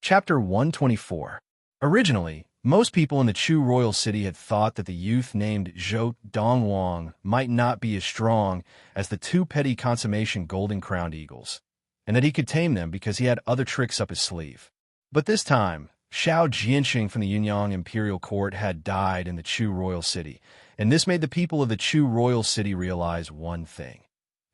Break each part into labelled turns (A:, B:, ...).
A: Chapter 124. Originally, most people in the Chu royal city had thought that the youth named Zhou Donghuang might not be as strong as the two petty consummation golden-crowned eagles, and that he could tame them because he had other tricks up his sleeve. But this time, Xiao Jianxing from the Yunyang imperial court had died in the Chu royal city, and this made the people of the Chu royal city realize one thing.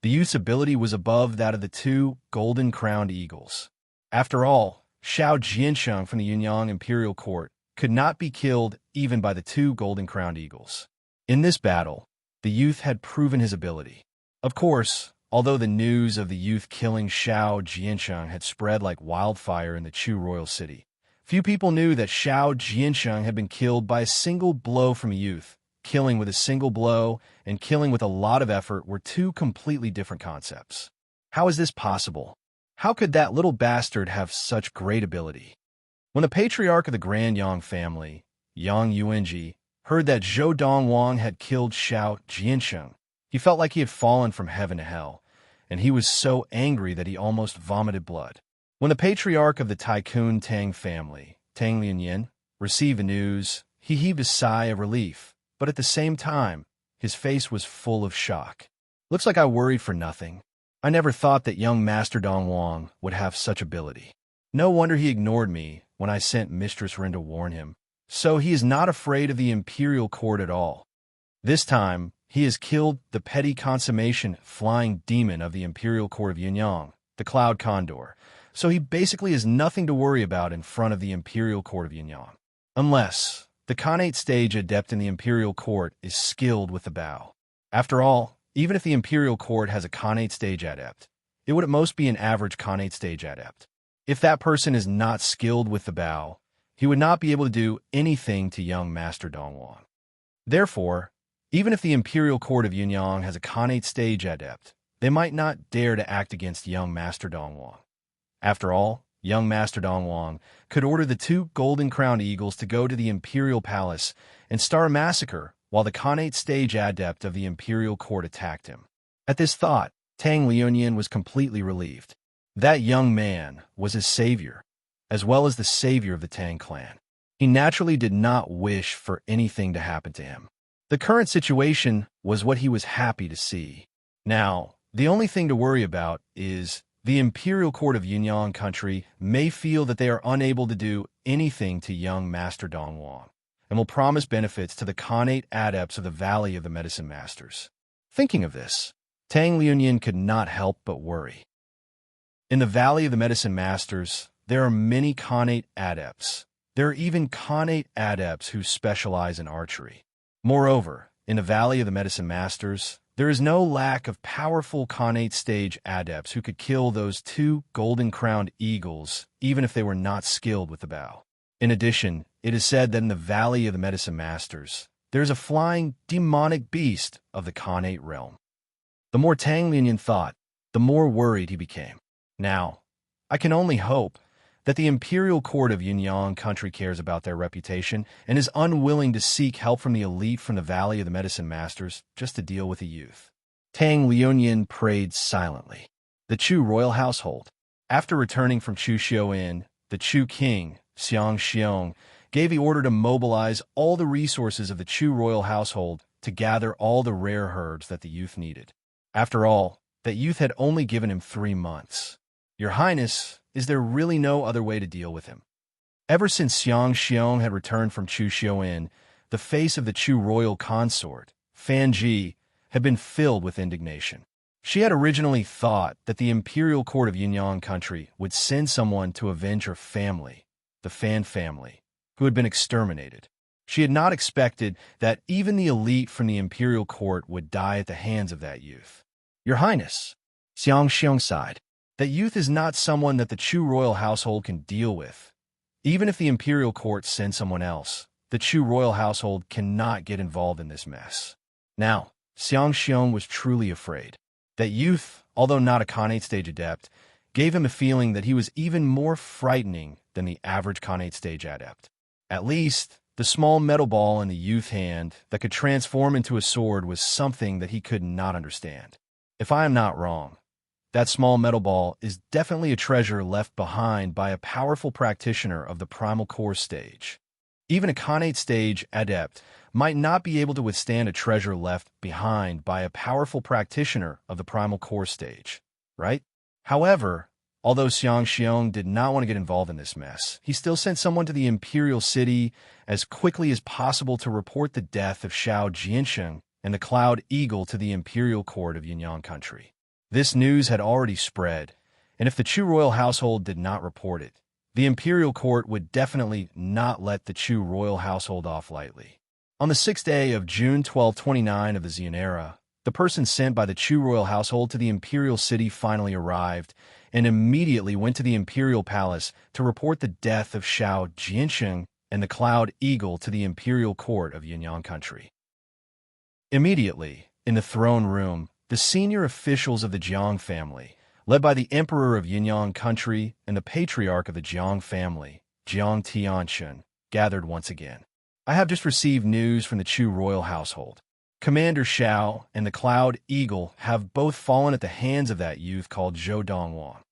A: The youth's ability was above that of the two golden-crowned eagles. After all, Xiao Jianxing from the Yunyang imperial court could not be killed even by the two golden-crowned eagles. In this battle, the youth had proven his ability. Of course, although the news of the youth killing Xiao Jianxing had spread like wildfire in the Chu royal city, few people knew that Xiao Jianxing had been killed by a single blow from a youth. Killing with a single blow and killing with a lot of effort were two completely different concepts. How is this possible? How could that little bastard have such great ability? When the patriarch of the Grand Yang family, Yang Yuanji, heard that Zhou Donghuang had killed Xiao Jianxing, he felt like he had fallen from heaven to hell, and he was so angry that he almost vomited blood. When the patriarch of the tycoon Tang family, Tang Lianyan, received the news, he heaved a sigh of relief, but at the same time, his face was full of shock. Looks like I worried for nothing. I never thought that young Master Donghuang would have such ability. No wonder he ignored me when I sent Mistress Rin to warn him. So he is not afraid of the imperial court at all. This time, he has killed the petty consummation flying demon of the imperial court of Yunyang, the Cloud Condor. So he basically has nothing to worry about in front of the imperial court of Yunyang. Unless the Khanate stage adept in the imperial court is skilled with the bow. After all, even if the imperial court has a Khanate stage adept, it would at most be an average Khanate stage adept. If that person is not skilled with the bow, he would not be able to do anything to young Master Donghuang. Therefore, even if the imperial court of Yunyang has a Khanate stage adept, they might not dare to act against young Master Donghuang. After all, young Master Donghuang could order the two golden-crowned eagles to go to the imperial palace and start a massacre while the Khanate stage adept of the imperial court attacked him. At this thought, Tang Lianyan was completely relieved. That young man was his savior, as well as the savior of the Tang clan. He naturally did not wish for anything to happen to him. The current situation was what he was happy to see. Now, the only thing to worry about is the imperial court of Yunyang country may feel that they are unable to do anything to young Master Donghuang, and will promise benefits to the Khanate adepts of the Valley of the Medicine Masters. Thinking of this, Tang Lianyan could not help but worry. In the Valley of the Medicine Masters, there are many Khanate adepts. There are even Khanate adepts who specialize in archery. Moreover, in the Valley of the Medicine Masters, there is no lack of powerful Khanate stage adepts who could kill those two golden-crowned eagles even if they were not skilled with the bow. In addition, it is said that in the Valley of the Medicine Masters, there is a flying demonic beast of the Khanate realm. The more Tang Lianyan thought, the more worried he became. Now, I can only hope that the imperial court of Yunyang country cares about their reputation and is unwilling to seek help from the elite from the Valley of the Medicine Masters just to deal with the youth. Tang Lianyan prayed silently. The Chu royal household. After returning from Chu Xiaoyin, the Chu king, Xiang Xiong, gave the order to mobilize all the resources of the Chu royal household to gather all the rare herbs that the youth needed. After all, that youth had only given him 3 months. Your Highness, is there really no other way to deal with him? Ever since Xiang Xiong had returned from Chu Xiaoyin, the face of the Chu royal consort, Fan Ji, had been filled with indignation. She had originally thought that the imperial court of Yunyang country would send someone to avenge her family, the Fan family, who had been exterminated. She had not expected that even the elite from the imperial court would die at the hands of that youth. Your Highness, Xiang Xiong sighed. That youth is not someone that the Chu royal household can deal with. Even if the imperial court sends someone else, the Chu royal household cannot get involved in this mess. Now, Xiang Xiong was truly afraid. That youth, although not a Khanate stage adept, gave him a feeling that he was even more frightening than the average Khanate stage adept. At least, the small metal ball in the youth hand that could transform into a sword was something that he could not understand. If I am not wrong, that small metal ball is definitely a treasure left behind by a powerful practitioner of the primal core stage. Even a Khanate stage adept might not be able to withstand a treasure left behind by a powerful practitioner of the primal core stage, right? However, although Xiang Xiong did not want to get involved in this mess, he still sent someone to the imperial city as quickly as possible to report the death of Xiao Jiansheng and the Cloud Eagle to the imperial court of Yunyang country. This news had already spread, and if the Chu royal household did not report it, the imperial court would definitely not let the Chu royal household off lightly. On the 6th day of June 1229 of the Xian era, the person sent by the Chu royal household to the imperial city finally arrived and immediately went to the imperial palace to report the death of Xiao Jiansheng and the Cloud Eagle to the imperial court of Yunyang country. Immediately, in the throne room, the senior officials of the Jiang family, led by the emperor of Yunyang country and the patriarch of the Jiang family, Jiang Tianxun, gathered once again. I have just received news from the Chu royal household. Commander Xiao and the Cloud Eagle have both fallen at the hands of that youth called Zhou Donghuang.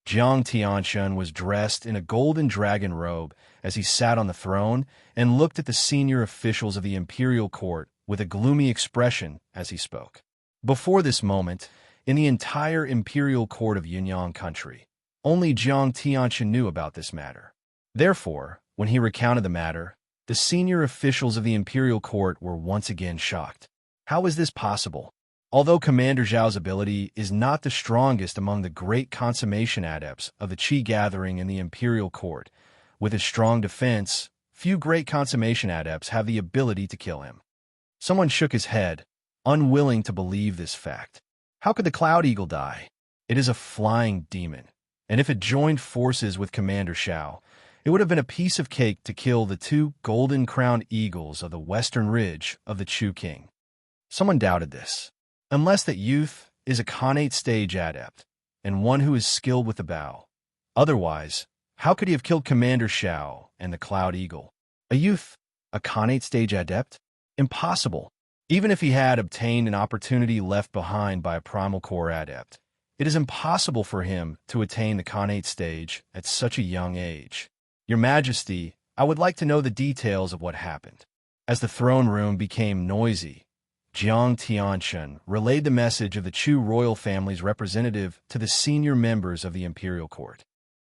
A: Jiang Tianxun was dressed in a golden dragon robe as he sat on the throne and looked at the senior officials of the imperial court with a gloomy expression as he spoke. Before this moment, in the entire imperial court of Yunyang country, only Jiang Tianxun knew about this matter. Therefore, when he recounted the matter, the senior officials of the imperial court were once again shocked. How is this possible? Although Commander Zhao's ability is not the strongest among the great consummation adepts of the Qi gathering in the imperial court, with his strong defense, few great consummation adepts have the ability to kill him. Someone shook his head, unwilling to believe this fact. How could the Cloud Eagle die? It is a flying demon, and if it joined forces with Commander Xiao, it would have been a piece of cake to kill the two golden-crowned eagles of the western ridge of the Chu King. Someone doubted this. Unless that youth is a Khanate stage adept, and one who is skilled with the bow. Otherwise, how could he have killed Commander Xiao and the Cloud Eagle? A youth, a Khanate stage adept? Impossible. Even if he had obtained an opportunity left behind by a primal core adept, it is impossible for him to attain the Khanate stage at such a young age. Your Majesty, I would like to know the details of what happened. As the throne room became noisy, Jiang Tianxun relayed the message of the Chu royal family's representative to the senior members of the imperial court.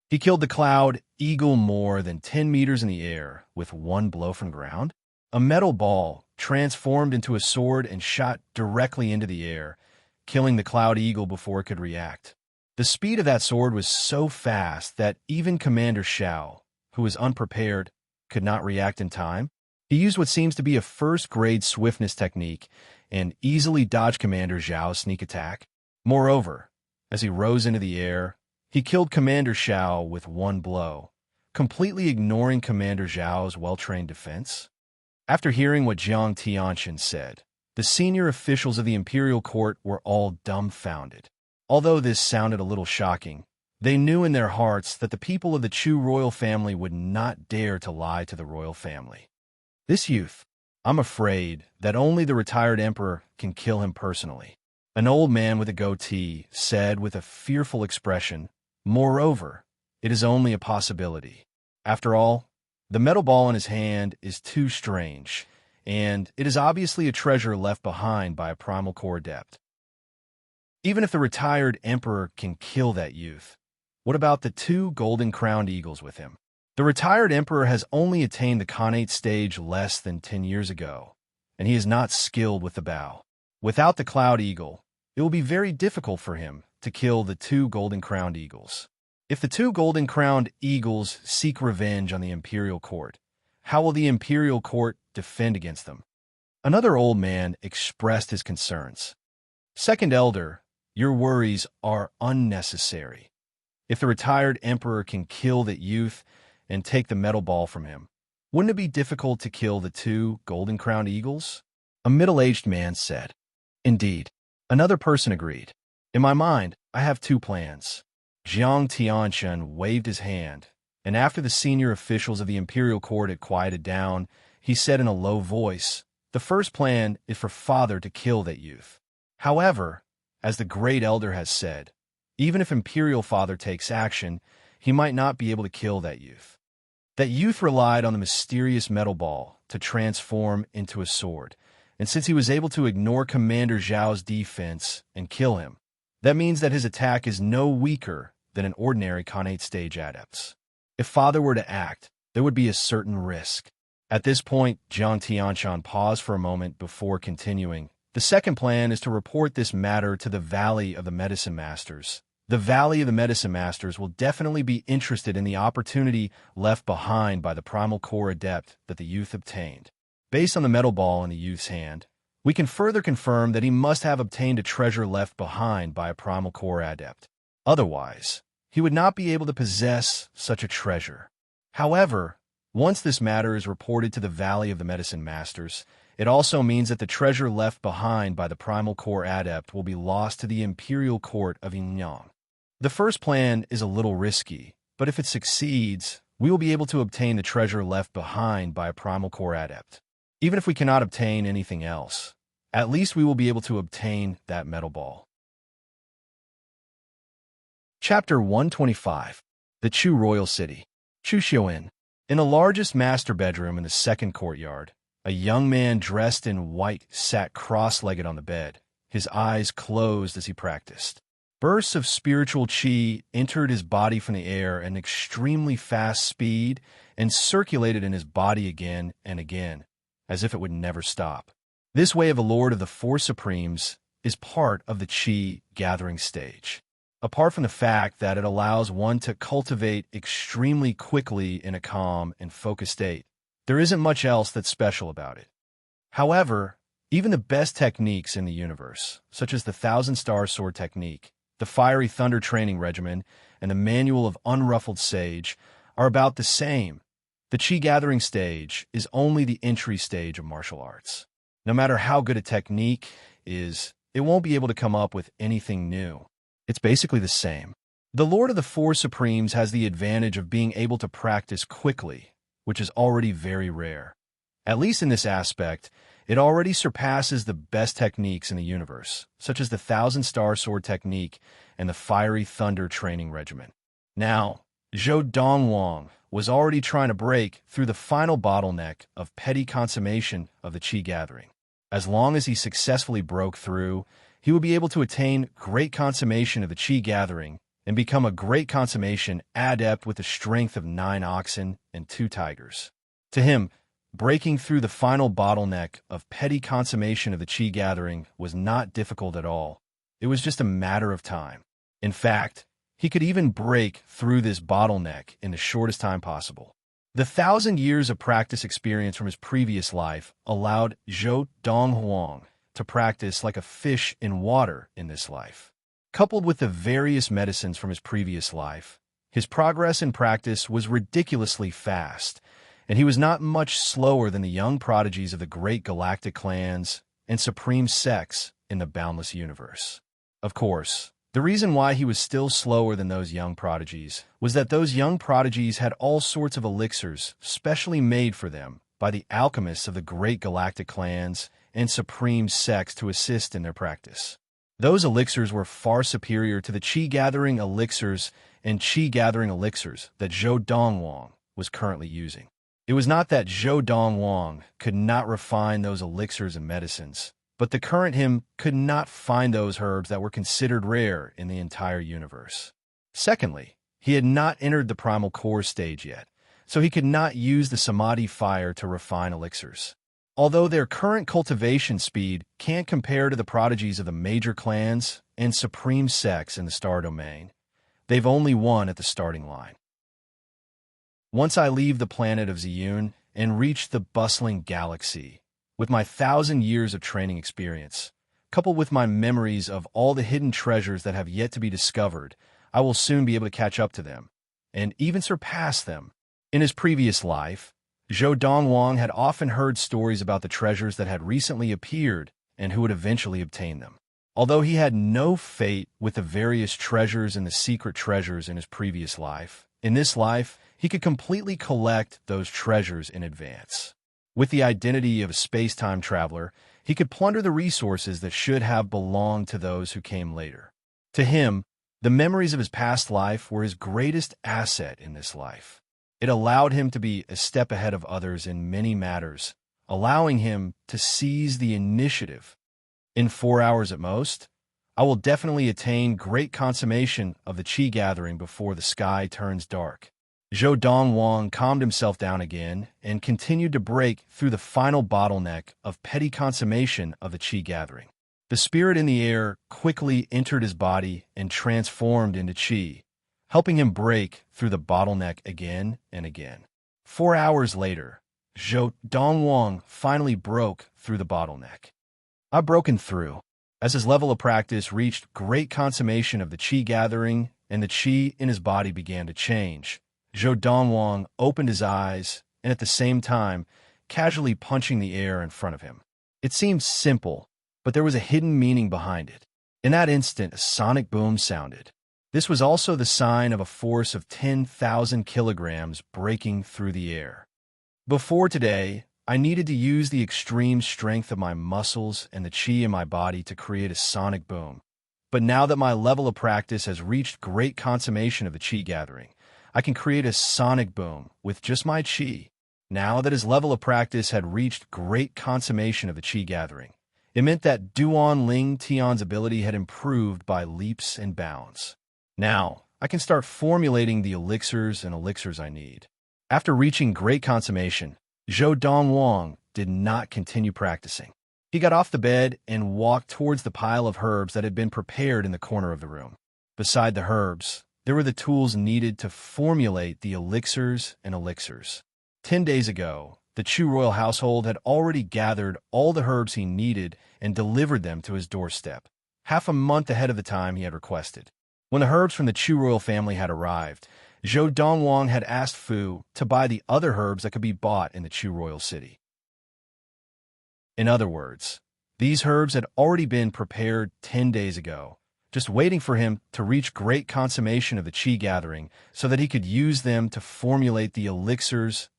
A: He killed the Cloud Eagle more than 10 meters in the air with one blow from ground. A metal ball transformed into a sword and shot directly into the air, killing the Cloud Eagle before it could react. The speed of that sword was so fast that even Commander Xiao, who was unprepared, could not react in time. He used what seems to be a first-grade swiftness technique and easily dodged Commander Zhao's sneak attack. Moreover, as he rose into the air, he killed Commander Xiao with one blow, completely ignoring Commander Zhao's well-trained defense. After hearing what Jiang Tianxun said, the senior officials of the imperial court were all dumbfounded. Although this sounded a little shocking, they knew in their hearts that the people of the Chu royal family would not dare to lie to the royal family. This youth, I'm afraid that only the retired emperor can kill him personally. An old man with a goatee said with a fearful expression, moreover, it is only a possibility. After all, the metal ball in his hand is too strange, and it is obviously a treasure left behind by a primal core adept. Even if the retired emperor can kill that youth, what about the two golden-crowned eagles with him? The retired emperor has only attained the Khanate stage less than 10 years ago, and he is not skilled with the bow. Without the Cloud Eagle, it will be very difficult for him to kill the two golden-crowned eagles. If the two golden-crowned eagles seek revenge on the imperial court, how will the imperial court defend against them? Another old man expressed his concerns. Second elder, your worries are unnecessary. If the retired emperor can kill that youth and take the metal ball from him, wouldn't it be difficult to kill the two golden-crowned eagles? A middle-aged man said. Indeed. Another person agreed. In my mind, I have two plans. Jiang Tianxun waved his hand, and after the senior officials of the imperial court had quieted down, he said in a low voice, the first plan is for father to kill that youth. However, as the great elder has said, Even if Imperial Father takes action, he might not be able to kill that youth. That youth relied on the mysterious metal ball to transform into a sword, and since he was able to ignore Commander Zhao's defense and kill him, that means that his attack is no weaker than an ordinary Khanate stage adept's. If Father were to act, there would be a certain risk. At this point, Jiang Tianshan paused for a moment before continuing. The second plan is to report this matter to the Valley of the Medicine Masters. The Valley of the Medicine Masters will definitely be interested in the opportunity left behind by the Primal Core Adept that the youth obtained. Based on the metal ball in the youth's hand, we can further confirm that he must have obtained a treasure left behind by a Primal Core Adept. Otherwise, he would not be able to possess such a treasure. However, once this matter is reported to the Valley of the Medicine Masters, it also means that the treasure left behind by the Primal Core Adept will be lost to the Imperial Court of Yinyang. The first plan is a little risky, but if it succeeds, we will be able to obtain the treasure left behind by a Primal Core Adept. Even if we cannot obtain anything else, at least we will be able to obtain that metal ball. Chapter 125. The Chu Royal City. Chu Xiuan. In the largest master bedroom in the second courtyard, a young man dressed in white sat cross-legged on the bed, his eyes closed as he practiced. Bursts of spiritual qi entered his body from the air at an extremely fast speed and circulated in his body again and again, as if it would never stop. This way of a Lord of the Four Supremes is part of the qi gathering stage. Apart from the fact that it allows one to cultivate extremely quickly in a calm and focused state, there isn't much else that's special about it. However, even the best techniques in the universe, such as the Thousand-Star Sword technique, the Fiery Thunder Training Regimen, and the Manual of Unruffled Sage, are about the same. The Qi gathering stage is only the entry stage of martial arts. No matter how good a technique is, it won't be able to come up with anything new. It's basically the same. The Lord of the Four Supremes has the advantage of being able to practice quickly, which is already very rare. At least in this aspect, it already surpasses the best techniques in the universe, such as the Thousand-Star Sword technique and the Fiery Thunder Training Regimen. Now, Donghuang was already trying to break through the final bottleneck of petty consummation of the Qi gathering. As long as he successfully broke through, he would be able to attain great consummation of the Qi gathering and become a great consummation adept with the strength of 9 oxen and 2 tigers. To him, breaking through the final bottleneck of petty consummation of the Qi gathering was not difficult at all. It was just a matter of time. In fact, he could even break through this bottleneck in the shortest time possible. The 1,000 years of practice experience from his previous life allowed Donghuang to practice like a fish in water in this life. Coupled with the various medicines from his previous life, his progress in practice was ridiculously fast, and he was not much slower than the young prodigies of the great galactic clans and supreme sects in the boundless universe. Of course, the reason why he was still slower than those young prodigies was that those young prodigies had all sorts of elixirs specially made for them by the alchemists of the great galactic clans and supreme sects to assist in their practice. Those elixirs were far superior to the Qi-gathering elixirs and Qi-gathering elixirs that Donghuang was currently using. It was not that Donghuang could not refine those elixirs and medicines, but the current him could not find those herbs that were considered rare in the entire universe. Secondly, he had not entered the primal core stage yet, so he could not use the samadhi fire to refine elixirs. Although their current cultivation speed can't compare to the prodigies of the major clans and supreme sects in the star domain, they've only won at the starting line. Once I leave the planet of Ziyun and reach the bustling galaxy, with my 1,000 years of training experience, coupled with my memories of all the hidden treasures that have yet to be discovered, I will soon be able to catch up to them, and even surpass them. In his previous life, Donghuang had often heard stories about the treasures that had recently appeared and who would eventually obtain them. Although he had no fate with the various treasures and the secret treasures in his previous life, in this life, he could completely collect those treasures in advance. With the identity of a space-time traveler, he could plunder the resources that should have belonged to those who came later. To him, The memories of his past life were his greatest asset in this life. It allowed him to be a step ahead of others in many matters, allowing him to seize the initiative. In 4 hours at most, I will definitely attain great consummation of the qi gathering before the sky turns dark. Zhou Donghuang calmed himself down again and continued to break through the final bottleneck of petty consummation of the qi gathering. The spirit in the air quickly entered his body and transformed into qi, helping him break through the bottleneck again and again. 4 hours later, Zhou Donghuang finally broke through the bottleneck. I've broken through. As his level of practice reached great consummation of the qi gathering and the qi in his body began to change, Zhou Donghuang opened his eyes and at the same time casually punching the air in front of him. It seemed simple, but there was a hidden meaning behind it. In that instant, a sonic boom sounded. This was also the sign of a force of 10,000 kilograms breaking through the air. Before today, I needed to use the extreme strength of my muscles and the qi in my body to create a sonic boom. But now that my level of practice has reached great consummation of the qi gathering, I can create a sonic boom with just my qi. Now that his level of practice had reached great consummation of the qi gathering, it meant that Duan Ling Tian's ability had improved by leaps and bounds. Now, I can start formulating the elixirs I need. After reaching great consummation, Zhou Donghuang did not continue practicing. He got off the bed and walked towards the pile of herbs that had been prepared in the corner of the room. Beside the herbs, there were the tools needed to formulate the elixirs. 10 days ago, the Chu royal household had already gathered all the herbs he needed and delivered them to his doorstep, half a month ahead of the time he had requested. When the herbs from the Chu royal family had arrived, Zhou Donghuang had asked Fu to buy the other herbs that could be bought in the Chu royal city. In other words, these herbs had already been prepared 10 days ago, just waiting for him to reach great consummation of the qi gathering so that he could use them to formulate the elixirs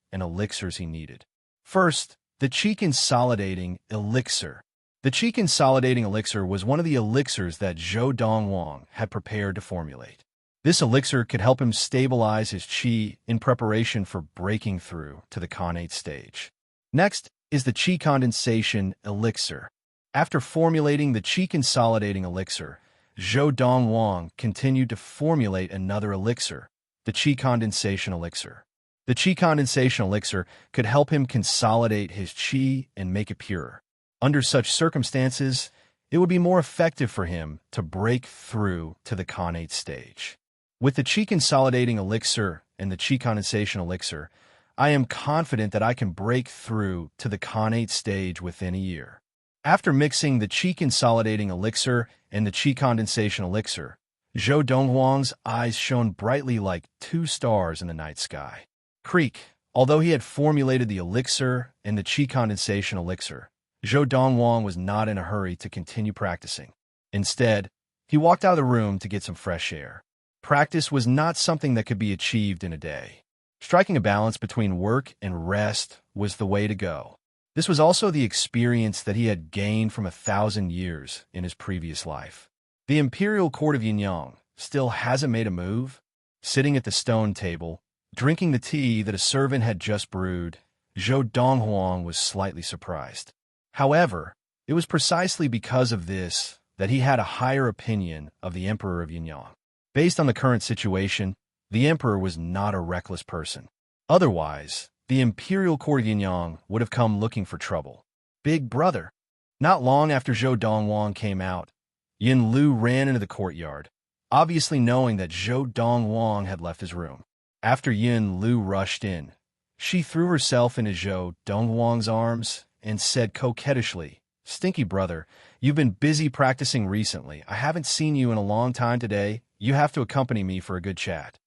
A: he needed. First, the qi consolidating elixir. The qi consolidating elixir was one of the elixirs that Zhou Donghuang had prepared to formulate. This elixir could help him stabilize his qi in preparation for breaking through to the Khanate stage. Next is the qi condensation elixir. After formulating the qi consolidating elixir, Zhou Donghuang continued to formulate another elixir, the qi condensation elixir. The qi condensation elixir could help him consolidate his qi and make it purer. Under such circumstances, it would be more effective for him to break through to the Khanate stage. With the qi consolidating elixir and the qi condensation elixir, I am confident that I can break through to the Khanate stage within a year. After mixing the qi consolidating elixir and the qi condensation elixir, Zhou Donghuang's eyes shone brightly like 2 stars in the night sky. Creak. Although he had formulated the elixir and the qi condensation elixir, Zhou Donghuang was not in a hurry to continue practicing. Instead, he walked out of the room to get some fresh air. Practice was not something that could be achieved in a day. Striking a balance between work and rest was the way to go. This was also the experience that he had gained from 1,000 years in his previous life. The imperial court of Yinyang still hasn't made a move. Sitting at the stone table, drinking the tea that a servant had just brewed, Zhou Donghuang was slightly surprised. However, it was precisely because of this that he had a higher opinion of the emperor of Yinyang. Based on the current situation, the emperor was not a reckless person. Otherwise, the imperial court of Yinyang would have come looking for trouble. Big brother. Not long after Zhou Donghuang came out, Yin Lu ran into the courtyard, obviously knowing that Zhou Donghuang had left his room. After Yin Lu rushed in, she threw herself into Zhou Donghuang's arms and said coquettishly, "Stinky brother, you've been busy practicing recently. I haven't seen you in a long time today. You have to accompany me for a good chat."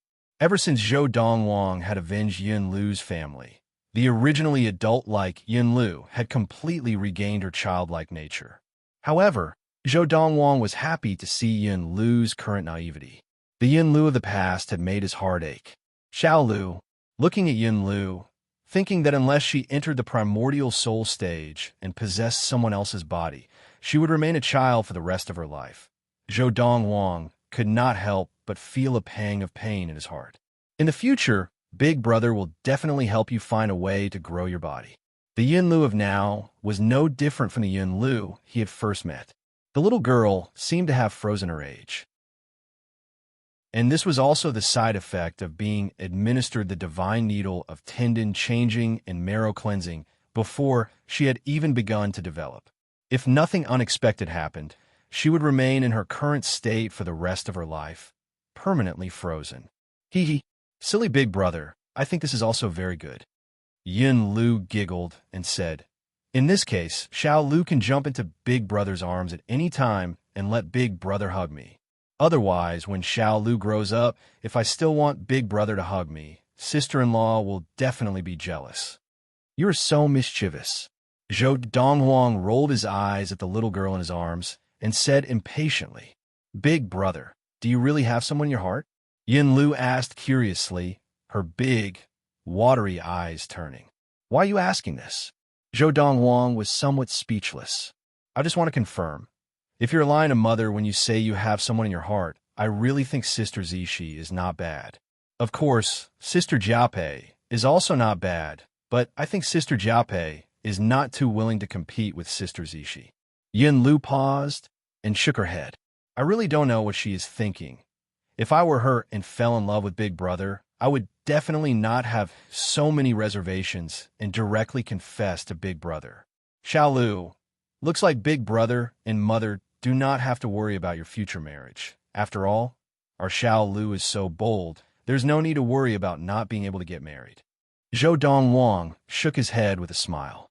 A: Ever since Zhou Donghuang had avenged Yin Lu's family, the originally adult-like Yin Lu had completely regained her childlike nature. However, Zhou Donghuang was happy to see Yin Lu's current naivety. The Yin Lu of the past had made his heart ache. Xiao Lu, looking at Yin Lu, thinking that unless she entered the primordial soul stage and possessed someone else's body, she would remain a child for the rest of her life. Zhou Donghuang could not help but feel a pang of pain in his heart. In the future, Big Brother will definitely help you find a way to grow your body. The Yin Lu of now was no different from the Yin Lu he had first met. The little girl seemed to have frozen her age. And this was also the side effect of being administered the divine needle of tendon changing and marrow cleansing before she had even begun to develop. If nothing unexpected happened, she would remain in her current state for the rest of her life, permanently frozen. Hee hee, silly Big Brother, I think this is also very good. Yin Lu giggled and said, in this case, Xiao Lu can jump into Big Brother's arms at any time and let Big Brother hug me. Otherwise, when Xiao Lu grows up, if I still want Big Brother to hug me, sister-in-law will definitely be jealous. You're so mischievous. Zhou Donghuang rolled his eyes at the little girl in his arms and said impatiently, Big Brother, do you really have someone in your heart? Yin Lu asked curiously, her big, watery eyes turning. Why are you asking this? Zhou Donghuang was somewhat speechless. I just want to confirm. If you're lying to mother when you say you have someone in your heart, I really think Sister Zishi is not bad. Of course, Sister Jiaopei is also not bad, but I think Sister Jiaopei is not too willing to compete with Sister Zishi. Yin Lu paused and shook her head. I really don't know what she is thinking. If I were her and fell in love with Big Brother, I would definitely not have so many reservations and directly confess to Big Brother. Xiao Lu, looks like Big Brother and Mother do not have to worry about your future marriage. After all, our Xiao Lu is so bold, there's no need to worry about not being able to get married. Zhou Donghuang shook his head with a smile.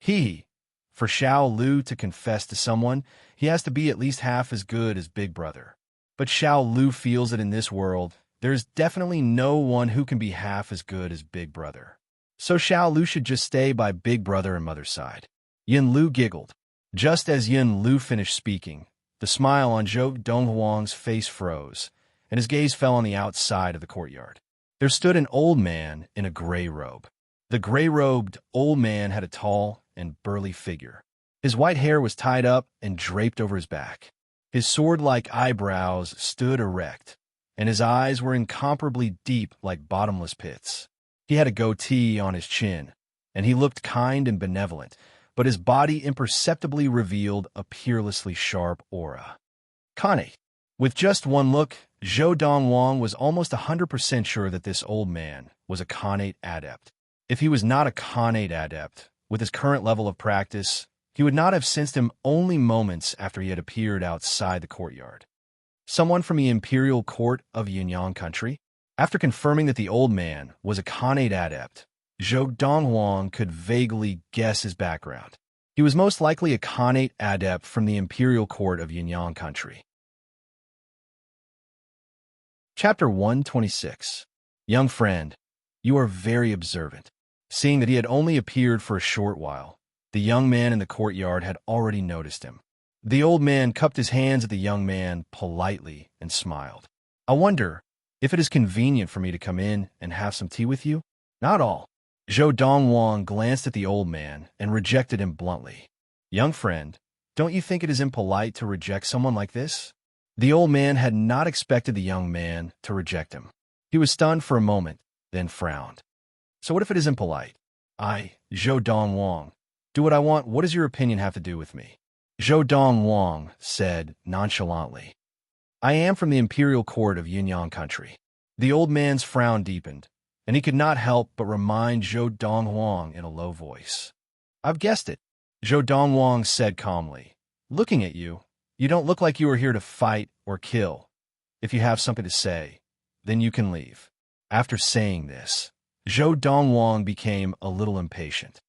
A: For Xiao Lu to confess to someone, he has to be at least half as good as Big Brother. But Xiao Lu feels that in this world, there's definitely no one who can be half as good as Big Brother. So Xiao Lu should just stay by Big Brother and Mother's side. Yin Lu giggled. Just as Yin Lu finished speaking, the smile on Zhou Donghuang's face froze, and his gaze fell on the outside of the courtyard. There stood an old man in a gray robe. The gray-robed old man had a tall and burly figure. His white hair was tied up and draped over his back. His sword-like eyebrows stood erect, and his eyes were incomparably deep like bottomless pits. He had a goatee on his chin, and he looked kind and benevolent, but his body imperceptibly revealed a peerlessly sharp aura. Kane. With just one look, Zhou Donghuang was almost 100% sure that this old man was a Khanate adept. If he was not a Khanate adept, with his current level of practice, he would not have sensed him only moments after he had appeared outside the courtyard. Someone from the imperial court of Yunyang country? After confirming that the old man was a Khanate adept, Zhou Donghuang could vaguely guess his background. He was most likely a Khanate adept from the imperial court of Yunyang country. Chapter 126. Young friend, you are very observant. Seeing that he had only appeared for a short while, the young man in the courtyard had already noticed him. The old man cupped his hands at the young man politely and smiled. I wonder if it is convenient for me to come in and have some tea with you? Not all. Zhou Donghuang glanced at the old man and rejected him bluntly. Young friend, don't you think it is impolite to reject someone like this? The old man had not expected the young man to reject him. He was stunned for a moment, then frowned. So what if it is impolite? Zhou Donghuang, do what I want. What does your opinion have to do with me? Zhou Donghuang said nonchalantly. I am from the imperial court of Yunyang country. The old man's frown deepened, and he could not help but remind Zhou Donghuang in a low voice. I've guessed it, Zhou Donghuang said calmly. Looking at you, you don't look like you are here to fight or kill. If you have something to say, then you can leave. After saying this, Zhou Donghuang became a little impatient.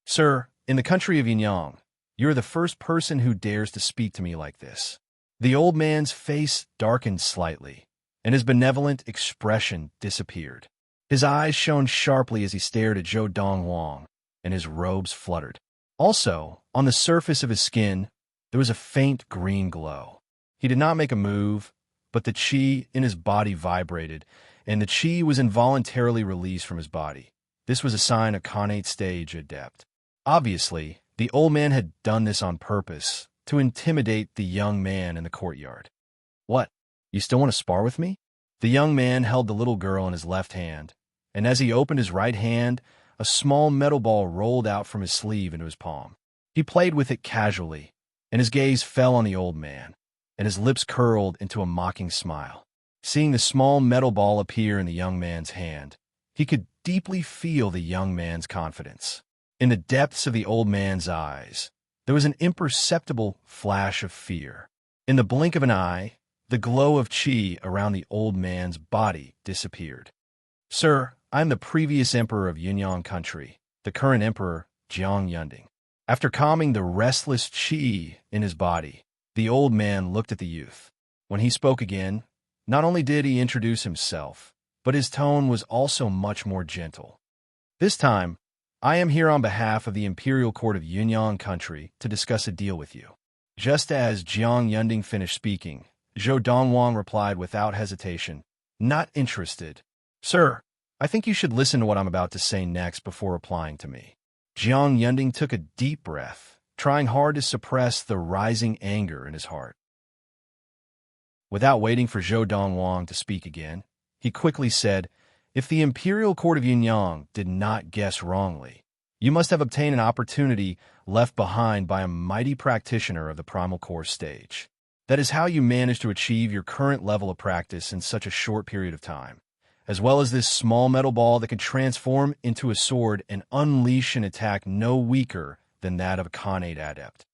A: Sir, in the country of Yunyang, you are the first person who dares to speak to me like this. The old man's face darkened slightly, and his benevolent expression disappeared. His eyes shone sharply as he stared at Zhou Donghuang, and his robes fluttered. Also, on the surface of his skin, there was a faint green glow. He did not make a move, but the qi in his body vibrated, and the qi was involuntarily released from his body. This was a sign of Khanate stage adept. Obviously, the old man had done this on purpose, to intimidate the young man in the courtyard. What? You still want to spar with me? The young man held the little girl in his left hand, and as he opened his right hand, a small metal ball rolled out from his sleeve into his palm. He played with it casually, and his gaze fell on the old man, and his lips curled into a mocking smile. Seeing the small metal ball appear in the young man's hand, he could deeply feel the young man's confidence. In the depths of the old man's eyes, there was an imperceptible flash of fear. In the blink of an eye, the glow of qi around the old man's body disappeared. Sir, I am the previous emperor of Yunyang country, the current emperor, Jiang Yunding. After calming the restless qi in his body, the old man looked at the youth. When he spoke again, not only did he introduce himself, but his tone was also much more gentle. This time, I am here on behalf of the Imperial Court of Yunyang country to discuss a deal with you. Just as Jiang Yunding finished speaking, Zhou Donghuang replied without hesitation, not interested. Sir, I think you should listen to what I'm about to say next before replying to me. Jiang Yunding took a deep breath, trying hard to suppress the rising anger in his heart. Without waiting for Zhou Donghuang to speak again, he quickly said, if the Imperial Court of Yunyang did not guess wrongly, you must have obtained an opportunity left behind by a mighty practitioner of the primal core stage. That is how you managed to achieve your current level of practice in such a short period of time, as well as this small metal ball that can transform into a sword and unleash an attack no weaker than that of a Khanate adept.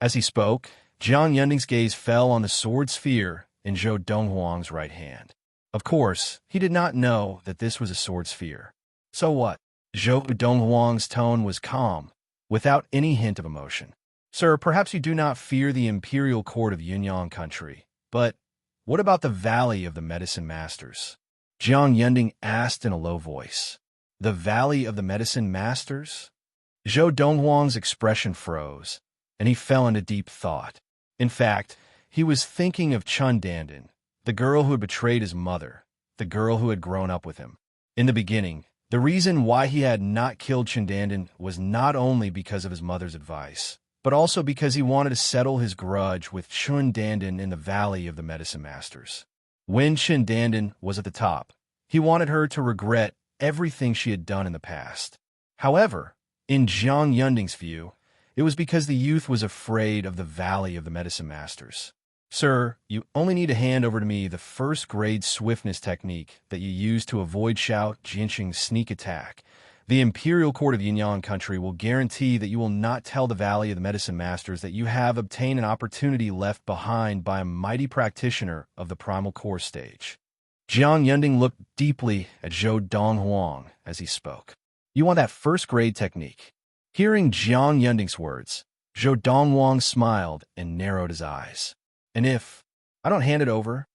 A: As he spoke, Jiang Yunding's gaze fell on the sword sphere in Zhou Donghuang's right hand. Of course, he did not know that this was a sword sphere. So what? Zhou Donghuang's tone was calm, without any hint of emotion. Sir, perhaps you do not fear the Imperial Court of Yunyang country, but what about the Valley of the Medicine Masters? Jiang Yunding asked in a low voice. The Valley of the Medicine Masters? Zhou Donghuang's expression froze, and he fell into deep thought. In fact, he was thinking of Chun Dandan, the girl who had betrayed his mother, the girl who had grown up with him. In the beginning, the reason why he had not killed Chun Dandan was not only because of his mother's advice, but also because he wanted to settle his grudge with Chun Dandan in the Valley of the Medicine Masters. When Chun Dandan was at the top, he wanted her to regret everything she had done in the past. However, in Jiang Yunding's view, it was because the youth was afraid of the Valley of the Medicine Masters. Sir, you only need to hand over to me the first-grade swiftness technique that you use to avoid Xiao Jinxing's sneak attack. The Imperial Court of Yunyang country will guarantee that you will not tell the Valley of the Medicine Masters that you have obtained an opportunity left behind by a mighty practitioner of the primal core stage. Jiang Yunding looked deeply at Zhou Donghuang as he spoke. You want that first-grade technique? Hearing Jiang Yunding's words, Zhou Donghuang smiled and narrowed his eyes. And if I don't hand it over,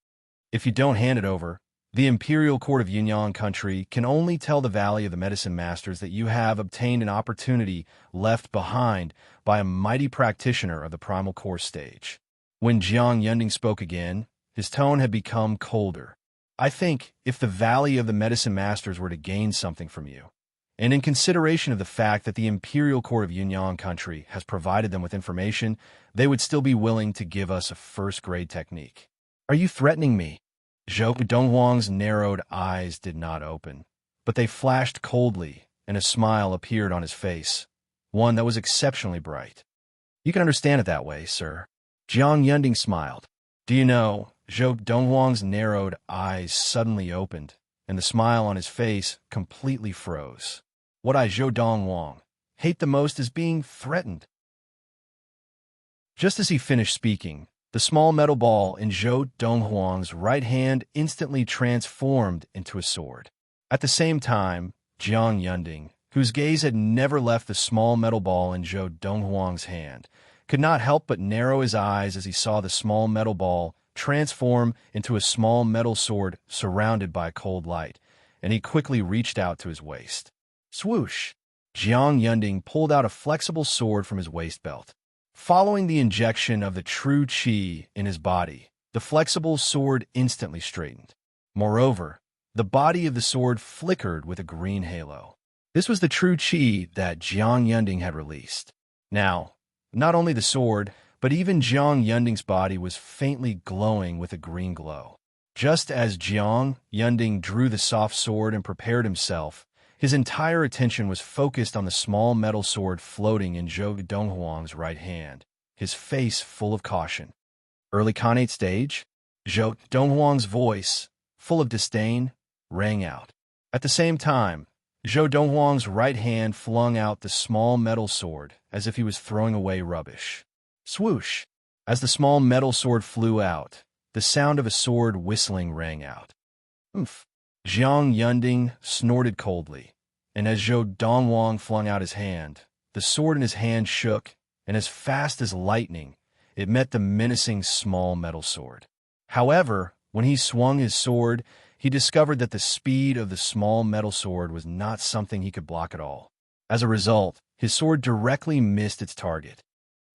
A: if you don't hand it over, the Imperial Court of Yunyang country can only tell the Valley of the Medicine Masters that you have obtained an opportunity left behind by a mighty practitioner of the primal core stage. When Jiang Yunding spoke again, his tone had become colder. I think if the Valley of the Medicine Masters were to gain something from you, and in consideration of the fact that the Imperial Court of Yunyang country has provided them with information, they would still be willing to give us a first-grade technique. Are you threatening me? Zhou Donghuang's narrowed eyes did not open, but they flashed coldly, and a smile appeared on his face, one that was exceptionally bright. You can understand it that way, sir. Jiang Yunding smiled. Do you know, Zhou Donghuang's narrowed eyes suddenly opened, and the smile on his face completely froze. What I, Zhou Donghuang, hate the most is being threatened. Just as he finished speaking, the small metal ball in Zhou Donghuang's right hand instantly transformed into a sword. At the same time, Jiang Yunding, whose gaze had never left the small metal ball in Zhou Donghuang's hand, could not help but narrow his eyes as he saw the small metal ball transform into a small metal sword surrounded by cold light, and he quickly reached out to his waist. Swoosh! Jiang Yunding pulled out a flexible sword from his waist belt. Following the injection of the true qi in his body, the flexible sword instantly straightened. Moreover, the body of the sword flickered with a green halo. This was the true qi that Jiang Yunding had released. Now, not only the sword, but even Jiang Yunding's body was faintly glowing with a green glow. Just as Jiang Yunding drew the soft sword and prepared himself, his entire attention was focused on the small metal sword floating in Zhou Donghuang's right hand, his face full of caution. Early Khanate stage? Zhou Donghuang's voice, full of disdain, rang out. At the same time, Zhou Donghuang's right hand flung out the small metal sword as if he was throwing away rubbish. Swoosh! As the small metal sword flew out, the sound of a sword whistling rang out. Oomph! Jiang Yunding snorted coldly, and as Zhou Donghuang flung out his hand, the sword in his hand shook, and as fast as lightning, it met the menacing small metal sword. However, when he swung his sword, he discovered that the speed of the small metal sword was not something he could block at all. As a result, his sword directly missed its target.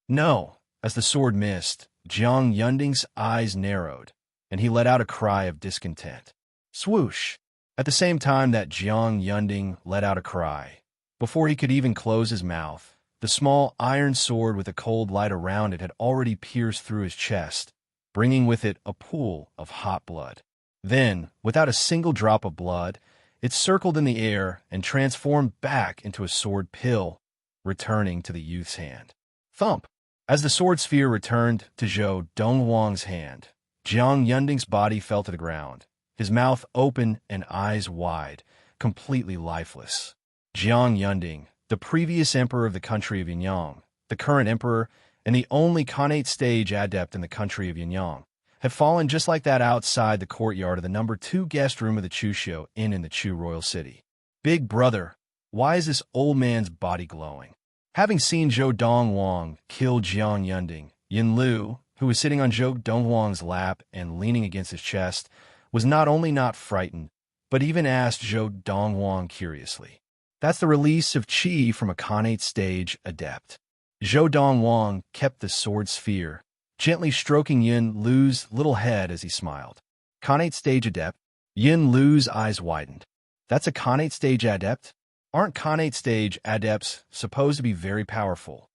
A: No! As the sword missed, Jiang Yunding's eyes narrowed, and he let out a cry of discontent. Swoosh! At the same time that Jiang Yunding let out a cry, before he could even close his mouth, the small iron sword with a cold light around it had already pierced through his chest, bringing with it a pool of hot blood. Then, without a single drop of blood, it circled in the air and transformed back into a sword pill, returning to the youth's hand. Thump! As the sword sphere returned to Zhou Donghuang's hand, Jiang Yunding's body fell to the ground, his mouth open and eyes wide, completely lifeless. Jiang Yunding, the previous emperor of the country of Yunyang, the current emperor, and the only Khanate stage adept in the country of Yunyang, had fallen just like that outside the courtyard of the number 2 guest room of the Chuxiu Inn in the Chu royal city. Big brother, why is this old man's body glowing? Having seen Zhou Donghuang kill Jiang Yunding, Yin Lu, who was sitting on Zhou Donghuang's lap and leaning against his chest, was not only not frightened, but even asked Zhou Donghuang curiously. That's the release of qi from a Khanate stage adept. Zhou Donghuang kept the sword sphere, gently stroking Yin Lu's little head as he smiled. Khanate stage adept? Yin Lu's eyes widened. That's a Khanate stage adept? Aren't Khanate stage adepts supposed to be very powerful?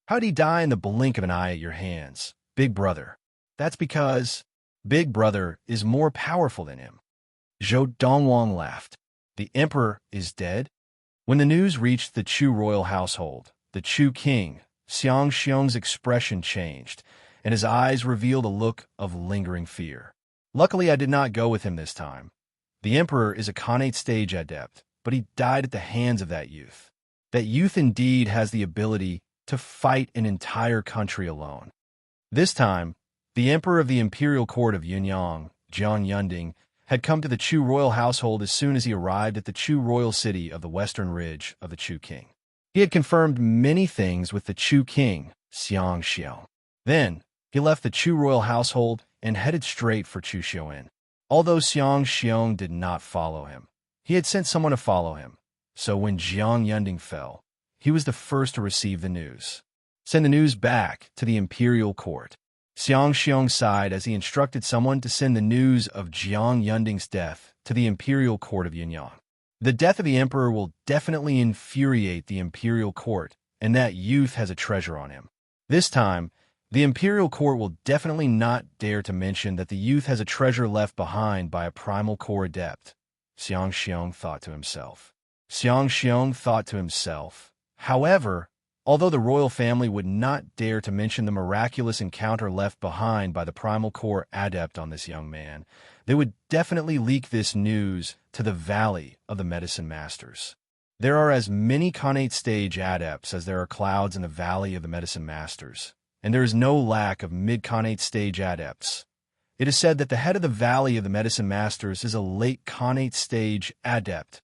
A: How'd he die in the blink of an eye at your hands, Big Brother? That's because Big Brother is more powerful than him. Zhou Donghuang laughed. The emperor is dead? When the news reached the Chu royal household, the Chu king, Xiang Xiong's expression changed, and his eyes revealed a look of lingering fear. Luckily, I did not go with him this time. The emperor is a Khanate stage adept, but he died at the hands of that youth. That youth indeed has the ability to fight an entire country alone. This time, the emperor of the imperial court of Yunyang, Jiang Yunding, had come to the Chu royal household as soon as he arrived at the Chu royal city of the western ridge of the Chu king. He had confirmed many things with the Chu king, Xiang Xiong. Then, he left the Chu royal household and headed straight for Chuxiu Inn. Although Xiang Xiong did not follow him, he had sent someone to follow him, so when Jiang Yunding fell, he was the first to receive the news. Send the news back to the imperial court. Xiang Xiong sighed as he instructed someone to send the news of Jiang Yunding's death to the imperial court of Yunyang. The death of the emperor will definitely infuriate the imperial court, and that youth has a treasure on him. This time, the imperial court will definitely not dare to mention that the youth has a treasure left behind by a primal core adept, Xiang Xiong thought to himself. Xiang Xiong thought to himself. However, although the royal family would not dare to mention the miraculous encounter left behind by the primal core adept on this young man, they would definitely leak this news to the Valley of the Medicine Masters. There are as many Khanate stage adepts as there are clouds in the Valley of the Medicine Masters, and there is no lack of mid-Khanate stage adepts. It is said that the head of the Valley of the Medicine Masters is a late Khanate stage adept.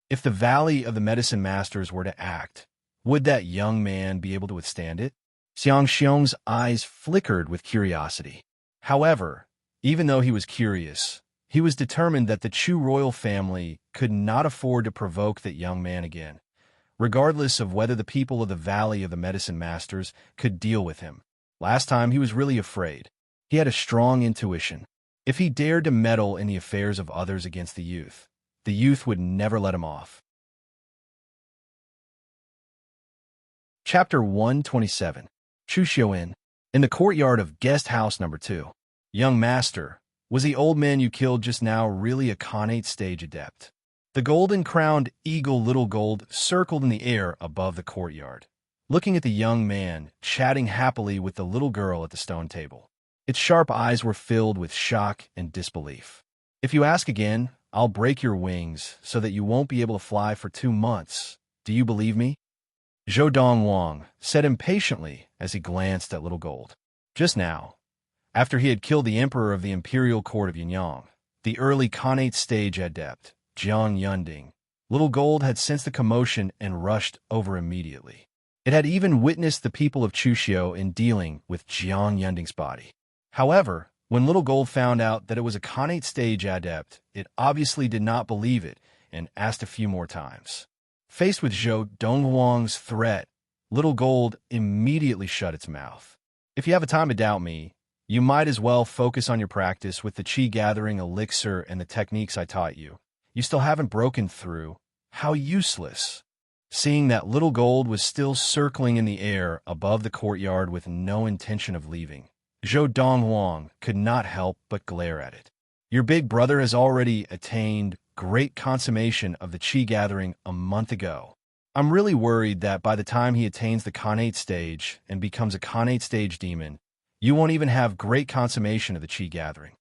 A: If the Valley of the Medicine Masters were to act, would that young man be able to withstand it? Xiang Xiong's eyes flickered with curiosity. However, even though he was curious, he was determined that the Chu royal family could not afford to provoke that young man again, regardless of whether the people of the Valley of the Medicine Masters could deal with him. Last time he was really afraid. He had a strong intuition. If he dared to meddle in the affairs of others against the youth would never let him off. Chapter 127. Chuxiu Inn. In the courtyard of guest house number 2. Young master, was the old man you killed just now really a Khanate stage adept? The golden-crowned eagle Little Gold circled in the air above the courtyard, looking at the young man, chatting happily with the little girl at the stone table. Its sharp eyes were filled with shock and disbelief. If you ask again, I'll break your wings so that you won't be able to fly for 2 months. Do you believe me? Zhou Donghuang said impatiently as he glanced at Little Gold. Just now, after he had killed the emperor of the imperial court of Yunyang, the early Khanate stage adept, Jiang Yunding, Little Gold had sensed the commotion and rushed over immediately. It had even witnessed the people of Chuxiu in dealing with Jiang Yunding's body. However, when Little Gold found out that it was a Khanate stage adept, it obviously did not believe it and asked a few more times. Faced with Zhou Donghuang's threat, Little Gold immediately shut its mouth. If you have a time to doubt me, you might as well focus on your practice with the Qi gathering elixir and the techniques I taught you. You still haven't broken through. How useless. Seeing that Little Gold was still circling in the air above the courtyard with no intention of leaving, Zhou Donghuang could not help but glare at it. Your big brother has already attained great consummation of the Qi gathering a month ago. I'm really worried that by the time he attains the Khanate stage and becomes a Khanate stage demon, you won't even have great consummation of the Qi gathering.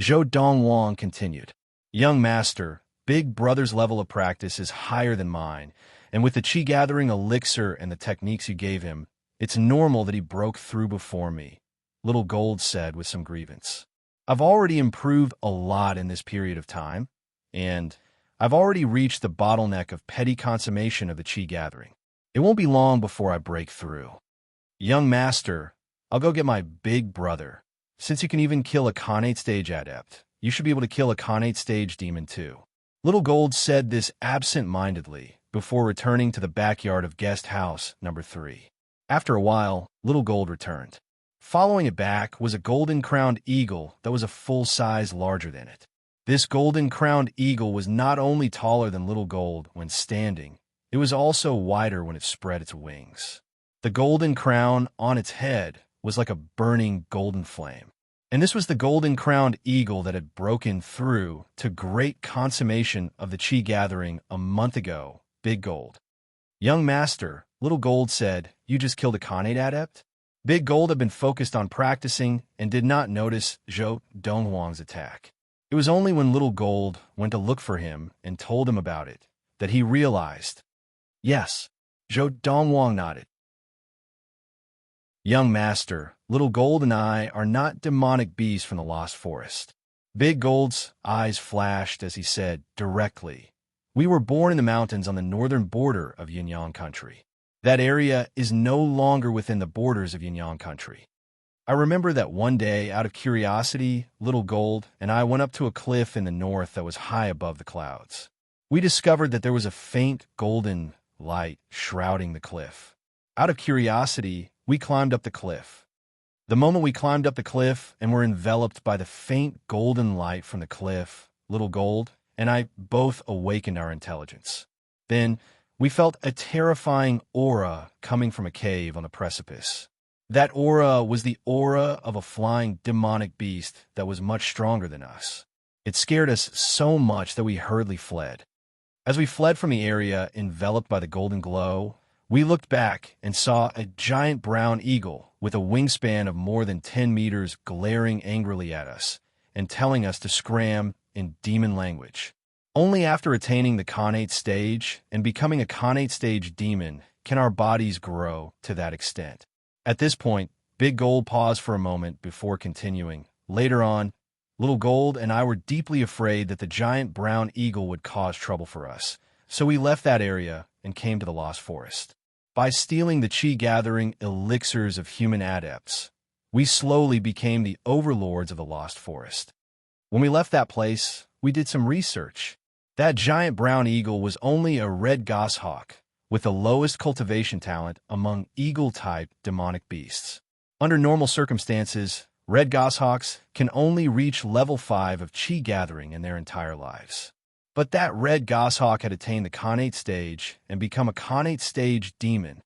A: Zhou Donghuang continued. Young master, big brother's level of practice is higher than mine, and with the Qi gathering elixir and the techniques you gave him, it's normal that he broke through before me, Little Gold said with some grievance. I've already improved a lot in this period of time, and I've already reached the bottleneck of petty consummation of the Qi gathering. It won't be long before I break through. Young master, I'll go get my big brother. Since you can even kill a Khanate stage adept, you should be able to kill a Khanate stage demon too. Little Gold said this absent-mindedly before returning to the backyard of guest house number 3. After a while, Little Gold returned. Following it back was a golden-crowned eagle that was a full size larger than it. This golden-crowned eagle was not only taller than Little Gold when standing, it was also wider when it spread its wings. The golden crown on its head was like a burning golden flame. And this was the golden-crowned eagle that had broken through to great consummation of the Qi gathering a month ago, Big Gold. Young master, Little Gold said, you just killed a Khanate adept? Big Gold had been focused on practicing and did not notice Zhou Donghuang's attack. It was only when Little Gold went to look for him and told him about it that he realized. Yes, Zhou Donghuang nodded. Young master, Little Gold and I are not demonic beasts from the Lost Forest. Big Gold's eyes flashed as he said directly, we were born in the mountains on the northern border of Yunyang country. That area is no longer within the borders of Yunyang country. I remember that one day, out of curiosity, Little Gold and I went up to a cliff in the north that was high above the clouds. We discovered that there was a faint golden light shrouding the cliff. Out of curiosity, we climbed up the cliff. The moment we climbed up the cliff and were enveloped by the faint golden light from the cliff, Little Gold and I both awakened our intelligence. Then we felt a terrifying aura coming from a cave on the precipice. That aura was the aura of a flying demonic beast that was much stronger than us. It scared us so much that we hurriedly fled. As we fled from the area enveloped by the golden glow, we looked back and saw a giant brown eagle with a wingspan of more than 10 meters glaring angrily at us and telling us to scram in demon language. Only after attaining the Khanate stage and becoming a Khanate stage demon can our bodies grow to that extent. At this point, Big Gold paused for a moment before continuing. Later on, Little Gold and I were deeply afraid that the giant brown eagle would cause trouble for us, so we left that area and came to the Lost Forest. By stealing the Qi gathering elixirs of human adepts, we slowly became the overlords of the Lost Forest. When we left that place, we did some research. That giant brown eagle was only a red goshawk, with the lowest cultivation talent among eagle-type demonic beasts. Under normal circumstances, red goshawks can only reach level 5 of Qi gathering in their entire lives. But that red goshawk had attained the Khanate stage and become a Khanate stage demon.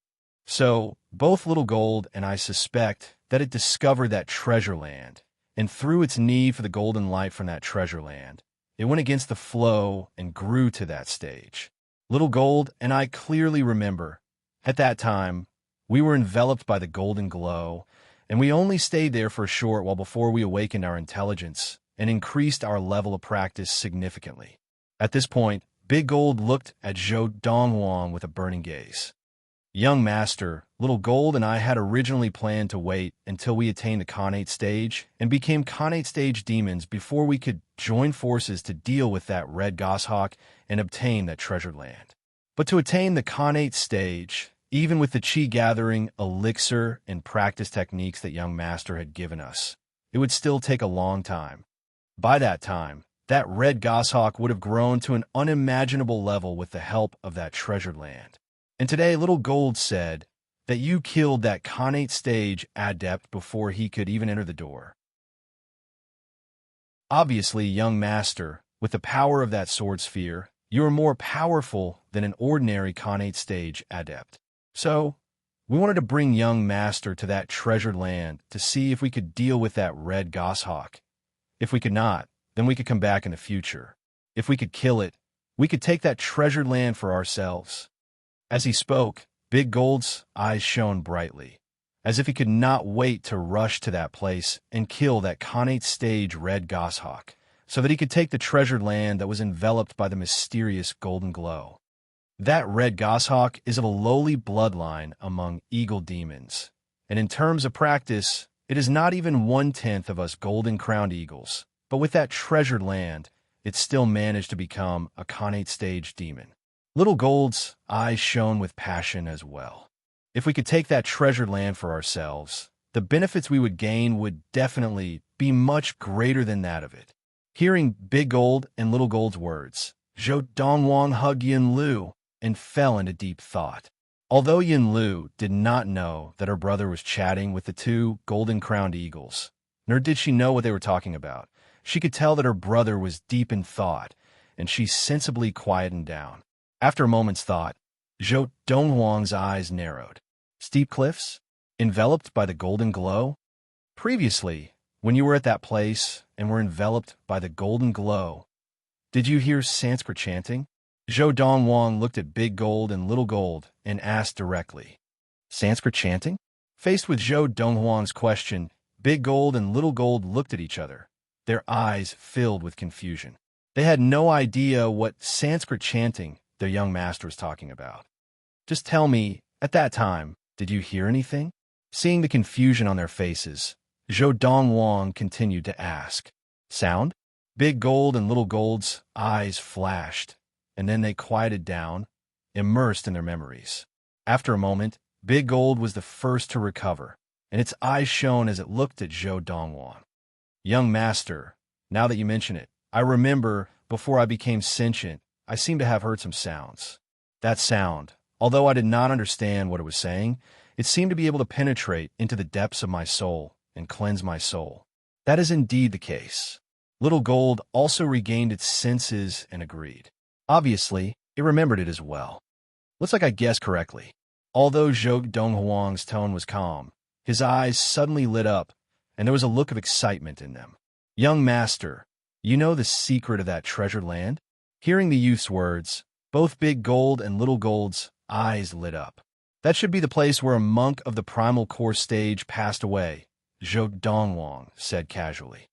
A: So, both Little Gold and I suspect that it discovered that treasure land and through its need for the golden light from that treasure land, it went against the flow and grew to that stage. Little Gold and I clearly remember, at that time, we were enveloped by the golden glow, and we only stayed there for a short while before we awakened our intelligence and increased our level of practice significantly. At this point, Big Gold looked at Donghuang with a burning gaze. Young Master, Little Gold and I had originally planned to wait until we attained the Khanate stage and became Khanate stage demons before we could join forces to deal with that red goshawk and obtain that treasured land. But to attain the Khanate stage, even with the chi gathering, elixir, and practice techniques that Young Master had given us, it would still take a long time. By that time, that red goshawk would have grown to an unimaginable level with the help of that treasured land. And today, Little Gold said that you killed that Khanate stage adept before he could even enter the door. Obviously, Young Master, with the power of that sword sphere, you are more powerful than an ordinary Khanate stage adept. So, we wanted to bring Young Master to that treasured land to see if we could deal with that red goshawk. If we could not, then we could come back in the future. If we could kill it, we could take that treasured land for ourselves. As he spoke, Big Gold's eyes shone brightly, as if he could not wait to rush to that place and kill that Khanate stage red goshawk, so that he could take the treasured land that was enveloped by the mysterious golden glow. That red goshawk is of a lowly bloodline among eagle demons, and in terms of practice, it is not even 1/10 of us golden-crowned eagles, but with that treasured land, it still managed to become a Khanate stage demon. Little Gold's eyes shone with passion as well. If we could take that treasured land for ourselves, the benefits we would gain would definitely be much greater than that of it. Hearing Big Gold and Little Gold's words, Donghuang hugged Yin Lu and fell into deep thought. Although Yin Lu did not know that her brother was chatting with the two golden-crowned eagles, nor did she know what they were talking about, she could tell that her brother was deep in thought, and she sensibly quietened down. After a moment's thought, Donghuang's eyes narrowed. Steep cliffs? Enveloped by the golden glow? Previously, when you were at that place and were enveloped by the golden glow, did you hear Sanskrit chanting? Donghuang looked at Big Gold and Little Gold and asked directly. Sanskrit chanting? Faced with Donghuang's question, Big Gold and Little Gold looked at each other, their eyes filled with confusion. They had no idea what Sanskrit chanting their young master was talking about. Just tell me, at that time, did you hear anything? Seeing the confusion on their faces, Donghuang continued to ask. Sound? Big Gold and Little Gold's eyes flashed, and then they quieted down, immersed in their memories. After a moment, Big Gold was the first to recover, and its eyes shone as it looked at Donghuang. Young Master, now that you mention it, I remember, before I became sentient, I seem to have heard some sounds. That sound, although I did not understand what it was saying, it seemed to be able to penetrate into the depths of my soul and cleanse my soul. That is indeed the case. Little Gold also regained its senses and agreed. Obviously, it remembered it as well. Looks like I guessed correctly. Although Donghuang's tone was calm, his eyes suddenly lit up, and there was a look of excitement in them. Young Master, you know the secret of that treasured land? Hearing the youth's words, both Big Gold and Little Gold's eyes lit up. That should be the place where a monk of the primal core stage passed away, Donghuang said casually.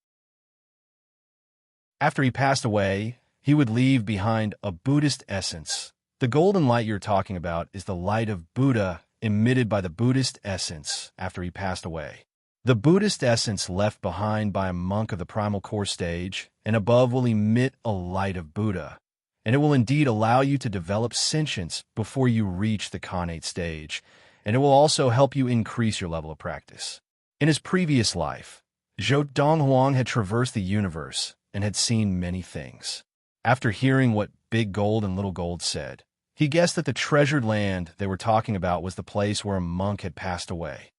A: After he passed away, he would leave behind a Buddhist essence. The golden light you're talking about is the light of Buddha emitted by the Buddhist essence after he passed away. The Buddhist essence left behind by a monk of the primal core stage and above will emit a light of Buddha, and it will indeed allow you to develop sentience before you reach the Khanate stage, and it will also help you increase your level of practice. In his previous life, Donghuang had traversed the universe and had seen many things. After hearing what Big Gold and Little Gold said, he guessed that the treasured land they were talking about was the place where a monk had passed away.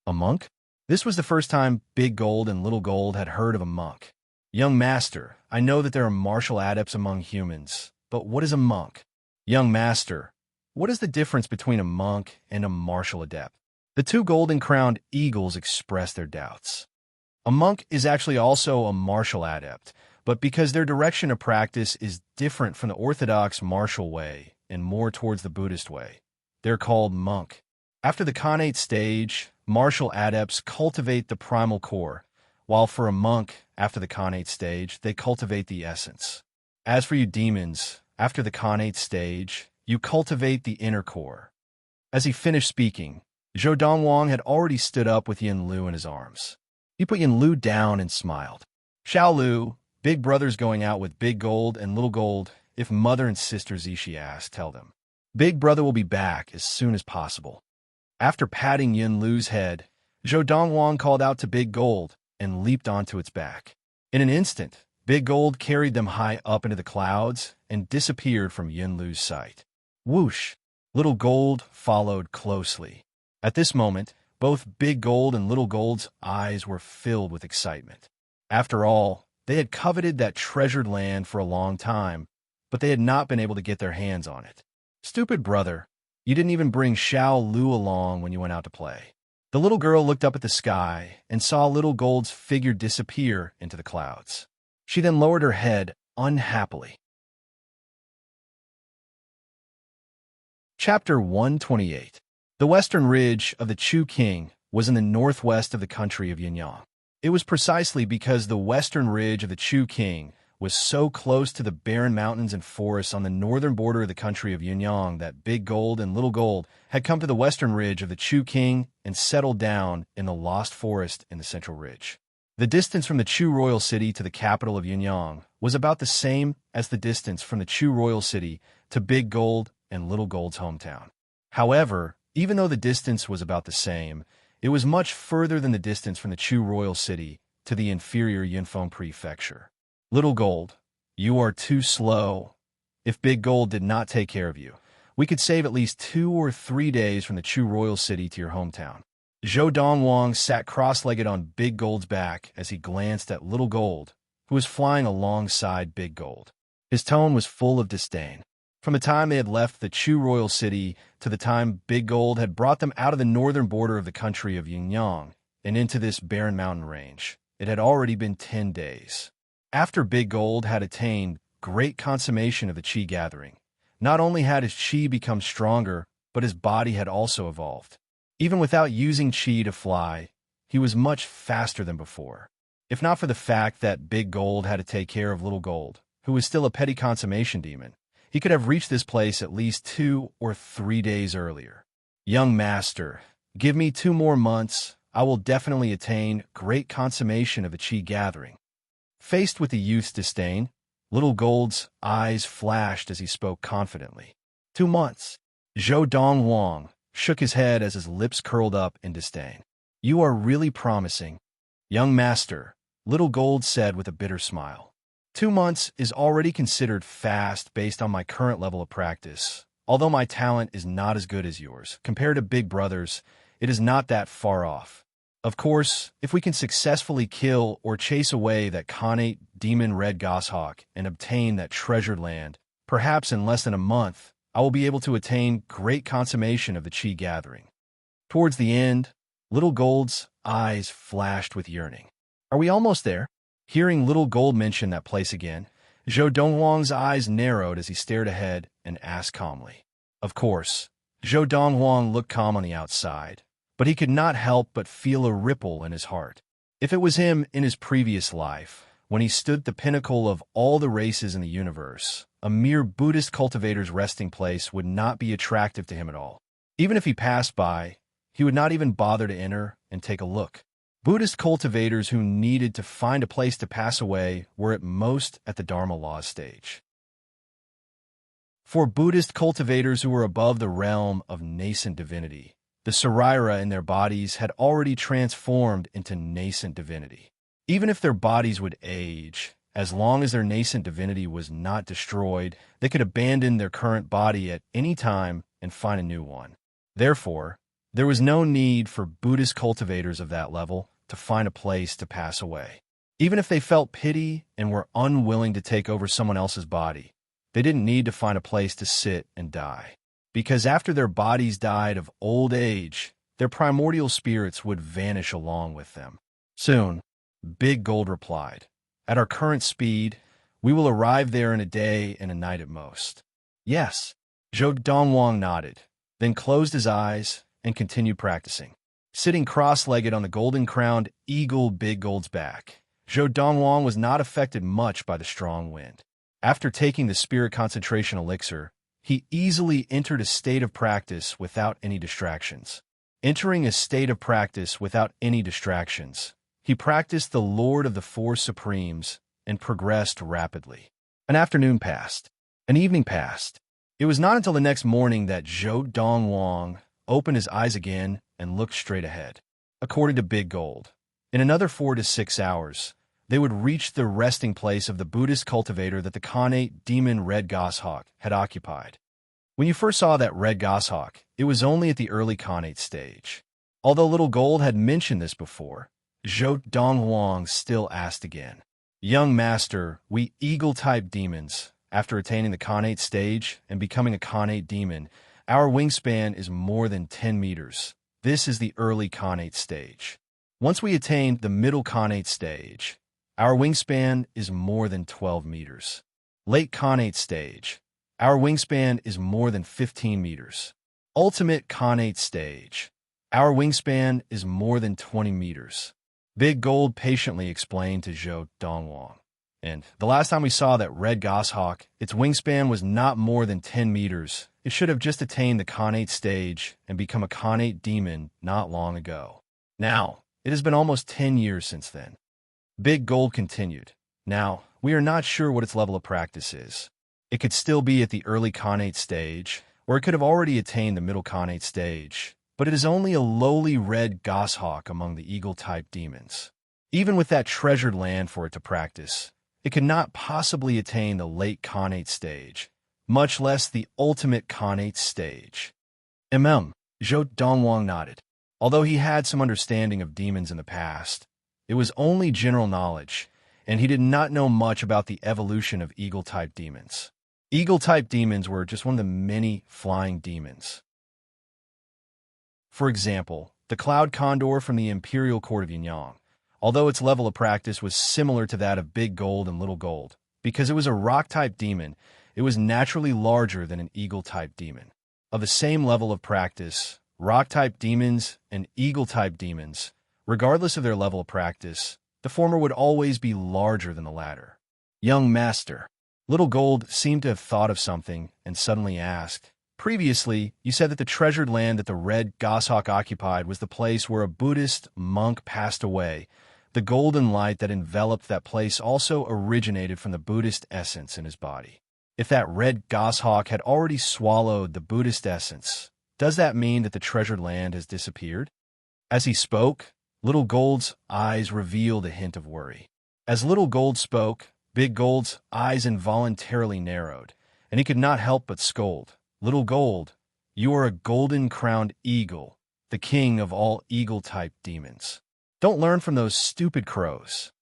A: A monk? This was the first time Big Gold and Little Gold had heard of a monk. Young Master, I know that there are martial adepts among humans, but what is a monk? Young Master, what is the difference between a monk and a martial adept? The two golden-crowned eagles expressed their doubts. A A monk is actually also a martial adept, but because their direction of practice is different from the orthodox martial way and more towards the Buddhist way, they're called monk. After the Khanate stage, martial adepts cultivate the primal core, while for a monk, after the Khanate stage, they cultivate the essence. As for you demons, after the Khanate stage, you cultivate the inner core. As he finished speaking, Donghuang had already stood up with Yin Lu in his arms. He put Yin Lu down and smiled. Xiao Lu, big brother's going out with Big Gold and Little Gold. If mother and sister Zishi ask, tell them. Big brother will be back as soon as possible. After patting Yin Lu's head, Donghuang called out to Big Gold and leaped onto its back. In an instant, Big Gold carried them high up into the clouds and disappeared from Yin Lu's sight. Whoosh! Little Gold followed closely. At this moment, both Big Gold and Little Gold's eyes were filled with excitement. After all, they had coveted that treasured land for a long time, but they had not been able to get their hands on it. Stupid brother, you didn't even bring Xiao Lu along when you went out to play. The little girl looked up at the sky and saw Little Gold's figure disappear into the clouds. She then lowered her head unhappily. Chapter 128. The western ridge of the Chu King was in the northwest of the country of Yinyang. It was precisely because the western ridge of the Chu King was so close to the barren mountains and forests on the northern border of the country of Yinyang that Big Gold and Little Gold had come to the western ridge of the Chu King and settled down in the lost forest in the central ridge. The distance from the Chu royal city to the capital of Yinyang was about the same as the distance from the Chu royal city to Big Gold and Little Gold's hometown. However, even though the distance was about the same, it was much further than the distance from the Chu royal city to the inferior Yinfeng prefecture. Little Gold, you are too slow. If Big Gold did not take care of you, we could save at least 2 or 3 days from the Chu royal city to your hometown. Donghuang sat cross-legged on Big Gold's back as he glanced at Little Gold, who was flying alongside Big Gold. His tone was full of disdain. From the time they had left the Chu royal city to the time Big Gold had brought them out of the northern border of the country of Yinyang and into this barren mountain range, it had already been 10 days. After Big Gold had attained great consummation of the Qi gathering, not only had his Qi become stronger, but his body had also evolved. Even without using Qi to fly, he was much faster than before. If not for the fact that Big Gold had to take care of Little Gold, who was still a petty consummation demon, he could have reached this place at least 2 or 3 days earlier. Young master, give me 2 more months. I will definitely attain great consummation of the Qi gathering. Faced with the youth's disdain, Little Gold's eyes flashed as he spoke confidently. 2 months. Donghuang shook his head as his lips curled up in disdain. You are really promising. Young master, Little Gold said with a bitter smile. 2 months is already considered fast based on my current level of practice. Although my talent is not as good as yours, compared to Big Brother's, it is not that far off. Of course, if we can successfully kill or chase away that Khanate demon red goshawk and obtain that treasured land, perhaps in less than a month, I will be able to attain great consummation of the Qi gathering. Towards the end, Little Gold's eyes flashed with yearning. Are we almost there? Hearing Little Gold mention that place again, Donghuang's eyes narrowed as he stared ahead and asked calmly. Of course, Donghuang looked calm on the outside, but he could not help but feel a ripple in his heart. If it was him in his previous life, when he stood at the pinnacle of all the races in the universe, a mere Buddhist cultivator's resting place would not be attractive to him at all. Even if he passed by, he would not even bother to enter and take a look. Buddhist cultivators who needed to find a place to pass away were at most at the Dharma law stage. For Buddhist cultivators who were above the realm of nascent divinity, the Sarira in their bodies had already transformed into nascent divinity. Even if their bodies would age, as long as their nascent divinity was not destroyed, they could abandon their current body at any time and find a new one. Therefore, there was no need for Buddhist cultivators of that level to find a place to pass away. Even if they felt pity and were unwilling to take over someone else's body, they didn't need to find a place to sit and die. Because after their bodies died of old age, their primordial spirits would vanish along with them. Soon, Big Gold replied. At our current speed, we will arrive there in a day and a night at most. Yes. Donghuang nodded, then closed his eyes and continued practicing. Sitting cross-legged on the golden-crowned eagle Big Gold's back, Donghuang was not affected much by the strong wind. After taking the spirit concentration elixir, he easily entered a state of practice without any distractions. Entering a state of practice without any distractions, he practiced the Lord of the Four Supremes and progressed rapidly. An afternoon passed. An evening passed. It was not until the next morning that Donghuang opened his eyes again and looked straight ahead. According to Big Gold, in another 4 to 6 hours, they would reach the resting place of the Buddhist cultivator that the Khanate demon red goshawk had occupied. When you first saw that red goshawk, it was only at the early Khanate stage. Although Little Gold had mentioned this before, Donghuang still asked again. Young master, we eagle-type demons, after attaining the Khanate stage and becoming a Khanate demon, our wingspan is more than 10 meters. This is the early Khanate stage. Once we attain the middle Khanate stage, our wingspan is more than 12 meters. Late Khanate stage, our wingspan is more than 15 meters. Ultimate Khanate stage, our wingspan is more than 20 meters. Big Gold patiently explained to Donghuang. And the last time we saw that red goshawk, its wingspan was not more than 10 meters. It should have just attained the Khanate stage and become a Khanate demon not long ago. Now, it has been almost 10 years since then. Big Gold continued. Now, we are not sure what its level of practice is. It could still be at the early Khanate stage, or it could have already attained the middle Khanate stage, but it is only a lowly red goshawk among the eagle-type demons. Even with that treasured land for it to practice, it could not possibly attain the late Khanate stage, much less the ultimate Khanate stage. Donghuang nodded. Although he had some understanding of demons in the past, it was only general knowledge, and he did not know much about the evolution of eagle-type demons. Eagle-type demons were just one of the many flying demons. For example, the cloud condor from the imperial court of Yunyang, although its level of practice was similar to that of Big Gold and Little Gold, because it was a rock-type demon, it was naturally larger than an eagle-type demon. Of the same level of practice, rock-type demons and eagle-type demons, regardless of their level of practice, the former would always be larger than the latter. Young master. Little Gold seemed to have thought of something and suddenly asked, previously, you said that the treasured land that the red goshawk occupied was the place where a Buddhist monk passed away. The golden light that enveloped that place also originated from the Buddhist essence in his body. If that red goshawk had already swallowed the Buddhist essence, does that mean that the treasured land has disappeared? As he spoke, Little Gold's eyes revealed a hint of worry. As Little Gold spoke, Big Gold's eyes involuntarily narrowed, and he could not help but scold. Little Gold, you are a golden-crowned eagle, the king of all eagle-type demons. Don't learn from those stupid crows.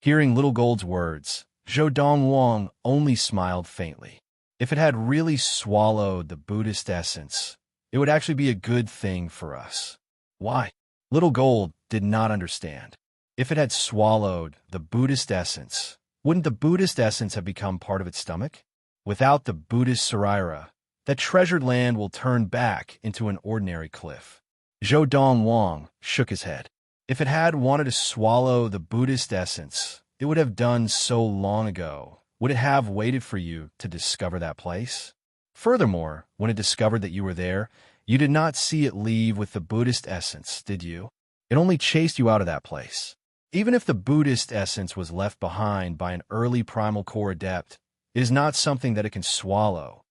A: Hearing Little Gold's words, Donghuang only smiled faintly. If it had really swallowed the Buddhist essence, it would actually be a good thing for us. Why? Little Gold did not understand. If it had swallowed the Buddhist essence, wouldn't the Buddhist essence have become part of its stomach? Without the Buddhist Sarira, that treasured land will turn back into an ordinary cliff. Donghuang shook his head. If it had wanted to swallow the Buddhist essence, it would have done so long ago. Would it have waited for you to discover that place? Furthermore, when it discovered that you were there, you did not see it leave with the Buddhist essence, did you? It only chased you out of that place. Even if the Buddhist essence was left behind by an early primal core adept, it is not something that it can swallow.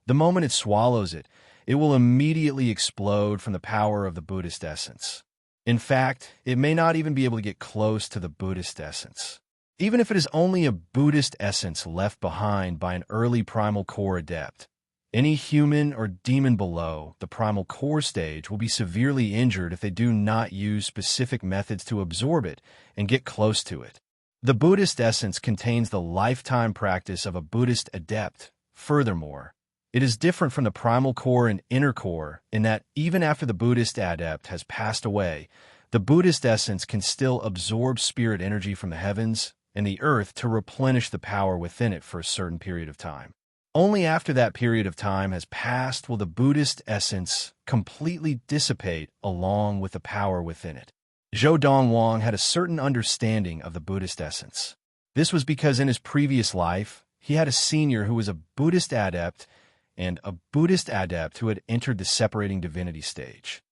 A: The moment it swallows it, it will immediately explode from the power of the Buddhist essence. In fact, it may not even be able to get close to the Buddhist essence. Even if it is only a Buddhist essence left behind by an early primal core adept, any human or demon below the primal core stage will be severely injured if they do not use specific methods to absorb it and get close to it. The Buddhist essence contains the lifetime practice of a Buddhist adept. Furthermore, it is different from the primal core and inner core in that even after the Buddhist adept has passed away, The Buddhist essence can still absorb spirit energy from the heavens and the earth to replenish the power within it for a certain period of time. Only after that period of time has passed will the Buddhist essence completely dissipate along with the power within it. Zhou Donghuang had a certain understanding of the Buddhist essence. This was because in his previous life, he had a senior who was a Buddhist adept and a Buddhist adept who had entered the separating divinity stage.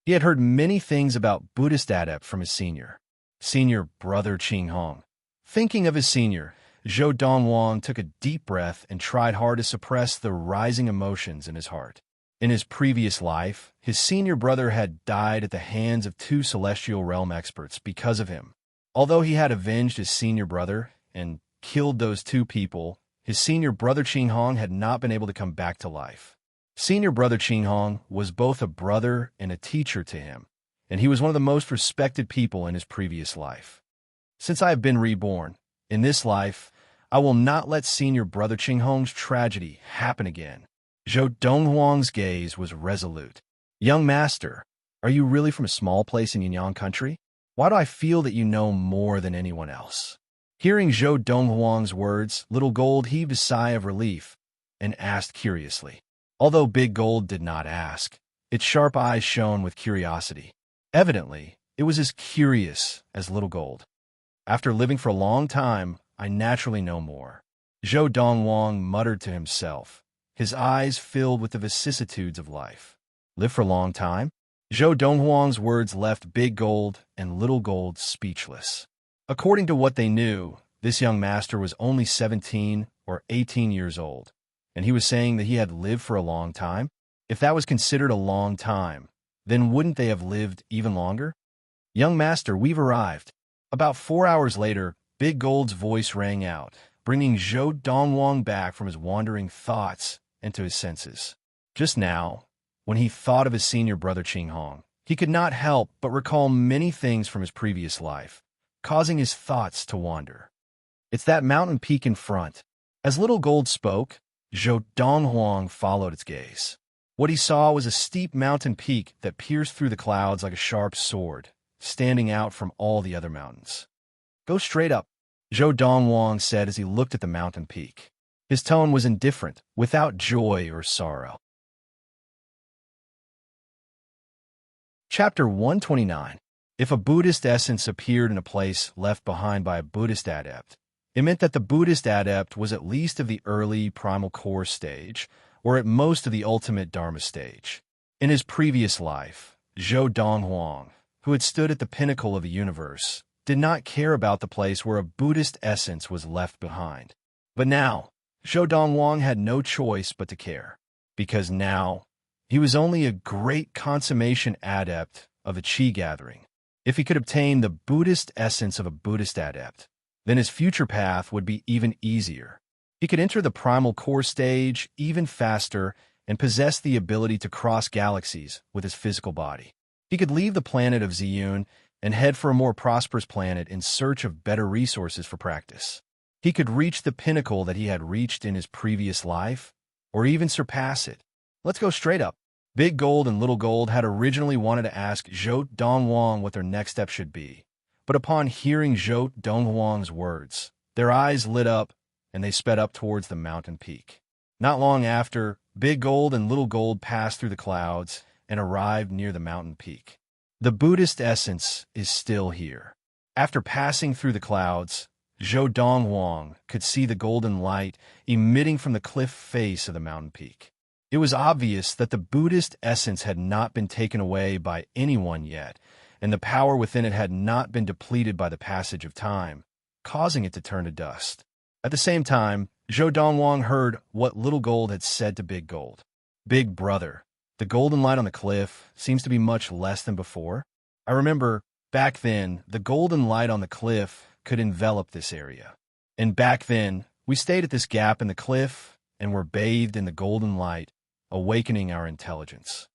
A: He had heard many things about Buddhist adept from his senior brother Qinghong. Thinking of his senior, Zhou Donghuang took a deep breath and tried hard to suppress the rising emotions in his heart. In his previous life, his senior brother had died at the hands of two celestial realm experts because of him. Although he had avenged his senior brother and killed those two people, his senior brother Qinghong had not been able to come back to life. Senior brother Qinghong was both a brother and a teacher to him, and he was one of the most respected people in his previous life. Since I have been reborn, in this life, I will not let senior brother Qinghong's tragedy happen again. Zhou Donghuang's gaze was resolute. Young master, are you really from a small place in Yinyang country? Why do I feel that you know more than anyone else? Hearing Zhou Donghuang's words, Little Gold heaved a sigh of relief and asked curiously. Although Big Gold did not ask, its sharp eyes shone with curiosity. Evidently, it was as curious as Little Gold. After living for a long time, I naturally know more. Zhou Donghuang muttered to himself, his eyes filled with the vicissitudes of life. Live for a long time? Zhou Donghuang's words left Big Gold and Little Gold speechless. According to what they knew, this young master was only 17 or 18 years old, and he was saying that he had lived for a long time? If that was considered a long time, then wouldn't they have lived even longer? Young master, we've arrived. About 4 hours later, Big Gold's voice rang out, bringing Zhou Donghuang back from his wandering thoughts and to his senses. Just now, when he thought of his senior brother Qinghong, he could not help but recall many things from his previous life, causing his thoughts to wander. It's that mountain peak in front. As Little Gold spoke, Zhou Donghuang followed its gaze. What he saw was a steep mountain peak that pierced through the clouds like a sharp sword, standing out from all the other mountains. Go straight up, Zhou Donghuang said as he looked at the mountain peak. His tone was indifferent, without joy or sorrow. Chapter 129. If a Buddhist essence appeared in a place left behind by a Buddhist adept, it meant that the Buddhist adept was at least of the early primal core stage, or at most of the ultimate Dharma stage. In his previous life, Zhou Donghuang, who had stood at the pinnacle of the universe, did not care about the place where a Buddhist essence was left behind. But now, Zhou Donghuang had no choice but to care, because now he was only a great consummation adept of a Qi gathering. If he could obtain the Buddhist essence of a Buddhist adept, then his future path would be even easier. He could enter the primal core stage even faster and possess the ability to cross galaxies with his physical body. He could leave the planet of Ziyun and head for a more prosperous planet in search of better resources for practice. He could reach the pinnacle that he had reached in his previous life, or even surpass it. Let's go straight up. Big Gold and Little Gold had originally wanted to ask Zhou Donghuang what their next step should be, but upon hearing Zhou Donghuang's words, their eyes lit up and they sped up towards the mountain peak. Not long after, Big Gold and Little Gold passed through the clouds and arrived near the mountain peak. The Buddhist essence is still here. After passing through the clouds, Zhou Donghuang could see the golden light emitting from the cliff face of the mountain peak. It was obvious that the Buddhist essence had not been taken away by anyone yet, and the power within it had not been depleted by the passage of time, causing it to turn to dust. At the same time, Zhou Donghuang heard what Little Gold had said to Big Gold. Big brother, the golden light on the cliff seems to be much less than before. I remember, back then, the golden light on the cliff could envelop this area. And back then, we stayed at this gap in the cliff and were bathed in the golden light, awakening our intelligence.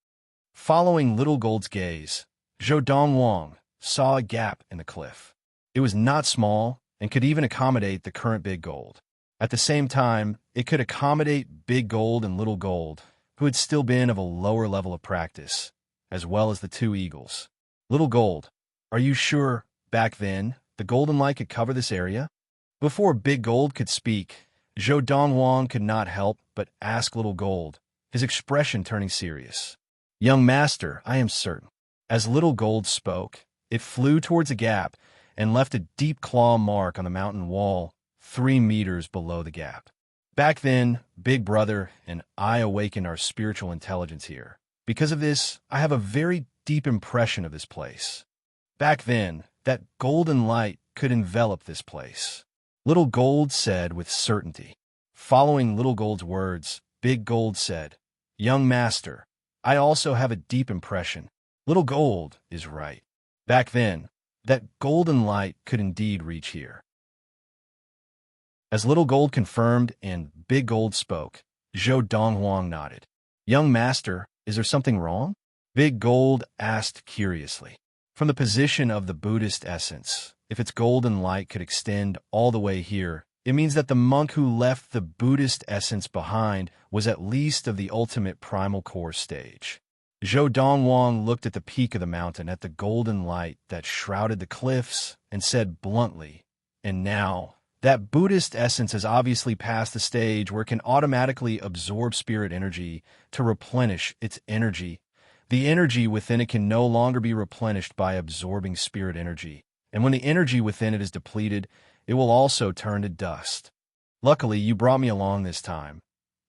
A: Following Little Gold's gaze, Zhou Donghuang saw a gap in the cliff. It was not small and could even accommodate the current Big Gold. At the same time, it could accommodate Big Gold and Little Gold, who had still been of a lower level of practice, as well as the two eagles. Little Gold, are you sure, back then, the golden light could cover this area? Before Big Gold could speak, Zhou Donghuang could not help but ask Little Gold, his expression turning serious. Young master, I am certain. As Little Gold spoke, it flew towards a gap and left a deep claw mark on the mountain wall 3 meters below the gap. Back then, Big Brother and I awakened our spiritual intelligence here. Because of this, I have a very deep impression of this place. Back then, that golden light could envelop this place. Little Gold said with certainty. Following Little Gold's words, Big Gold said, Young master, I also have a deep impression. Little Gold is right. Back then, that golden light could indeed reach here. As Little Gold confirmed and Big Gold spoke, Zhou Donghuang nodded. Young master, is there something wrong? Big Gold asked curiously. From the position of the Buddhist essence, if its golden light could extend all the way here, it means that the monk who left the Buddhist essence behind was at least of the ultimate primal core stage. Zhou Donghuang looked at the peak of the mountain, at the golden light that shrouded the cliffs, and said bluntly, and now, that Buddhist essence has obviously passed the stage where it can automatically absorb spirit energy to replenish its energy. The energy within it can no longer be replenished by absorbing spirit energy, and when the energy within it is depleted, it will also turn to dust. Luckily, you brought me along this time.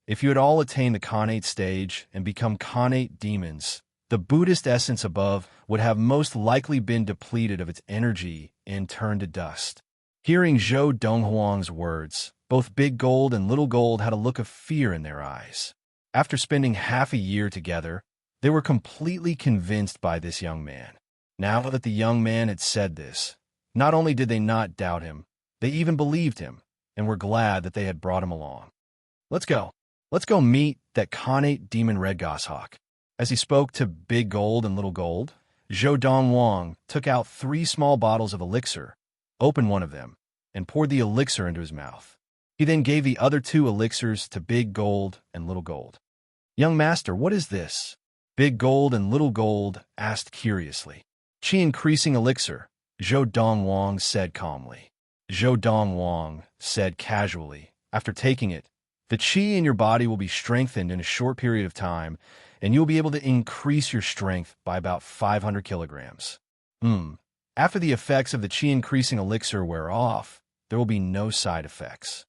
A: If you had all attained the Khanate stage and become Khanate demons, the Buddhist essence above would have most likely been depleted of its energy and turned to dust. Hearing Zhou Donghuang's words, both Big Gold and Little Gold had a look of fear in their eyes. After spending half a year together, they were completely convinced by this young man. Now that the young man had said this, not only did they not doubt him, they even believed him, and were glad that they had brought him along. Let's go. Let's go meet that Khanate demon Red Goshawk. As he spoke to Big Gold and Little Gold, Zhou Donghuang took out 3 small bottles of elixir, opened one of them, and poured the elixir into his mouth. He then gave the other 2 elixirs to Big Gold and Little Gold. Young master, what is this? Big Gold and Little Gold asked curiously. Qi-increasing elixir, Zhou Donghuang said calmly. Zhou Donghuang said casually, after taking it, the qi in your body will be strengthened in a short period of time, and you'll be able to increase your strength by about 500 kilograms. After the effects of the qi-increasing elixir wear off, there will be no side effects.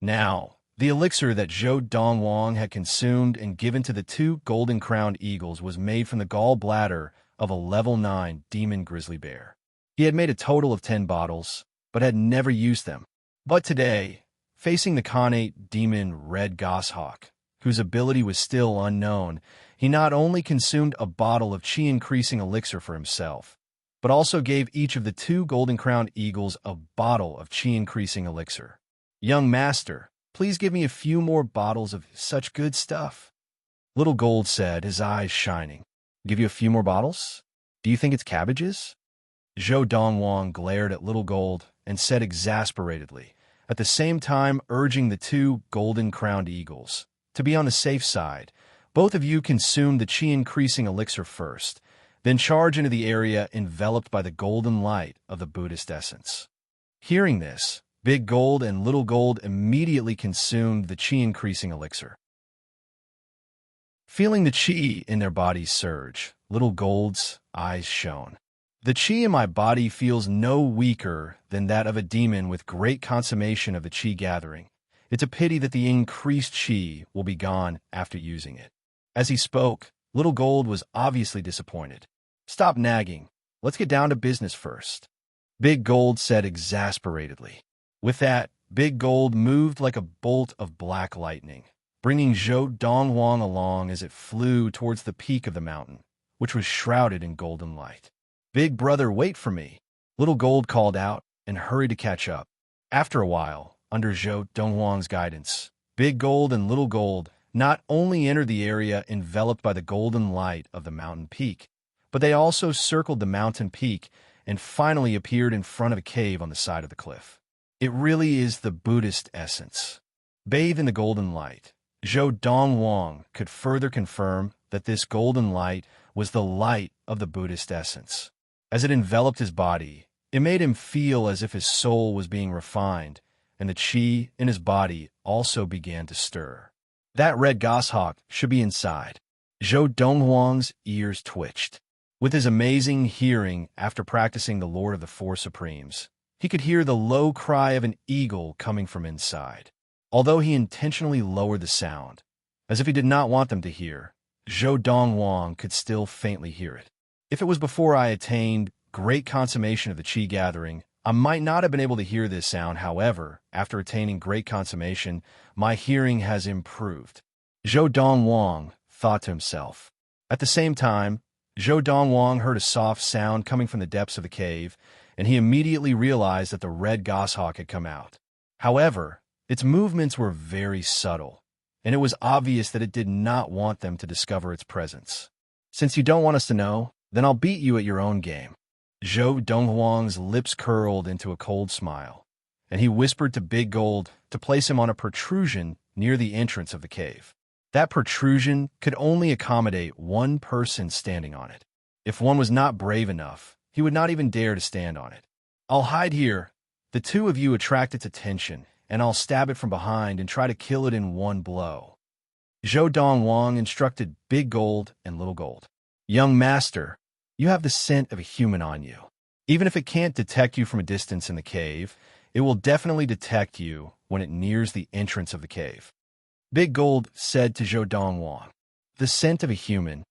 A: Now, the elixir that Zhou Donghuang had consumed and given to the 2 golden-crowned eagles was made from the gallbladder of a level 9 demon grizzly bear. He had made a total of 10 bottles, but had never used them. But today, facing the Khanate demon Red Goshawk, whose ability was still unknown, he not only consumed a bottle of qi-increasing elixir for himself, but also gave each of the 2 golden-crowned eagles a bottle of qi-increasing elixir. Young master, please give me a few more bottles of such good stuff. Little Gold said, his eyes shining. Give you a few more bottles? Do you think it's cabbages? Zhou Donghuang glared at Little Gold and said exasperatedly, at the same time urging the 2 golden-crowned eagles to be on the safe side. Both of you consume the qi-increasing elixir first, then charge into the area enveloped by the golden light of the Buddhist essence. Hearing this, Big Gold and Little Gold immediately consumed the qi-increasing elixir. Feeling the qi in their bodies surge, Little Gold's eyes shone. The qi in my body feels no weaker than that of a demon with great consummation of the qi gathering. It's a pity that the increased qi will be gone after using it. As he spoke, Little Gold was obviously disappointed. Stop nagging. Let's get down to business first. Big Gold said exasperatedly. With that, Big Gold moved like a bolt of black lightning, bringing Zhou Donghuang along as it flew towards the peak of the mountain, which was shrouded in golden light. Big brother, wait for me, Little Gold called out and hurried to catch up. After a while, under Zhou Donghuang's guidance, Big Gold and Little Gold not only entered the area enveloped by the golden light of the mountain peak, but they also circled the mountain peak and finally appeared in front of a cave on the side of the cliff. It really is the Buddhist essence. Bathed in the golden light, Zhou Donghuang could further confirm that this golden light was the light of the Buddhist essence. As it enveloped his body, it made him feel as if his soul was being refined, and the qi in his body also began to stir. That red goshawk should be inside. Zhou Donghuang's ears twitched. With his amazing hearing after practicing the Lord of the Four Supremes, he could hear the low cry of an eagle coming from inside. Although he intentionally lowered the sound, as if he did not want them to hear, Zhou Donghuang could still faintly hear it. If it was before I attained great consummation of the qi gathering, I might not have been able to hear this sound. However, after attaining great consummation, my hearing has improved. Zhou Donghuang thought to himself. At the same time, Zhou Donghuang heard a soft sound coming from the depths of the cave, and he immediately realized that the red goshawk had come out. However, its movements were very subtle, and it was obvious that it did not want them to discover its presence. Since you don't want us to know, then I'll beat you at your own game. Zhou Donghuang's lips curled into a cold smile, and he whispered to Big Gold to place him on a protrusion near the entrance of the cave. That protrusion could only accommodate one person standing on it. If one was not brave enough, he would not even dare to stand on it. I'll hide here. The two of you attract its attention, and I'll stab it from behind and try to kill it in one blow. Zhou Donghuang instructed Big Gold and Little Gold. Young master, you have the scent of a human on you. Even if it can't detect you from a distance in the cave, it will definitely detect you when it nears the entrance of the cave. Big Gold said to Zhou Donghuang. The scent of a human.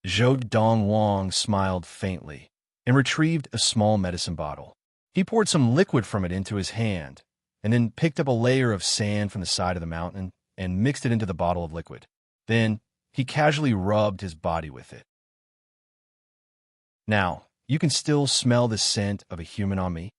A: Zhou Donghuang smiled faintly and retrieved a small medicine bottle. He poured some liquid from it into his hand, and then picked up a layer of sand from the side of the mountain and mixed it into the bottle of liquid. Then he casually rubbed his body with it. Now, you can still smell the scent of a human on me?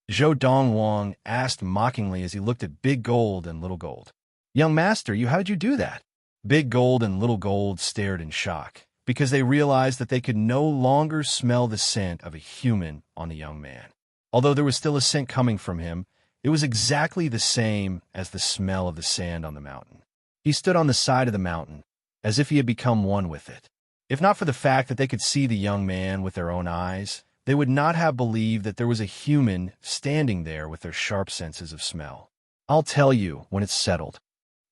A: Zhou Donghuang asked mockingly as he looked at Big Gold and Little Gold. Young master, how did you do that? Big Gold and Little Gold stared in shock, because they realized that they could no longer smell the scent of a human on the young man. Although there was still a scent coming from him, it was exactly the same as the smell of the sand on the mountain. He stood on the side of the mountain, as if he had become one with it. If not for the fact that they could see the young man with their own eyes, they would not have believed that there was a human standing there with their sharp senses of smell. I'll tell you when it's settled.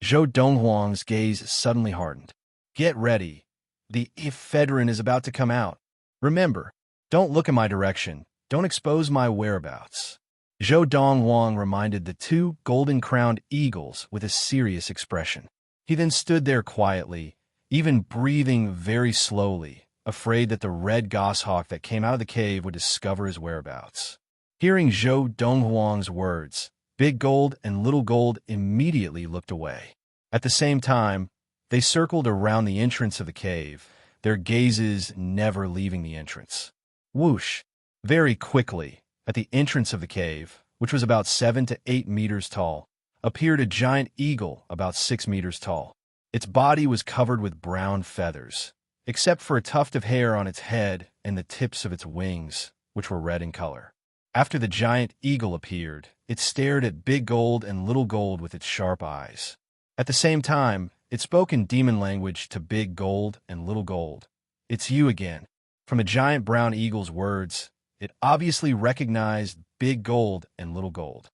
A: Zhou Donghuang's gaze suddenly hardened. Get ready. The ephedrine is about to come out. Remember, don't look in my direction. Don't expose my whereabouts. Zhou Donghuang reminded the two golden-crowned eagles with a serious expression. He then stood there quietly, even breathing very slowly, afraid that the red goshawk that came out of the cave would discover his whereabouts. Hearing Zhou Donghuang's words, Big Gold and Little Gold immediately looked away. At the same time, they circled around the entrance of the cave, their gazes never leaving the entrance. Whoosh! Very quickly, at the entrance of the cave, which was about 7 to 8 meters tall, appeared a giant eagle about 6 meters tall. Its body was covered with brown feathers, except for a tuft of hair on its head and the tips of its wings, which were red in color. After the giant eagle appeared, it stared at Big Gold and Little Gold with its sharp eyes. At the same time, it spoke in demon language to Big Gold and Little Gold. It's you again. From the giant brown eagle's words, it obviously recognized Big Gold and Little Gold.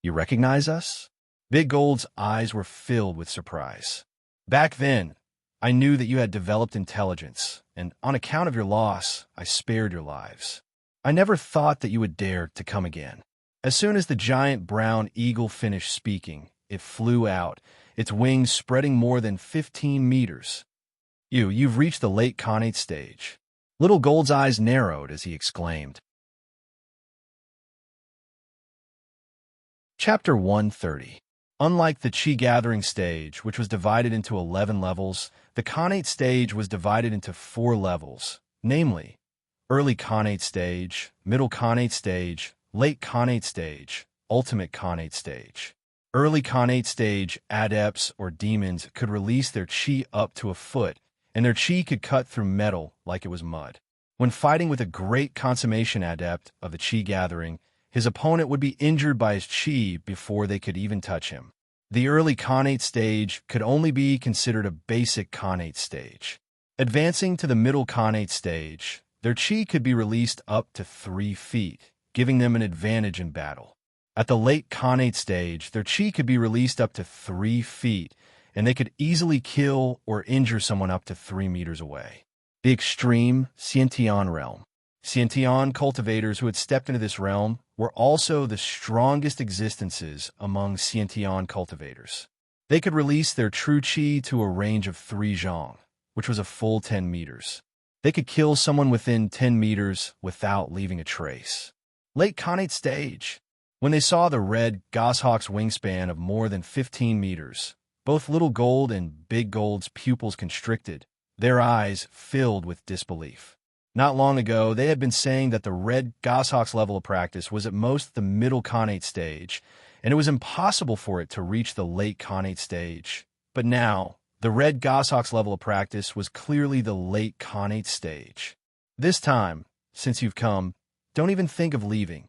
A: You recognize us? Big Gold's eyes were filled with surprise. Back then, I knew that you had developed intelligence, and on account of your loss, I spared your lives. I never thought that you would dare to come again. As soon as the giant brown eagle finished speaking, it flew out, its wings spreading more than 15 meters. You've reached the late Khanate stage. Little Gold's eyes narrowed as he exclaimed. Chapter 130. Unlike the Qi gathering stage, which was divided into 11 levels, the Khanate stage was divided into 4 levels, namely, Early Khanate stage, Middle Khanate stage, Late Khanate stage, Ultimate Khanate stage. Early Khanate stage adepts or demons could release their Qi up to a foot, and their Qi could cut through metal like it was mud. When fighting with a great consummation adept of the Qi gathering, his opponent would be injured by his Qi before they could even touch him. The early Khanate stage could only be considered a basic Khanate stage. Advancing to the middle Khanate stage, their chi could be released up to 3 feet, giving them an advantage in battle. At the late Khanate stage, their chi could be released up to 3 feet, and they could easily kill or injure someone up to 3 meters away. The extreme Xiantian realm. Xiantian cultivators who had stepped into this realm were also the strongest existences among Xiantian cultivators. They could release their true chi to a range of 3 zhang, which was a full 10 meters. They could kill someone within 10 meters without leaving a trace. Late Khanate stage. When they saw the red goshawk's wingspan of more than 15 meters, both Little Gold and Big Gold's pupils constricted, their eyes filled with disbelief. Not long ago, they had been saying that the red goshawk's level of practice was at most the middle Khanate stage, and it was impossible for it to reach the late Khanate stage. But now, the red goshawk's level of practice was clearly the late Khanate stage. This time, since you've come, don't even think of leaving.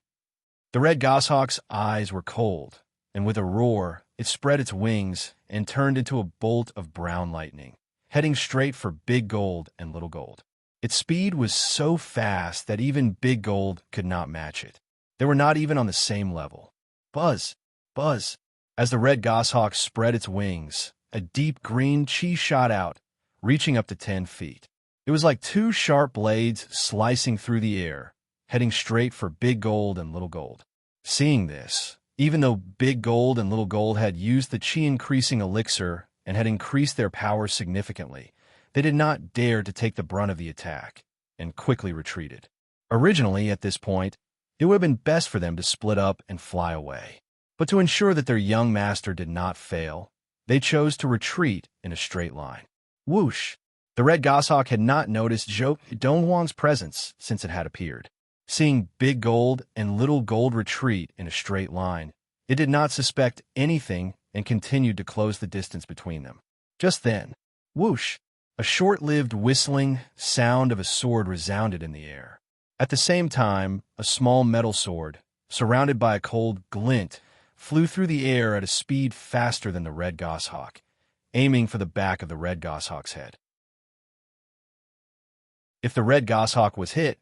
A: The red goshawk's eyes were cold, and with a roar, it spread its wings and turned into a bolt of brown lightning, heading straight for Big Gold and Little Gold. Its speed was so fast that even Big Gold could not match it. They were not even on the same level. Buzz! Buzz! As the red goshawk spread its wings, a deep green chi shot out, reaching up to 10 feet. It was like 2 sharp blades slicing through the air, heading straight for Big Gold and Little Gold. Seeing this, even though Big Gold and Little Gold had used the chi-increasing elixir and had increased their power significantly, they did not dare to take the brunt of the attack, and quickly retreated. Originally, at this point, it would have been best for them to split up and fly away. But to ensure that their young master did not fail, they chose to retreat in a straight line. Whoosh! The red goshawk had not noticed Donghuang's presence since it had appeared. Seeing Big Gold and Little Gold retreat in a straight line, it did not suspect anything and continued to close the distance between them. Just then, whoosh! A short-lived whistling sound of a sword resounded in the air. At the same time, a small metal sword, surrounded by a cold glint, flew through the air at a speed faster than the red goshawk, aiming for the back of the red goshawk's head. If the red goshawk was hit,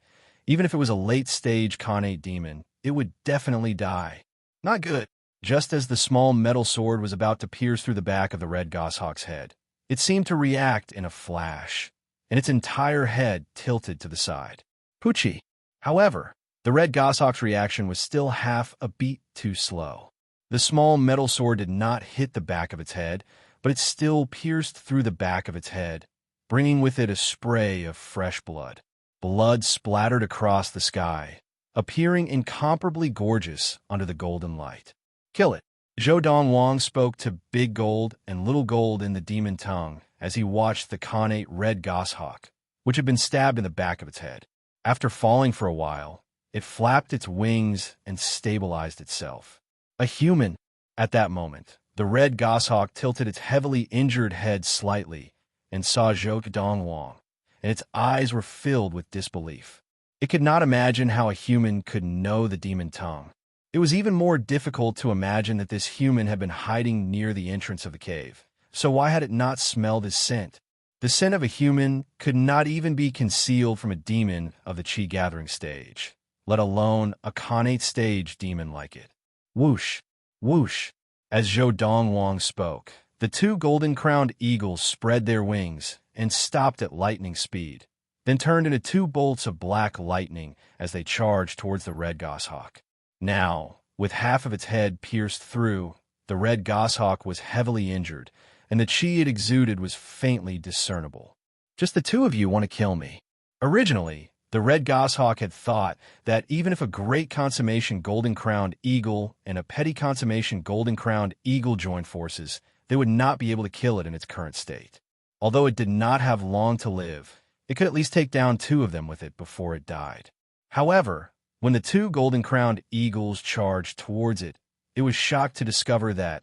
A: even if it was a late-stage Khanate demon, it would definitely die. Not good. Just as the small metal sword was about to pierce through the back of the red goshawk's head, it seemed to react in a flash, and its entire head tilted to the side. Poochie! However, the red goshawk's reaction was still half a beat too slow. The small metal sword did not hit the back of its head, but it still pierced through the back of its head, bringing with it a spray of fresh blood. Blood splattered across the sky, appearing incomparably gorgeous under the golden light. Kill it! Donghuang spoke to Big Gold and Little Gold in the demon tongue as he watched the Khanate red goshawk, which had been stabbed in the back of its head. After falling for a while, it flapped its wings and stabilized itself. A human! At that moment, the red goshawk tilted its heavily injured head slightly and saw Donghuang, and its eyes were filled with disbelief. It could not imagine how a human could know the demon tongue. It was even more difficult to imagine that this human had been hiding near the entrance of the cave. So why had it not smelled his scent? The scent of a human could not even be concealed from a demon of the chi-gathering stage, let alone a Khanate stage demon like it. Whoosh! Whoosh! As Donghuang spoke, the 2 golden-crowned eagles spread their wings and stopped at lightning speed, then turned into 2 bolts of black lightning as they charged towards the red goshawk. Now, with half of its head pierced through, the red goshawk was heavily injured, and the chi it exuded was faintly discernible. Just the 2 of you want to kill me. Originally, the red goshawk had thought that even if a great consummation golden-crowned eagle and a petty consummation golden-crowned eagle joined forces, they would not be able to kill it in its current state. Although it did not have long to live, it could at least take down 2 of them with it before it died. However, when the 2 golden-crowned eagles charged towards it, it was shocked to discover that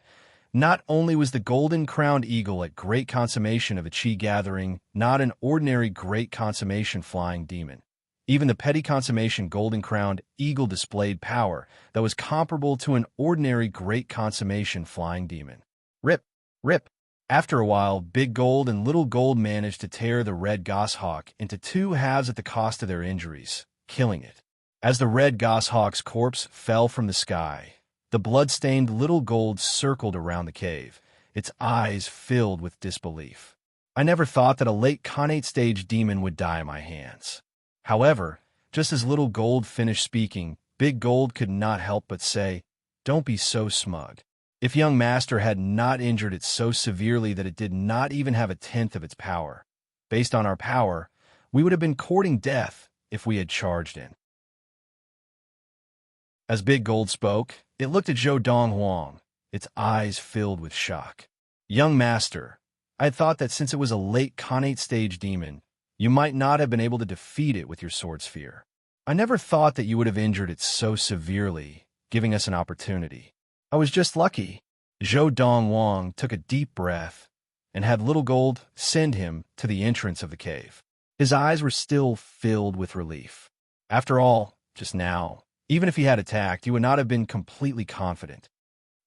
A: not only was the golden-crowned eagle at great consummation of a chi-gathering not an ordinary great consummation flying demon, even the petty consummation golden-crowned eagle displayed power that was comparable to an ordinary great consummation flying demon. Rip! Rip! After a while, Big Gold and Little Gold managed to tear the red goshawk into two halves at the cost of their injuries, killing it. As the red goshawk's corpse fell from the sky, the blood-stained Little Gold circled around the cave, its eyes filled with disbelief. I never thought that a late Khanate stage demon would die in my hands. However, just as Little Gold finished speaking, Big Gold could not help but say, "Don't be so smug. If young Master had not injured it so severely that it did not even have a tenth of its power, based on our power, we would have been courting death if we had charged in." As Big Gold spoke, it looked at Donghuang, its eyes filled with shock. "Young Master, I had thought that since it was a late Khanate stage demon, you might not have been able to defeat it with your sword sphere. I never thought that you would have injured it so severely, giving us an opportunity. I was just lucky." Donghuang took a deep breath and had Little Gold send him to the entrance of the cave. His eyes were still filled with relief. After all, just now, even if he had attacked, he would not have been completely confident.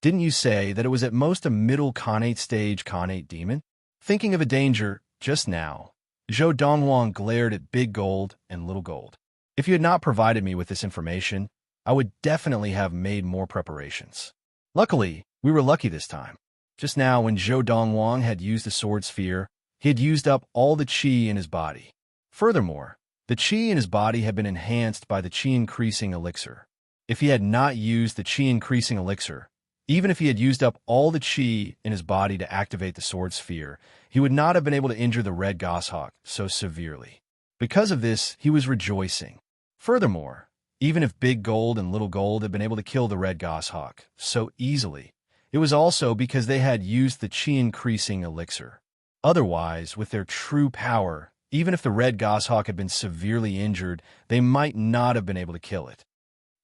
A: "Didn't you say that it was at most a middle Khanate stage Khanate demon?" Thinking of a danger just now, Donghuang glared at Big Gold and Little Gold. "If you had not provided me with this information, I would definitely have made more preparations. Luckily, we were lucky this time. Just now, when Donghuang had used the sword sphere, he had used up all the qi in his body. Furthermore, the qi in his body had been enhanced by the qi-increasing elixir. If he had not used the qi-increasing elixir, even if he had used up all the qi in his body to activate the sword sphere, he would not have been able to injure the red goshawk so severely. Because of this, he was rejoicing. Furthermore, even if Big Gold and Little Gold had been able to kill the red goshawk so easily, it was also because they had used the qi-increasing elixir. Otherwise, with their true power, even if the red goshawk had been severely injured, they might not have been able to kill it.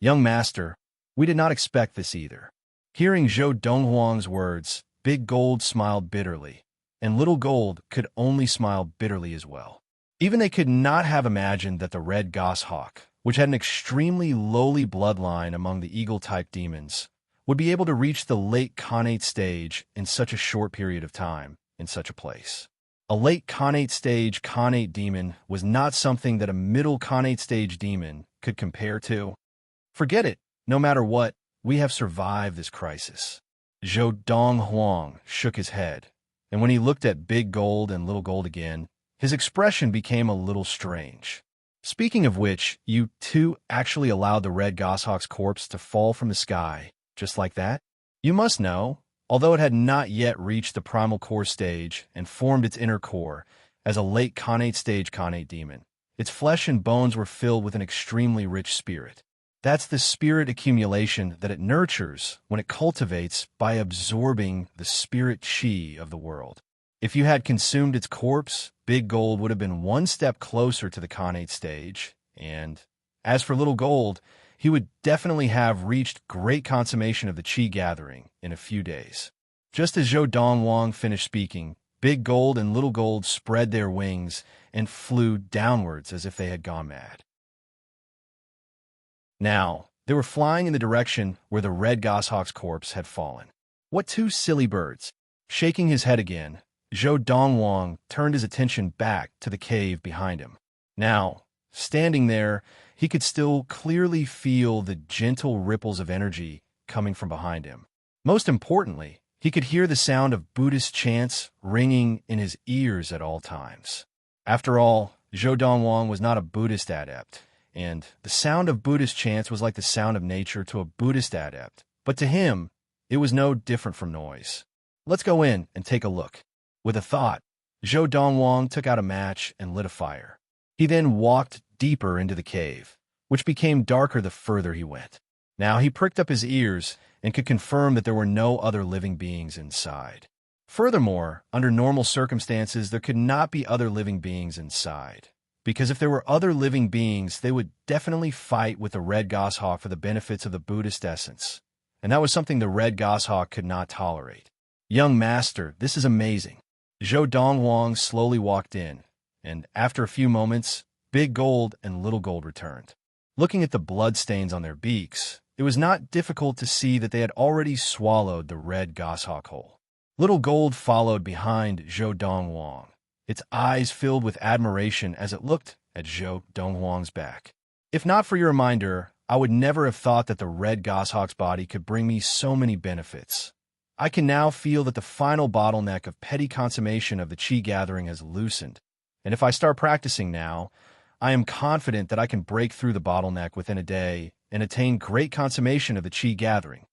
A: "Young Master, we did not expect this either." Hearing Donghuang's words, Big Gold smiled bitterly, and Little Gold could only smile bitterly as well. Even they could not have imagined that the red goshawk, which had an extremely lowly bloodline among the eagle-type demons, would be able to reach the late Khanate stage in such a short period of time, in such a place. A late Khanate stage Khanate demon was not something that a middle Khanate stage demon could compare to. "Forget it. No matter what, we have survived this crisis." Donghuang shook his head, and when he looked at Big Gold and Little Gold again, his expression became a little strange. "Speaking of which, you two actually allowed the red goshawk's corpse to fall from the sky, just like that? You must know, although it had not yet reached the primal core stage and formed its inner core as a late Khanate stage Khanate demon, its flesh and bones were filled with an extremely rich spirit. That's the spirit accumulation that it nurtures when it cultivates by absorbing the spirit qi of the world. If you had consumed its corpse, Big Gold would have been one step closer to the Khanate stage, and as for Little Gold, he would definitely have reached great consummation of the qi gathering in a few days." Just as Donghuang finished speaking, Big Gold and Little Gold spread their wings and flew downwards as if they had gone mad. Now, they were flying in the direction where the red goshawk's corpse had fallen. "What two silly birds!" Shaking his head again, Donghuang turned his attention back to the cave behind him. Now, standing there, he could still clearly feel the gentle ripples of energy coming from behind him. Most importantly, he could hear the sound of Buddhist chants ringing in his ears at all times. After all, Donghuang was not a Buddhist adept, and the sound of Buddhist chants was like the sound of nature to a Buddhist adept, but to him, it was no different from noise. "Let's go in and take a look." With a thought, Donghuang took out a match and lit a fire. He then walked deeper into the cave, which became darker the further he went. Now he pricked up his ears and could confirm that there were no other living beings inside. Furthermore, under normal circumstances, there could not be other living beings inside, because if there were other living beings, they would definitely fight with the red goshawk for the benefits of the Buddhist essence, and that was something the red goshawk could not tolerate. "Young Master, this is amazing." Donghuang slowly walked in, and after a few moments, Big Gold and Little Gold returned. Looking at the bloodstains on their beaks, it was not difficult to see that they had already swallowed the red goshawk whole. Little Gold followed behind Zhou Donghuang, its eyes filled with admiration as it looked at Zhou Donghuang's back. If not for your reminder, I would never have thought that the red goshawk's body could bring me so many benefits. I can now feel that the final bottleneck of petty consummation of the Qi gathering has loosened, and if I start practicing now, I am confident that I can break through the bottleneck within a day and attain great consummation of the Qi gathering.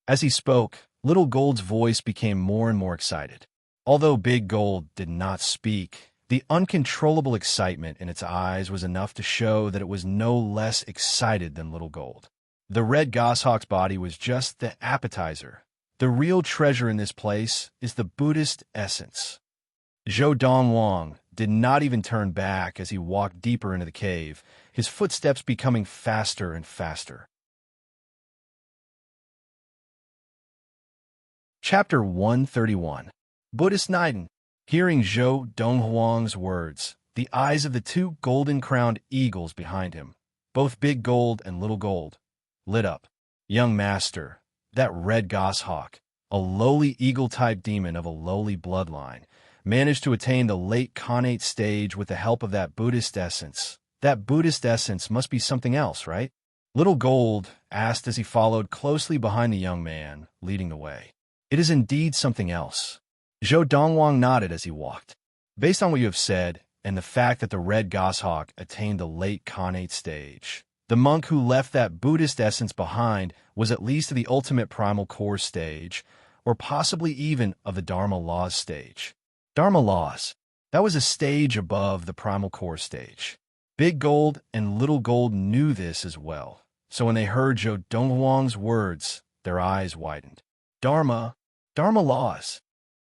A: As he spoke, Little Gold's voice became more and more excited. Although Big Gold did not speak, the uncontrollable excitement in its eyes was enough to show that it was no less excited than Little Gold. The red goshawk's body was just the appetizer. The real treasure in this place is the Buddhist essence. Zhou Donghuang did not even turn back as he walked deeper into the cave, his footsteps becoming faster and faster. Chapter 131. Buddhist Nightin. Hearing Zhou Donghuang's words, the eyes of the two golden-crowned eagles behind him, both Big Gold and Little Gold, lit up. Young master, that red goshawk, a lowly eagle-type demon of a lowly bloodline, managed to attain the late Khanate stage with the help of that Buddhist essence. That Buddhist essence must be something else, right? Little Gold asked as he followed closely behind the young man, leading the way. It is indeed something else. Zhou Donghuang nodded as he walked. Based on what you have said, and the fact that the red goshawk attained the late Khanate stage, the monk who left that Buddhist essence behind was at least the ultimate primal core stage, or possibly even of the Dharma laws stage. Dharma laws. That was a stage above the primal core stage. Big Gold and Little Gold knew this as well, so when they heard Zhou Donghuang's words, their eyes widened. Dharma laws.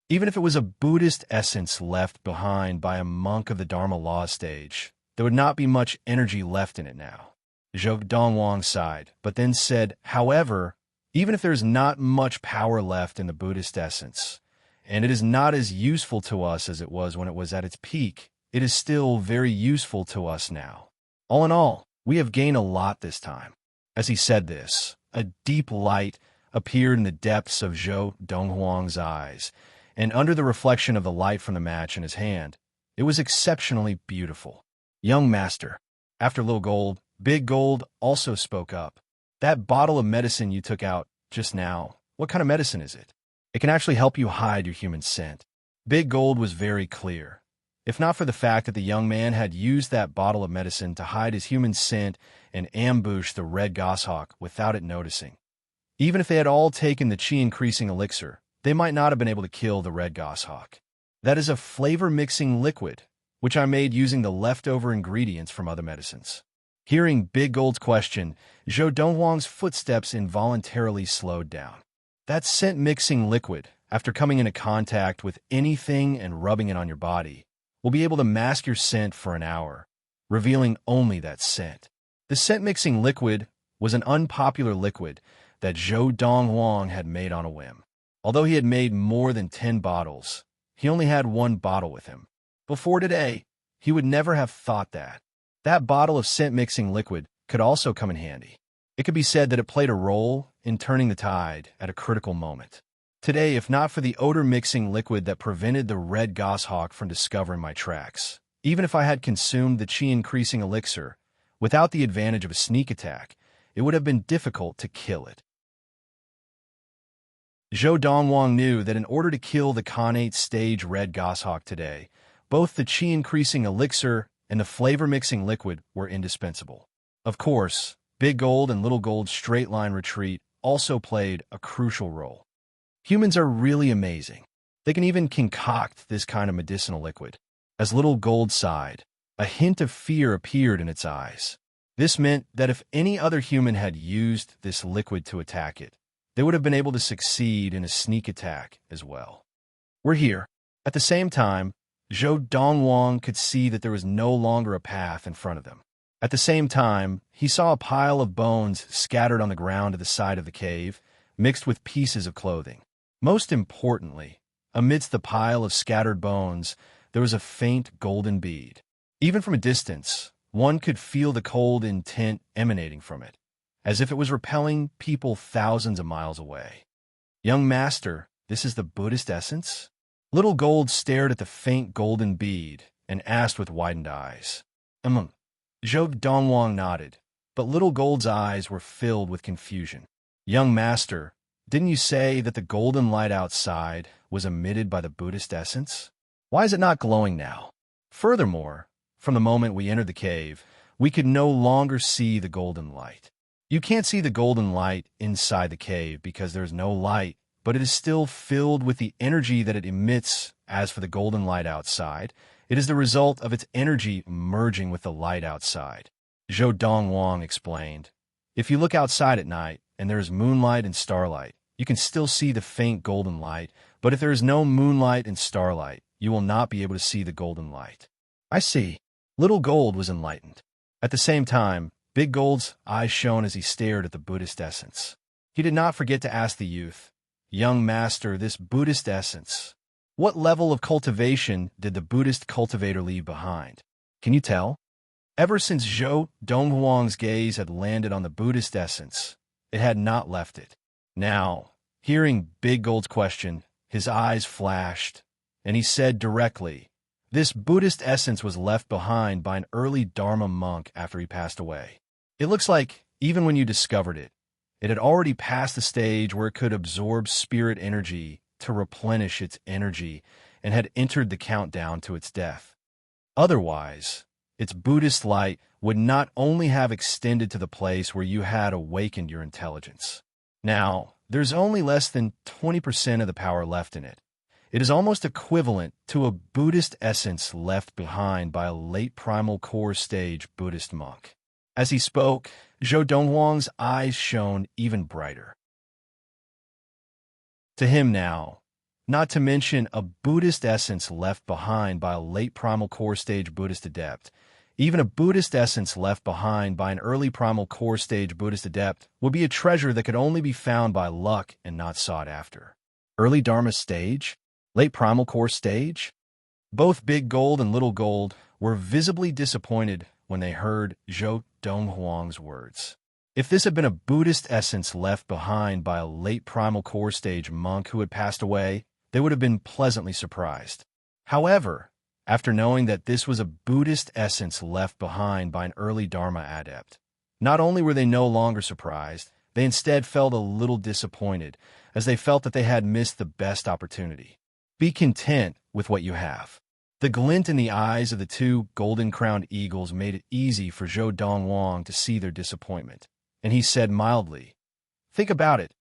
A: Even if it was a Buddhist essence left behind by a monk of the Dharma law stage, there would not be much energy left in it now. Zhou Donghuang sighed, but then said, however, even if there is not much power left in the Buddhist essence, and it is not as useful to us as it was when it was at its peak, it is still very useful to us now. All in all, we have gained a lot this time. As he said this, a deep light appeared in the depths of Zhou Donghuang's eyes, and under the reflection of the light from the match in his hand, it was exceptionally beautiful. Young master, after Little Gold, Big Gold also spoke up. That bottle of medicine you took out just now, what kind of medicine is it? It can actually help you hide your human scent. Big Gold was very clear. If not for the fact that the young man had used that bottle of medicine to hide his human scent and ambush the red goshawk without it noticing. Even if they had all taken the chi-increasing elixir, they might not have been able to kill the red goshawk. That is a flavor-mixing liquid, which I made using the leftover ingredients from other medicines. Hearing Big Gold's question, Zhou Donghuang's footsteps involuntarily slowed down. That scent-mixing liquid, after coming into contact with anything and rubbing it on your body, will be able to mask your scent for an hour, revealing only that scent. The scent-mixing liquid was an unpopular liquid that Zhou Donghuang had made on a whim. Although he had made more than 10 bottles, he only had one bottle with him. Before today, he would never have thought that. That bottle of scent-mixing liquid could also come in handy. It could be said that it played a role in turning the tide at a critical moment. Today, if not for the odor-mixing liquid that prevented the red goshawk from discovering my tracks, even if I had consumed the chi-increasing elixir, without the advantage of a sneak attack, it would have been difficult to kill it. Zhou Donghuang knew that in order to kill the Khanate stage red goshawk today, both the chi-increasing elixir and the flavor-mixing liquid were indispensable. Of course, Big Gold and Little Gold's straight-line retreat also played a crucial role. Humans are really amazing. They can even concoct this kind of medicinal liquid. As Little Gold sighed, a hint of fear appeared in its eyes. This meant that if any other human had used this liquid to attack it, they would have been able to succeed in a sneak attack as well. We're here. At the same time, Zhou Donghuang could see that there was no longer a path in front of them. At the same time, he saw a pile of bones scattered on the ground at the side of the cave, mixed with pieces of clothing. Most importantly, amidst the pile of scattered bones, there was a faint golden bead. Even from a distance, one could feel the cold intent emanating from it, as if it was repelling people thousands of miles away. Young master, This is the Buddhist essence? Little Gold stared at the faint golden bead and asked with widened eyes. Donghuang nodded, but Little Gold's eyes were filled with confusion. Young master, didn't you say that the golden light outside was emitted by the Buddhist essence? Why is it not glowing now? Furthermore, from the moment we entered the cave, we could no longer see the golden light. You can't see the golden light inside the cave because there is no light, but it is still filled with the energy that it emits. As for the golden light outside, it is the result of its energy merging with the light outside. Donghuang explained. If you look outside at night and there is moonlight and starlight, you can still see the faint golden light, but if there is no moonlight and starlight, you will not be able to see the golden light. I see. Little Gold was enlightened. At the same time, Big Gold's eyes shone as he stared at the Buddhist essence. He did not forget to ask the youth, Young master, this Buddhist essence, what level of cultivation did the Buddhist cultivator leave behind? Can you tell? Ever since Donghuang's gaze had landed on the Buddhist essence, it had not left it. Now, hearing Big Gold's question, his eyes flashed, and he said directly, this Buddhist essence was left behind by an early Dharma monk after he passed away. It looks like, even when you discovered it, it had already passed the stage where it could absorb spirit energy to replenish its energy and had entered the countdown to its death. Otherwise, its Buddhist light would not only have extended to the place where you had awakened your intelligence. Now, there's only less than 20% of the power left in it. It is almost equivalent to a Buddhist essence left behind by a late primal core stage Buddhist monk. As he spoke, Donghuang's eyes shone even brighter. To him now, not to mention a Buddhist essence left behind by a late primal core stage Buddhist adept, even a Buddhist essence left behind by an early primal core stage Buddhist adept would be a treasure that could only be found by luck and not sought after. Early Dharma stage? Late primal core stage? Both Big Gold and Little Gold were visibly disappointed when they heard Donghuang's words. If this had been a Buddhist essence left behind by a late primal core stage monk who had passed away, they would have been pleasantly surprised. However, after knowing that this was a Buddhist essence left behind by an early Dharma adept, not only were they no longer surprised, they instead felt a little disappointed, as they felt that they had missed the best opportunity. Be content with what you have. The glint in the eyes of the two golden-crowned eagles made it easy for Donghuang to see their disappointment, and he said mildly, Think about it.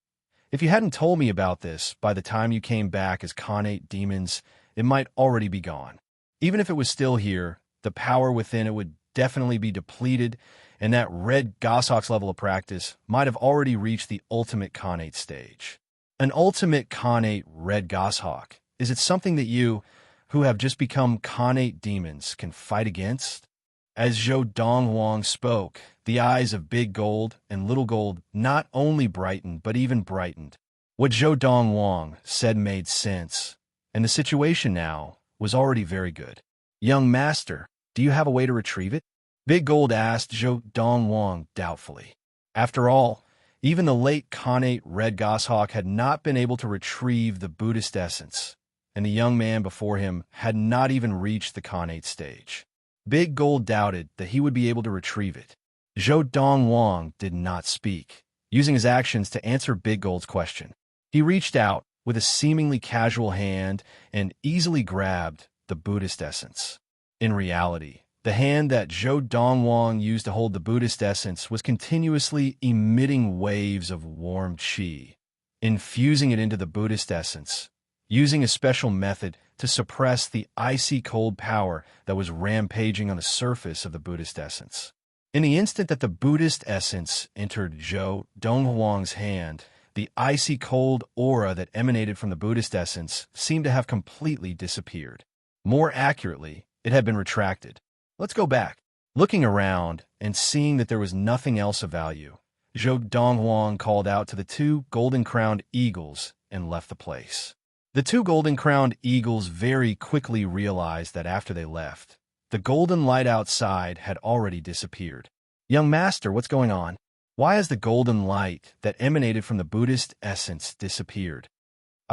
A: If you hadn't told me about this by the time you came back as Khanate demons, it might already be gone. Even if it was still here, the power within it would definitely be depleted, and that red goshawk's level of practice might have already reached the ultimate Khanate stage. An ultimate Khanate red goshawk. Is it something that you, who have just become Khanate demons, can fight against? As Donghuang spoke, the eyes of Big Gold and Little Gold not only brightened, but even brightened. What Donghuang said made sense, and the situation now was already very good. Young master, do you have a way to retrieve it? Big Gold asked Donghuang doubtfully. After all, even the late Khanate red goshawk had not been able to retrieve the Buddhist essence, and the young man before him had not even reached the Khanate stage. Big Gold doubted that he would be able to retrieve it. Donghuang did not speak, using his actions to answer Big Gold's question. He reached out with a seemingly casual hand and easily grabbed the Buddhist essence. In reality, the hand that Donghuang used to hold the Buddhist essence was continuously emitting waves of warm qi, infusing it into the Buddhist essence, using a special method to suppress the icy cold power that was rampaging on the surface of the Buddhist essence. In the instant that the Buddhist essence entered Donghuang's hand, the icy cold aura that emanated from the Buddhist essence seemed to have completely disappeared. More accurately, it had been retracted. Let's go back. Looking around and seeing that there was nothing else of value, Donghuang called out to the two golden-crowned eagles and left the place. The two golden-crowned eagles very quickly realized that after they left, the golden light outside had already disappeared. Young master, what's going on? Why has the golden light that emanated from the Buddhist essence disappeared?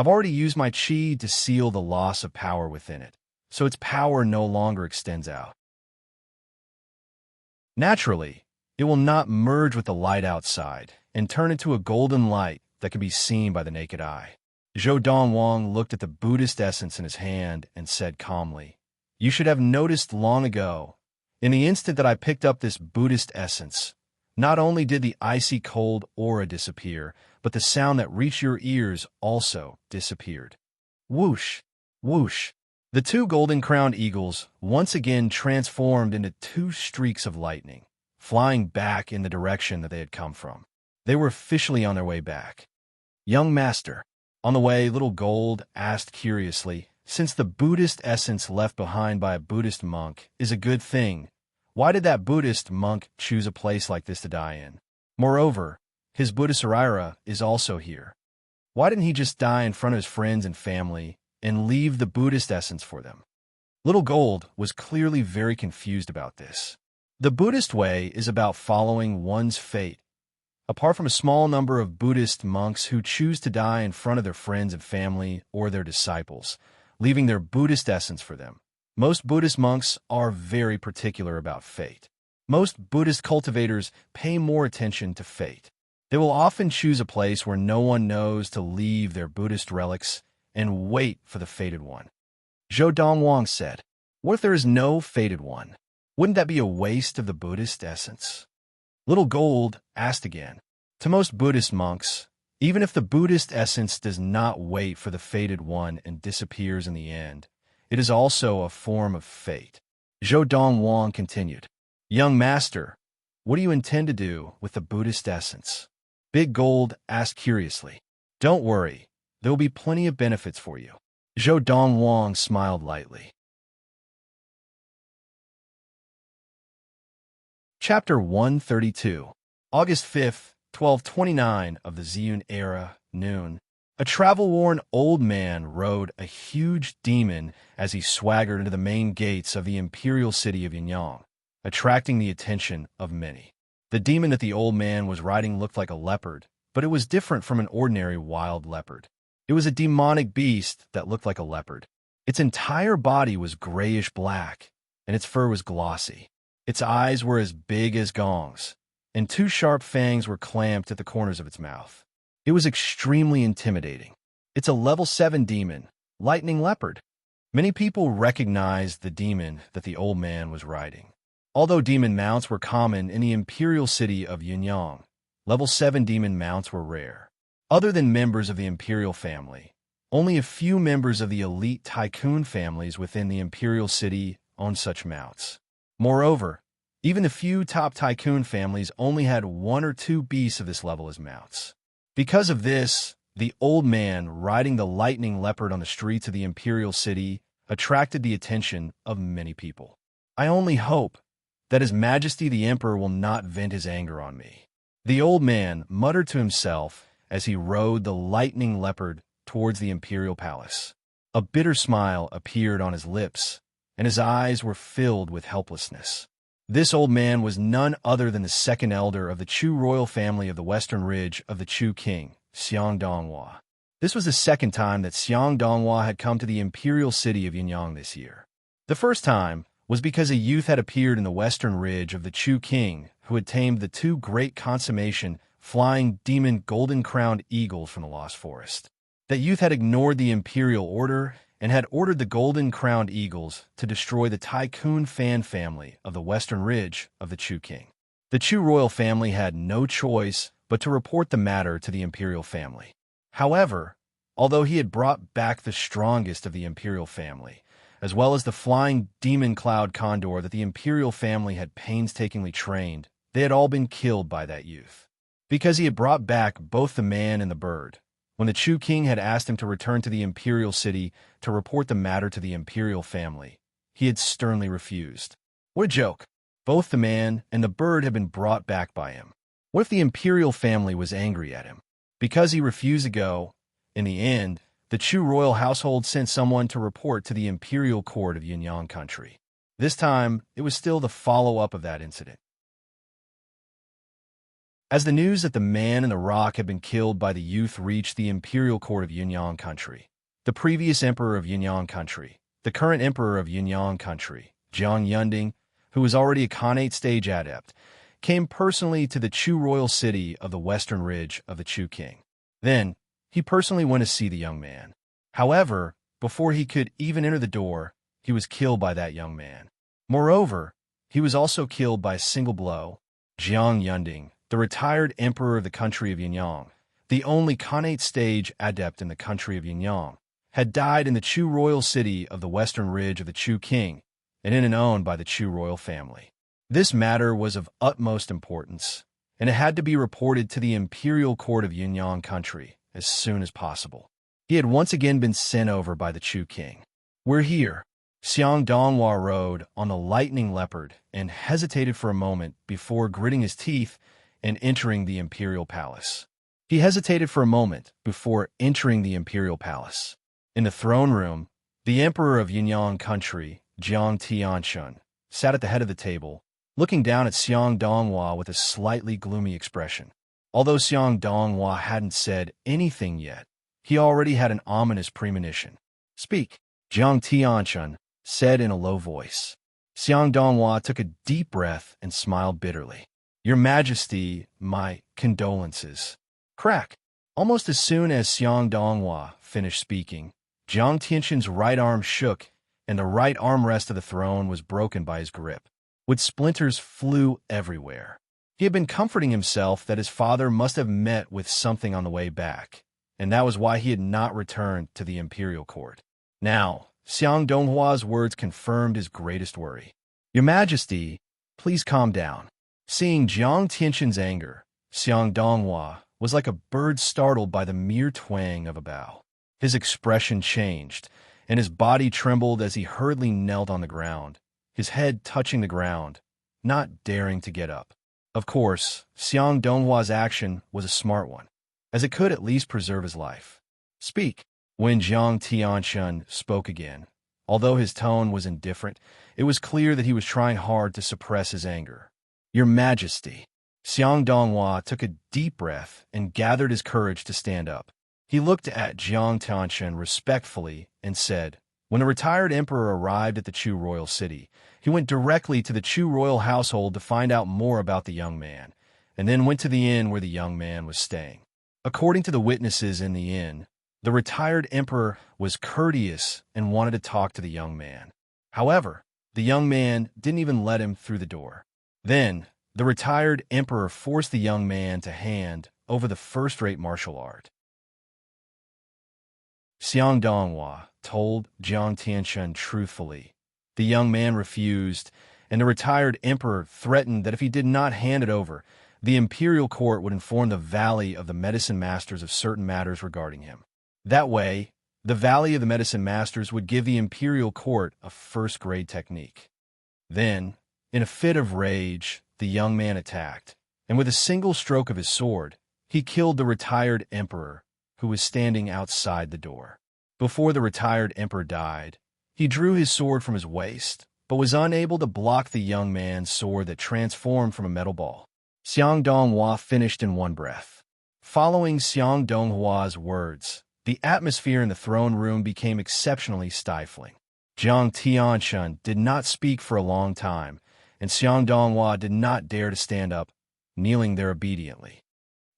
A: I've already used my chi to seal the loss of power within it, so its power no longer extends out. Naturally, it will not merge with the light outside and turn into a golden light that can be seen by the naked eye. Zhou Donghuang looked at the Buddhist essence in his hand and said calmly, "You should have noticed long ago, in the instant that I picked up this Buddhist essence, not only did the icy cold aura disappear, but the sound that reached your ears also disappeared." Whoosh! Whoosh! The two golden-crowned eagles once again transformed into two streaks of lightning, flying back in the direction that they had come from. They were officially on their way back. "Young master," on the way, Little Gold asked curiously, "Since the Buddhist essence left behind by a Buddhist monk is a good thing, why did that Buddhist monk choose a place like this to die in? Moreover, his Buddhasarira is also here. Why didn't he just die in front of his friends and family and leave the Buddhist essence for them?" Little Gold was clearly very confused about this. The Buddhist way is about following one's fate. Apart from a small number of Buddhist monks who choose to die in front of their friends and family or their disciples, leaving their Buddhist essence for them, most Buddhist monks are very particular about fate. Most Buddhist cultivators pay more attention to fate. They will often choose a place where no one knows to leave their Buddhist relics and wait for the fated one. Zhou Donghuang said, "What if there is no fated one? Wouldn't that be a waste of the Buddhist essence?" Little Gold asked again. To most Buddhist monks, even if the Buddhist essence does not wait for the fated one and disappears in the end, it is also a form of fate. Zhou Donghuang continued, "Young master, what do you intend to do with the Buddhist essence?" Big Gold asked curiously. "Don't worry, there will be plenty of benefits for you." Zhou Donghuang smiled lightly. Chapter 132. August 5th, 1229 of the Ziyun era, noon. A travel-worn old man rode a huge demon as he swaggered into the main gates of the imperial city of Yunyang, attracting the attention of many. The demon that the old man was riding looked like a leopard, but it was different from an ordinary wild leopard. It was a demonic beast that looked like a leopard. Its entire body was grayish-black, and its fur was glossy. Its eyes were as big as gongs, and two sharp fangs were clamped at the corners of its mouth. It was extremely intimidating. "It's a level 7 demon, lightning leopard." Many people recognized the demon that the old man was riding. Although demon mounts were common in the imperial city of Yunyang, level 7 demon mounts were rare. Other than members of the imperial family, only a few members of the elite tycoon families within the imperial city owned such mounts. Moreover, even the few top tycoon families only had 1 or 2 beasts of this level as mounts. Because of this, the old man riding the lightning leopard on the streets of the imperial city attracted the attention of many people. "I only hope that His Majesty the Emperor will not vent his anger on me," the old man muttered to himself as he rode the lightning leopard towards the imperial palace. A bitter smile appeared on his lips, and his eyes were filled with helplessness. This old man was none other than the second elder of the Chu royal family of the western ridge of the Chu king, Xiang Donghua. This was the second time that Xiang Donghua had come to the imperial city of Yunyang this year. The first time was because a youth had appeared in the western ridge of the Chu king who had tamed the 2 great consummation flying demon golden-crowned eagles from the Lost Forest. That youth had ignored the imperial order and had ordered the golden-crowned eagles to destroy the tycoon fan family of the western ridge of the Chu king. The Chu royal family had no choice but to report the matter to the imperial family. However, although he had brought back the strongest of the imperial family, as well as the flying demon cloud condor that the imperial family had painstakingly trained, they had all been killed by that youth. Because he had brought back both the man and the bird, when the Chu king had asked him to return to the imperial city to report the matter to the imperial family, he had sternly refused. What a joke! Both the man and the bird had been brought back by him. What if the imperial family was angry at him? Because he refused to go, in the end, the Chu royal household sent someone to report to the imperial court of Yunyang country. This time, it was still the follow-up of that incident. As the news that the man in the rock had been killed by the youth reached the imperial court of Yunyang country, the previous emperor of Yunyang country, the current emperor of Yunyang country, Jiang Yunding, who was already a Khanate stage adept, came personally to the Chu royal city of the western ridge of the Chu king. Then, he personally went to see the young man. However, before he could even enter the door, he was killed by that young man. Moreover, he was also killed by a single blow. Jiang Yunding, the retired emperor of the country of Yunyang, the only Khanate stage adept in the country of Yunyang, had died in the Chu royal city of the western ridge of the Chu king, and in and owned by the Chu royal family. This matter was of utmost importance, and it had to be reported to the imperial court of Yunyang country as soon as possible. He had once again been sent over by the Chu king. "We're here." Xiang Donghua rode on the lightning leopard and hesitated for a moment before gritting his teeth and entering the imperial palace. He hesitated for a moment before entering the imperial palace. In the throne room, the emperor of Yunyang country, Jiang Tianshun, sat at the head of the table, looking down at Xiang Donghua with a slightly gloomy expression. Although Xiang Donghua hadn't said anything yet, he already had an ominous premonition. "Speak," Jiang Tianshun said in a low voice. Xiang Donghua took a deep breath and smiled bitterly. "Your Majesty, my condolences." Crack! Almost as soon as Xiang Donghua finished speaking, Jiang Tianshun's right arm shook, and the right armrest of the throne was broken by his grip. Wood splinters flew everywhere. He had been comforting himself that his father must have met with something on the way back, and that was why he had not returned to the imperial court. Now, Xiang Donghua's words confirmed his greatest worry. "Your Majesty, please calm down." Seeing Jiang Tianshun's anger, Xiang Donghua was like a bird startled by the mere twang of a bough. His expression changed, and his body trembled as he hurriedly knelt on the ground, his head touching the ground, not daring to get up. Of course, Xiang Donghua's action was a smart one, as it could at least preserve his life. "Speak." When Jiang Tianshun spoke again, although his tone was indifferent, it was clear that he was trying hard to suppress his anger. "Your Majesty." Xiang Donghua took a deep breath and gathered his courage to stand up. He looked at Jiang Tianshun respectfully and said, "When the retired emperor arrived at the Chu royal city, he went directly to the Chu royal household to find out more about the young man, and then went to the inn where the young man was staying. According to the witnesses in the inn, the retired emperor was courteous and wanted to talk to the young man. However, the young man didn't even let him through the door. Then, the retired emperor forced the young man to hand over the first-rate martial art." Xiang Donghua told Jiang Tianshun truthfully. The young man refused, and the retired emperor threatened that if he did not hand it over, the imperial court would inform the Valley of the Medicine Masters of certain matters regarding him. That way, the Valley of the Medicine Masters would give the imperial court a first-grade technique. Then, in a fit of rage, the young man attacked, and with a single stroke of his sword, he killed the retired emperor, who was standing outside the door. Before the retired emperor died, he drew his sword from his waist, but was unable to block the young man's sword that transformed from a metal ball. Xiang Donghua finished in one breath. Following Xiang Donghua's words, the atmosphere in the throne room became exceptionally stifling. Jiang Tianshun did not speak for a long time, and Xiang Donghua did not dare to stand up, kneeling there obediently.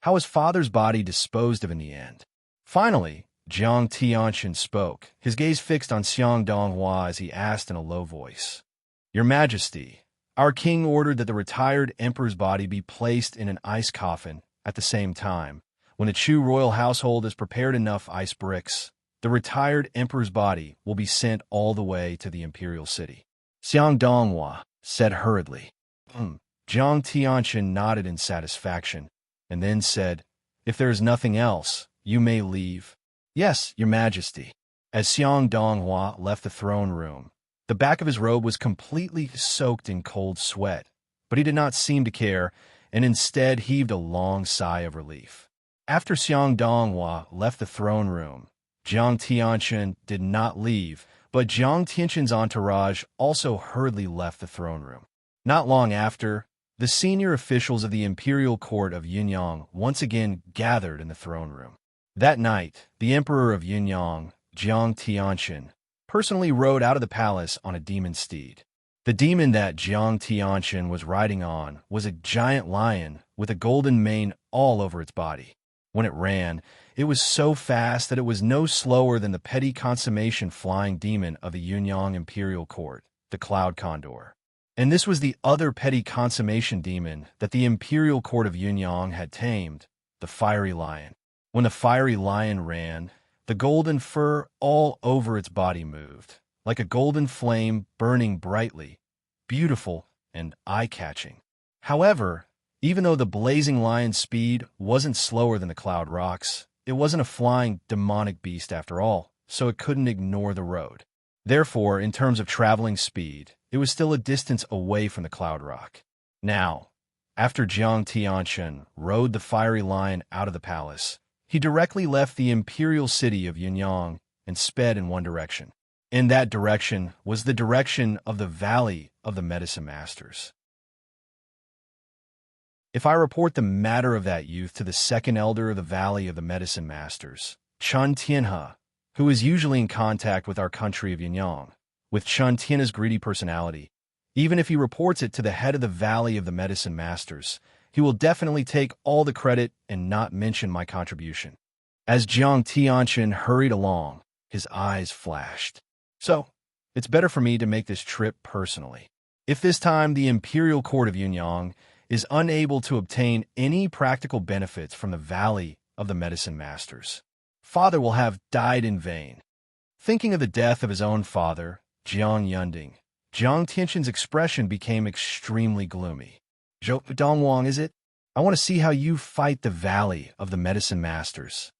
A: How was father's body disposed of in the end? Finally, Jiang Tianshun spoke, his gaze fixed on Xiang Donghua as he asked in a low voice, "Your Majesty, our king ordered that the retired emperor's body be placed in an ice coffin at the same time. When the Chu royal household has prepared enough ice bricks, the retired emperor's body will be sent all the way to the imperial city." Xiang Donghua said hurriedly. Jiang Tianshun nodded in satisfaction, and then said, "If there is nothing else, you may leave." "Yes, Your Majesty." As Xiang Donghua left the throne room, the back of his robe was completely soaked in cold sweat, but he did not seem to care, and instead heaved a long sigh of relief. After Xiang Donghua left the throne room, Jiang Tianshun did not leave, but Jiang Tianshun's entourage also hurriedly left the throne room. Not long after, The senior officials of the imperial court of Yunyang once again gathered in the throne room. That night, the emperor of Yunyang, Jiang Tianxin, personally rode out of the palace on a demon steed. The demon that Jiang Tianxin was riding on was a giant lion with a golden mane all over its body. When it ran, it was so fast that it was no slower than the petty consummation flying demon of the Yunyang imperial court, the Cloud Condor. And this was the other petty consummation demon that the imperial court of Yunyang had tamed, the fiery lion. When the fiery lion ran, the golden fur all over its body moved, like a golden flame burning brightly, beautiful and eye-catching. However, even though the blazing lion's speed wasn't slower than the cloud rocks, it wasn't a flying demonic beast after all, so it couldn't ignore the road. Therefore, in terms of traveling speed, it was still a distance away from the cloud rock. Now, after Jiang Tianxin rode the fiery lion out of the palace, he directly left the imperial city of Yunyang and sped in one direction. In that direction was the direction of the Valley of the Medicine Masters. If I report the matter of that youth to the second elder of the Valley of the Medicine Masters, Chun Tianhe, who is usually in contact with our country of Yunyang, with Chun Tianhe's greedy personality, even if he reports it to the head of the Valley of the Medicine Masters, he will definitely take all the credit and not mention my contribution. As Jiang Tianxin hurried along, his eyes flashed. So, it's better for me to make this trip personally. If this time the imperial court of Yunyang is unable to obtain any practical benefits from the Valley of the Medicine Masters, father will have died in vain. Thinking of the death of his own father, Jiang Yunding, Jiang Tianxin's expression became extremely gloomy. Donghuang, is it? I want to see how you fight the Valley of the Medicine Masters.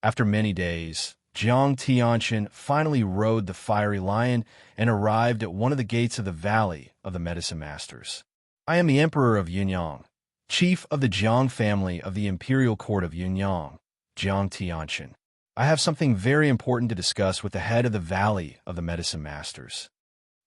A: After many days, Jiang Tianxin finally rode the fiery lion and arrived at one of the gates of the Valley of the Medicine Masters. I am the Emperor of Yunyang, chief of the Jiang family of the Imperial Court of Yunyang, Jiang Tianxin. I have something very important to discuss with the head of the Valley of the Medicine Masters.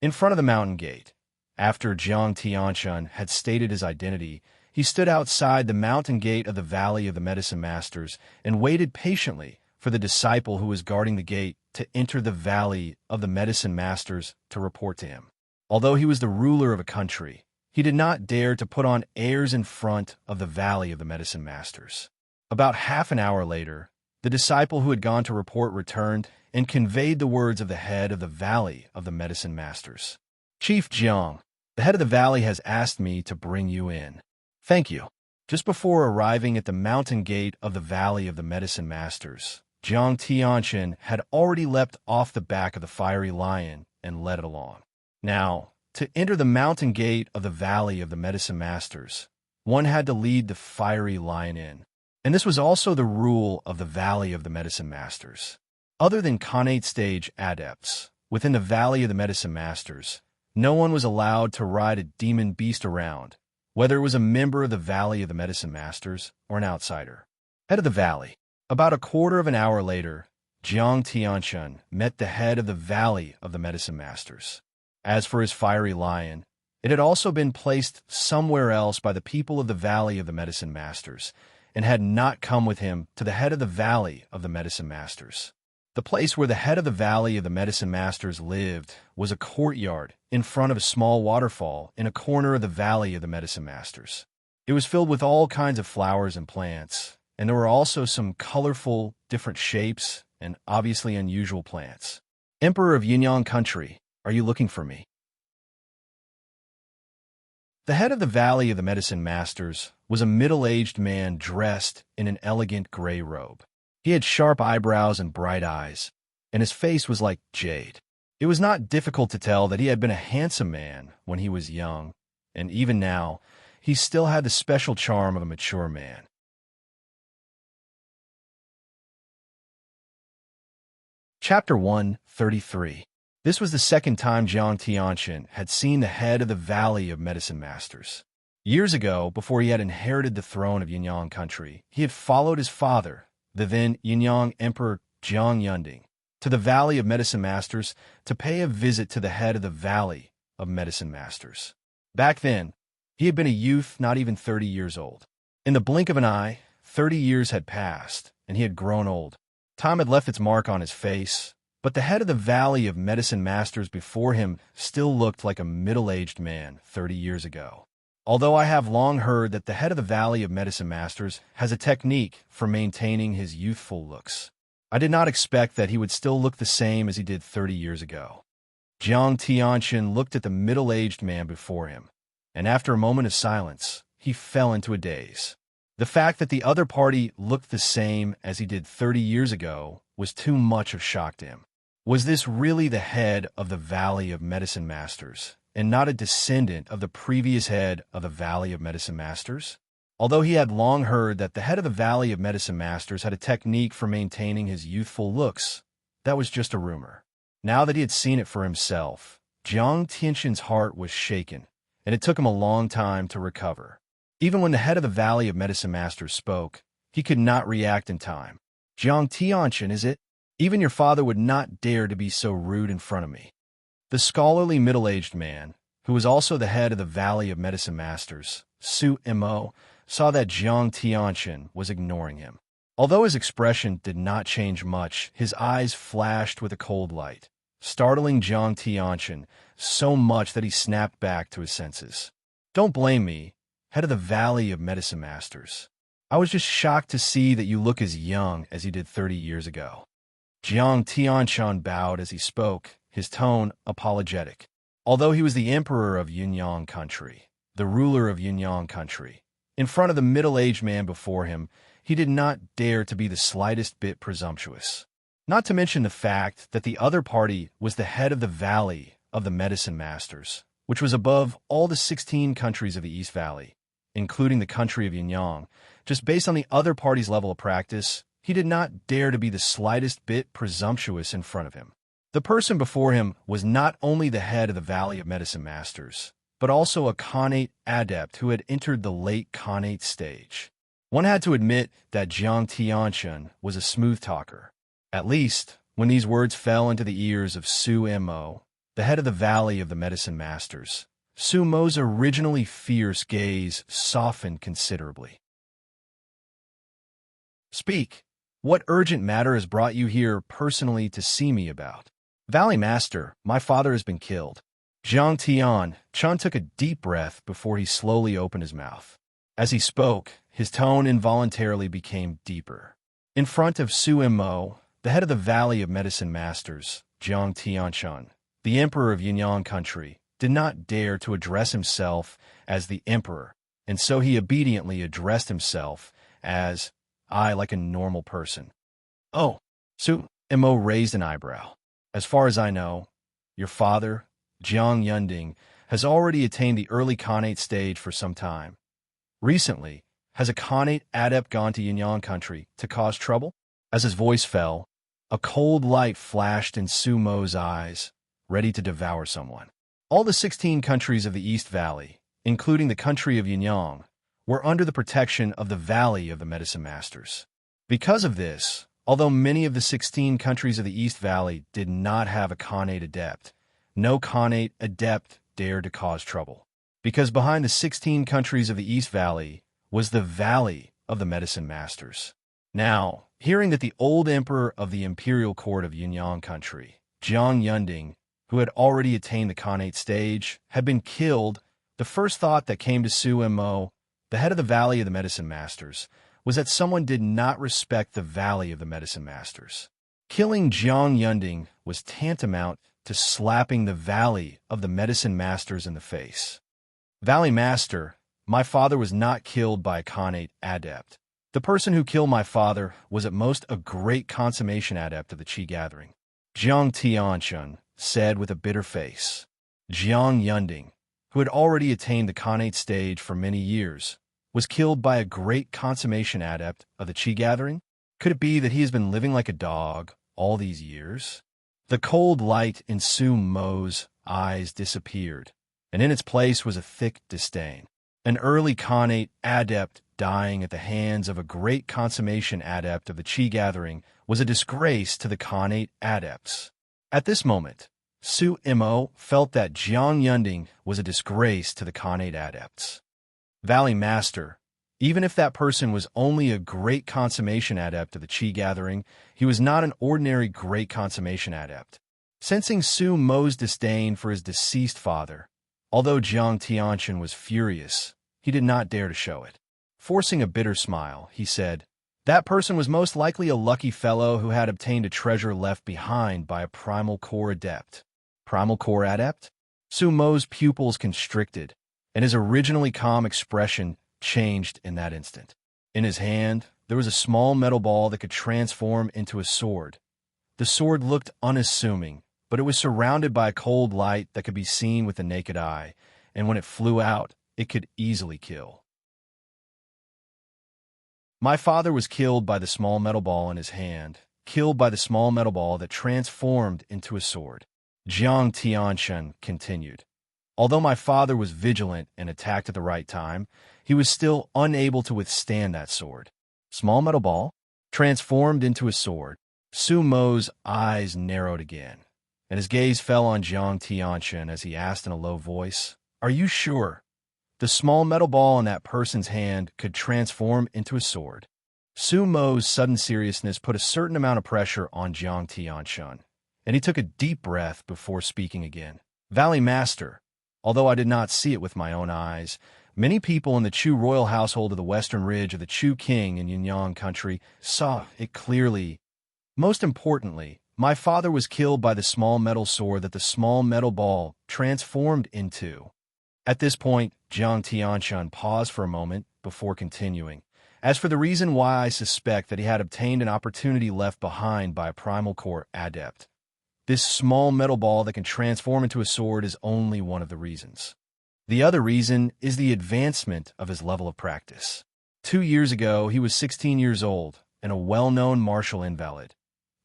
A: In front of the mountain gate, after Jiang Tianxin had stated his identity, he stood outside the mountain gate of the Valley of the Medicine Masters and waited patiently for the disciple who was guarding the gate to enter the Valley of the Medicine Masters to report to him. Although he was the ruler of a country, he did not dare to put on airs in front of the Valley of the Medicine Masters. About half an hour later, the disciple who had gone to report returned and conveyed the words of the head of the Valley of the Medicine Masters. Chief Jiang, the head of the valley has asked me to bring you in. Thank you. Just before arriving at the mountain gate of the Valley of the Medicine Masters, Jiang Tianxin had already leapt off the back of the fiery lion and led it along. Now, to enter the mountain gate of the Valley of the Medicine Masters, one had to lead the fiery lion in. And this was also the rule of the Valley of the Medicine Masters. Other than Khanate stage adepts, within the Valley of the Medicine Masters, no one was allowed to ride a demon beast around, whether it was a member of the Valley of the Medicine Masters or an outsider. Head of the Valley. About a quarter of an hour later, Jiang Tianxin met the head of the Valley of the Medicine Masters. As for his fiery lion, it had also been placed somewhere else by the people of the Valley of the Medicine Masters, and had not come with him to the head of the Valley of the Medicine Masters. The place where the head of the Valley of the Medicine Masters lived was a courtyard in front of a small waterfall in a corner of the Valley of the Medicine Masters. It was filled with all kinds of flowers and plants, and there were also some colorful, different shapes, and obviously unusual plants. Emperor of Yunyang Country, are you looking for me? The head of the Valley of the Medicine Masters was a middle-aged man dressed in an elegant gray robe. He had sharp eyebrows and bright eyes, and his face was like jade. It was not difficult to tell that he had been a handsome man when he was young, and even now, he still had the special charm of a mature man. Chapter 133. This was the second time Jiang Tianxin had seen the head of the Valley of Medicine Masters. Years ago, before he had inherited the throne of Yunyang Country, he had followed his father, the then Yunyang Emperor Jiang Yunding, to the Valley of Medicine Masters to pay a visit to the head of the Valley of Medicine Masters. Back then, He had been a youth not even 30 years old. In the blink of an eye, 30 years had passed, and he had grown old. Time had left its mark on his face, but the head of the Valley of Medicine Masters before him still looked like a middle-aged man 30 years ago. Although I have long heard that the head of the Valley of Medicine Masters has a technique for maintaining his youthful looks, I did not expect that he would still look the same as he did 30 years ago. Jiang Tianxin looked at the middle-aged man before him, and after a moment of silence, he fell into a daze. The fact that the other party looked the same as he did 30 years ago was too much of shock to him. Was this really the head of the Valley of Medicine Masters, and not a descendant of the previous head of the Valley of Medicine Masters? Although he had long heard that the head of the Valley of Medicine Masters had a technique for maintaining his youthful looks, that was just a rumor. Now that he had seen it for himself, Jiang Tianxin's heart was shaken, and it took him a long time to recover. Even when the head of the Valley of Medicine Masters spoke, he could not react in time. Jiang Tianxin, is it? Even your father would not dare to be so rude in front of me. The scholarly middle-aged man, who was also the head of the Valley of Medicine Masters, Su Mo, saw that Jiang Tianxin was ignoring him. Although his expression did not change much, his eyes flashed with a cold light, startling Jiang Tianxin so much that he snapped back to his senses. Don't blame me, head of the Valley of Medicine Masters. I was just shocked to see that you look as young as you did 30 years ago. Jiang Tianxin bowed as he spoke, his tone apologetic. Although he was the emperor of Yunyang country, the ruler of Yunyang country, in front of the middle-aged man before him, he did not dare to be the slightest bit presumptuous. Not to mention the fact that the other party was the head of the Valley of the Medicine Masters, which was above all the 16 countries of the East Valley, including the country of Yunyang. Just based on the other party's level of practice, he did not dare to be the slightest bit presumptuous in front of him. The person before him was not only the head of the Valley of Medicine Masters, but also a Khanate adept who had entered the late Khanate stage. One had to admit that Jiang Tianxin was a smooth talker. At least, when these words fell into the ears of Su Mo, the head of the Valley of the Medicine Masters, Su Mo's originally fierce gaze softened considerably. Speak. What urgent matter has brought you here personally to see me about? Valley Master, my father has been killed. Jiang Tianxin took a deep breath before he slowly opened his mouth. As he spoke, his tone involuntarily became deeper. In front of Su Mo, the head of the Valley of Medicine Masters, Jiang Tianxin, the emperor of Yunyang country, did not dare to address himself as the emperor, and so he obediently addressed himself as I, like a normal person. Oh, Su Mo raised an eyebrow. As far as I know, your father, Jiang Yunding, has already attained the early Khanate stage for some time. Recently, has a Khanate adept gone to Yunyang country to cause trouble? As his voice fell, a cold light flashed in Su Mo's eyes, ready to devour someone. All the 16 countries of the East Valley, including the country of Yunyang, were under the protection of the Valley of the Medicine Masters. Because of this, although many of the 16 countries of the East Valley did not have a Khanate adept, no Khanate adept dared to cause trouble. Because behind the 16 countries of the East Valley was the Valley of the Medicine Masters. Now, hearing that the old emperor of the imperial court of Yunyang country, Jiang Yunding, who had already attained the Khanate stage, had been killed, the first thought that came to Su Mo, the head of the Valley of the Medicine Masters, was that someone did not respect the Valley of the Medicine Masters. Killing Jiang Yunding was tantamount to slapping the Valley of the Medicine Masters in the face. Valley Master, my father was not killed by a Khanate adept. The person who killed my father was at most a great consummation adept of the Qi gathering. Jiang Tianxin said with a bitter face. Jiang Yunding, who had already attained the Khanate stage for many years, was killed by a great consummation adept of the Qi gathering? Could it be that he has been living like a dog all these years? The cold light in Su Mo's eyes disappeared, and in its place was a thick disdain. An early Khanate adept dying at the hands of a great consummation adept of the Qi gathering was a disgrace to the Khanate adepts. At this moment, Su Mo felt that Jiang Yunding was a disgrace to the Khanate adepts. Valley Master. Even if that person was only a great consummation adept of the Qi gathering, he was not an ordinary great consummation adept. Sensing Su Mo's disdain for his deceased father, although Jiang Tianchen was furious, he did not dare to show it. Forcing a bitter smile, he said, "That person was most likely a lucky fellow who had obtained a treasure left behind by a primal core adept." Primal core adept? Su Mo's pupils constricted, and his originally calm expression changed in that instant. In his hand, there was a small metal ball that could transform into a sword. The sword looked unassuming, but it was surrounded by a cold light that could be seen with the naked eye, and when it flew out, it could easily kill. My father was killed by the small metal ball in his hand, killed by the small metal ball that transformed into a sword. Jiang Tianchen continued. Although my father was vigilant and attacked at the right time, he was still unable to withstand that sword. Small metal ball? Transformed into a sword. Su Mo's eyes narrowed again, and his gaze fell on Jiang Tianchen as he asked in a low voice, "Are you sure? The small metal ball in that person's hand could transform into a sword?" Su Mo's sudden seriousness put a certain amount of pressure on Jiang Tianchen, and he took a deep breath before speaking again. "Valley Master, although I did not see it with my own eyes, many people in the Chu royal household of the western ridge of the Chu king in Yunyang country saw it clearly. Most importantly, my father was killed by the small metal sword that the small metal ball transformed into." At this point, Jiang Tianchen paused for a moment before continuing. "As for the reason why I suspect that he had obtained an opportunity left behind by a primal core adept, this small metal ball that can transform into a sword is only one of the reasons. The other reason is the advancement of his level of practice. 2 years ago, he was 16 years old and a well-known martial invalid.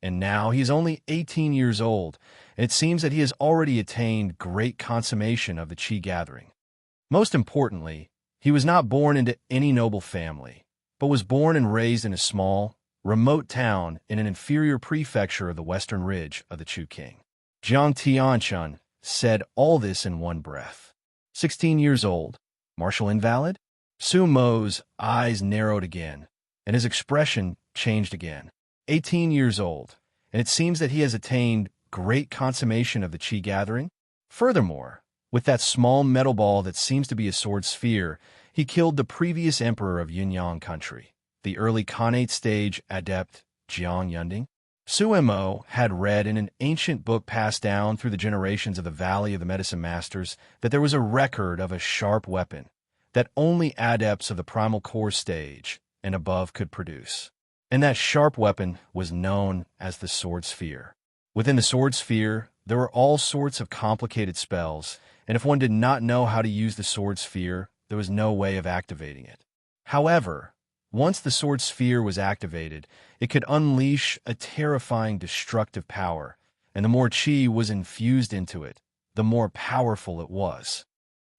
A: And now he is only 18 years old, and it seems that he has already attained great consummation of the Qi gathering. Most importantly, he was not born into any noble family, but was born and raised in a small, remote town in an inferior prefecture of the western ridge of the Chu king." Jiang Tianchen said all this in one breath. 16 years old, martial invalid? Su Mo's eyes narrowed again, and his expression changed again. 18 years old, and it seems that he has attained great consummation of the Qi gathering? Furthermore, with that small metal ball that seems to be a sword sphere, he killed the previous emperor of Yunyang country, the early Khanate stage adept Jiang Yunding. Su Mo had read in an ancient book passed down through the generations of the Valley of the Medicine Masters that there was a record of a sharp weapon that only adepts of the primal core stage and above could produce. And that sharp weapon was known as the sword sphere. Within the sword sphere, there were all sorts of complicated spells, and if one did not know how to use the sword sphere, there was no way of activating it. However, once the sword sphere was activated, it could unleash a terrifying destructive power, and the more Qi was infused into it, the more powerful it was.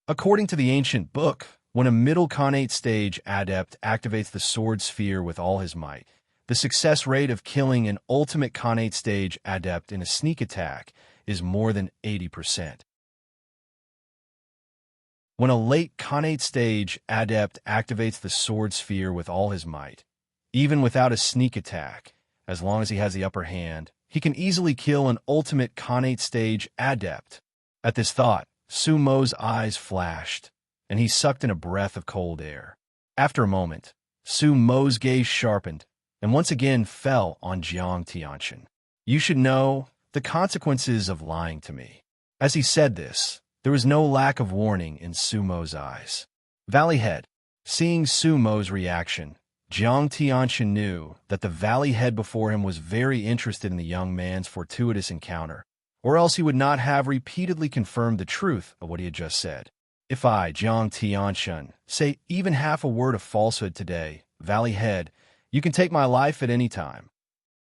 A: According to the ancient book, when a middle Khanate stage adept activates the sword sphere with all his might, the success rate of killing an ultimate Khanate stage adept in a sneak attack is more than 80%. When a late Khanate stage adept activates the sword sphere with all his might, even without a sneak attack, as long as he has the upper hand, he can easily kill an ultimate Khanate stage adept. At this thought, Su Mo's eyes flashed, and he sucked in a breath of cold air. After a moment, Su Mo's gaze sharpened, and once again fell on Jiang Tianchen. "You should know the consequences of lying to me." As he said this, there was no lack of warning in Su Mo's eyes. Valley Head. Seeing Su Mo's reaction, Jiang Tianchen knew that the Valley Head before him was very interested in the young man's fortuitous encounter, or else he would not have repeatedly confirmed the truth of what he had just said. "If I, Jiang Tianchen, say even half a word of falsehood today, Valley Head, you can take my life at any time."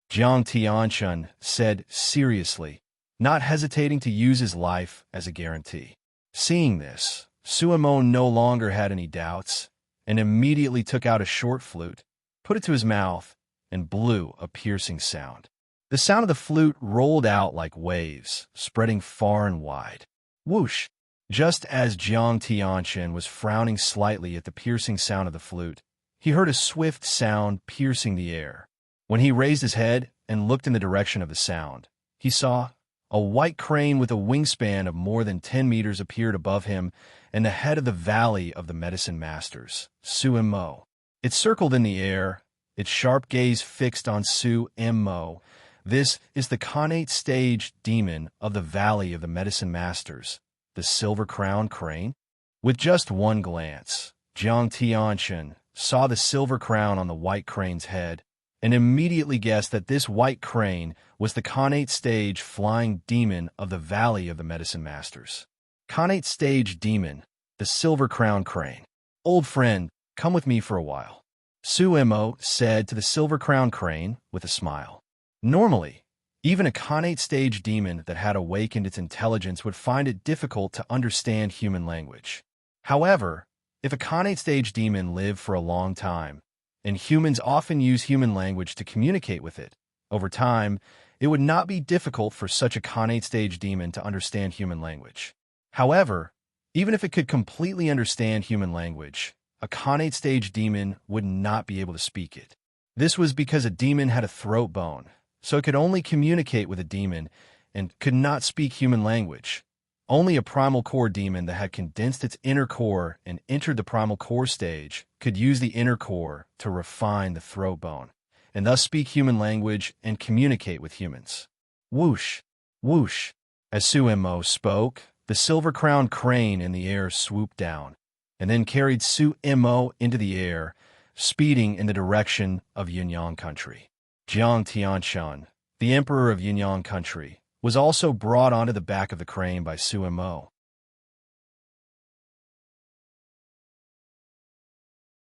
A: Jiang Tianchen said seriously, not hesitating to use his life as a guarantee. Seeing this, Su Mo no longer had any doubts, and immediately took out a short flute, put it to his mouth, and blew a piercing sound. The sound of the flute rolled out like waves, spreading far and wide. Whoosh! Just as Jiang Tianqian was frowning slightly at the piercing sound of the flute, he heard a swift sound piercing the air. When he raised his head and looked in the direction of the sound, he saw a white crane with a wingspan of more than 10 meters appeared above him and the head of the Valley of the Medicine Masters, Su Mo. It circled in the air, its sharp gaze fixed on Su Mo. This is the connate stage demon of the Valley of the Medicine Masters, the silver-crowned crane. With just one glance, Jiang Tianqian saw the silver crown on the white crane's head and immediately guessed that this white crane was the connate stage flying demon of the Valley of the Medicine Masters. Connate stage demon, the silver-crowned crane. Old friend, come with me for a while, Su Mo said to the silver-crowned crane with a smile. Normally, even a connate stage demon that had awakened its intelligence would find it difficult to understand human language. However, if a connate stage demon lived for a long time, and humans often use human language to communicate with it, over time, it would not be difficult for such a connate stage demon to understand human language. However, even if it could completely understand human language, a connate stage demon would not be able to speak it. This was because a demon had a throat bone, so it could only communicate with a demon and could not speak human language. Only a primal core demon that had condensed its inner core and entered the primal core stage could use the inner core to refine the throat bone, and thus speak human language and communicate with humans. Whoosh, whoosh. As Su Mo spoke, the silver-crowned crane in the air swooped down, and then carried Su Mo into the air, speeding in the direction of Yunyang country. Jiang Tianqian, the emperor of Yunyang country, was also brought onto the back of the crane by Su Mo.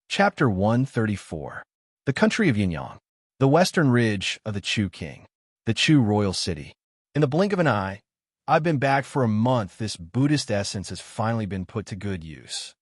A: Chapter 134. The Country of Yunyang, the western ridge of the Chu King, the Chu royal city. In the blink of an eye, I've been back for a month. This Buddhist essence has finally been put to good use.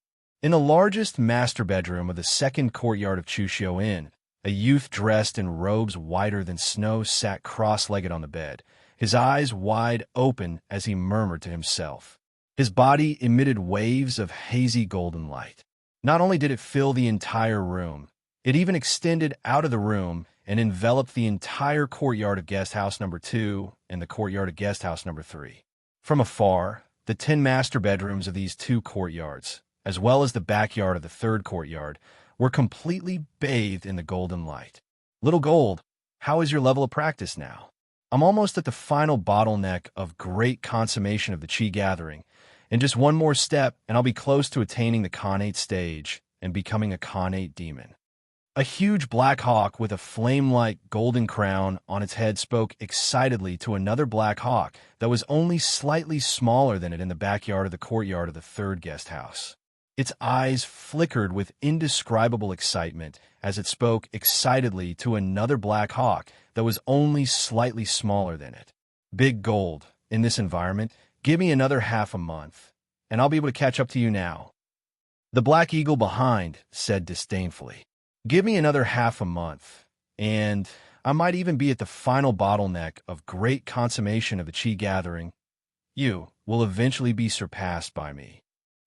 A: In the largest master bedroom of the second courtyard of Chuxiu Inn, a youth dressed in robes whiter than snow sat cross-legged on the bed, his eyes wide open as he murmured to himself. His body emitted waves of hazy golden light. Not only did it fill the entire room, it even extended out of the room and enveloped the entire courtyard of guest house number 2 and the courtyard of guest house number 3. From afar, the 10 master bedrooms of these 2 courtyards, as well as the backyard of the 3rd courtyard, were completely bathed in the golden light. Little Gold, how is your level of practice now? I'm almost at the final bottleneck of great consummation of the Qi gathering, and just one more step and I'll be close to attaining the connate stage and becoming a connate demon. A huge black hawk with a flame-like golden crown on its head spoke excitedly to another black hawk that was only slightly smaller than it in the backyard of the courtyard of the 3rd guest house. Its eyes flickered with indescribable excitement as it spoke excitedly to another black hawk that was only slightly smaller than it. Big Gold, in this environment, give me another half a month, and I'll be able to catch up to you now. The black eagle behind said disdainfully. Give me another half a month, and I might even be at the final bottleneck of great consummation of the Qi gathering. You will eventually be surpassed by me.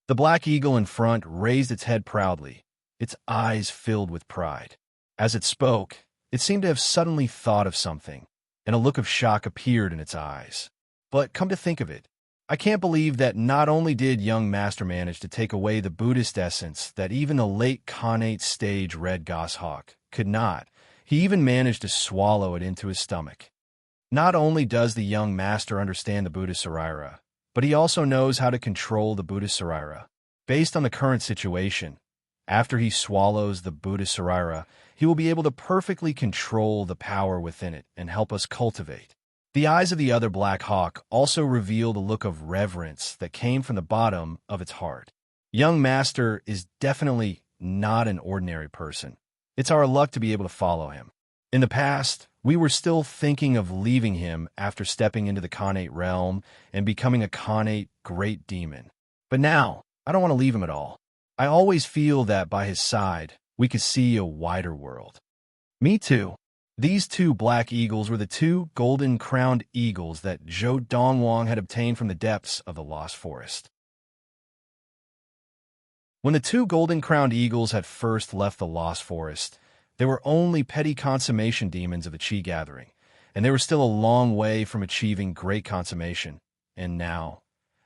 A: The black eagle in front raised its head proudly, its eyes filled with pride. As it spoke, it seemed to have suddenly thought of something, and a look of shock appeared in its eyes. But come to think of it, I can't believe that not only did young master manage to take away the Buddhist essence that even the late connate stage red goshawk could not, he even managed to swallow it into his stomach. Not only does the young master understand the Buddhist Sarira, but he also knows how to control the Buddhist Sarira. Based on the current situation, after he swallows the Buddhist Sarira, he will be able to perfectly control the power within it and help us cultivate. The eyes of the other black hawk also revealed a look of reverence that came from the bottom of its heart. Young master is definitely not an ordinary person. It's our luck to be able to follow him. In the past, we were still thinking of leaving him after stepping into the connate realm and becoming a connate great demon. But now, I don't want to leave him at all. I always feel that by his side, we could see a wider world. Me too. These 2 black eagles were the 2 golden-crowned eagles that Donghuang had obtained from the depths of the Lost Forest. When the two golden-crowned eagles had first left the Lost Forest, they were only petty consummation demons of the Qi gathering, and they were still a long way from achieving great consummation. And now,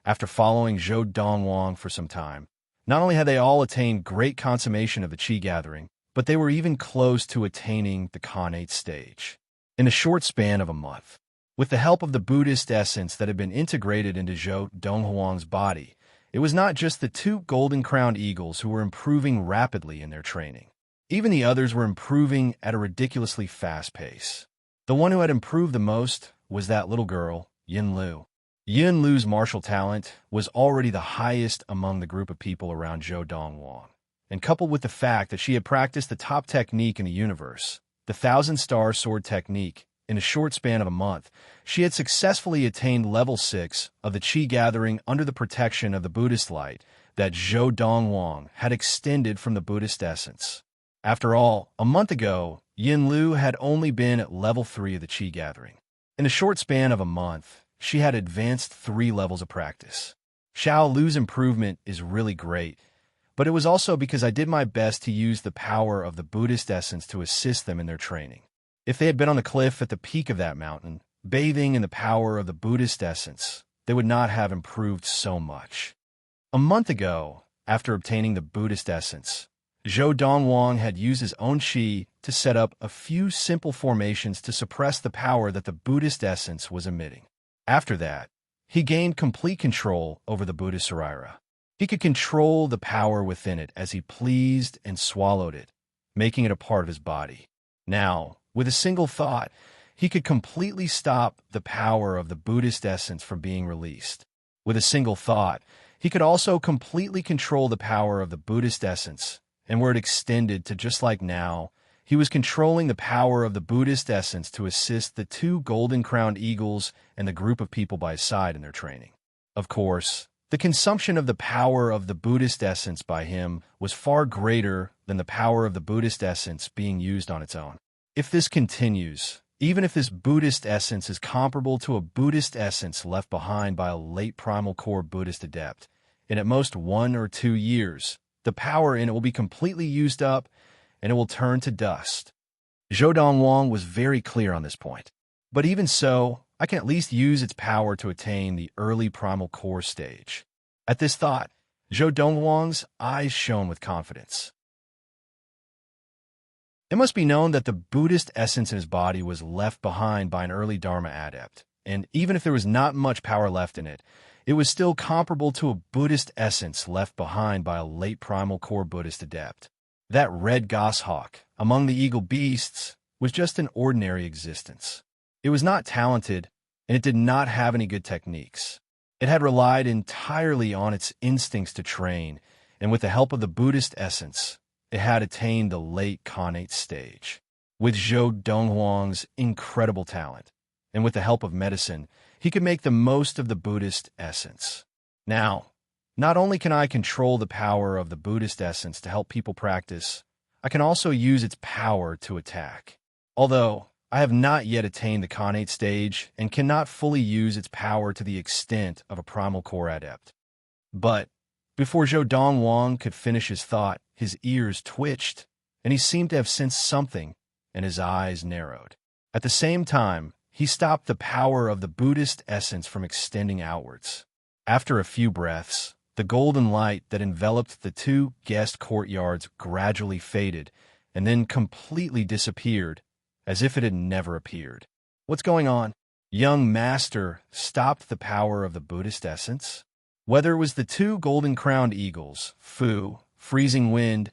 A: after following Zhou Donghuang for some time, not only had they all attained great consummation of the Qi gathering, but they were even close to attaining the Khanate stage. In a short span of a month, with the help of the Buddhist essence that had been integrated into Zhou Donghuang's body, it was not just the two golden-crowned eagles who were improving rapidly in their training. Even the others were improving at a ridiculously fast pace. The one who had improved the most was that little girl, Yin Lu. Yin Lu's martial talent was already the highest among the group of people around Zhou Donghuang, and coupled with the fact that she had practiced the top technique in the universe, the Thousand-Star Sword technique, in a short span of a month, she had successfully attained level 6 of the Qi gathering under the protection of the Buddhist light that Zhou Donghuang had extended from the Buddhist essence. After all, a month ago, Yin Lu had only been at level 3 of the Qi gathering. In a short span of a month, she had advanced 3 levels of practice. Xiao Lu's improvement is really great, but it was also because I did my best to use the power of the Buddhist essence to assist them in their training. If they had been on the cliff at the peak of that mountain, bathing in the power of the Buddhist essence, they would not have improved so much. A month ago, after obtaining the Buddhist essence, Zhou Donghuang had used his own qi to set up a few simple formations to suppress the power that the Buddhist essence was emitting. After that, he gained complete control over the Buddhist Saraira. He could control the power within it as he pleased and swallowed it, making it a part of his body. Now, with a single thought, he could completely stop the power of the Buddhist essence from being released. With a single thought, he could also completely control the power of the Buddhist essence, and where it extended to just like now, he was controlling the power of the Buddhist essence to assist the two golden-crowned eagles and the group of people by his side in their training. Of course, the consumption of the power of the Buddhist essence by him was far greater than the power of the Buddhist essence being used on its own. If this continues, even if this Buddhist essence is comparable to a Buddhist essence left behind by a late primal core Buddhist adept, in at most 1 or 2 years, the power in it will be completely used up and it will turn to dust. Zhou Donghuang was very clear on this point. But even so, I can at least use its power to attain the early primal core stage. At this thought, Zhou Donghuang's eyes shone with confidence. It must be known that the Buddhist essence in his body was left behind by an early Dharma adept, and even if there was not much power left in it, it was still comparable to a Buddhist essence left behind by a late primal core Buddhist adept. That red goshawk, among the eagle beasts, was just an ordinary existence. It was not talented, and it did not have any good techniques. It had relied entirely on its instincts to train, and with the help of the Buddhist essence, it had attained the late Khanate stage. With Zhou Donghuang's incredible talent, and with the help of medicine, he could make the most of the Buddhist essence. Now, not only can I control the power of the Buddhist essence to help people practice, I can also use its power to attack. Although, I have not yet attained the Khanate stage and cannot fully use its power to the extent of a primal core adept. But, before Zhou Donghuang could finish his thought, his ears twitched, and he seemed to have sensed something, and his eyes narrowed. At the same time, he stopped the power of the Buddhist essence from extending outwards. After a few breaths, the golden light that enveloped the two guest courtyards gradually faded and then completely disappeared, as if it had never appeared. What's going on? Young Master stopped the power of the Buddhist essence? Whether it was the two golden-crowned eagles, Fu, Freezing Wind,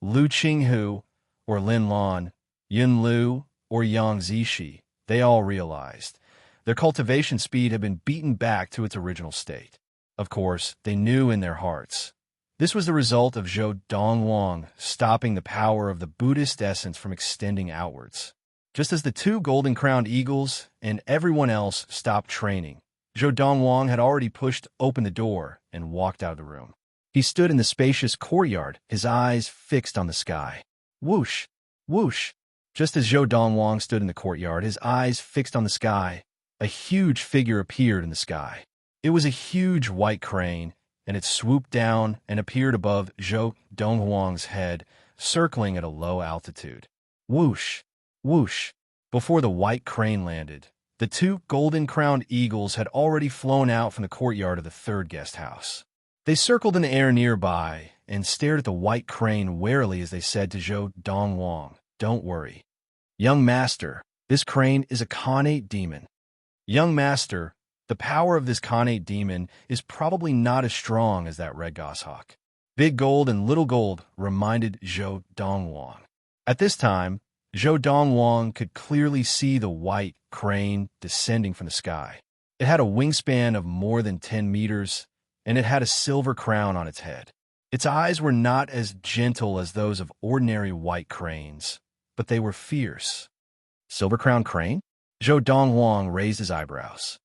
A: Lu Qinghu, or Lin Lan, Yin Lu, or Yang Zishi, they all realized their cultivation speed had been beaten back to its original state. Of course, they knew in their hearts. This was the result of Zhou Donghuang stopping the power of the Buddhist essence from extending outwards. Just as the two golden-crowned eagles and everyone else stopped training, Zhou Donghuang had already pushed open the door and walked out of the room. He stood in the spacious courtyard, his eyes fixed on the sky. Whoosh! Whoosh! Just as Zhou Donghuang stood in the courtyard, his eyes fixed on the sky, a huge figure appeared in the sky. It was a huge white crane, and it swooped down and appeared above Zhou Donghuang's head, circling at a low altitude. Whoosh! Whoosh! Before the white crane landed, the two golden-crowned eagles had already flown out from the courtyard of the third guest house. They circled in the air nearby and stared at the white crane warily as they said to Zhou Donghuang, "Don't worry. Young master, this crane is a Khanate demon. Young master, the power of this Khanate demon is probably not as strong as that red goshawk." Big Gold and Little Gold reminded Zhou Donghuang. At this time, Zhou Donghuang could clearly see the white crane descending from the sky. It had a wingspan of more than 10 meters, and it had a silver crown on its head. Its eyes were not as gentle as those of ordinary white cranes, but they were fierce. Silver-crowned crane? Zhou Donghuang raised his eyebrows.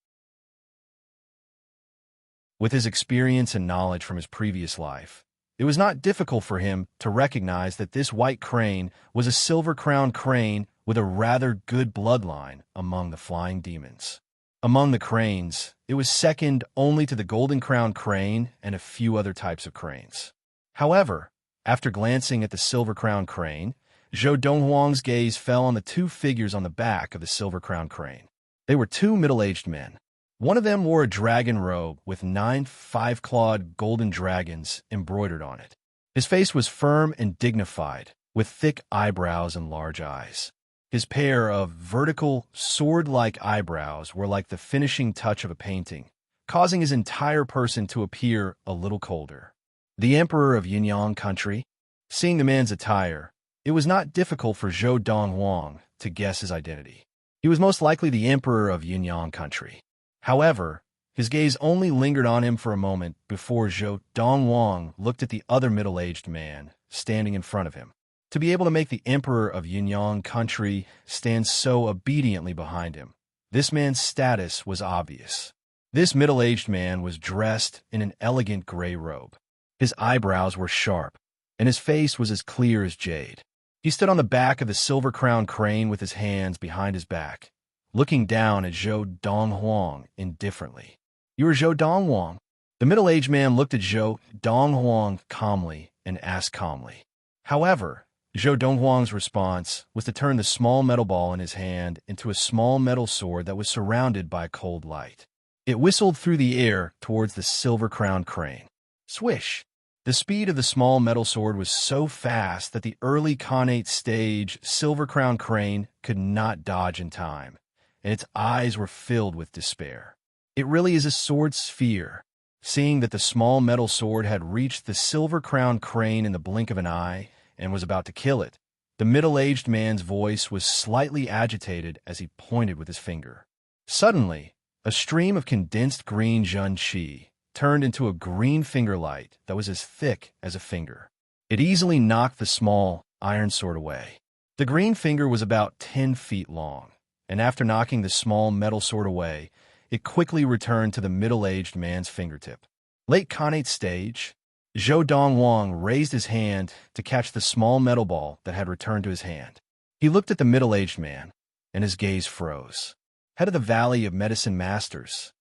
A: With his experience and knowledge from his previous life, it was not difficult for him to recognize that this white crane was a silver-crowned crane with a rather good bloodline among the flying demons. Among the cranes, it was second only to the golden-crowned crane and a few other types of cranes. However, after glancing at the silver-crowned crane, Zhou Donghuang's gaze fell on the two figures on the back of the silver-crowned crane. They were two middle-aged men. One of them wore a dragon robe with 9 five-clawed golden dragons embroidered on it. His face was firm and dignified, with thick eyebrows and large eyes. His pair of vertical, sword-like eyebrows were like the finishing touch of a painting, causing his entire person to appear a little colder. The Emperor of Yunyang country? Seeing the man's attire, it was not difficult for Zhou Donghuang to guess his identity. He was most likely the Emperor of Yunyang country. However, his gaze only lingered on him for a moment before Zhou Donghuang looked at the other middle-aged man standing in front of him. To be able to make the Emperor of Yunyang country stand so obediently behind him, this man's status was obvious. This middle-aged man was dressed in an elegant gray robe. His eyebrows were sharp, and his face was as clear as jade. He stood on the back of the silver-crowned crane with his hands behind his back, looking down at Zhou Donghuang indifferently. "You are Zhou Donghuang?" The middle-aged man looked at Zhou Donghuang calmly and asked calmly. However, Zhou Donghuang's response was to turn the small metal ball in his hand into a small metal sword that was surrounded by cold light. It whistled through the air towards the silver-crowned crane. Swish! The speed of the small metal sword was so fast that the early Khanate stage silver-crowned crane could not dodge in time, and its eyes were filled with despair. It really is a sword sphere. Seeing that the small metal sword had reached the silver-crowned crane in the blink of an eye and was about to kill it, the middle-aged man's voice was slightly agitated as he pointed with his finger. Suddenly, a stream of condensed green Zhun Qi turned into a green finger light that was as thick as a finger. It easily knocked the small iron sword away. The green finger was about 10 feet long, and after knocking the small metal sword away, it quickly returned to the middle-aged man's fingertip. Late Khanate stage, Zhou Donghuang raised his hand to catch the small metal ball that had returned to his hand. He looked at the middle-aged man, and his gaze froze. Head of the Valley of Medicine Masters.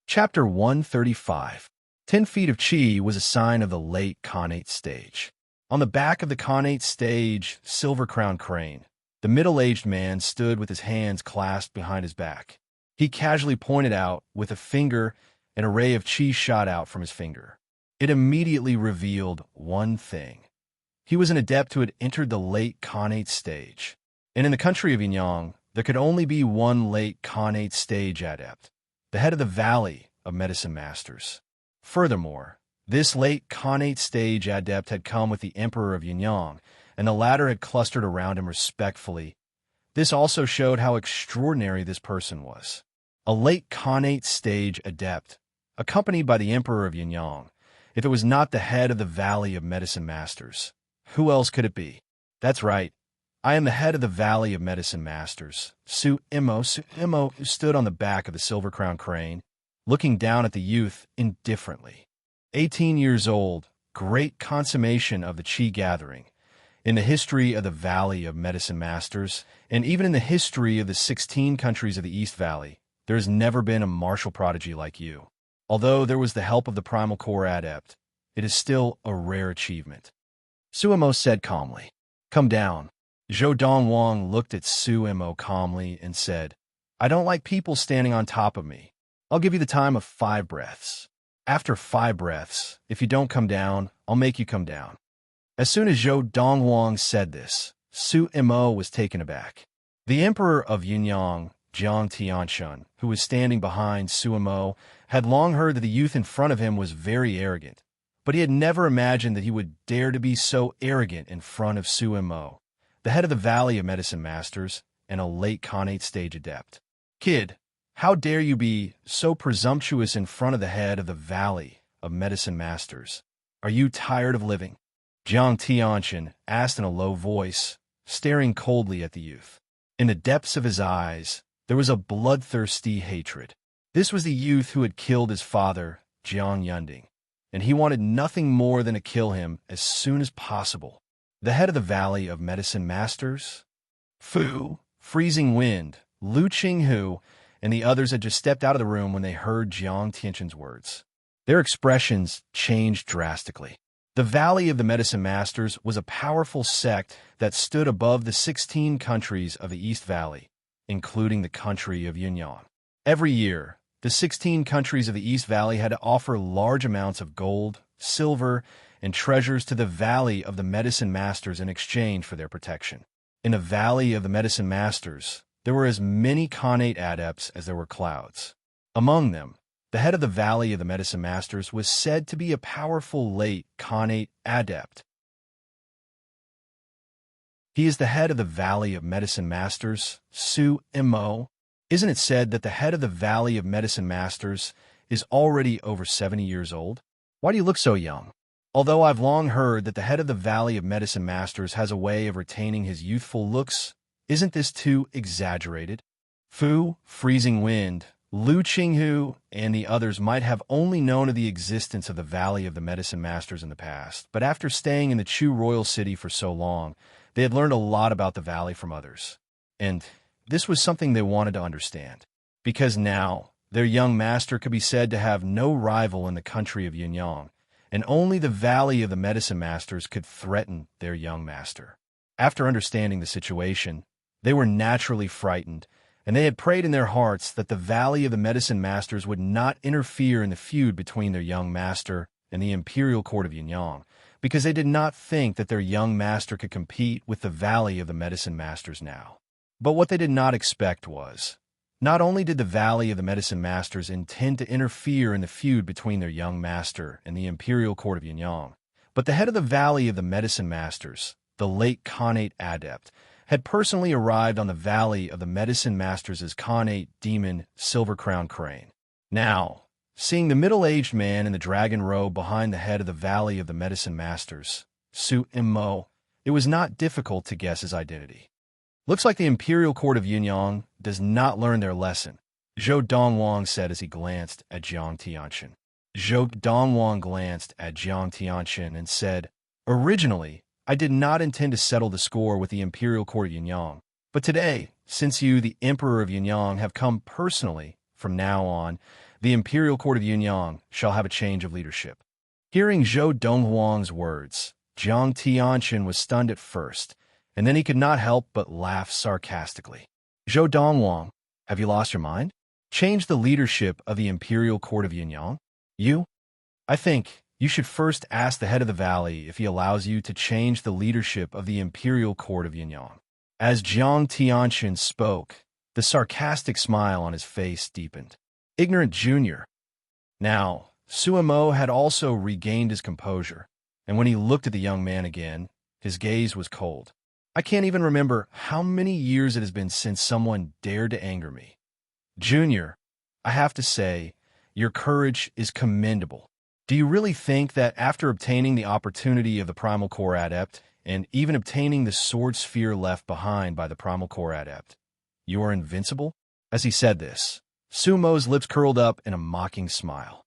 A: Chapter 135. 10 feet of Qi was a sign of the late Khanate stage. On the back of the Khanate stage silver-crowned crane, the middle-aged man stood with his hands clasped behind his back. He casually pointed out with a finger, an array of Qi shot out from his finger. It immediately revealed one thing. He was an adept who had entered the late Khanate stage. And in the country of Yunyang, there could only be one late Khanate stage adept, the head of the Valley of Medicine Masters. Furthermore, this late Khanate stage adept had come with the Emperor of Yunyang, and the latter had clustered around him respectfully. This also showed how extraordinary this person was. A late Khanate stage adept, accompanied by the Emperor of Yunyang. If it was not the head of the Valley of Medicine Masters, who else could it be? That's right. I am the head of the Valley of Medicine Masters. Su Imo stood on the back of the silver-crowned crane, looking down at the youth indifferently. 18 years old, great consummation of the Qi gathering. In the history of the Valley of Medicine Masters, and even in the history of the 16 countries of the East Valley, there has never been a martial prodigy like you. Although there was the help of the Primal Core Adept, it is still a rare achievement. Suemo said calmly. Come down. Zhou Donghuang looked at Suemo calmly and said, I don't like people standing on top of me. I'll give you the time of 5 breaths. After 5 breaths, if you don't come down, I'll make you come down. As soon as Zhou Donghuang said this, Suemo was taken aback. The Emperor of Yunyang, Jiang Tianshun, who was standing behind Suemo, had long heard that the youth in front of him was very arrogant, but he had never imagined that he would dare to be so arrogant in front of Suemo, the head of the Valley of Medicine Masters and a late Khanate stage adept. Kid, how dare you be so presumptuous in front of the head of the Valley of Medicine Masters? Are you tired of living? Jiang Tianshun asked in a low voice, staring coldly at the youth. In the depths of his eyes, there was a bloodthirsty hatred. This was the youth who had killed his father, Jiang Yunding, and he wanted nothing more than to kill him as soon as possible. The head of the Valley of Medicine Masters? Fu, Freezing Wind, Lu Qinghu, and the others had just stepped out of the room when they heard Jiang Tianshun's words. Their expressions changed drastically. The Valley of the Medicine Masters was a powerful sect that stood above the 16 countries of the East Valley, including the country of Yunyang. Every year, the 16 countries of the East Valley had to offer large amounts of gold, silver, and treasures to the Valley of the Medicine Masters in exchange for their protection. In the Valley of the Medicine Masters, there were as many Khanate adepts as there were clouds. Among them, the head of the Valley of the Medicine Masters was said to be a powerful late Khanate adept. He is the head of the Valley of Medicine Masters, Suemo. Isn't it said that the head of the Valley of Medicine Masters is already over 70 years old? Why do you look so young? Although I've long heard that the head of the Valley of Medicine Masters has a way of retaining his youthful looks, isn't this too exaggerated? Fu, Freezing Wind, Lu Qinghu, and the others might have only known of the existence of the Valley of the Medicine Masters in the past, but after staying in the Chu royal city for so long, they had learned a lot about the valley from others. And this was something they wanted to understand, because now their young master could be said to have no rival in the country of Yunyang, and only the Valley of the Medicine Masters could threaten their young master. After understanding the situation, they were naturally frightened, and they had prayed in their hearts that the Valley of the Medicine Masters would not interfere in the feud between their young master and the Imperial Court of Yunyang, because they did not think that their young master could compete with the Valley of the Medicine Masters now. But what they did not expect was, not only did the Valley of the Medicine Masters intend to interfere in the feud between their young master and the Imperial Court of Yunyang, but the head of the Valley of the Medicine Masters, the late Khanate adept, had personally arrived on the Valley of the Medicine Masters' Khanate demon Silver Crown Crane. Now, seeing the middle-aged man in the dragon robe behind the head of the Valley of the Medicine Masters, Suemo, it was not difficult to guess his identity. Looks like the Imperial Court of Yunyang does not learn their lesson, Zhou Donghuang said as he glanced at Jiang Tianshun. Zhou Donghuang glanced at Jiang Tianshun and said, Originally, I did not intend to settle the score with the Imperial Court of Yunyang, but today, since you, the Emperor of Yunyang, have come personally, from now on, the Imperial Court of Yunyang shall have a change of leadership. Hearing Zhou Donghuang's words, Jiang Tianshun was stunned at first, and then he could not help but laugh sarcastically. Zhou Donghuang, have you lost your mind? Change the leadership of the Imperial Court of Yunyang? You? I think you should first ask the head of the valley if he allows you to change the leadership of the Imperial Court of Yunyang. As Jiang Tianshun spoke, the sarcastic smile on his face deepened. Ignorant junior. Now, Suemo had also regained his composure, and when he looked at the young man again, his gaze was cold. I can't even remember how many years it has been since someone dared to anger me. Junior, I have to say, your courage is commendable. Do you really think that after obtaining the opportunity of the Primal Core Adept, and even obtaining the sword sphere left behind by the Primal Core Adept, you are invincible? As he said this, Sumo's lips curled up in a mocking smile.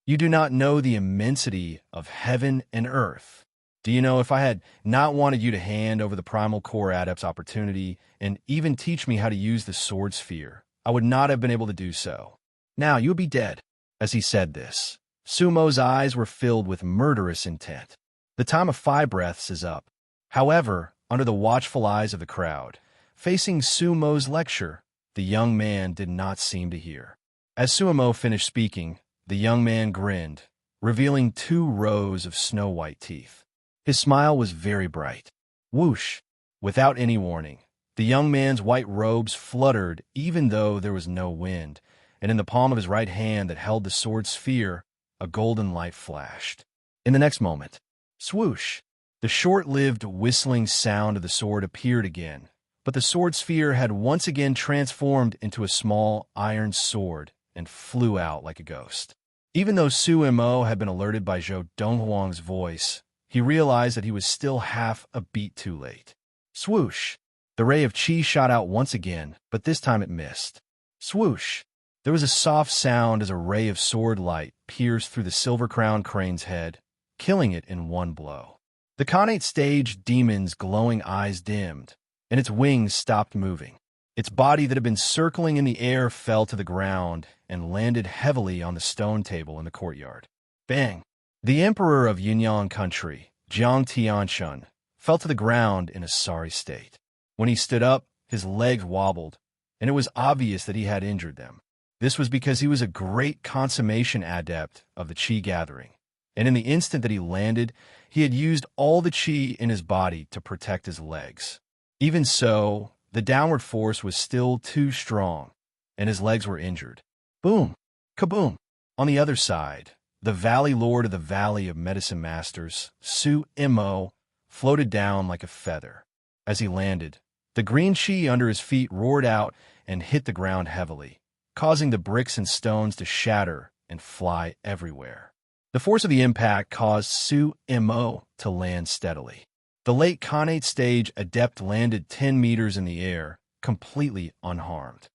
A: You do not know the immensity of heaven and earth. Do you know, if I had not wanted you to hand over the Primal Core Adept's opportunity and even teach me how to use the sword sphere, I would not have been able to do so. Now you would be dead." As he said this, Sumo's eyes were filled with murderous intent. The time of 5 breaths is up. However, under the watchful eyes of the crowd, facing Sumo's lecture, the young man did not seem to hear. As Sumo finished speaking, the young man grinned, revealing 2 rows of snow-white teeth. His smile was very bright. Whoosh! Without any warning, the young man's white robes fluttered even though there was no wind, and in the palm of his right hand that held the sword sphere, a golden light flashed. In the next moment, swoosh! The short-lived whistling sound of the sword appeared again, but the sword sphere had once again transformed into a small iron sword and flew out like a ghost. Even though Sumo had been alerted by Zhou Donghuang's voice, he realized that he was still half a beat too late. Swoosh! The ray of chi shot out once again, but this time it missed. Swoosh! There was a soft sound as a ray of sword light pierced through the silver-crowned crane's head, killing it in one blow. The Khanate stage demon's glowing eyes dimmed, and its wings stopped moving. Its body that had been circling in the air fell to the ground and landed heavily on the stone table in the courtyard. Bang! The emperor of Yunyang country, Jiang Tianshun, fell to the ground in a sorry state. When he stood up, his legs wobbled, and it was obvious that he had injured them. This was because he was a great consummation adept of the Qi gathering, and in the instant that he landed, he had used all the Qi in his body to protect his legs. Even so, the downward force was still too strong, and his legs were injured. Boom! Kaboom! On the other side, the Valley Lord of the Valley of Medicine Masters, Sumo, floated down like a feather. As he landed, the green chi under his feet roared out and hit the ground heavily, causing the bricks and stones to shatter and fly everywhere. The force of the impact caused Sumo to land steadily. The late Khanate stage adept landed 10 meters in the air, completely unharmed.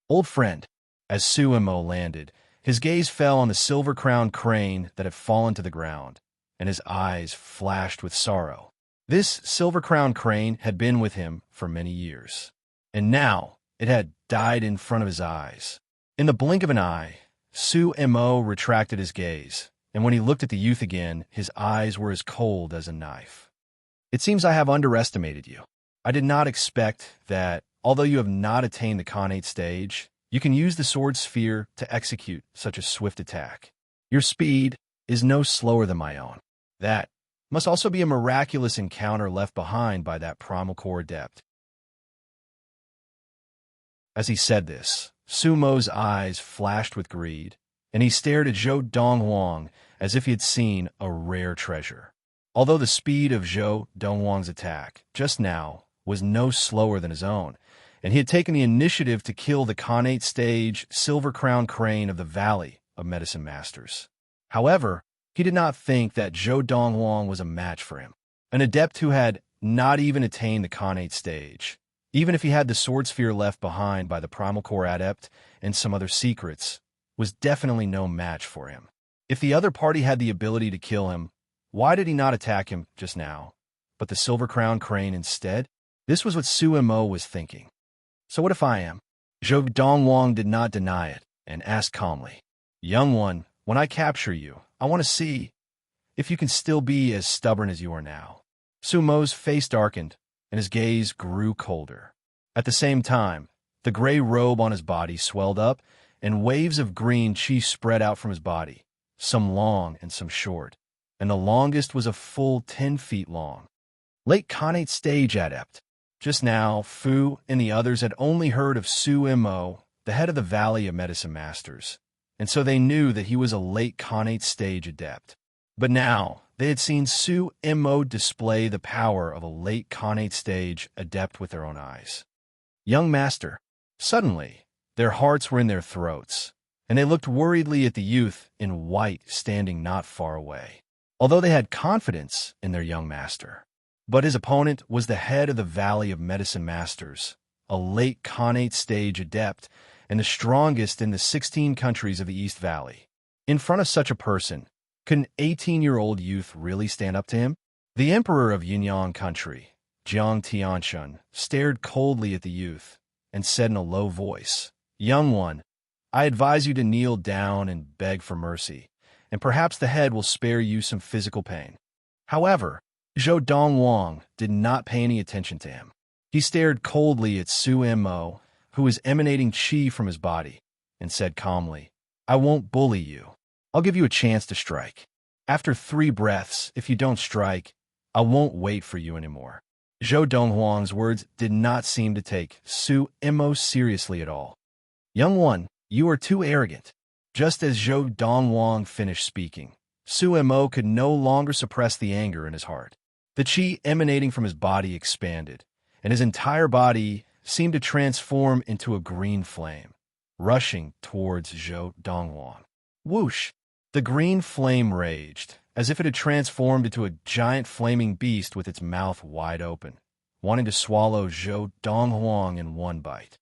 A: "Old friend," as Sumo landed, his gaze fell on the silver-crowned crane that had fallen to the ground, and his eyes flashed with sorrow. This silver-crowned crane had been with him for many years, and now it had died in front of his eyes. In the blink of an eye, Sumo retracted his gaze, and when he looked at the youth again, his eyes were as cold as a knife. "It seems I have underestimated you. I did not expect that, although you have not attained the Khanate stage, you can use the sword sphere to execute such a swift attack. Your speed is no slower than my own. That must also be a miraculous encounter left behind by that Primal Core Adept." As he said this, Sumo's eyes flashed with greed, and he stared at Zhou Donghuang as if he had seen a rare treasure. Although the speed of Zhou Donghuang's attack, just now, was no slower than his own, and he had taken the initiative to kill the Khanate stage silver-crowned crane of the Valley of Medicine Masters. However, he did not think that Zhou Donghuang was a match for him, an adept who had not even attained the Khanate stage. Even if he had the sword sphere left behind by the Primal Core Adept and some other secrets, was definitely no match for him. If the other party had the ability to kill him, why did he not attack him just now, but the silver-crowned crane instead? This was what Sumo was thinking. "So what if I am?" Zhou Donghuang did not deny it, and asked calmly, "Young one, when I capture you, I want to see if you can still be as stubborn as you are now." Sumo's face darkened, and his gaze grew colder. At the same time, the gray robe on his body swelled up, and waves of green chi spread out from his body, some long and some short, and the longest was a full 10 feet long. Late Khanate stage adept. Just now, Fu and the others had only heard of Sumo, the head of the Valley of Medicine Masters, and so they knew that he was a late Khanate stage adept. But now, they had seen Sumo display the power of a late Khanate stage adept with their own eyes. "Young master." Suddenly, their hearts were in their throats, and they looked worriedly at the youth in white standing not far away. Although they had confidence in their young master, but his opponent was the head of the Valley of Medicine Masters, a late Khanate stage adept, and the strongest in the 16 countries of the East Valley. In front of such a person, could an 18-year-old youth really stand up to him? The emperor of Yunyang country, Jiang Tianshun, stared coldly at the youth and said in a low voice, "Young one, I advise you to kneel down and beg for mercy, and perhaps the head will spare you some physical pain." However, Donghuang did not pay any attention to him. He stared coldly at Su Mo, who was emanating qi from his body, and said calmly, "I won't bully you. I'll give you a chance to strike. After 3 breaths, if you don't strike, I won't wait for you anymore." Donghuang's words did not seem to take Su Mo seriously at all. "Young one, you are too arrogant." Just as Donghuang finished speaking, Su Mo could no longer suppress the anger in his heart. The qi emanating from his body expanded, and his entire body seemed to transform into a green flame, rushing towards Donghuang. Whoosh! The green flame raged, as if it had transformed into a giant flaming beast with its mouth wide open, wanting to swallow Donghuang in one bite.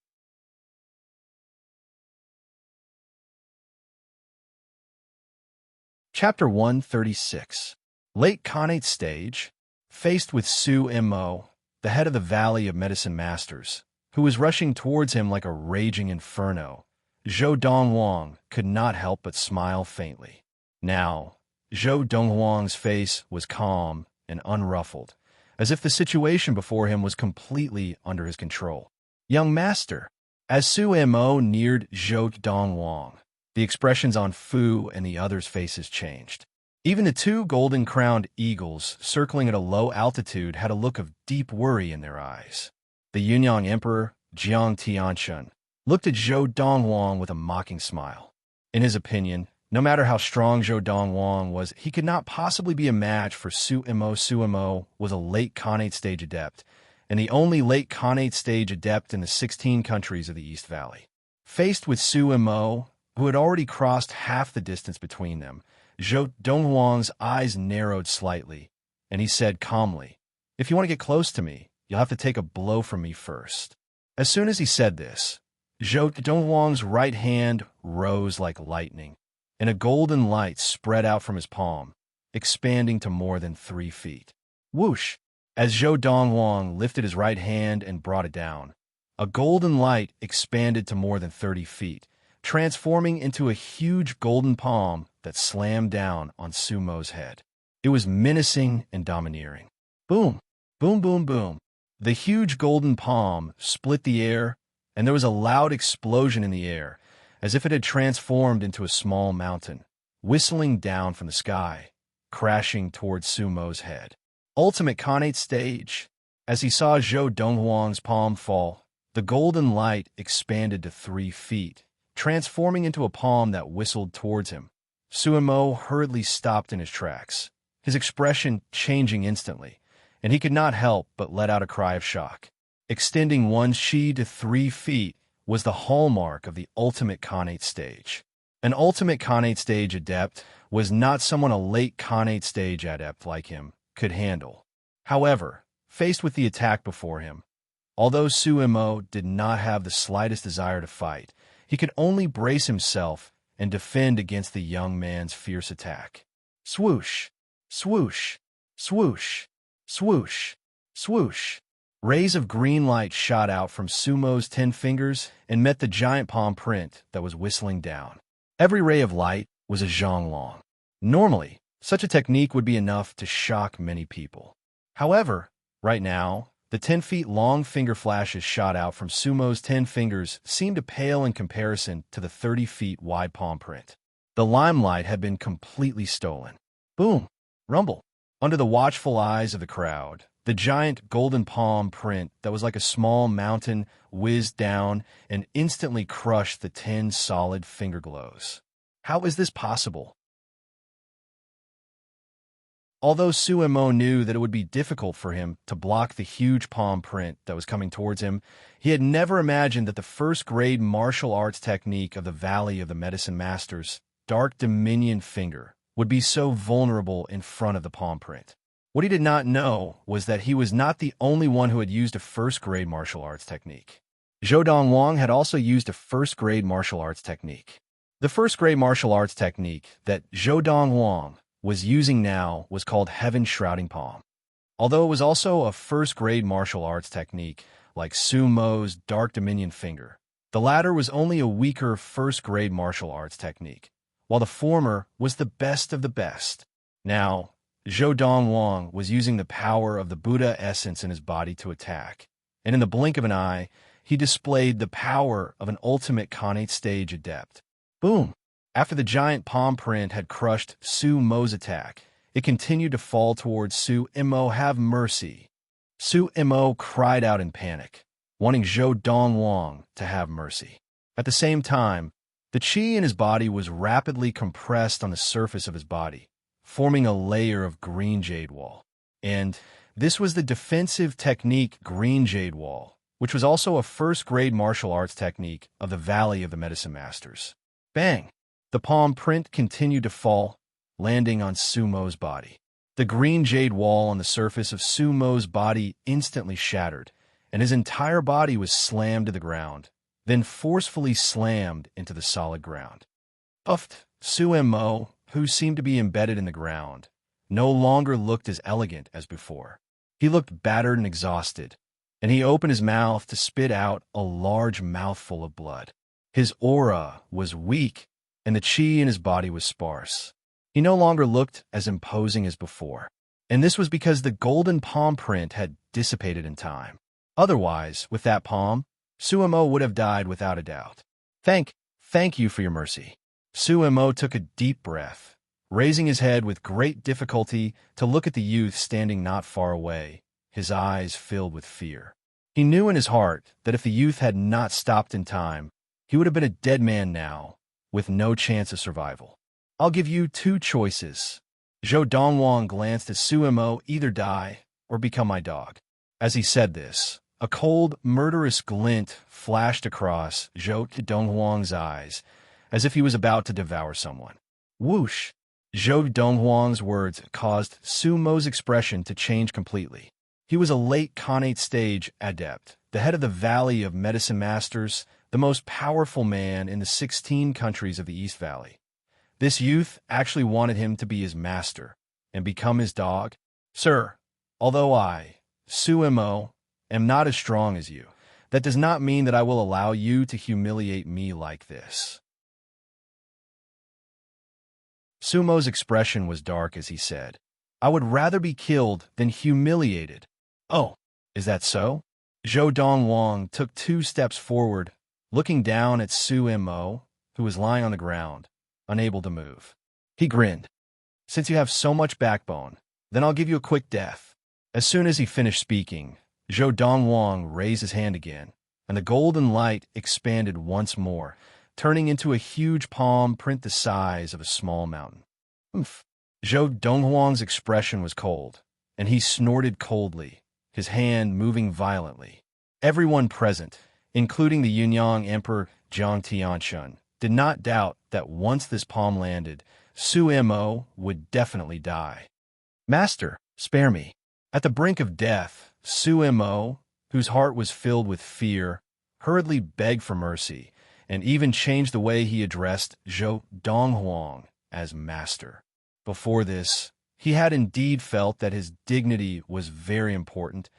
A: Chapter 136. Late Khanate Stage. Faced with Su Mo, the head of the Valley of Medicine Masters, who was rushing towards him like a raging inferno, Donghuang could not help but smile faintly. Now, Donghuang's face was calm and unruffled, as if the situation before him was completely under his control. "Young master." As Su Mo neared Donghuang, the expressions on Fu and the others' faces changed. Even the 2 golden-crowned eagles circling at a low altitude had a look of deep worry in their eyes. The Yunyang Emperor, Jiang Tianshun, looked at Donghuang with a mocking smile. In his opinion, no matter how strong Donghuang was, he could not possibly be a match for Su Mo. Su Mo was a late Khanate stage adept, and the only late Khanate stage adept in the 16 countries of the East Valley. Faced with Su Mo, who had already crossed half the distance between them, Donghuang's eyes narrowed slightly, and he said calmly, "If you want to get close to me, you'll have to take a blow from me first." As soon as he said this, Donghuang's right hand rose like lightning, and a golden light spread out from his palm, expanding to more than 3 feet. Whoosh! As Donghuang lifted his right hand and brought it down, a golden light expanded to more than 30 feet, transforming into a huge golden palm that slammed down on Sumo's head. It was menacing and domineering. Boom! Boom, boom, boom. The huge golden palm split the air, and there was a loud explosion in the air, as if it had transformed into a small mountain, whistling down from the sky, crashing towards Sumo's head. Ultimate Khanate Stage. As he saw Donghuang's palm fall, the golden light expanded to 3 feet, transforming into a palm that whistled towards him. Su Mo hurriedly stopped in his tracks, his expression changing instantly, and he could not help but let out a cry of shock. Extending one's qi to 3 feet was the hallmark of the ultimate Khanate stage. An ultimate Khanate stage adept was not someone a late Khanate stage adept like him could handle. However, faced with the attack before him, although Su Mo did not have the slightest desire to fight, he could only brace himself and defend against the young man's fierce attack. Swoosh! Swoosh! Swoosh! Swoosh! Swoosh! Rays of green light shot out from Sumo's 10 fingers and met the giant palm print that was whistling down. Every ray of light was a zhonglong. Normally, such a technique would be enough to shock many people. However, right now, the 10-feet-long finger flashes shot out from Sumo's 10 fingers seemed to pale in comparison to the 30-feet-wide palm print. The limelight had been completely stolen. Boom! Rumble! Under the watchful eyes of the crowd, the giant golden palm print that was like a small mountain whizzed down and instantly crushed the 10 solid finger glows. How is this possible? Although Su Mo knew that it would be difficult for him to block the huge palm print that was coming towards him, he had never imagined that the first-grade martial arts technique of the Valley of the Medicine Masters, Dark Dominion Finger, would be so vulnerable in front of the palm print. What he did not know was that he was not the only one who had used a first-grade martial arts technique. Donghuang had also used a first-grade martial arts technique. The first-grade martial arts technique that Donghuang was using now was called Heaven Shrouding Palm. although it was also a first-grade martial arts technique like sumo's Dark Dominion Finger. The latter was only a weaker first-grade martial arts technique, while the former was the best of the best. Now, Zhou Donghuang was using the power of the Buddha essence in his body to attack, and in the blink of an eye, he displayed the power of an ultimate Khanate stage adept. Boom! After the giant palm print had crushed Su Mo's attack, it continued to fall towards Su Mo. Have mercy! Su Mo cried out in panic, wanting Zhou Donghuang to have mercy. At the same time, the qi in his body was rapidly compressed on the surface of his body, forming a layer of green jade wall. And this was the defensive technique Green Jade Wall, which was also a first-grade martial arts technique of the Valley of the Medicine Masters. Bang! The palm print continued to fall, landing on Sumo's body. The green jade wall on the surface of Sumo's body instantly shattered, and his entire body was slammed to the ground, then forcefully slammed into the solid ground. Puffed, Sumo, who seemed to be embedded in the ground, no longer looked as elegant as before. He looked battered and exhausted, and he opened his mouth to spit out a large mouthful of blood. His aura was weak, and the qi in his body was sparse. He no longer looked as imposing as before, and this was because the golden palm print had dissipated in time. Otherwise, with that palm, Sumo would have died without a doubt. Thank you for your mercy. Sumo took a deep breath, raising his head with great difficulty to look at the youth standing not far away, his eyes filled with fear. He knew in his heart that if the youth had not stopped in time, he would have been a dead man now, with no chance of survival. I'll give you two choices. Zhou Donghuang glanced at Sumo, either die or become my dog. As he said this, a cold, murderous glint flashed across Zhou Donghuang's eyes, as if he was about to devour someone. Whoosh! Zhou Donghuang's words caused Sumo's expression to change completely. He was a late Khanate stage adept, the head of the Valley of Medicine Masters, the most powerful man in the 16 countries of the East Valley. This youth actually wanted him to be his master and become his dog. Sir, although I, Sumo, am not as strong as you, that does not mean that I will allow you to humiliate me like this. Sumo's expression was dark as he said, I would rather be killed than humiliated. Oh, is that so? Zhou Donghuang took 2 steps forward, looking down at Sumo, who was lying on the ground, unable to move. He grinned. Since you have so much backbone, then I'll give you a quick death. As soon as he finished speaking, Zhou Donghuang raised his hand again, and the golden light expanded once more, turning into a huge palm print the size of a small mountain. Oomph! Zhou Donghuang's expression was cold, and he snorted coldly, his hand moving violently. Everyone present, including the Yunyang Emperor Jiang Tianshun, did not doubt that once this palm landed, Sumo would definitely die. Master, spare me. At the brink of death, Sumo, whose heart was filled with fear, hurriedly begged for mercy, and even changed the way he addressed Zhou Donghuang as master. Before this, he had indeed felt that his dignity was very important,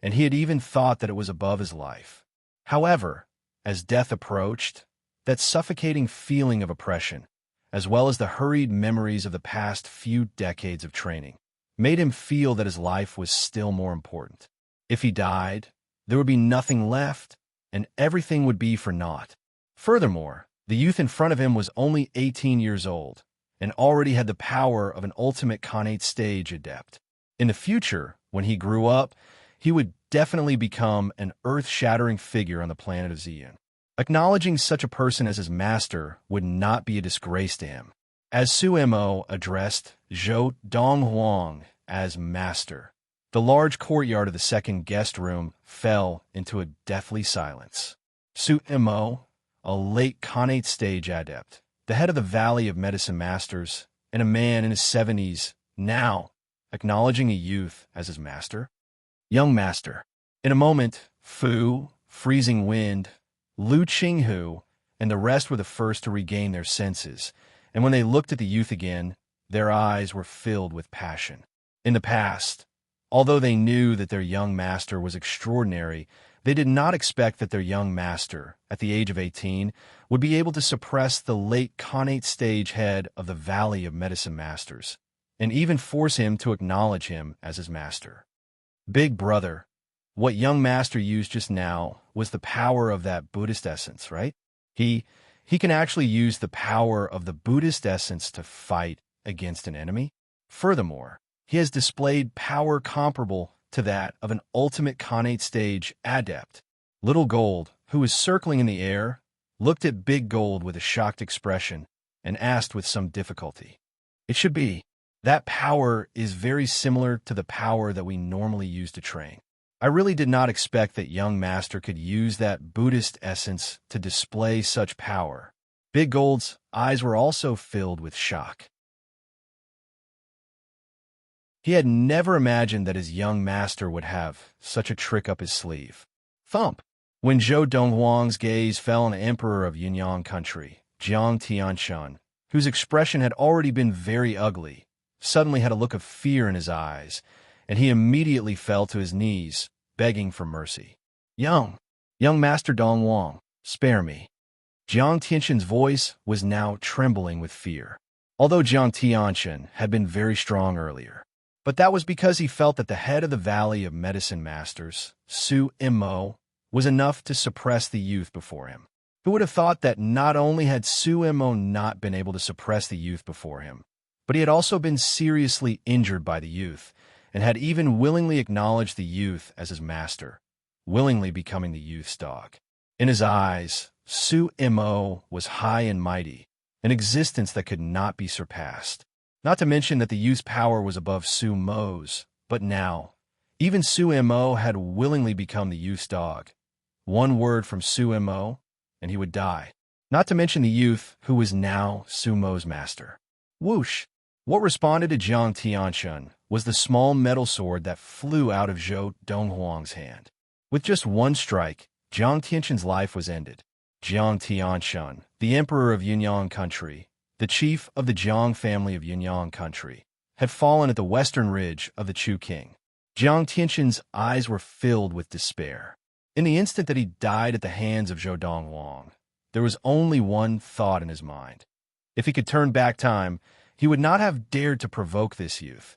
A: and he had even thought that it was above his life. However, as death approached, that suffocating feeling of oppression, as well as the hurried memories of the past few decades of training, made him feel that his life was still more important. If he died, there would be nothing left, and everything would be for naught. Furthermore, the youth in front of him was only 18 years old, and already had the power of an ultimate Khanate stage adept. In the future, when he grew up, he would definitely become an earth-shattering figure on the planet of Xian. Acknowledging such a person as his master would not be a disgrace to him. As Sumo addressed Zhou Donghuang as master, the large courtyard of the second guest room fell into a deathly silence. Sumo, a late Khanate stage adept, the head of the Valley of Medicine Masters, and a man in his 70s, now acknowledging a youth as his master. Young master. In a moment, Fu, Freezing Wind, Lu Qinghu, and the rest were the first to regain their senses, and when they looked at the youth again, their eyes were filled with passion. In the past, Although they knew that their young master was extraordinary, they did not expect that their young master, at the age of 18, would be able to suppress the late Khanate stage head of the Valley of Medicine Masters, and even force him to acknowledge him as his master. Big brother, what young master used just now was the power of that Buddhist essence, right? He can actually use the power of the Buddhist essence to fight against an enemy. Furthermore, he has displayed power comparable to that of an ultimate Khanate stage adept. Little Gold, who was circling in the air, looked at Big Gold with a shocked expression and asked with some difficulty, "It should be. That power is very similar to the power that we normally use to train. I really did not expect that young master could use that Buddhist essence to display such power." Big Gold's eyes were also filled with shock. He had never imagined that his young master would have such a trick up his sleeve. Thump! When Zhou Donghuang's gaze fell on the emperor of Yunyang country, Jiang Tianshan, whose expression had already been very ugly, suddenly had a look of fear in his eyes, and he immediately fell to his knees, begging for mercy. Young Master Donghuang, spare me." Jiang Tianshan's voice was now trembling with fear. Although Jiang Tianshan had been very strong earlier, but that was because he felt that the head of the Valley of Medicine Masters, Su Immo, was enough to suppress the youth before him. Who would have thought that not only had Su Immo not been able to suppress the youth before him, but he had also been seriously injured by the youth, and had even willingly acknowledged the youth as his master, willingly becoming the youth's dog. In his eyes, Su Immo was high and mighty, an existence that could not be surpassed. Not to mention that the youth's power was above Su Mo's, but now, even Su Immo had willingly become the youth's dog. One word from Su Immo, and he would die. Not to mention the youth who was now Su Mo's master. Whoosh! What responded to Jiang Tianshan was the small metal sword that flew out of Zhou Donghuang's hand. With just one strike, Jiang Tianshan's life was ended. Jiang Tianshan, the emperor of Yunyang country, the chief of the Jiang family of Yunyang country, had fallen at the western ridge of the Chu King. Jiang Tianshan's eyes were filled with despair. In the instant that he died at the hands of Zhou Donghuang, there was only one thought in his mind. If he could turn back time, he would not have dared to provoke this youth,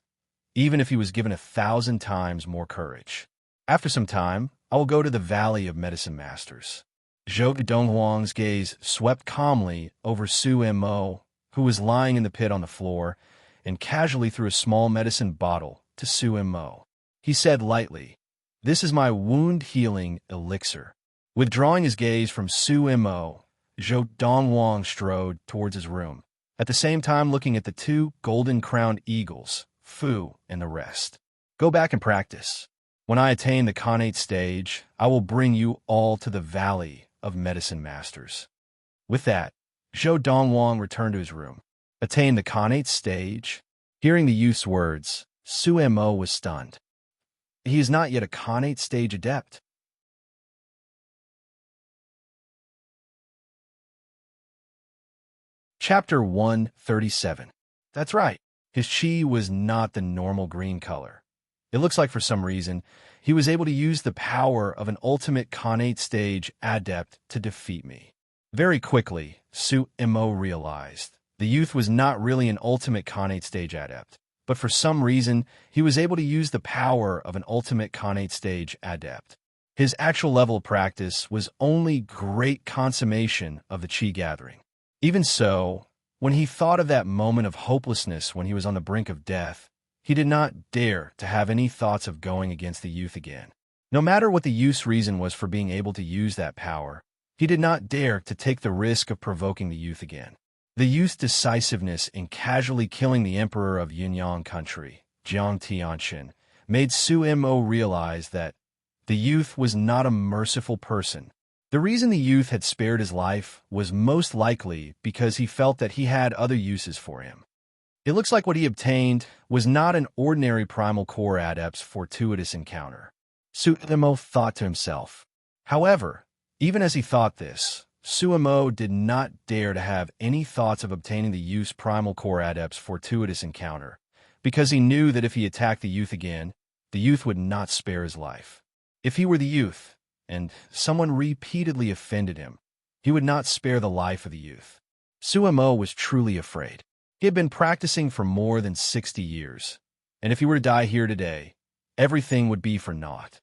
A: even if he was given 1,000 times more courage. After some time, I will go to the Valley of Medicine Masters. Zhou Donghuang's gaze swept calmly over Su Immo, who was lying in the pit on the floor, and casually threw a small medicine bottle to Su Immo. He said lightly, "This is my wound-healing elixir." Withdrawing his gaze from Su Immo, Zhou Donghuang strode towards his room, at the same time looking at the two golden-crowned eagles, Fu and the rest. "Go back and practice. When I attain the Khanate stage, I will bring you all to the Valley of Medicine Masters." With that, Zhou Donghuang returned to his room. Attain the Khanate stage? Hearing the youth's words, Su Immo was stunned. He is not yet a Khanate stage adept. Chapter 137. That's right. His chi was not the normal green color. It looks like for some reason, he was able to use the power of an ultimate Khanate stage adept to defeat me. Very quickly, Su Immo realized the youth was not really an ultimate Khanate stage adept, but for some reason, he was able to use the power of an ultimate Khanate stage adept. His actual level of practice was only great consummation of the chi gathering. Even so, when he thought of that moment of hopelessness when he was on the brink of death, he did not dare to have any thoughts of going against the youth again. No matter what the youth's reason was for being able to use that power, he did not dare to take the risk of provoking the youth again. The youth's decisiveness in casually killing the emperor of Yunyang country, Jiang Tianshan, made Su Immo realize that the youth was not a merciful person. The reason the youth had spared his life was most likely because he felt that he had other uses for him. It looks like what he obtained was not an ordinary primal core adept's fortuitous encounter. Su Immo thought to himself. However, even as he thought this, Su Immo did not dare to have any thoughts of obtaining the youth's primal core adept's fortuitous encounter, because he knew that if he attacked the youth again, the youth would not spare his life. If he were the youth, and someone repeatedly offended him, he would not spare the life of the youth. Suemo was truly afraid. He had been practicing for more than 60 years, and if he were to die here today, everything would be for naught.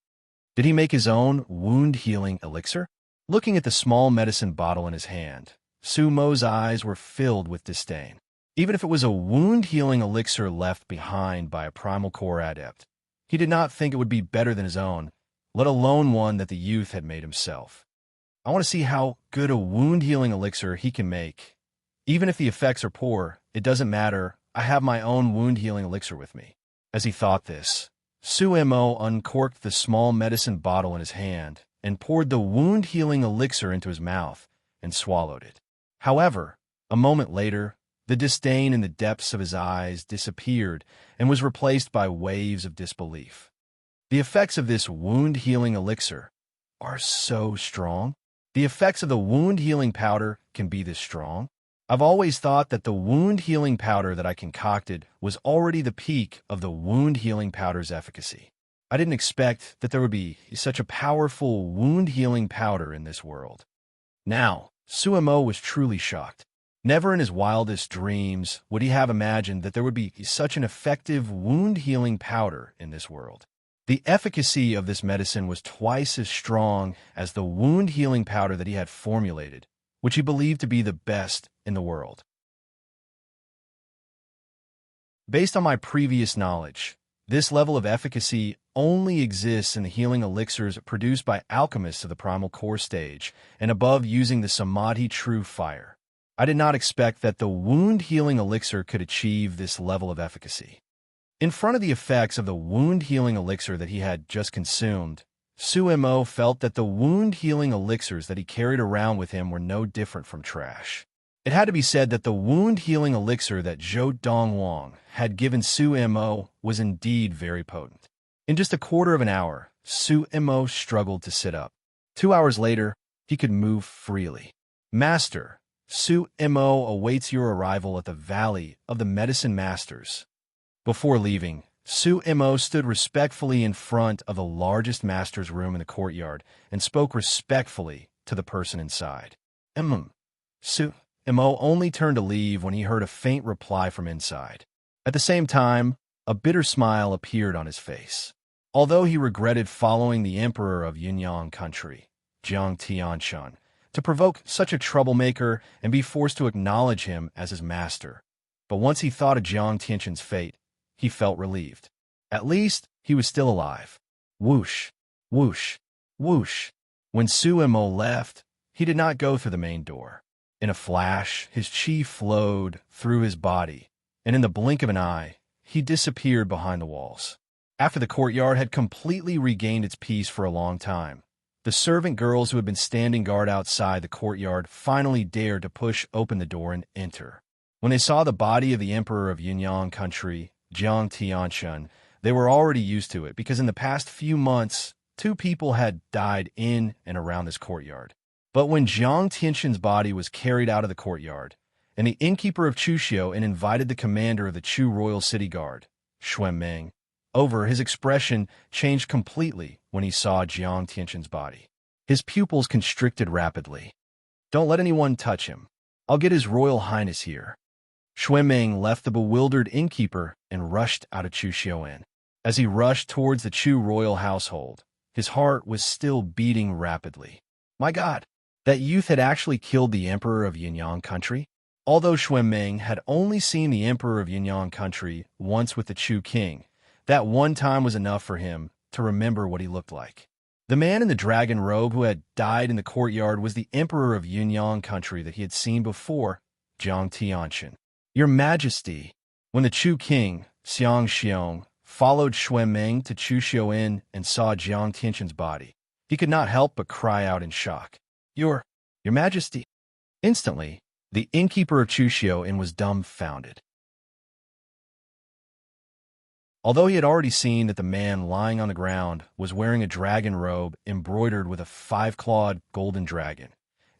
A: Did he make his own wound-healing elixir? Looking at the small medicine bottle in his hand, Sumo's eyes were filled with disdain. Even if it was a wound-healing elixir left behind by a primal core adept, he did not think it would be better than his own, let alone one that the youth had made himself. I want to see how good a wound-healing elixir he can make. Even if the effects are poor, it doesn't matter. I have my own wound-healing elixir with me. As he thought this, Suemo uncorked the small medicine bottle in his hand and poured the wound-healing elixir into his mouth and swallowed it. However, a moment later, the disdain in the depths of his eyes disappeared and was replaced by waves of disbelief. The effects of this wound-healing elixir are so strong. The effects of the wound-healing powder can be this strong. I've always thought that the wound-healing powder that I concocted was already the peak of the wound-healing powder's efficacy. I didn't expect that there would be such a powerful wound-healing powder in this world. Now, Suemo was truly shocked. Never in his wildest dreams would he have imagined that there would be such an effective wound-healing powder in this world. The efficacy of this medicine was twice as strong as the wound-healing powder that he had formulated, which he believed to be the best in the world. Based on my previous knowledge, this level of efficacy only exists in the healing elixirs produced by alchemists of the primal core stage and above using the Samadhi true fire. I did not expect that the wound-healing elixir could achieve this level of efficacy. In front of the effects of the wound-healing elixir that he had just consumed, Suemo felt that the wound-healing elixirs that he carried around with him were no different from trash. It had to be said that the wound-healing elixir that Donghuang had given Suemo was indeed very potent. In just a quarter of an hour, Suemo struggled to sit up. 2 hours later, he could move freely. Master, Suemo awaits your arrival at the Valley of the Medicine Masters. Before leaving, Suemo stood respectfully in front of the largest master's room in the courtyard and spoke respectfully to the person inside. Suemo only turned to leave when he heard a faint reply from inside. At the same time, a bitter smile appeared on his face. Although he regretted following the emperor of Yunyang country, Jiang Tianshan, to provoke such a troublemaker and be forced to acknowledge him as his master, but once he thought of Jiang Tianshan's fate, he felt relieved. At least, he was still alive. Whoosh, whoosh, whoosh. When Suemo left, he did not go through the main door. In a flash, his chi flowed through his body, and in the blink of an eye, he disappeared behind the walls. After the courtyard had completely regained its peace for a long time, the servant girls who had been standing guard outside the courtyard finally dared to push open the door and enter. When they saw the body of the emperor of Yunyang country, Jiang Tianshan, they were already used to it because in the past few months, 2 people had died in and around this courtyard. But when Jiang Tianshan's body was carried out of the courtyard, and the innkeeper of Chuxiu and invited the commander of the Chu Royal City Guard, Xuanmeng, over, his expression changed completely when he saw Jiang Tianshan's body. His pupils constricted rapidly. Don't let anyone touch him. I'll get His Royal Highness here. Xuanmeng left the bewildered innkeeper and rushed out of Chuxiu. As he rushed towards the Chu royal household, his heart was still beating rapidly. My God, that youth had actually killed the emperor of Yunyang country? Although Xuanmeng had only seen the emperor of Yunyang country once with the Chu king, that one time was enough for him to remember what he looked like. The man in the dragon robe who had died in the courtyard was the emperor of Yunyang country that he had seen before, Jiang Tianshan. Your Majesty, when the Chu king, Xiang Xiong, followed Xuanmeng to Chuxiu and saw Jiang Tianshan's body, he could not help but cry out in shock. Your Majesty. Instantly, the innkeeper of Chuxiu was dumbfounded. Although he had already seen that the man lying on the ground was wearing a dragon robe embroidered with a 5-clawed golden dragon,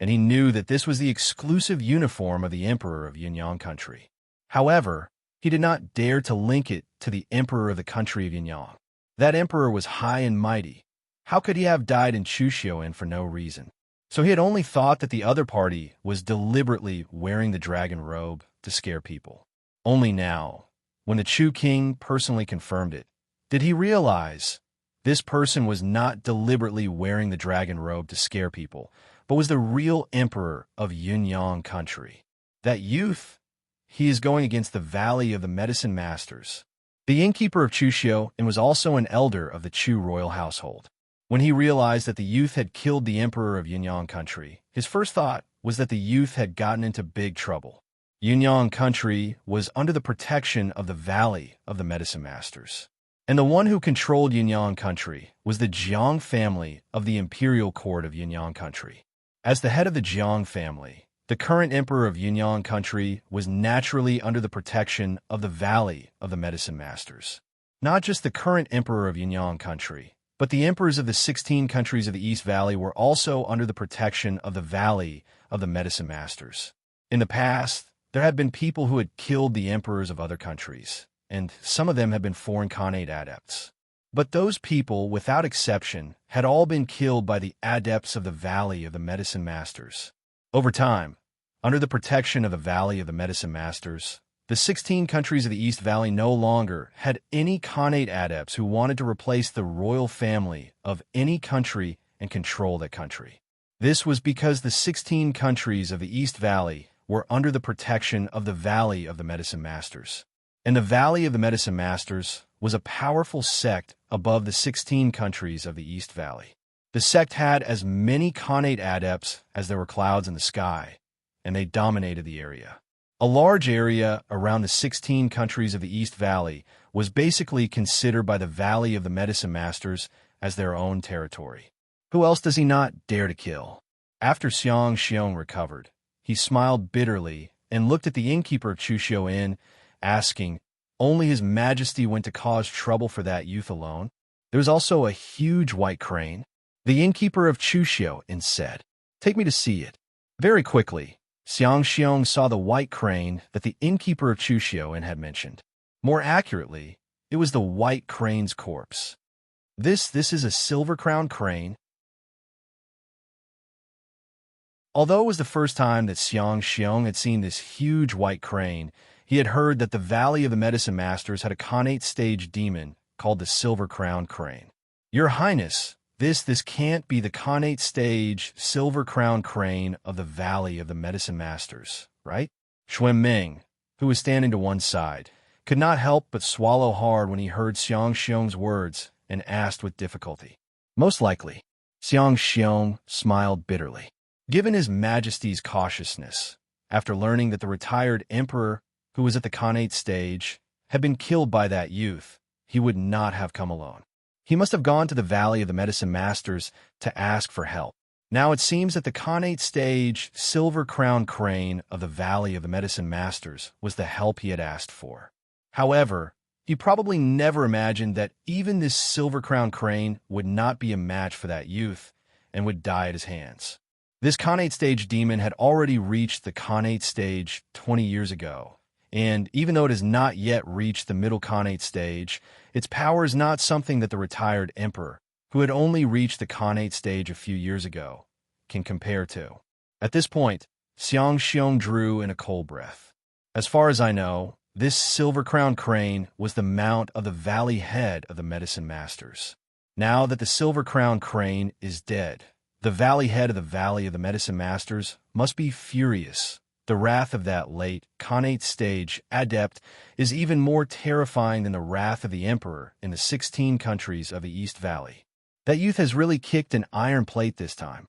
A: and he knew that this was the exclusive uniform of the emperor of Yunyang country. However, he did not dare to link it to the emperor of the country of Yunyang. That emperor was high and mighty. How could he have died in Chuxiuan for no reason? So he had only thought that the other party was deliberately wearing the dragon robe to scare people. Only now, when the Chu king personally confirmed it, did he realize this person was not deliberately wearing the dragon robe to scare people, but was the real emperor of Yunyang country. That youth, he is going against the Valley of the Medicine Masters, the innkeeper of Chuxiu, and was also an elder of the Chu royal household. When he realized that the youth had killed the emperor of Yunyang country, his first thought was that the youth had gotten into big trouble. Yunyang country was under the protection of the Valley of the Medicine Masters, and the one who controlled Yunyang country was the Jiang family of the imperial court of Yunyang country. As the head of the Jiang family, the current emperor of Yunyang country was naturally under the protection of the Valley of the Medicine Masters. Not just the current emperor of Yunyang country, but the emperors of the 16 countries of the East Valley were also under the protection of the Valley of the Medicine Masters. In the past, there had been people who had killed the emperors of other countries, and some of them had been foreign Khanate adepts. But those people, without exception, had all been killed by the adepts of the Valley of the Medicine Masters. Over time, under the protection of the Valley of the Medicine Masters, the 16 countries of the East Valley no longer had any Khanate adepts who wanted to replace the royal family of any country and control that country. This was because the 16 countries of the East Valley were under the protection of the Valley of the Medicine Masters. And the Valley of the Medicine Masters was a powerful sect above the 16 countries of the East Valley. The sect had as many Khanate adepts as there were clouds in the sky, and they dominated the area. A large area around the 16 countries of the East Valley was basically considered by the Valley of the Medicine Masters as their own territory. Who else does he not dare to kill? After Xiang Xiong recovered, he smiled bitterly and looked at the innkeeper of Chuxiu Inn, asking, only His Majesty went to cause trouble for that youth alone? There was also a huge white crane. The innkeeper of Chuxiu Inn said, take me to see it. Very quickly, Xiang Xiong saw the white crane that the innkeeper of Chuxiu Inn had mentioned. More accurately, it was the white crane's corpse. This is a silver-crowned crane. Although it was the first time that Xiang Xiong had seen this huge white crane, he had heard that the Valley of the Medicine Masters had a Khanate stage demon called the Silver-Crowned Crane. Your Highness, this can't be the Khanate stage Silver-Crowned Crane of the Valley of the Medicine Masters, right? Xuan Ming, who was standing to one side, could not help but swallow hard when he heard Xiang Xiong's words and asked with difficulty. Most likely. Xiang Xiong smiled bitterly. Given His Majesty's cautiousness, after learning that the retired emperor who was at the Khanate stage had been killed by that youth, he would not have come alone. He must have gone to the Valley of the Medicine Masters to ask for help. Now it seems that the Khanate stage Silver-Crowned Crane of the Valley of the Medicine Masters was the help he had asked for. However, he probably never imagined that even this Silver-Crowned Crane would not be a match for that youth and would die at his hands. This Khanate stage demon had already reached the Khanate stage 20 years ago, and even though it has not yet reached the middle Khanate stage, its power is not something that the retired emperor, who had only reached the Khanate stage a few years ago, can compare to. At this point, Xiang Xiong drew in a cold breath. As far as I know, this silver-crowned crane was the mount of the valley head of the Medicine Masters. Now that the silver-crowned crane is dead, the valley head of the Valley of the Medicine Masters must be furious. The wrath of that late Khanate stage adept is even more terrifying than the wrath of the emperor in the 16 countries of the East Valley. That youth has really kicked an iron plate this time.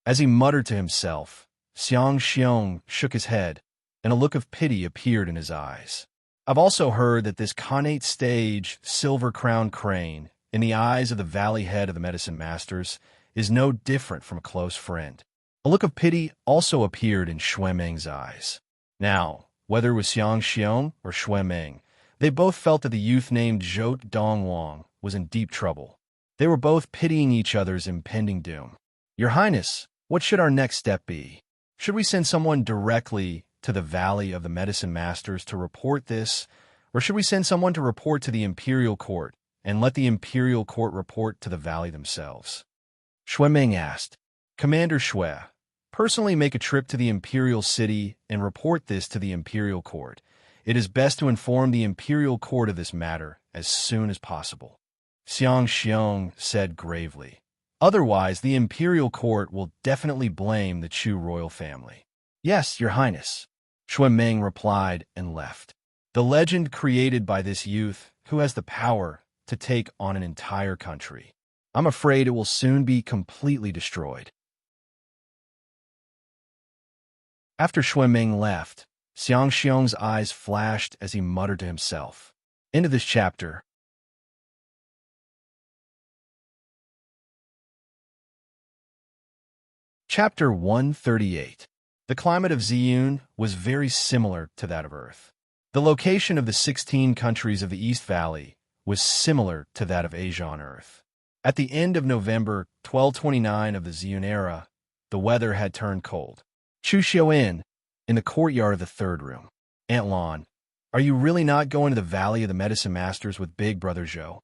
A: As he muttered to himself, Xiang Xiong shook his head, and a look of pity appeared in his eyes. I've also heard that this Khanate stage silver-crowned crane, in the eyes of the valley head of the Medicine Masters, is no different from a close friend. A look of pity also appeared in Xuan Meng's eyes. Now, whether it was Xiang Xiong or Xuan Meng, they both felt that the youth named Zhou Donghuang was in deep trouble. They were both pitying each other's impending doom. Your Highness, what should our next step be? Should we send someone directly to the Valley of the Medicine Masters to report this, or should we send someone to report to the Imperial Court and let the imperial court report to the valley themselves. Shui Ming asked, Commander Shui, personally make a trip to the imperial city and report this to the imperial court. It is best to inform the imperial court of this matter as soon as possible. Xiang Xiong said gravely. Otherwise, the imperial court will definitely blame the Chu royal family. Yes, Your Highness, Shui Ming replied and left. The legend created by this youth, who has the power to take on an entire country. I'm afraid it will soon be completely destroyed. After Shui Ming left, Xiang Xiong's eyes flashed as he muttered to himself. End of this chapter. Chapter 138. The climate of Ziyun was very similar to that of Earth. The location of the 16 countries of the East Valley was similar to that of Asia on Earth. At the end of November 1229 of the Ziyun era, the weather had turned cold. Chu Xiaoyin, in the courtyard of the third room. Aunt Lan, are you really not going to the Valley of the Medicine Masters with Big Brother Zhou?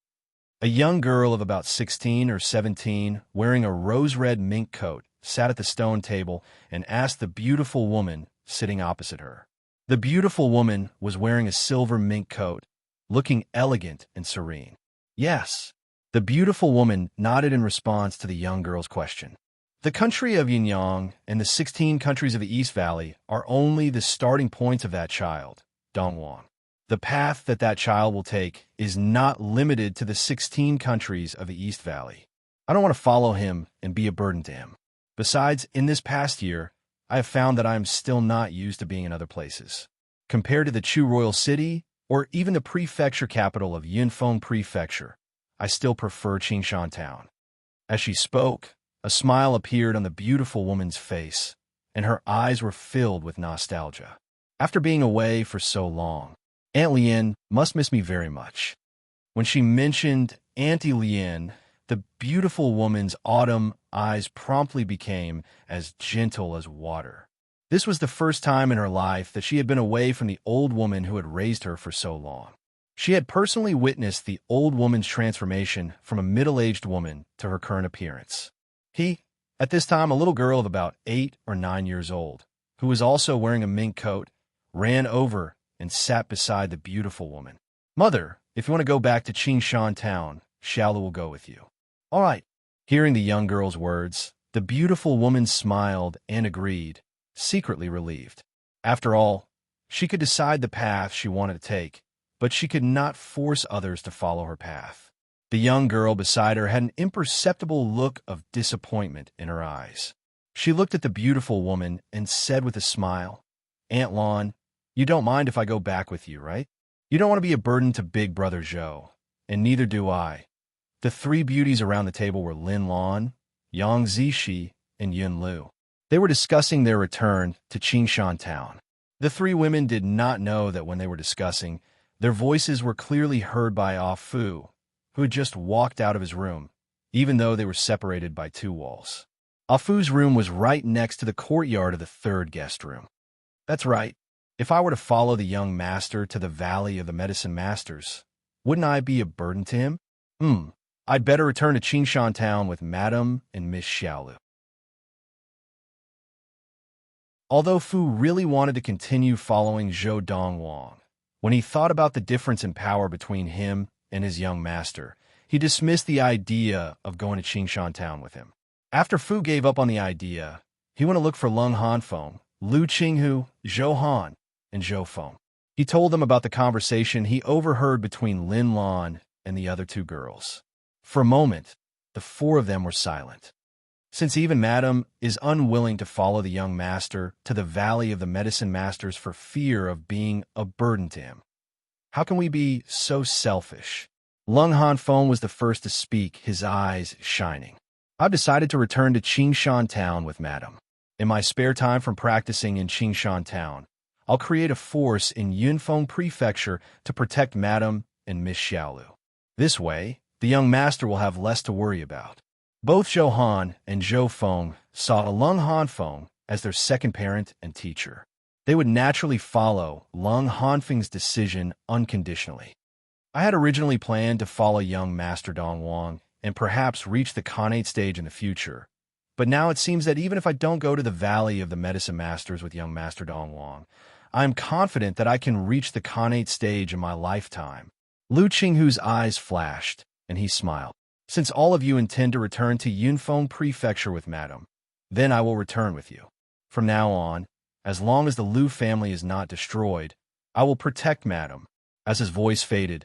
A: A young girl of about 16 or 17, wearing a rose-red mink coat, sat at the stone table and asked the beautiful woman sitting opposite her. The beautiful woman was wearing a silver mink coat, looking elegant and serene. Yes, the beautiful woman nodded in response to the young girl's question. The country of Yinyang and the 16 countries of the East Valley are only the starting points of that child, Donghuang. The path that that child will take is not limited to the 16 countries of the East Valley. I don't want to follow him and be a burden to him. Besides, in this past year, I have found that I am still not used to being in other places. Compared to the Chu Royal City, or even the prefecture capital of Yunfeng Prefecture, I still prefer Qingshan Town. As she spoke, a smile appeared on the beautiful woman's face, and her eyes were filled with nostalgia. After being away for so long, Aunt Lien must miss me very much. When she mentioned Auntie Lien, the beautiful woman's autumn eyes promptly became as gentle as water. This was the first time in her life that she had been away from the old woman who had raised her for so long. She had personally witnessed the old woman's transformation from a middle-aged woman to her current appearance. He, at this time a little girl of about 8 or 9 years old, who was also wearing a mink coat, ran over and sat beside the beautiful woman. Mother, if you want to go back to Qingshan Town, Xiaolu will go with you. All right. Hearing the young girl's words, the beautiful woman smiled and agreed, secretly relieved. After all, she could decide the path she wanted to take, but she could not force others to follow her path. The young girl beside her had an imperceptible look of disappointment in her eyes. She looked at the beautiful woman and said with a smile, Aunt Lan, you don't mind if I go back with you, right? You don't want to be a burden to Big Brother Zhou, and neither do I. The three beauties around the table were Lin Lan, Yang Zishi, and Yun Lu. They were discussing their return to Qingshan Town. The three women did not know that when they were discussing, their voices were clearly heard by Ah Fu, who had just walked out of his room, even though they were separated by 2 walls. Ah Fu's room was right next to the courtyard of the third guest room. That's right. If I were to follow the young master to the Valley of the Medicine Masters, wouldn't I be a burden to him? I'd better return to Qingshan Town with Madame and Miss Xiaolu. Although Fu really wanted to continue following Zhou Donghuang, when he thought about the difference in power between him and his young master, he dismissed the idea of going to Qingshan Town with him. After Fu gave up on the idea, he went to look for Lung Hanfeng, Lu Qinghu, Zhou Han, and Zhou Feng. He told them about the conversation he overheard between Lin Lan and the other 2 girls. For a moment, the 4 of them were silent. Since even Madame is unwilling to follow the young master to the Valley of the Medicine Masters for fear of being a burden to him, how can we be so selfish? Lung Hanfeng was the first to speak, his eyes shining. I've decided to return to Qingshan Town with Madame. In my spare time from practicing in Qingshan Town, I'll create a force in Yunfeng Prefecture to protect Madame and Miss Xiaolu. This way, the young master will have less to worry about. Both Zhou Han and Zhou Feng saw Lung Hanfeng as their second parent and teacher. They would naturally follow Lung Hanfeng's decision unconditionally. I had originally planned to follow young Master Donghuang and perhaps reach the Khanate stage in the future. But now it seems that even if I don't go to the Valley of the Medicine Masters with young Master Donghuang, I am confident that I can reach the Khanate stage in my lifetime. Lu Qinghu's eyes flashed, and he smiled. Since all of you intend to return to Yunfeng Prefecture with Madame, then I will return with you. From now on, as long as the Lu family is not destroyed, I will protect Madame. As his voice faded,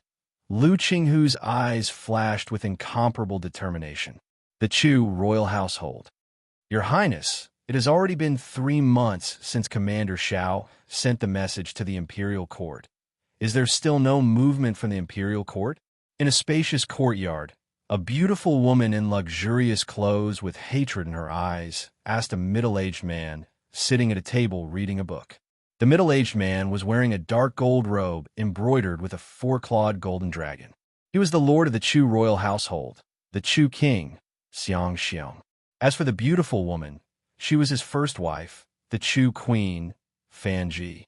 A: Lu Qinghu's eyes flashed with incomparable determination. The Chu royal household. Your Highness, it has already been 3 months since Commander Xiao sent the message to the imperial court. Is there still no movement from the imperial court? In a spacious courtyard, a beautiful woman in luxurious clothes with hatred in her eyes asked a middle-aged man sitting at a table reading a book. The middle-aged man was wearing a dark gold robe embroidered with a 4-clawed golden dragon. He was the lord of the Chu royal household, the Chu king, Xiang Xiong. As for the beautiful woman, she was his first wife, the Chu queen, Fan Ji.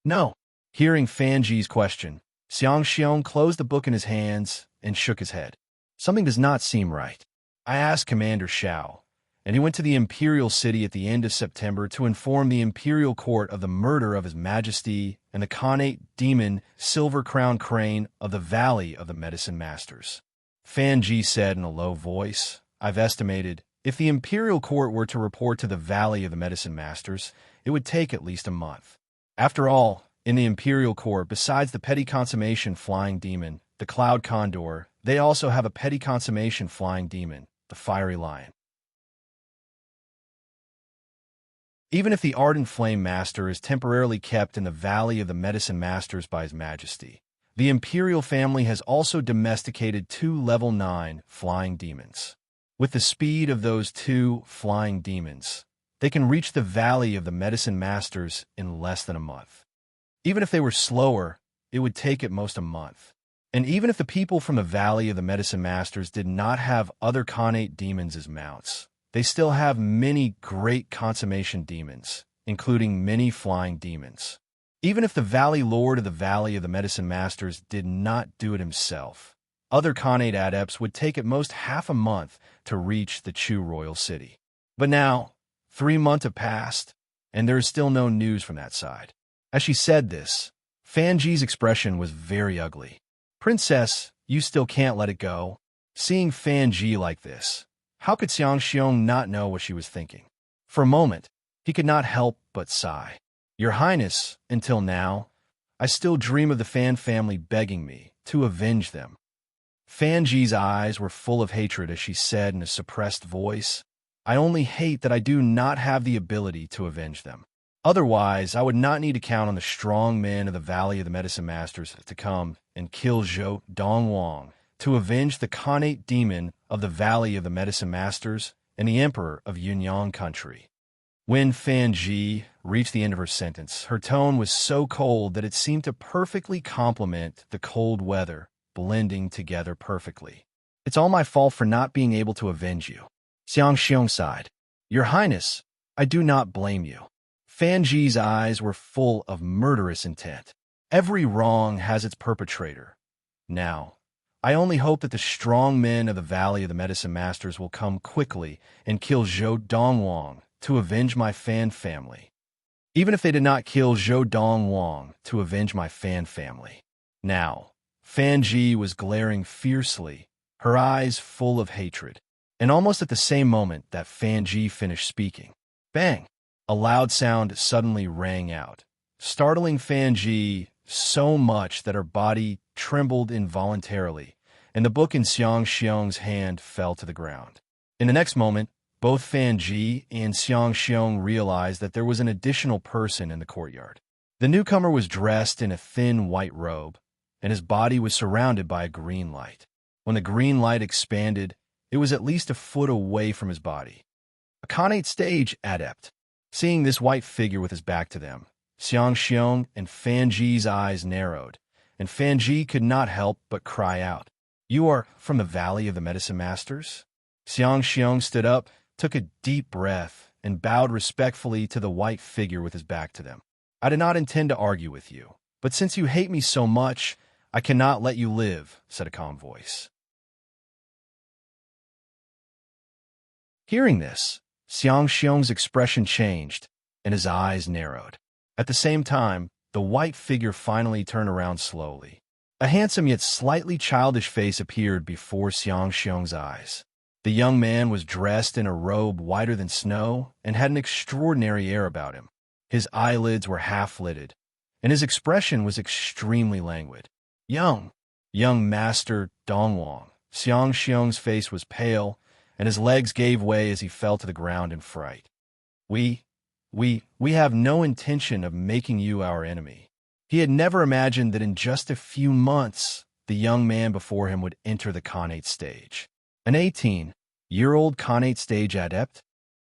A: No. Hearing Fan Ji's question, Xiang Xiong closed the book in his hands and shook his head. Something does not seem right. I asked Commander Xiao, and he went to the imperial city at the end of September to inform the imperial court of the murder of His Majesty and the Khanate demon Silver-Crowned Crane of the Valley of the Medicine Masters. Fan Ji said in a low voice, I've estimated, if the imperial court were to report to the Valley of the Medicine Masters, it would take at least a month. After all, in the imperial court, besides the petty consummation flying demon, the Cloud Condor, they also have a petty consummation flying demon, the Fiery Lion. Even if the Ardent Flame Master is temporarily kept in the Valley of the Medicine Masters by His Majesty, the imperial family has also domesticated 2 level 9 flying demons. With the speed of those 2 flying demons, they can reach the Valley of the Medicine Masters in less than a month. Even if they were slower, it would take at most a month. And even if the people from the Valley of the Medicine Masters did not have other Khanate demons as mounts, they still have many great consummation demons, including many flying demons. Even if the Valley Lord of the Valley of the Medicine Masters did not do it himself, other Khanate adepts would take at most half a month to reach the Chu royal city. But now, 3 months have passed, and there is still no news from that side. As she said this, Fan Ji's expression was very ugly. Princess, you still can't let it go. Seeing Fan Ji like this, how could Xiang Xiong not know what she was thinking? For a moment, he could not help but sigh. Your Highness, until now, I still dream of the Fan family begging me to avenge them. Fan Ji's eyes were full of hatred as she said in a suppressed voice, I only hate that I do not have the ability to avenge them. Otherwise, I would not need to count on the strong men of the Valley of the Medicine Masters to come and kill Zhou Donghuang to avenge the Khanate demon of the Valley of the Medicine Masters and the Emperor of Yunyang Country. When Fan Ji reached the end of her sentence, her tone was so cold that it seemed to perfectly complement the cold weather, blending together perfectly. It's all my fault for not being able to avenge you. Xiang Xiong sighed. Your Highness, I do not blame you. Fan Ji's eyes were full of murderous intent. Every wrong has its perpetrator. Now, I only hope that the strong men of the Valley of the Medicine Masters will come quickly and kill Zhou Donghuang to avenge my Fan family. Even if they did not kill Zhou Donghuang to avenge my Fan family. Now, Fan Ji was glaring fiercely, her eyes full of hatred. And almost at the same moment that Fan Ji finished speaking, bang! A loud sound suddenly rang out, startling Fan Ji so much that her body trembled involuntarily, and the book in Xiang Xiong's hand fell to the ground. In the next moment, both Fan Ji and Xiang Xiong realized that there was an additional person in the courtyard. The newcomer was dressed in a thin white robe, and his body was surrounded by a green light. When the green light expanded, it was at least a foot away from his body. A Khanate stage adept. Seeing this white figure with his back to them, Xiang Xiong and Fan Ji's eyes narrowed, and Fan Ji could not help but cry out, You are from the Valley of the Medicine Masters? Xiang Xiong stood up, took a deep breath, and bowed respectfully to the white figure with his back to them. I did not intend to argue with you, but since you hate me so much, I cannot let you live, said a calm voice. Hearing this, Xiang Xiong's expression changed, and his eyes narrowed. At the same time, the white figure finally turned around slowly. A handsome yet slightly childish face appeared before Xiang Xiong's eyes. The young man was dressed in a robe whiter than snow and had an extraordinary air about him. His eyelids were half-lidded, and his expression was extremely languid. Young Master Donghuang. Xiang Xiong's face was pale, and his legs gave way as he fell to the ground in fright. We have no intention of making you our enemy. He had never imagined that in just a few months, the young man before him would enter the Khanate stage. An 18-year-old Khanate stage adept?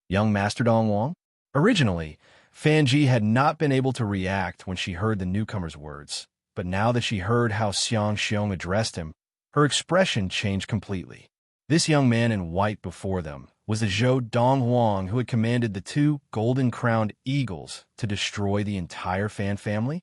A: Young Master Donghuang? Originally, Fanji had not been able to react when she heard the newcomer's words, but now that she heard how Xiang Xiong addressed him, her expression changed completely. This young man in white before them was the Zhou Donghuang who had commanded the two golden-crowned eagles to destroy the entire Fan family?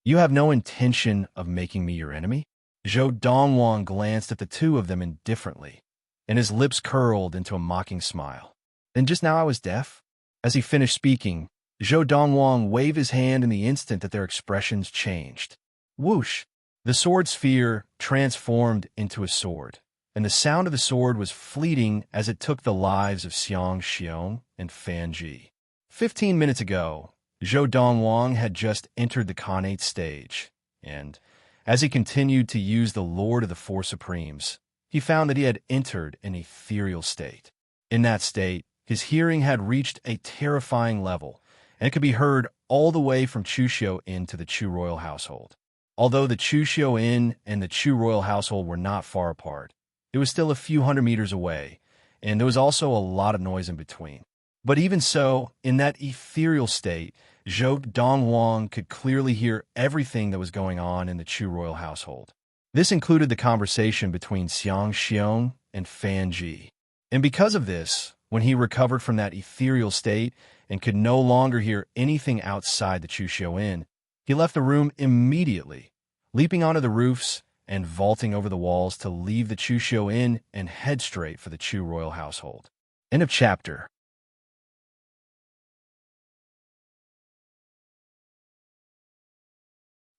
A: You have no intention of making me your enemy? Zhou Donghuang glanced at the two of them indifferently, and his lips curled into a mocking smile. Then just now I was deaf? As he finished speaking, Zhou Donghuang waved his hand in the instant that their expressions changed. Whoosh! The sword sphere transformed into a sword, and the sound of the sword was fleeting as it took the lives of Xiang Xiong and Fan Ji. 15 minutes ago, Zhou Donghuang had just entered the Khanate stage, and, as he continued to use the Lord of the Four Supremes, he found that he had entered an ethereal state. In that state, his hearing had reached a terrifying level, and it could be heard all the way from Chuxiu Inn to the Chu royal household. Although the Chuxiu Inn and the Chu royal household were not far apart, it was still a few hundred meters away, and there was also a lot of noise in between. But even so, in that ethereal state, Zhou Donghuang could clearly hear everything that was going on in the Chu royal household. This included the conversation between Xiang Xiong and Fan Ji. And because of this, when he recovered from that ethereal state and could no longer hear anything outside the Chuxiu Inn, he left the room immediately, leaping onto the roofs and vaulting over the walls to leave the Chuxiu Inn and head straight for the Chu royal household. End of chapter.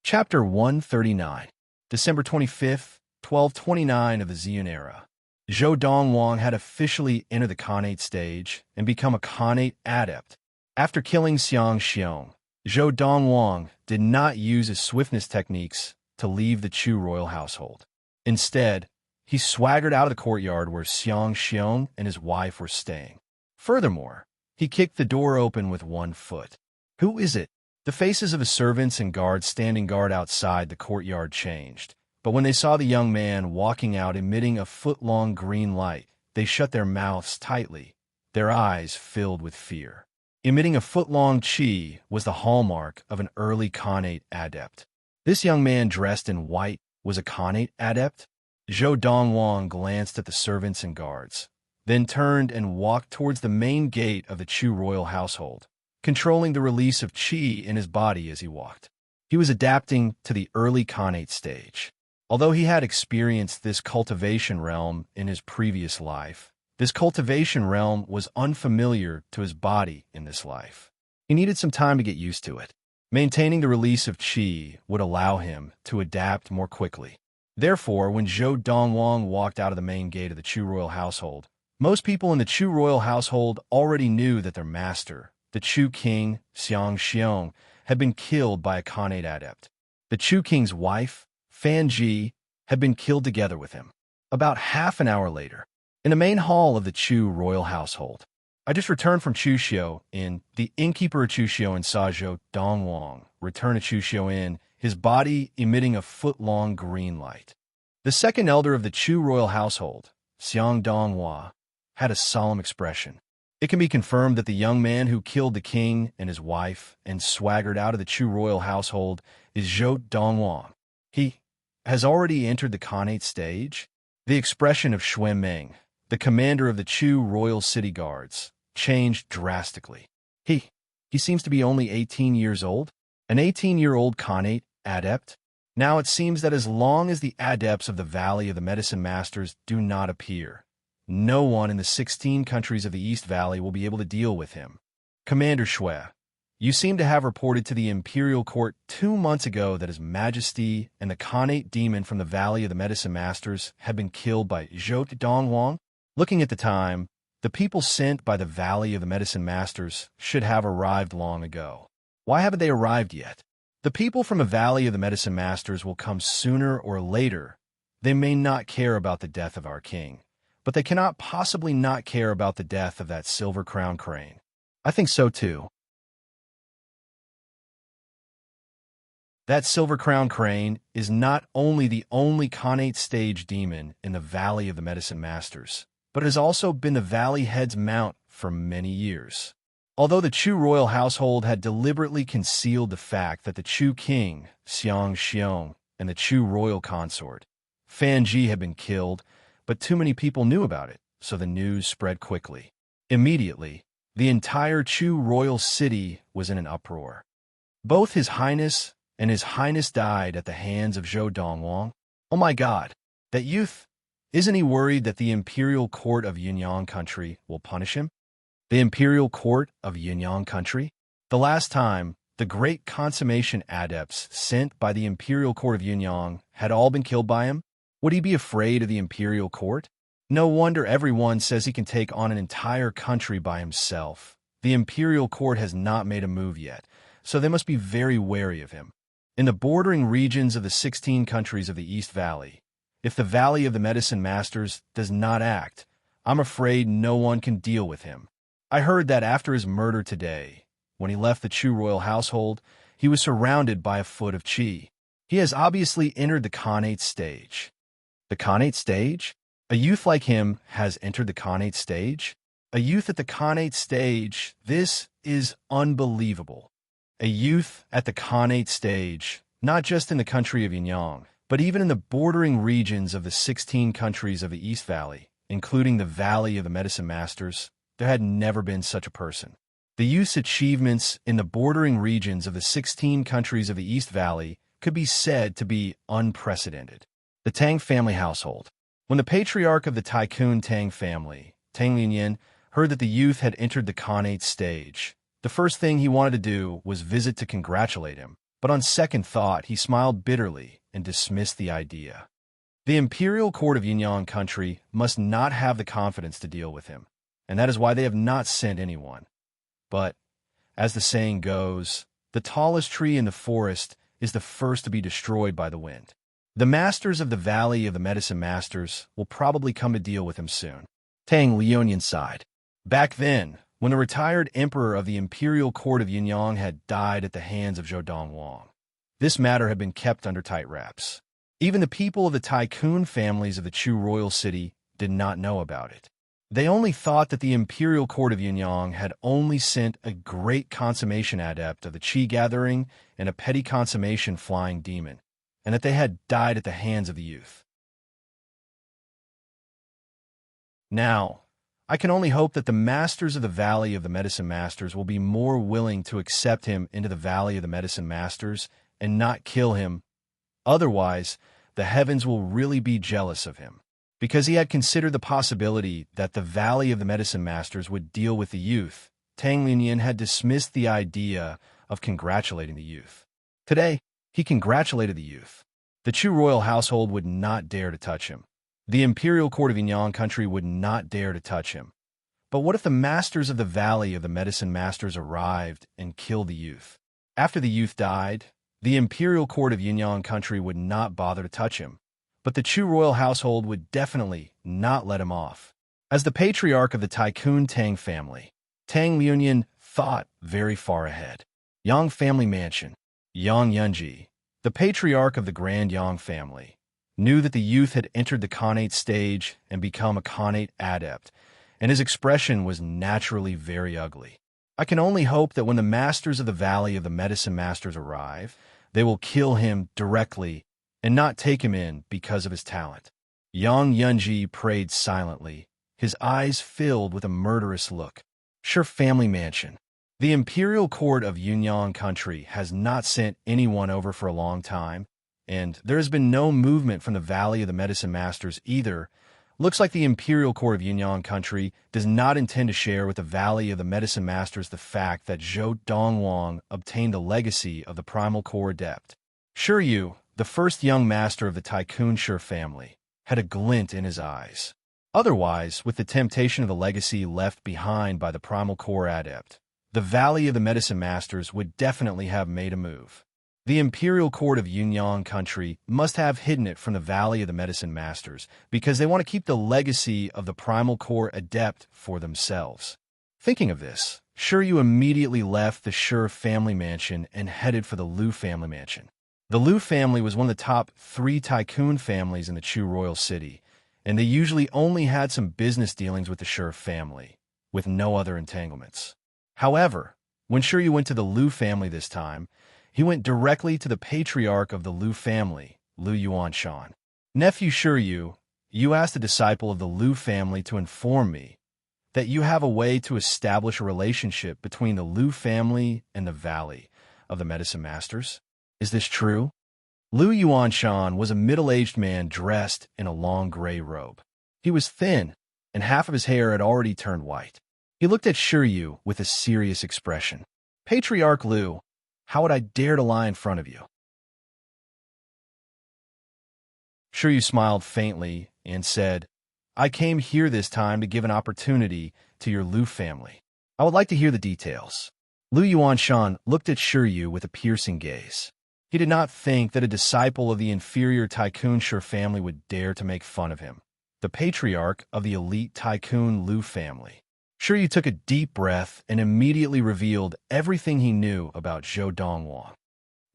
A: Chapter 139, December 25th, 1229 of the Ziyun era. Zhou Donghuang had officially entered the Khanate stage and become a Khanate adept. After killing Xiang Xiong, Zhou Donghuang did not use his swiftness techniques to leave the Chu royal household. Instead, he swaggered out of the courtyard where Xiang Xiong and his wife were staying. Furthermore, he kicked the door open with one foot. Who is it? The faces of the servants and guards standing guard outside the courtyard changed, but when they saw the young man walking out emitting a foot-long green light, they shut their mouths tightly, their eyes filled with fear. Emitting a foot-long qi was the hallmark of an early Khanate adept. This young man dressed in white was a Khanate adept? Zhou Donghuang glanced at the servants and guards, then turned and walked towards the main gate of the Chu royal household, controlling the release of qi in his body as he walked. He was adapting to the early Khanate stage. Although he had experienced this cultivation realm in his previous life, this cultivation realm was unfamiliar to his body in this life. He needed some time to get used to it. Maintaining the release of qi would allow him to adapt more quickly. Therefore, when Zhou Donghuang walked out of the main gate of the Chu royal household, most people in the Chu royal household already knew that their master, the Chu king, Xiang Xiong, had been killed by a Khanate adept. The Chu king's wife, Fan Ji, had been killed together with him. About half an hour later, in the main hall of the Chu royal household, I just returned from Chuxiu Inn. The innkeeper of Chuxiu Inn saw Zhou Donghuang return to Chuxiu Inn, his body emitting a foot-long green light. The second elder of the Chu royal household, Xiang Donghua, had a solemn expression. It can be confirmed that the young man who killed the king and his wife and swaggered out of the Chu royal household is Zhou Donghuang. He has already entered the Khanate stage. The expression of Xuan Meng, the commander of the Chu royal city guards, changed drastically. He seems to be only 18 years old. An 18-year-old Khanate adept? Now it seems that as long as the adepts of the Valley of the Medicine Masters do not appear, no one in the 16 countries of the East Valley will be able to deal with him. Commander Shui, you seem to have reported to the Imperial Court 2 months ago that His Majesty and the Khanate demon from the Valley of the Medicine Masters had been killed by Donghuang. Looking at the time, the people sent by the Valley of the Medicine Masters should have arrived long ago. Why haven't they arrived yet? The people from the Valley of the Medicine Masters will come sooner or later. They may not care about the death of our king, but they cannot possibly not care about the death of that silver-crowned crane. I think so too. That silver-crowned crane is not only the only Khanate stage demon in the Valley of the Medicine Masters, but has also been the Valley Head's mount for many years. Although the Chu royal household had deliberately concealed the fact that the Chu king, Xiang Xiong, and the Chu royal consort, Fan Ji, had been killed, but too many people knew about it, so the news spread quickly. Immediately, the entire Chu royal city was in an uproar. Both His Highness and His Highness died at the hands of Donghuang. Oh my God, that youth! Isn't he worried that the Imperial Court of Yunyang Country will punish him? The Imperial Court of Yunyang Country? The last time, the great consummation adepts sent by the Imperial Court of Yunyang had all been killed by him. Would he be afraid of the Imperial Court? No wonder everyone says he can take on an entire country by himself. The Imperial Court has not made a move yet, so they must be very wary of him. In the bordering regions of the 16 countries of the East Valley, if the Valley of the Medicine Masters does not act, I'm afraid no one can deal with him. I heard that after his murder today, when he left the Chu royal household, he was surrounded by a foot of qi. He has obviously entered the Khanate stage. The Khanate stage? A youth like him has entered the Khanate stage? A youth at the Khanate stage? This is unbelievable. A youth at the Khanate stage, not just in the country of Yunyang, but even in the bordering regions of the 16 countries of the East Valley, including the Valley of the Medicine Masters, there had never been such a person. The youth's achievements in the bordering regions of the 16 countries of the East Valley could be said to be unprecedented. The Tang family household. When the patriarch of the tycoon Tang family, Tang Linyan, heard that the youth had entered the Khanate stage, the first thing he wanted to do was visit to congratulate him, but on second thought he smiled bitterly and dismissed the idea. The Imperial Court of Yunyang Country must not have the confidence to deal with him, and that is why they have not sent anyone. But, as the saying goes, the tallest tree in the forest is the first to be destroyed by the wind. The masters of the Valley of the Medicine Masters will probably come to deal with him soon. Tang Liunian sighed. Back then, when the retired emperor of the Imperial Court of Yunyang had died at the hands of Donghuang, this matter had been kept under tight wraps. Even the people of the tycoon families of the Chu royal city did not know about it. They only thought that the Imperial Court of Yunyang had only sent a great consummation adept of the Qi gathering and a petty consummation flying demon, and that they had died at the hands of the youth. Now, I can only hope that the masters of the Valley of the Medicine Masters will be more willing to accept him into the Valley of the Medicine Masters and not kill him. Otherwise, the heavens will really be jealous of him. Because he had considered the possibility that the Valley of the Medicine Masters would deal with the youth, Tang Linyan had dismissed the idea of congratulating the youth. Today, he congratulated the youth. The Chu royal household would not dare to touch him. The Imperial Court of Yunyang Country would not dare to touch him. But what if the masters of the Valley of the Medicine Masters arrived and killed the youth? After the youth died, the Imperial Court of Yunyang Country would not bother to touch him, but the Chu royal household would definitely not let him off. As the patriarch of the tycoon Tang family, Tang Liunian thought very far ahead. Yang family mansion. Yang Yunji, the patriarch of the Grand Yang family, knew that the youth had entered the Khanate stage and become a Khanate adept, and his expression was naturally very ugly. I can only hope that when the masters of the Valley of the Medicine Masters arrive, they will kill him directly and not take him in because of his talent. Yang Yunji prayed silently, his eyes filled with a murderous look. Sure, family mansion. The Imperial Court of Yunyang Country has not sent anyone over for a long time, and there has been no movement from the Valley of the Medicine Masters either. Looks like the Imperial Court of Yunyang country does not intend to share with the Valley of the Medicine Masters the fact that Zhou Donghuang obtained the legacy of the Primal Core Adept. Shiryu, the first young master of the Tycoon Shi family, had a glint in his eyes. Otherwise, with the temptation of the legacy left behind by the Primal Core Adept, the Valley of the Medicine Masters would definitely have made a move. The Imperial Court of Yunyang country must have hidden it from the Valley of the Medicine Masters because they want to keep the legacy of the Primal Core Adept for themselves. Thinking of this, Shiryu immediately left the Shi family mansion and headed for the Liu family mansion. The Liu family was one of the top 3 tycoon families in the Chu royal city, and they usually only had some business dealings with the Shi family, with no other entanglements. However, when Shiryu went to the Liu family this time, he went directly to the patriarch of the Liu family, Liu Yuanshan. Nephew Shiryu, you asked a disciple of the Liu family to inform me that you have a way to establish a relationship between the Liu family and the Valley of the Medicine Masters. Is this true? Liu Yuanshan was a middle-aged man dressed in a long gray robe. He was thin, and half of his hair had already turned white. He looked at Shiryu with a serious expression. Patriarch Liu, how would I dare to lie in front of you? Shiryu smiled faintly and said, I came here this time to give an opportunity to your Liu family. I would like to hear the details. Liu Yuanshan looked at Shiryu with a piercing gaze. He did not think that a disciple of the inferior Tycoon Shi family would dare to make fun of him, the patriarch of the elite Tycoon Liu family. Shiryu took a deep breath and immediately revealed everything he knew about Zhou Donghuang.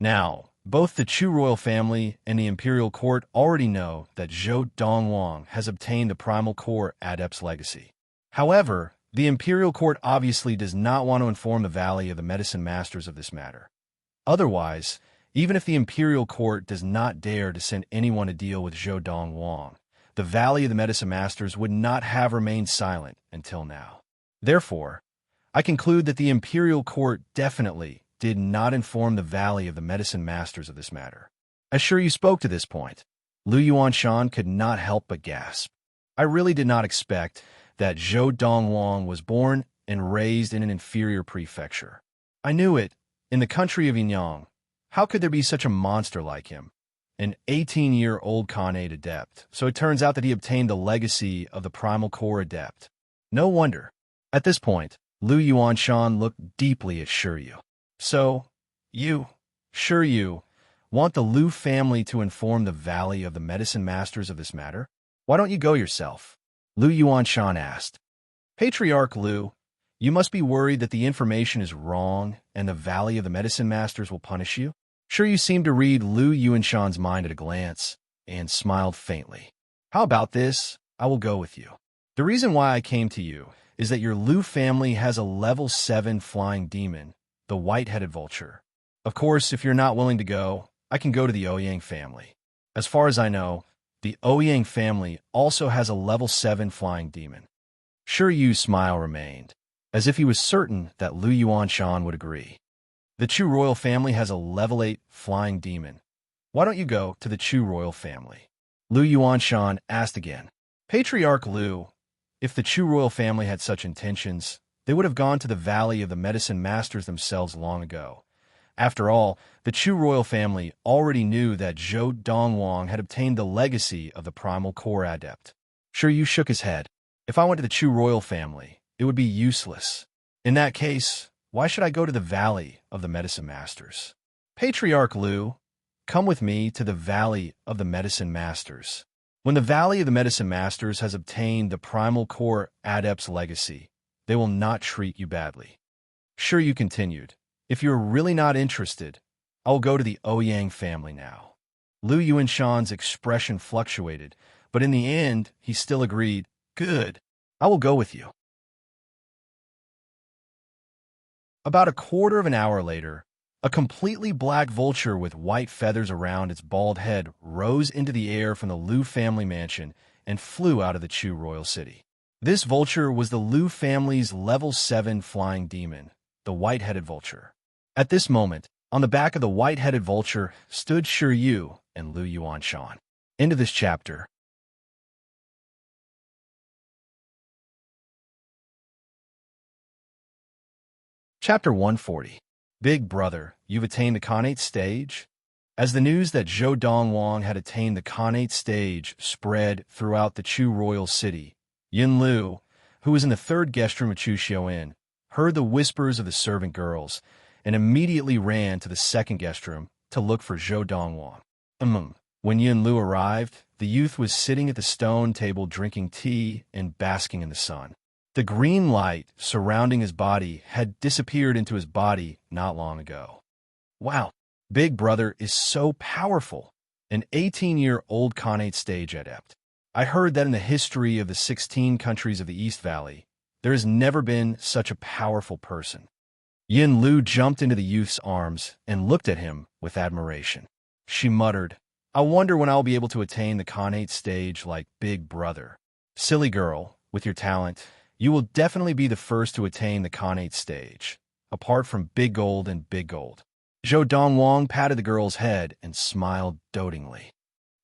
A: Now, both the Chu royal family and the Imperial Court already know that Zhou Donghuang has obtained the Primal Core Adept's legacy. However, the Imperial Court obviously does not want to inform the Valley of the Medicine Masters of this matter. Otherwise, even if the Imperial Court does not dare to send anyone to deal with Zhou Donghuang, the Valley of the Medicine Masters would not have remained silent until now. Therefore, I conclude that the Imperial Court definitely did not inform the Valley of the Medicine Masters of this matter. As Shiryu spoke to this point, Liu Yuanshan could not help but gasp. I really did not expect that Zhou Donghuang was born and raised in an inferior prefecture. I knew it, in the country of Yunyang. How could there be such a monster like him? An 18-year-old Khanate adept, so it turns out that he obtained the legacy of the Primal Core Adept. No wonder. At this point, Liu Yuanshan looked deeply at Shiryu. So, you, Shiryu, want the Liu family to inform the Valley of the Medicine Masters of this matter? Why don't you go yourself? Liu Yuanshan asked. Patriarch Liu, you must be worried that the information is wrong and the Valley of the Medicine Masters will punish you? Shiryu seemed to read Liu Yuanshan's mind at a glance and smiled faintly. How about this? I will go with you. The reason why I came to you is that your Liu family has a level 7 flying demon, the white-headed vulture. Of course, if you're not willing to go, I can go to the Ouyang family. As far as I know, the Ouyang family also has a level 7 flying demon. Shiryu's smile remained, as if he was certain that Liu Yuanshan would agree. The Chu royal family has a level 8 flying demon. Why don't you go to the Chu royal family? Liu Yuanshan asked again. Patriarch Liu, if the Chu royal family had such intentions, they would have gone to the Valley of the Medicine Masters themselves long ago. After all, the Chu royal family already knew that Zhou Donghuang had obtained the legacy of the Primal Core Adept. Shiryu shook his head. If I went to the Chu royal family, it would be useless. In that case, why should I go to the Valley of the Medicine Masters? Patriarch Liu, come with me to the Valley of the Medicine Masters. When the Valley of the Medicine Masters has obtained the Primal Core Adept's legacy, they will not treat you badly. Shiryu continued, if you're really not interested, I will go to the Ouyang family now. Liu Yuanshan's expression fluctuated, but in the end, he still agreed, good, I will go with you. About a quarter of an hour later, a completely black vulture with white feathers around its bald head rose into the air from the Liu family mansion and flew out of the Chu royal city. This vulture was the Liu family's level 7 flying demon, the white-headed vulture. At this moment, on the back of the white-headed vulture stood Shiryu and Lu Yuanshan. End of this chapter. Chapter 140. Big Brother, you've attained the Khanate stage? As the news that Zhou Donghuang had attained the Khanate stage spread throughout the Chu royal city, Yin Lu, who was in the third guest room of Chu Xiaoyin, heard the whispers of the servant girls and immediately ran to the second guest room to look for Zhou Donghuang. When Yin Lu arrived, the youth was sitting at the stone table drinking tea and basking in the sun. The green light surrounding his body had disappeared into his body not long ago. Wow, Big Brother is so powerful, an 18-year-old Khanate stage adept. I heard that in the history of the 16 countries of the East Valley, there has never been such a powerful person. Yin Lu jumped into the youth's arms and looked at him with admiration. She muttered, I wonder when I'll be able to attain the Khanate stage like Big Brother. Silly girl, with your talent, you will definitely be the first to attain the Khanate stage, apart from Big Gold and Big Gold. Zhou Donghuang patted the girl's head and smiled dotingly.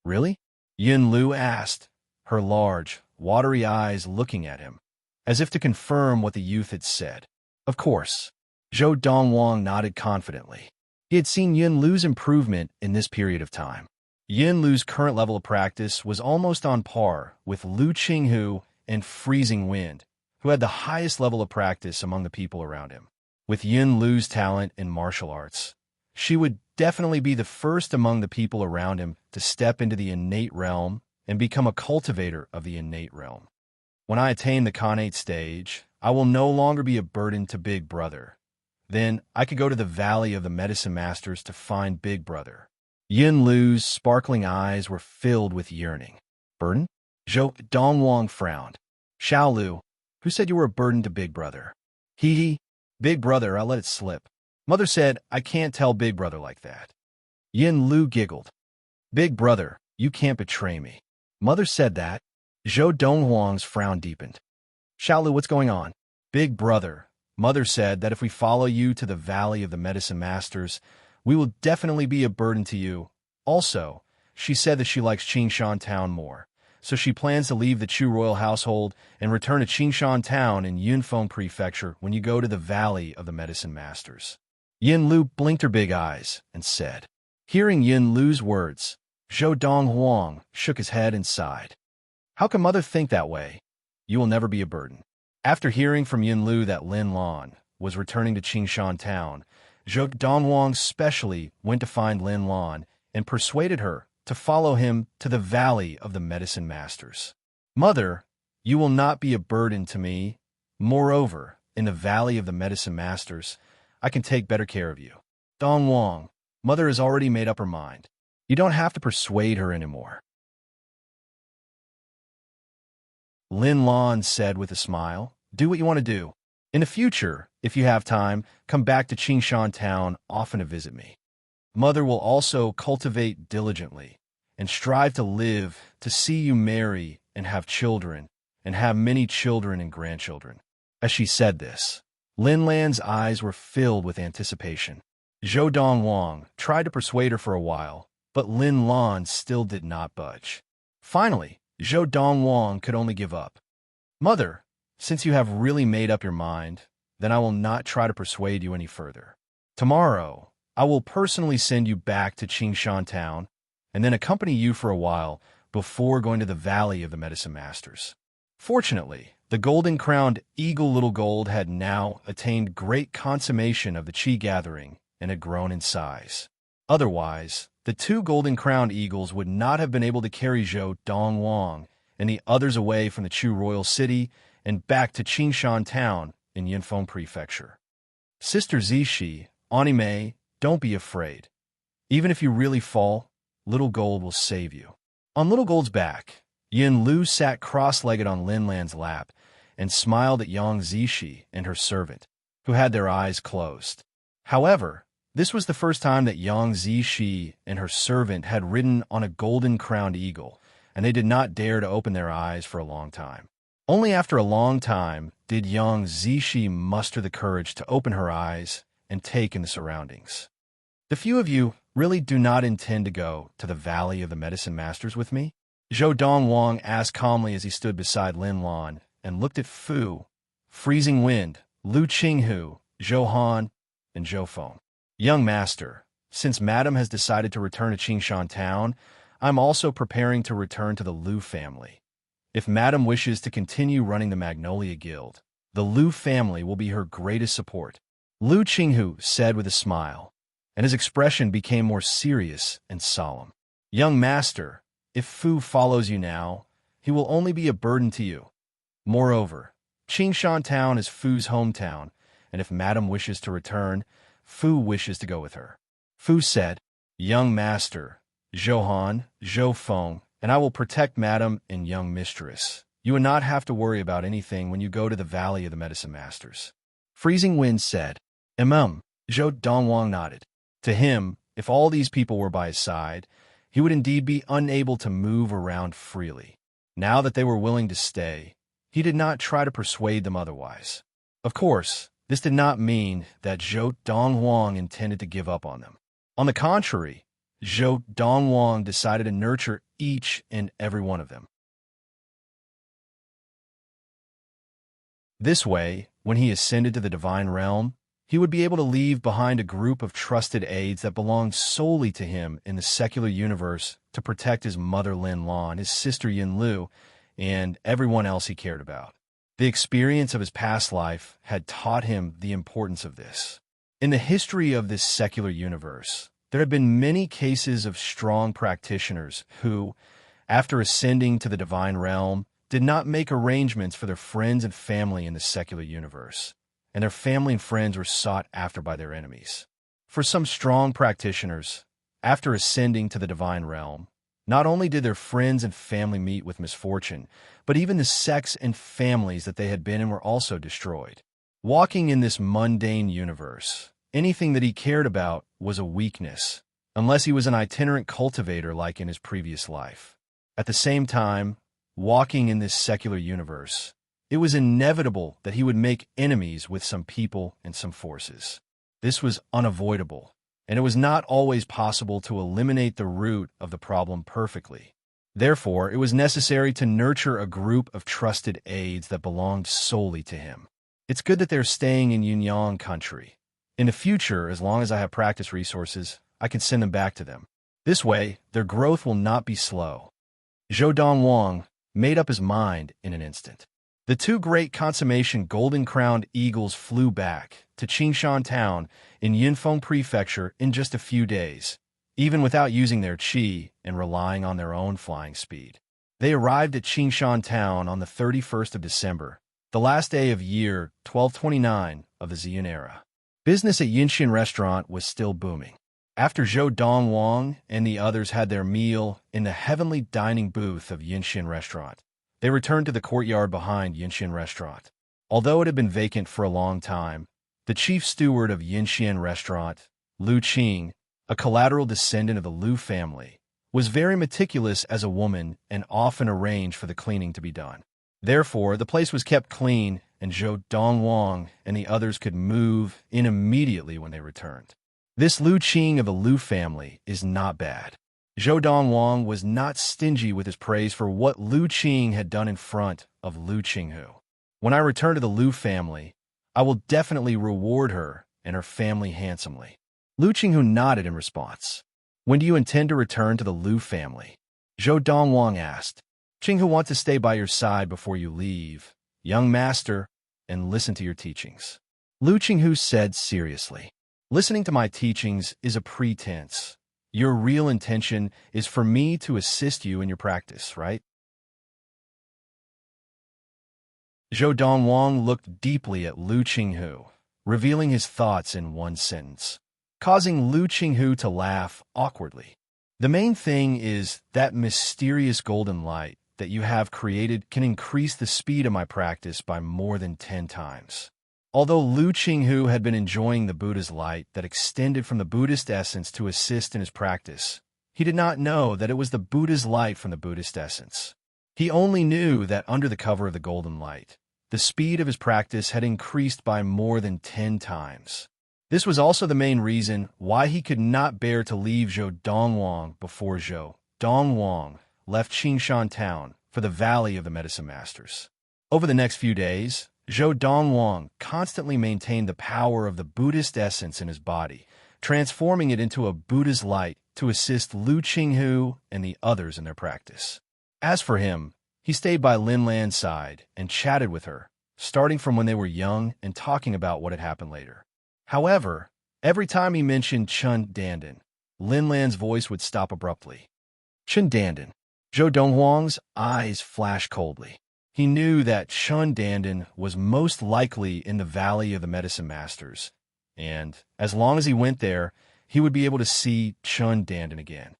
A: Really? Yin Lu asked, her large, watery eyes looking at him, as if to confirm what the youth had said. Of course. Zhou Donghuang nodded confidently. He had seen Yin Lu's improvement in this period of time. Yin Lu's current level of practice was almost on par with Lu Qinghu and Freezing Wind, who had the highest level of practice among the people around him. With Yin Lu's talent in martial arts, she would definitely be the first among the people around him to step into the innate realm and become a cultivator of the innate realm. When I attain the Khanate stage, I will no longer be a burden to Big Brother. Then I could go to the Valley of the Medicine Masters to find Big Brother. Yin Lu's sparkling eyes were filled with yearning. Burden? Zhou Donghuang frowned. Xiao Lu, who said you were a burden to Big Brother? Hee. Big Brother, I'll let it slip. Mother said I can't tell Big Brother like that. Yin Lu giggled. Big Brother, you can't betray me. Mother said that. Zhou Donghuang's frown deepened. Xiao Lu, what's going on? Big Brother, Mother said that if we follow you to the Valley of the Medicine Masters, we will definitely be a burden to you. Also, she said that she likes Qingshan Town more, so she plans to leave the Chu royal household and return to Qingshan Town in Yunfeng Prefecture when you go to the Valley of the Medicine Masters. Yin Lu blinked her big eyes and said. Hearing Yin Lu's words, Zhou Donghuang shook his head and sighed. How can Mother think that way? You will never be a burden. After hearing from Yin Lu that Lin Lan was returning to Qingshan Town, Zhou Donghuang specially went to find Lin Lan and persuaded her to follow him to the Valley of the Medicine Masters. Mother, you will not be a burden to me. Moreover, in the Valley of the Medicine Masters, I can take better care of you. Donghuang, Mother has already made up her mind. You don't have to persuade her anymore. Lin Lan said with a smile, do what you want to do. In the future, if you have time, come back to Qingshan Town often to visit me. Mother will also cultivate diligently and strive to live to see you marry and have children and have many children and grandchildren. As she said this, Lin Lan's eyes were filled with anticipation. Zhou Donghuang tried to persuade her for a while, but Lin Lan still did not budge. Finally, Zhou Donghuang could only give up. Mother, since you have really made up your mind, then I will not try to persuade you any further. Tomorrow, I will personally send you back to Qingshan Town and then accompany you for a while before going to the Valley of the Medicine Masters. Fortunately, the golden-crowned eagle Little Gold had now attained great consummation of the Qi gathering and had grown in size. Otherwise, the two golden-crowned eagles would not have been able to carry Zhou Donghuang and the others away from the Chu royal city and back to Qingshan Town in Yunfeng Prefecture. Sister Zishi, Anime, don't be afraid. Even if you really fall, Little Gold will save you. On Little Gold's back, Yin Lu sat cross-legged on Lin Lan's lap and smiled at Yang Zishi and her servant, who had their eyes closed. However, this was the first time that Yang Zishi and her servant had ridden on a golden-crowned eagle, and they did not dare to open their eyes for a long time. Only after a long time did Yang Zishi muster the courage to open her eyes and take in the surroundings. The few of you really do not intend to go to the Valley of the Medicine Masters with me? Zhou Donghuang asked calmly as he stood beside Lin Lan and looked at Fu, Freezing Wind, Lu Qinghu, Zhou Han, and Zhou Feng. Young master, since Madame has decided to return to Qingshan Town, I'm also preparing to return to the Lu family. If Madame wishes to continue running the Magnolia Guild, the Lu family will be her greatest support, Lu Qinghu said with a smile, and his expression became more serious and solemn. Young master, if Fu follows you now, he will only be a burden to you. Moreover, Qingshan Town is Fu's hometown, and if Madame wishes to return, Fu wishes to go with her. Fu said, Young master, Zhou Han, Zhou Feng, and I will protect Madame and young mistress. You will not have to worry about anything when you go to the Valley of the Medicine Masters. Freezing Wind said, Zhou Donghuang nodded. To him, if all these people were by his side, he would indeed be unable to move around freely. Now that they were willing to stay, he did not try to persuade them otherwise. Of course, this did not mean that Zhou Donghuang intended to give up on them. On the contrary, Zhou Donghuang decided to nurture each and every one of them. This way, when he ascended to the divine realm, he would be able to leave behind a group of trusted aides that belonged solely to him in the secular universe to protect his mother Lin Lan, his sister Yin Lu, and everyone else he cared about. The experience of his past life had taught him the importance of this. In the history of this secular universe, there have been many cases of strong practitioners who, after ascending to the divine realm, did not make arrangements for their friends and family in the secular universe, and their family and friends were sought after by their enemies. For some strong practitioners, after ascending to the divine realm, not only did their friends and family meet with misfortune, but even the sects and families that they had been in were also destroyed. Walking in this mundane universe, anything that he cared about was a weakness, unless he was an itinerant cultivator like in his previous life. At the same time, walking in this secular universe, it was inevitable that he would make enemies with some people and some forces. This was unavoidable, and it was not always possible to eliminate the root of the problem perfectly. Therefore, it was necessary to nurture a group of trusted aides that belonged solely to him. It's good that they're staying in Yunyang country. In the future, as long as I have practice resources, I can send them back to them. This way, their growth will not be slow. Zhou Donghuang made up his mind in an instant. The two great consummation golden-crowned eagles flew back to Qingshan Town in Yinfeng Prefecture in just a few days, even without using their qi and relying on their own flying speed. They arrived at Qingshan Town on the 31st of December, the last day of year 1229 of the Xian era. Business at Yinxian Restaurant was still booming. After Zhou Donghuang and the others had their meal in the heavenly dining booth of Yinxian Restaurant, they returned to the courtyard behind Yinxian Restaurant. Although it had been vacant for a long time, the chief steward of Yinxian Restaurant, Lu Qing, a collateral descendant of the Lu family, was very meticulous as a woman and often arranged for the cleaning to be done. Therefore, the place was kept clean, and Zhou Donghuang and the others could move in immediately when they returned. This Lu Qing of the Lu family is not bad. Zhou Donghuang was not stingy with his praise for what Lu Qing had done in front of Lu Qinghu. When I return to the Lu family, I will definitely reward her and her family handsomely. Lu Qinghu nodded in response. When do you intend to return to the Lu family? Zhou Donghuang asked. Qinghu wants to stay by your side before you leave, young master, and listen to your teachings. Lu Qinghu said seriously. Listening to my teachings is a pretense. Your real intention is for me to assist you in your practice, right? Zhou Donghuang looked deeply at Lu Qinghu, revealing his thoughts in one sentence, causing Lu Qinghu to laugh awkwardly. The main thing is that mysterious golden light that you have created can increase the speed of my practice by more than 10 times. Although Lu Qinghu had been enjoying the Buddha's light that extended from the Buddhist essence to assist in his practice, he did not know that it was the Buddha's light from the Buddhist essence. He only knew that under the cover of the golden light, the speed of his practice had increased by more than 10 times. This was also the main reason why he could not bear to leave Zhou Donghuang before Zhou Donghuang left Qingshan town for the Valley of the Medicine Masters. Over the next few days, Zhou Donghuang constantly maintained the power of the Buddhist essence in his body, transforming it into a Buddha's light to assist Lu Qinghu and the others in their practice. As for him, he stayed by Lin Lan's side and chatted with her, starting from when they were young and talking about what had happened later. However, every time he mentioned Chun Dandan, Lin Lan's voice would stop abruptly. Chun Dandan. Zhou Donghuang's eyes flashed coldly. He knew that Chun Dandan was most likely in the Valley of the Medicine Masters, and as long as he went there, he would be able to see Chun Dandan again.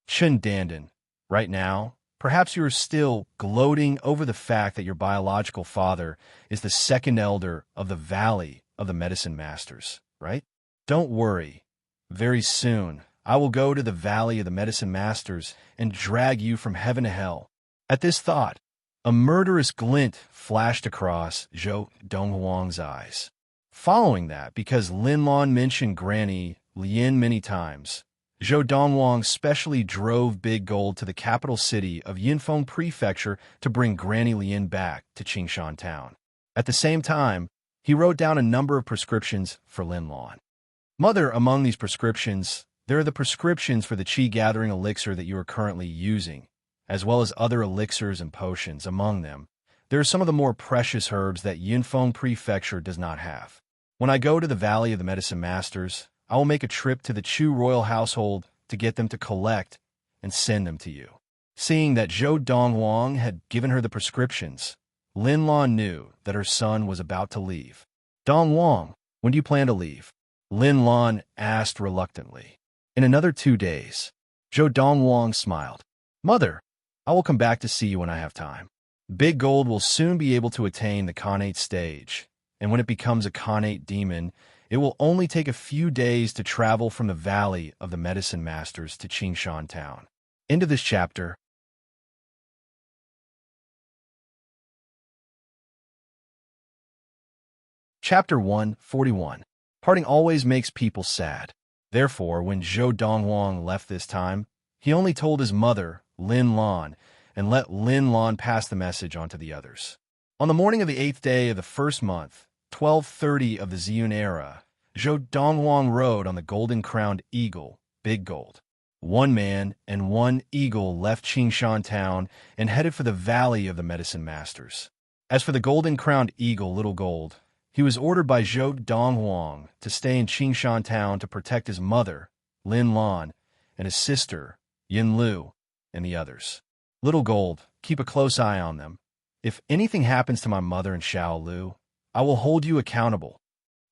A: Chun Dandan, right now, perhaps you are still gloating over the fact that your biological father is the second elder of the Valley of the Medicine Masters, right? Don't worry. Very soon, I will go to the Valley of the Medicine Masters and drag you from heaven to hell. At this thought, a murderous glint flashed across Zhou Donghuang's eyes. Following that, because Lin Lan mentioned Granny Lian many times, Zhou Donghuang specially drove Big Gold to the capital city of Yinfeng Prefecture to bring Granny Lian back to Qingshan town. At the same time, he wrote down a number of prescriptions for Lin Lan. Mother, among these prescriptions, there are the prescriptions for the Qi gathering elixir that you are currently using, as well as other elixirs and potions. Among them, there are some of the more precious herbs that Yinfeng Prefecture does not have. When I go to the Valley of the Medicine Masters, I will make a trip to the Chu royal household to get them to collect and send them to you. Seeing that Zhou Donghuang had given her the prescriptions, Lin Lan knew that her son was about to leave. Donghuang, when do you plan to leave? Lin Lan asked reluctantly. In another 2 days. Zhou Donghuang smiled. Mother, I will come back to see you when I have time. Big Gold will soon be able to attain the Khanate stage, and when it becomes a Khanate demon, it will only take a few days to travel from the Valley of the Medicine Masters to Qingshan town. End of this chapter. Chapter 141. Parting always makes people sad. Therefore, when Zhou Donghuang left this time, he only told his mother, Lin Lan, and let Lin Lan pass the message on to the others. On the morning of the 8th day of the first month, 1230 of the Ziyun era, Zhou Donghuang rode on the golden-crowned eagle, Big Gold. One man and one eagle left Qingshan town and headed for the Valley of the Medicine Masters. As for the golden-crowned eagle, Little Gold, he was ordered by Zhou Donghuang to stay in Qingshan town to protect his mother, Lin Lan, and his sister, Yin Lu, and the others. Little Gold, keep a close eye on them. If anything happens to my mother and Xiao Lu, I will hold you accountable.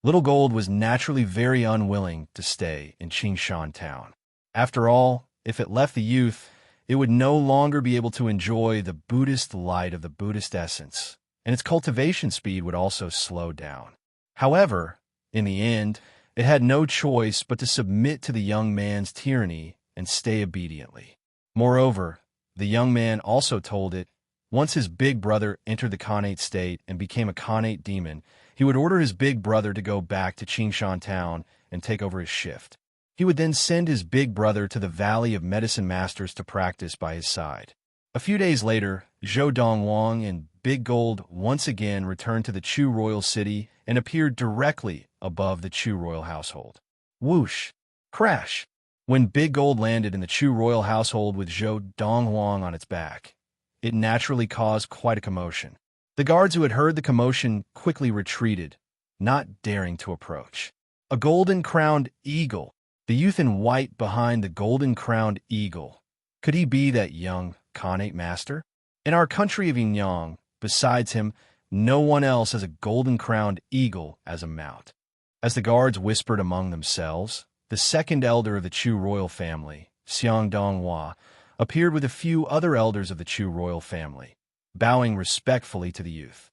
A: Little Gold was naturally very unwilling to stay in Qingshan town. After all, if it left the youth, it would no longer be able to enjoy the Buddhist light of the Buddhist essence, and its cultivation speed would also slow down. However, in the end, it had no choice but to submit to the young man's tyranny and stay obediently. Moreover, the young man also told it, once his big brother entered the Khanate state and became a Khanate demon, he would order his big brother to go back to Qingshan town and take over his shift. He would then send his big brother to the Valley of Medicine Masters to practice by his side. A few days later, Zhou Donghuang and Big Gold once again returned to the Chu royal city and appeared directly above the Chu royal household. Whoosh! Crash! When Big Gold landed in the Chu royal household with Zhou Donghuang on its back, it naturally caused quite a commotion. The guards who had heard the commotion quickly retreated, not daring to approach. A golden-crowned eagle, the youth in white behind the golden-crowned eagle. Could he be that young Khanate master? In our country of Yinyang, besides him, no one else has a golden-crowned eagle as a mount. As the guards whispered among themselves, the second elder of the Chu royal family, Xiang Donghua, appeared with a few other elders of the Chu royal family, bowing respectfully to the youth.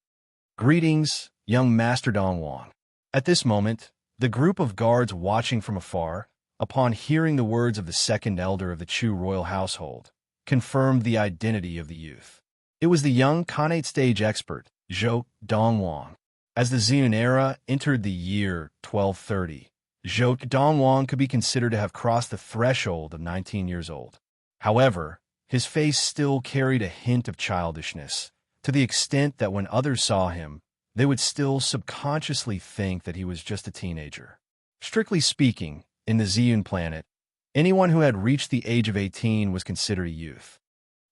A: Greetings, young Master Donghuang. At this moment, the group of guards watching from afar, upon hearing the words of the second elder of the Chu royal household, confirmed the identity of the youth. It was the young Khanate stage expert, Zhou Donghuang. As the Ziyun era entered the year 1230, Zhou Donghuang could be considered to have crossed the threshold of 19 years old. However, his face still carried a hint of childishness, to the extent that when others saw him, they would still subconsciously think that he was just a teenager. Strictly speaking, in the Ziyun planet, anyone who had reached the age of 18 was considered a youth.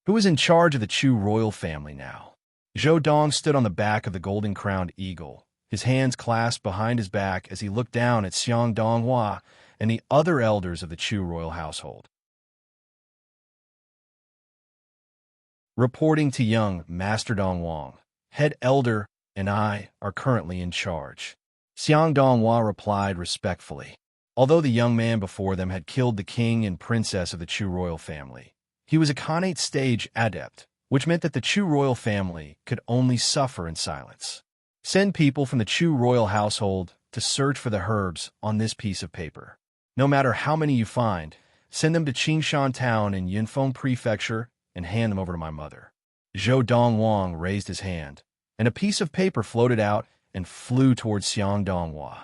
A: Who was in charge of the Chu royal family now? Zhou Dong stood on the back of the golden-crowned eagle, his hands clasped behind his back as he looked down at Xiang Donghua and the other elders of the Chu royal household. Reporting to young Master Donghuang, head elder and I are currently in charge. Xiang Donghua replied respectfully. Although the young man before them had killed the king and princess of the Chu royal family, he was a Khanate stage adept, which meant that the Chu royal family could only suffer in silence. Send people from the Chu royal household to search for the herbs on this piece of paper. No matter how many you find, send them to Qingshan town in Yunfeng prefecture and hand them over to my mother. Zhou Donghuang raised his hand, and a piece of paper floated out and flew towards Xiang Donghua.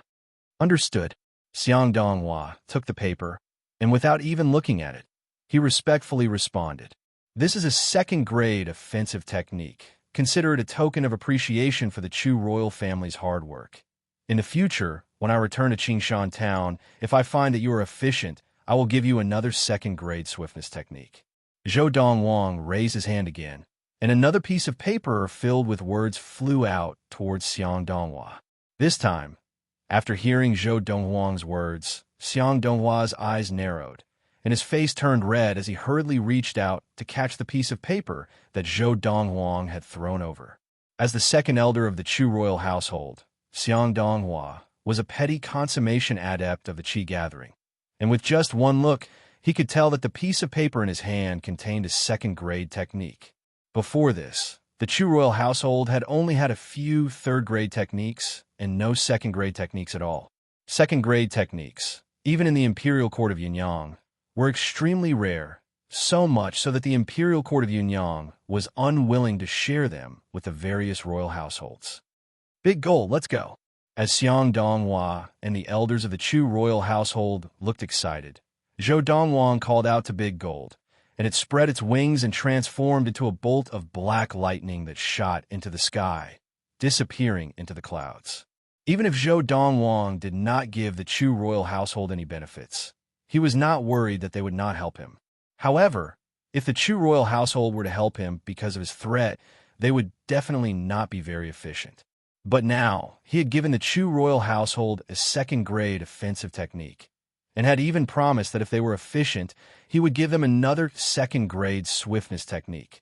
A: Understood. Xiang Donghua took the paper, and without even looking at it, he respectfully responded. This is a second-grade offensive technique. Consider it a token of appreciation for the Chu royal family's hard work. In the future, when I return to Qingshan town, if I find that you are efficient, I will give you another second-grade swiftness technique. Zhou Donghuang raised his hand again, and another piece of paper filled with words flew out towards Xiang Donghua. This time, after hearing Zhou Donghuang's words, Xiang Donghua's eyes narrowed, and his face turned red as he hurriedly reached out to catch the piece of paper that Zhou Donghuang had thrown over. As the second elder of the Chu royal household, Xiang Donghua was a petty consummation adept of the Qi gathering, and with just one look, he could tell that the piece of paper in his hand contained a second-grade technique. Before this, the Chu royal household had only had a few third-grade techniques and no second-grade techniques at all. Second-grade techniques, even in the imperial court of Yunyang, were extremely rare, so much so that the imperial court of Yunyang was unwilling to share them with the various royal households. Big goal, let's go. As Xiang Donghua and the elders of the Chu royal household looked excited, Zhou Donghuang called out to Big Gold, and it spread its wings and transformed into a bolt of black lightning that shot into the sky, disappearing into the clouds. Even if Zhou Donghuang did not give the Chu royal household any benefits, he was not worried that they would not help him. However, if the Chu royal household were to help him because of his threat, they would definitely not be very efficient. But now, he had given the Chu royal household a second-grade offensive technique, and had even promised that if they were efficient, he would give them another second-grade swiftness technique.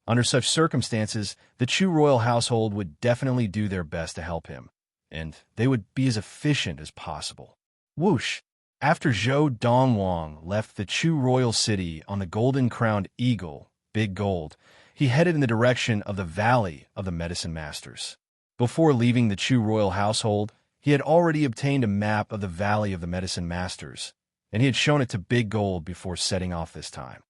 A: Under such circumstances, the Chu royal household would definitely do their best to help him, and they would be as efficient as possible. Whoosh! After Zhou Donghuang left the Chu royal city on the golden-crowned eagle, Big Gold, he headed in the direction of the Valley of the Medicine Masters. Before leaving the Chu royal household, he had already obtained a map of the Valley of the Medicine Masters, and he had shown it to Big Gold before setting off this time.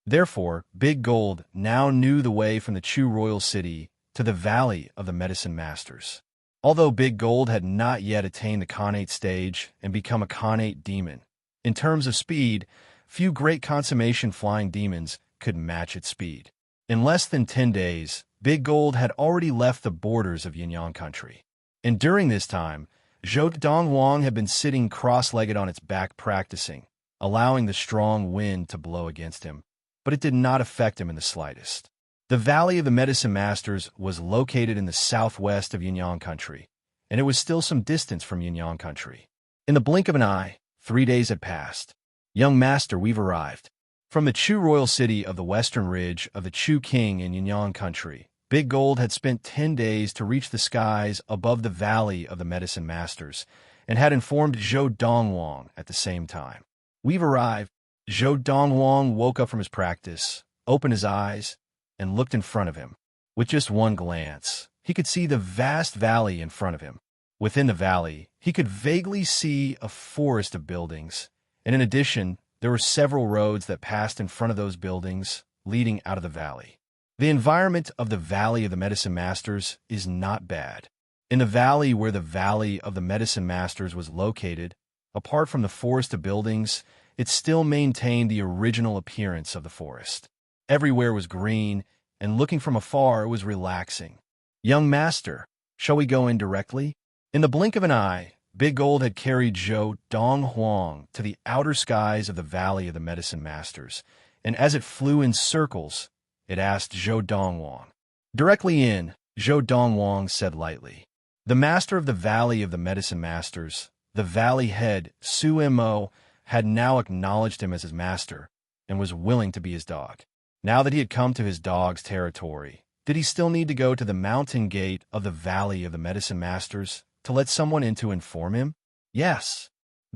A: Therefore, Big Gold now knew the way from the Chu royal city to the Valley of the Medicine Masters. Although Big Gold had not yet attained the Khanate stage and become a Khanate demon, in terms of speed, few great consummation flying demons could match its speed. In less than 10 days, Big Gold had already left the borders of Yunyang country. And during this time, Zhou Donghuang had been sitting cross-legged on its back practicing, allowing the strong wind to blow against him, but it did not affect him in the slightest. The Valley of the Medicine Masters was located in the southwest of Yunyang country, and it was still some distance from Yunyang country. In the blink of an eye, 3 days had passed. Young master, we've arrived. From the Chu royal city of the western ridge of the Chu king in Yunyang country, Big Gold had spent 10 days to reach the skies above the Valley of the Medicine Masters, and had informed Zhou Donghuang at the same time. We've arrived. Zhou Donghuang woke up from his practice, opened his eyes, and looked in front of him. With just one glance, he could see the vast valley in front of him. Within the valley, he could vaguely see a forest of buildings, and in addition, there were several roads that passed in front of those buildings, leading out of the valley. The environment of the Valley of the Medicine Masters is not bad. In the valley where the Valley of the Medicine Masters was located, apart from the forest of buildings, it still maintained the original appearance of the forest. Everywhere was green, and looking from afar it was relaxing. "Young master, shall we go in directly?" In the blink of an eye, Big Gold had carried Zhou Donghuang to the outer skies of the Valley of the Medicine Masters, and as it flew in circles, it asked Zhou Donghuang. "Directly in," Zhou Donghuang said lightly. The master of the Valley of the Medicine Masters, the valley head Su Mo, had now acknowledged him as his master and was willing to be his dog. Now that he had come to his dog's territory, did he still need to go to the mountain gate of the Valley of the Medicine Masters to let someone in to inform him? Yes,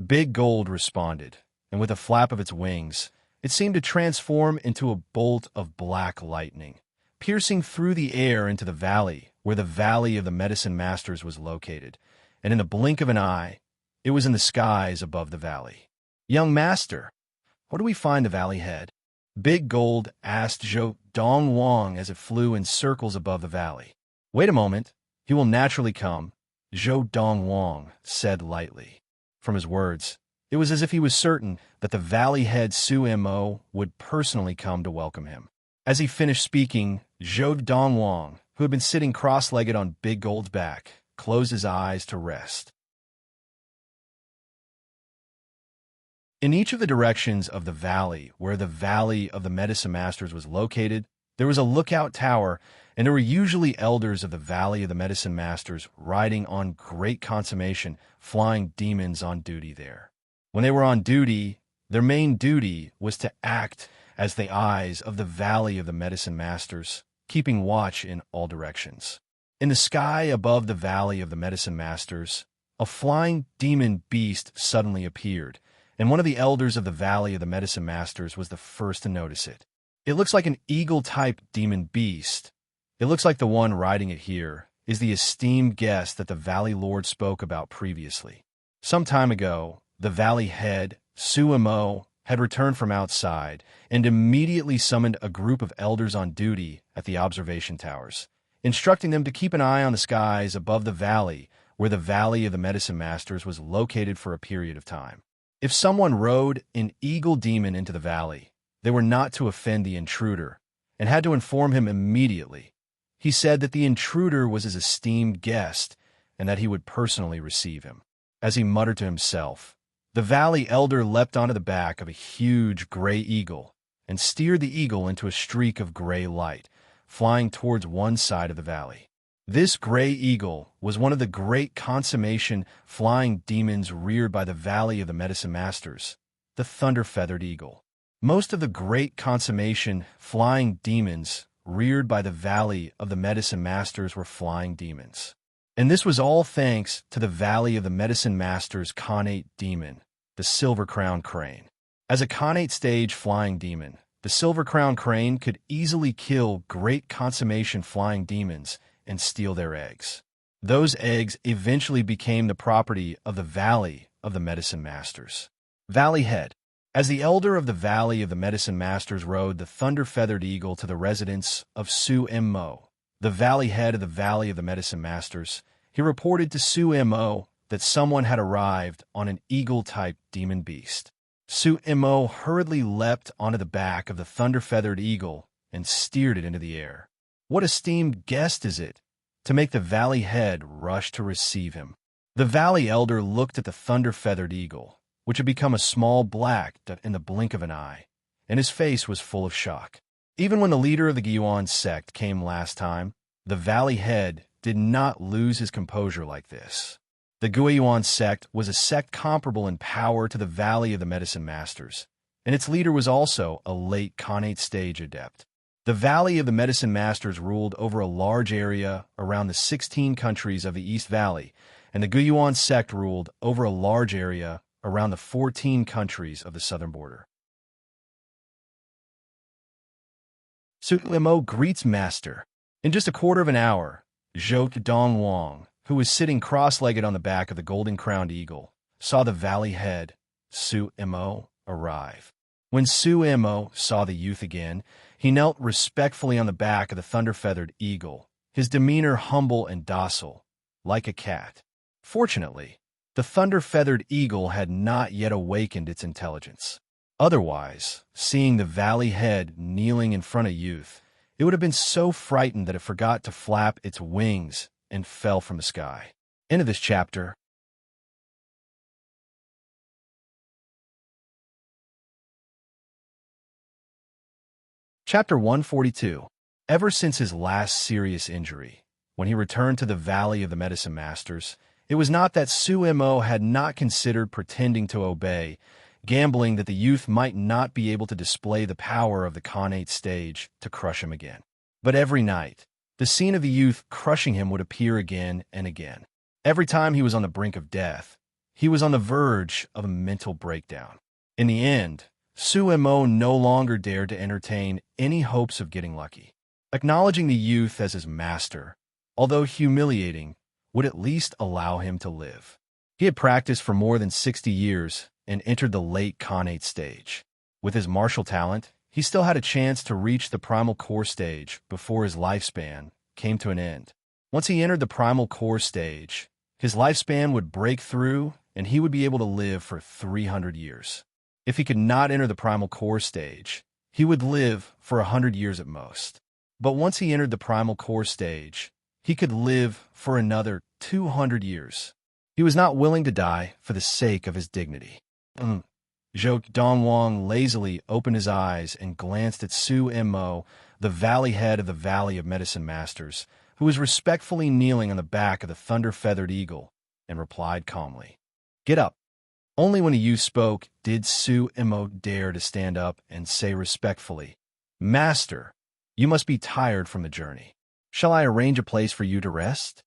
A: Big Gold responded, and with a flap of its wings, it seemed to transform into a bolt of black lightning, piercing through the air into the valley where the Valley of the Medicine Masters was located, and in the blink of an eye, it was in the skies above the valley. "Young master, where do we find the valley head?" Big Gold asked Zhou Donghuang as it flew in circles above the valley. "Wait a moment, he will naturally come," Zhou Donghuang said lightly. From his words, it was as if he was certain that the valley head Su Mo would personally come to welcome him. As he finished speaking, Zhou Donghuang, who had been sitting cross-legged on Big Gold's back, closed his eyes to rest. In each of the directions of the valley where the Valley of the Medicine Masters was located, there was a lookout tower, and there were usually elders of the Valley of the Medicine Masters riding on great consummation, flying demons on duty there. When they were on duty, their main duty was to act as the eyes of the Valley of the Medicine Masters, keeping watch in all directions. In the sky above the Valley of the Medicine Masters, a flying demon beast suddenly appeared, and one of the elders of the Valley of the Medicine Masters was the first to notice it. "It looks like an eagle-type demon beast. It looks like the one riding it here is the esteemed guest that the Valley Lord spoke about previously." Some time ago, the Valley head, Su Mo, had returned from outside and immediately summoned a group of elders on duty at the observation towers, instructing them to keep an eye on the skies above the valley where the Valley of the Medicine Masters was located for a period of time. If someone rode an eagle demon into the valley, they were not to offend the intruder and had to inform him immediately. He said that the intruder was his esteemed guest and that he would personally receive him. As he muttered to himself, the valley elder leapt onto the back of a huge gray eagle and steered the eagle into a streak of gray light, flying towards one side of the valley. This gray eagle was one of the great consummation flying demons reared by the Valley of the Medicine Masters, the thunder-feathered eagle. Most of the great consummation flying demons reared by the Valley of the Medicine Masters were flying demons. And this was all thanks to the Valley of the Medicine Masters' Khanate demon, the silver-crowned crane. As a Khanate stage flying demon, the silver-crowned crane could easily kill great consummation flying demons and steal their eggs. Those eggs eventually became the property of the Valley of the Medicine Masters. Valley head. As the elder of the Valley of the Medicine Masters rode the thunder-feathered eagle to the residence of Su Mo, the valley head of the Valley of the Medicine Masters, he reported to Su Mo that someone had arrived on an eagle-type demon beast. Su Mo hurriedly leapt onto the back of the thunder-feathered eagle and steered it into the air. What esteemed guest is it, to make the valley head rush to receive him? The valley elder looked at the thunder-feathered eagle, which had become a small black dot in the blink of an eye, and his face was full of shock. Even when the leader of the Guiyuan sect came last time, the valley head did not lose his composure like this. The Guiyuan sect was a sect comparable in power to the Valley of the Medicine Masters, and its leader was also a late Khanate stage adept. The Valley of the Medicine Masters ruled over a large area around the 16 countries of the East Valley, and the Guiyuan sect ruled over a large area around the 14 countries of the southern border. Su Mo greets Master. In just a quarter of an hour, Zhou Donghuang, who was sitting cross-legged on the back of the golden-crowned eagle, saw the valley head, Su Mo, arrive. When Su Mo saw the youth again, he knelt respectfully on the back of the thunder-feathered eagle, his demeanor humble and docile, like a cat. Fortunately, the thunder-feathered eagle had not yet awakened its intelligence. Otherwise, seeing the valley head kneeling in front of youth, it would have been so frightened that it forgot to flap its wings and fell from the sky. End of this chapter. Chapter 142. Ever since his last serious injury, when he returned to the Valley of the Medicine Masters, it was not that Su-Mo had not considered pretending to obey, gambling that the youth might not be able to display the power of the Khanate stage to crush him again. But every night, the scene of the youth crushing him would appear again and again. Every time he was on the brink of death, he was on the verge of a mental breakdown. In the end, Su-Mo no longer dared to entertain any hopes of getting lucky. Acknowledging the youth as his master, although humiliating, would at least allow him to live. He had practiced for more than 60 years and entered the late Khanate stage. With his martial talent, he still had a chance to reach the primal core stage before his lifespan came to an end. Once he entered the primal core stage, his lifespan would break through and he would be able to live for 300 years. If he could not enter the primal core stage, he would live for 100 years at most. But once he entered the primal core stage, he could live for another 200 years. He was not willing to die for the sake of his dignity. Donghuang lazily opened his eyes and glanced at Su-Mo, the valley head of the Valley of Medicine Masters, who was respectfully kneeling on the back of the thunder-feathered eagle, and replied calmly, "Get up." Only when the youth spoke did Su-Mo dare to stand up and say respectfully, "Master, you must be tired from the journey. Shall I arrange a place for you to rest?"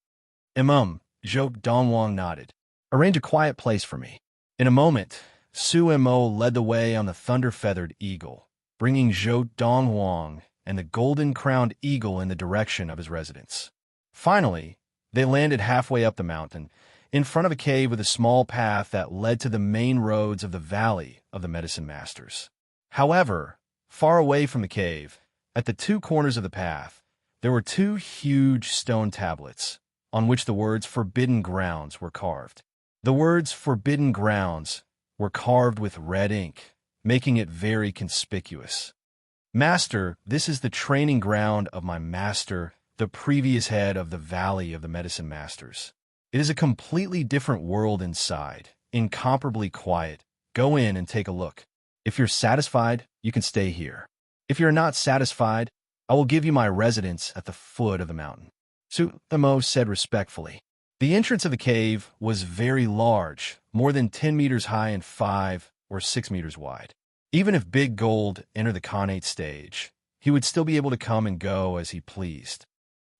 A: Donghuang nodded. "Arrange a quiet place for me." In a moment, Su-Mo led the way on the thunder-feathered eagle, bringing Donghuang and the golden-crowned eagle in the direction of his residence. Finally, they landed halfway up the mountain, in front of a cave with a small path that led to the main roads of the Valley of the Medicine Masters. However, far away from the cave, at the two corners of the path, there were two huge stone tablets, on which the words Forbidden Grounds were carved. The words Forbidden Grounds were carved with red ink, making it very conspicuous. "Master, this is the training ground of my master, the previous head of the Valley of the Medicine Masters. It is a completely different world inside, incomparably quiet. Go in and take a look. If you're satisfied, you can stay here. If you're not satisfied, I will give you my residence at the foot of the mountain." Su-Mo said respectfully. The entrance of the cave was very large, more than 10 meters high and 5 or 6 meters wide. Even if Big Gold entered the Khanate stage, he would still be able to come and go as he pleased.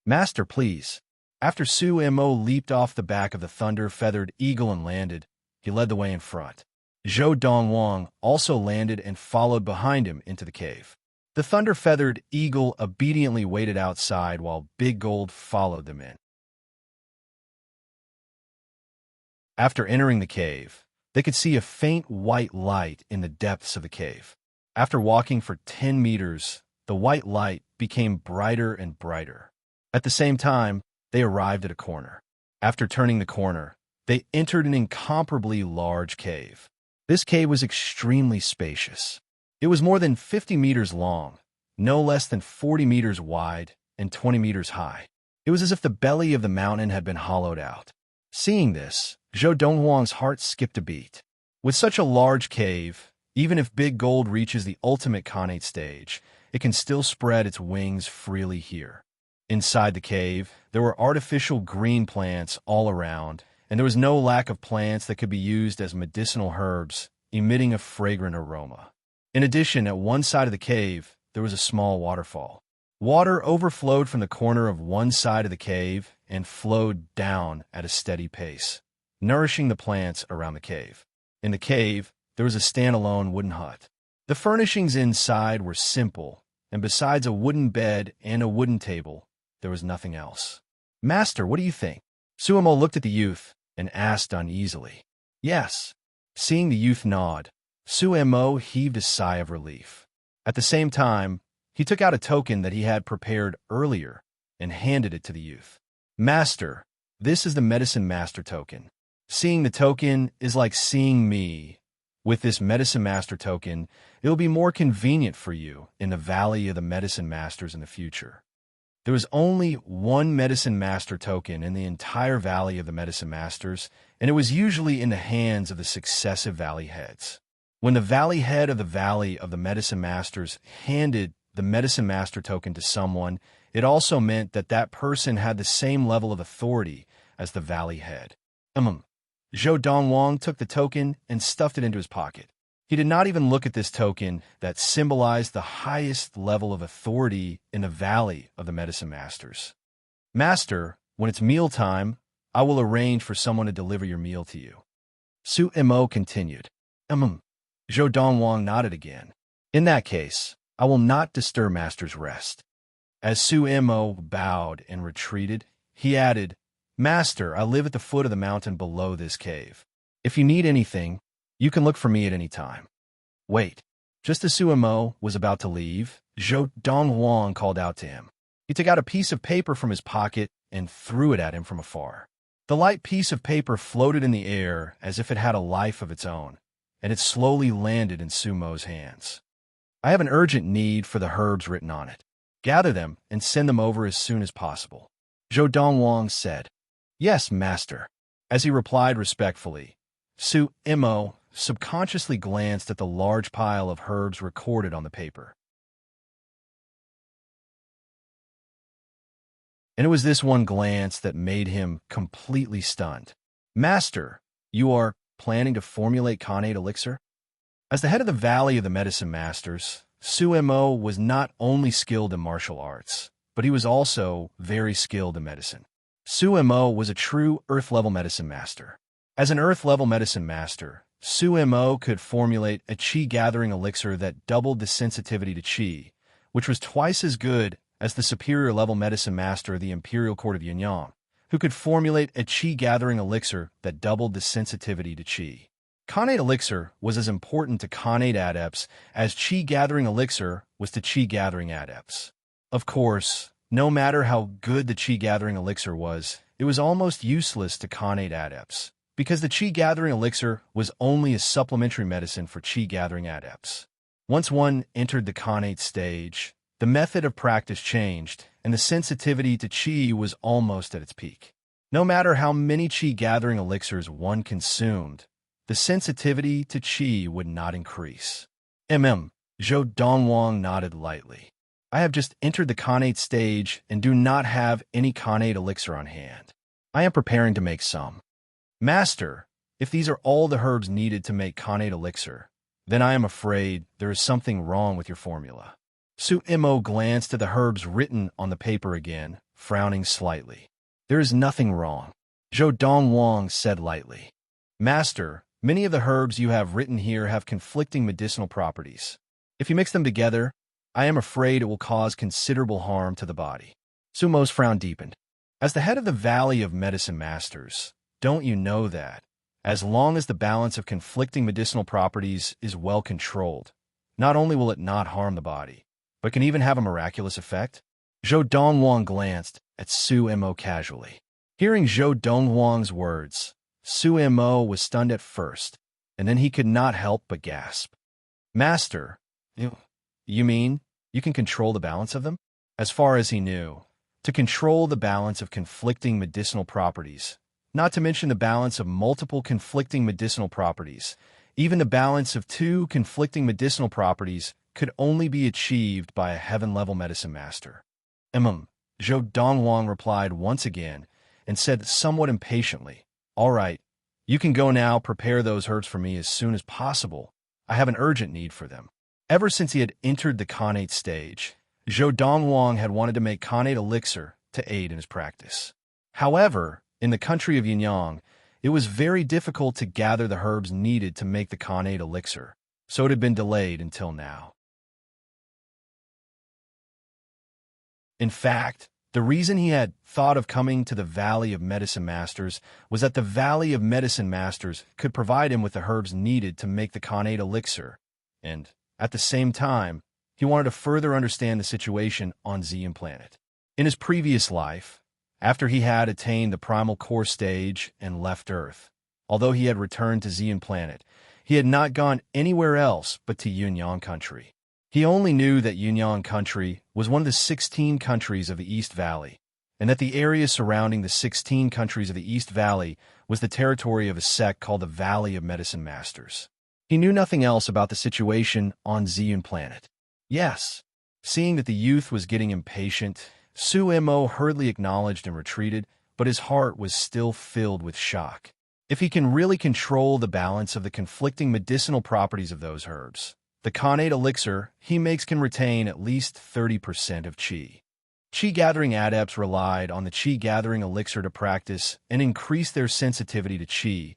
A: "Master, please." After Su-Mo leaped off the back of the thunder-feathered eagle and landed, he led the way in front. Donghuang also landed and followed behind him into the cave. The thunder-feathered eagle obediently waited outside while Big Gold followed them in. After entering the cave, they could see a faint white light in the depths of the cave. After walking for 10 meters, the white light became brighter and brighter. At the same time, they arrived at a corner. After turning the corner, they entered an incomparably large cave. This cave was extremely spacious. It was more than 50 meters long, no less than 40 meters wide, and 20 meters high. It was as if the belly of the mountain had been hollowed out. Seeing this, Donghuang's heart skipped a beat. With such a large cave, even if Big Gold reaches the ultimate Khanate stage, it can still spread its wings freely here. Inside the cave, there were artificial green plants all around, and there was no lack of plants that could be used as medicinal herbs, emitting a fragrant aroma. In addition, at one side of the cave, there was a small waterfall. Water overflowed from the corner of one side of the cave and flowed down at a steady pace, nourishing the plants around the cave. In the cave, there was a standalone wooden hut. The furnishings inside were simple, and besides a wooden bed and a wooden table, there was nothing else. "Master, what do you think?" Su-Mo looked at the youth and asked uneasily. "Yes." Seeing the youth nod, Su-Mo heaved a sigh of relief. At the same time, he took out a token that he had prepared earlier and handed it to the youth. "Master, This is the Medicine Master token. Seeing the token is like seeing me. With this Medicine Master token, it will be more convenient for you in the Valley of the Medicine Masters in the future. There was only one Medicine Master token in the entire Valley of the Medicine Masters, and it was usually in the hands of the successive Valley heads. When the Valley head of the Medicine Masters handed the Medicine Master token to someone, it also meant that that person had the same level of authority as the Valley head. Zhou Donghuang took the token and stuffed it into his pocket. He did not even look at this token that symbolized the highest level of authority in the Valley of the Medicine Masters. Master, when it's mealtime, I will arrange for someone to deliver your meal to you. Su Mo continued. Zhou Donghuang nodded again. In that case, I will not disturb Master's rest. As Su Mo bowed and retreated, he added, Master, I live at the foot of the mountain below this cave. If you need anything, you can look for me at any time. Wait. Just as Su Mo was about to leave, Zhou Donghuang called out to him. He took out a piece of paper from his pocket and threw it at him from afar. The light piece of paper floated in the air as if it had a life of its own, and it slowly landed in Su Mo's hands. I have an urgent need for the herbs written on it. Gather them and send them over as soon as possible. Zhou Donghuang said. Yes, Master. As he replied respectfully, Su Mo subconsciously glanced at the large pile of herbs recorded on the paper. And it was this one glance that made him completely stunned. Master, you are planning to formulate Khanate elixir? As the head of the Valley of the Medicine Masters, Su Mo was not only skilled in martial arts, but he was also very skilled in medicine. Su Mo was a true Earth-level medicine master. As an Earth-level medicine master, Su Mo could formulate a Qi-gathering elixir that doubled the sensitivity to Qi, which was twice as good as the superior-level medicine master of the Imperial Court of Yunyang, who could formulate a Qi-gathering elixir that doubled the sensitivity to Qi. Khanate elixir was as important to Khanate adepts as Qi-gathering elixir was to Qi-gathering adepts. Of course, no matter how good the Qi-gathering elixir was, it was almost useless to Khanate adepts, because the Qi-gathering elixir was only a supplementary medicine for Qi-gathering adepts. Once one entered the Khanate stage, the method of practice changed, and the sensitivity to Qi was almost at its peak. No matter how many Qi-gathering elixirs one consumed, the sensitivity to Qi would not increase. Zhou Donghuang nodded lightly. I have just entered the Khanate stage and do not have any Khanate elixir on hand. I am preparing to make some. Master, if these are all the herbs needed to make Khanate elixir, then I am afraid there is something wrong with your formula. Su Mo glanced at the herbs written on the paper again, frowning slightly. There is nothing wrong, Zhou Donghuang said lightly. Master, many of the herbs you have written here have conflicting medicinal properties. If you mix them together, I am afraid it will cause considerable harm to the body. Su Mo's frown deepened. As the head of the Valley of Medicine Masters, don't you know that, as long as the balance of conflicting medicinal properties is well controlled, not only will it not harm the body, but can even have a miraculous effect? Zhou Donghuang glanced at Su Mo casually. Hearing Zhou Donghuang's words, Su Mo was stunned at first, and then he could not help but gasp. Master, you mean you can control the balance of them? As far as he knew, to control the balance of conflicting medicinal properties, not to mention the balance of multiple conflicting medicinal properties, even the balance of two conflicting medicinal properties could only be achieved by a heaven-level medicine master. Zhou Donghuang replied once again and said somewhat impatiently, All right, you can go now. Prepare those herbs for me as soon as possible. I have an urgent need for them. Ever since he had entered the Khanate stage, Zhou Donghuang had wanted to make Khanate elixir to aid in his practice. However, in the country of Yunyang, it was very difficult to gather the herbs needed to make the Khanate elixir, so it had been delayed until now. In fact, the reason he had thought of coming to the Valley of Medicine Masters was that the Valley of Medicine Masters could provide him with the herbs needed to make the Khanate elixir, and, at the same time, he wanted to further understand the situation on Xian planet. In his previous life, after he had attained the primal core stage and left Earth. Although he had returned to Xian planet, he had not gone anywhere else but to Yunyang country. He only knew that Yunyang country was one of the 16 countries of the East Valley, and that the area surrounding the 16 countries of the East Valley was the territory of a sect called the Valley of Medicine Masters. He knew nothing else about the situation on Xian planet. Yes. Seeing that the youth was getting impatient, Su Mo hurriedly acknowledged and retreated, but his heart was still filled with shock. If he can really control the balance of the conflicting medicinal properties of those herbs, the Khanate elixir he makes can retain at least 30% of Qi. Qi-gathering adepts relied on the Qi-gathering elixir to practice and increase their sensitivity to Qi,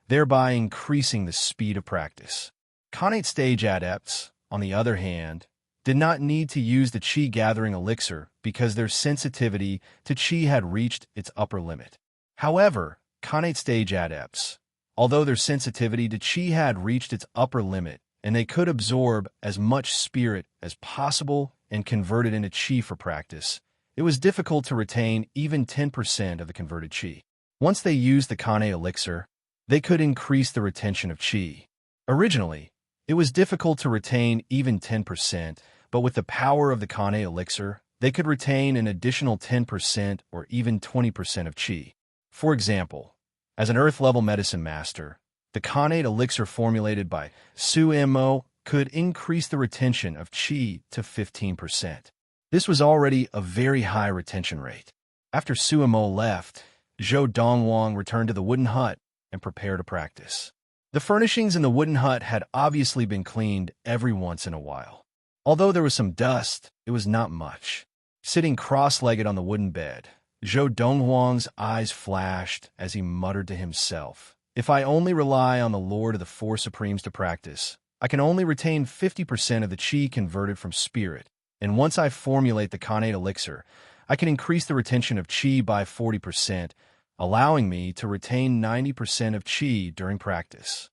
A: thereby increasing the speed of practice. Khanate stage adepts, on the other hand, did not need to use the Qi-gathering elixir because their sensitivity to Qi had reached its upper limit. However, Khanate stage adepts, although their sensitivity to Qi had reached its upper limit and they could absorb as much spirit as possible and convert it into Qi for practice, it was difficult to retain even 10% of the converted Qi. Once they used the Khanate elixir, they could increase the retention of Qi. Originally, it was difficult to retain even 10%, but with the power of the Khanate elixir, they could retain an additional 10% or even 20% of Qi. For example, as an Earth-level medicine master, the Khanate elixir formulated by Su Mo could increase the retention of Qi to 15%. This was already a very high retention rate. After Su Mo left, Donghuang returned to the wooden hut and prepared to practice. The furnishings in the wooden hut had obviously been cleaned every once in a while. Although there was some dust, it was not much. Sitting cross-legged on the wooden bed, Donghuang's eyes flashed as he muttered to himself, "If I only rely on the Lord of the Four Supremes to practice, I can only retain 50% of the Qi converted from spirit, and once I formulate the Khanate elixir, I can increase the retention of Qi by 40%, allowing me to retain 90% of Qi during practice."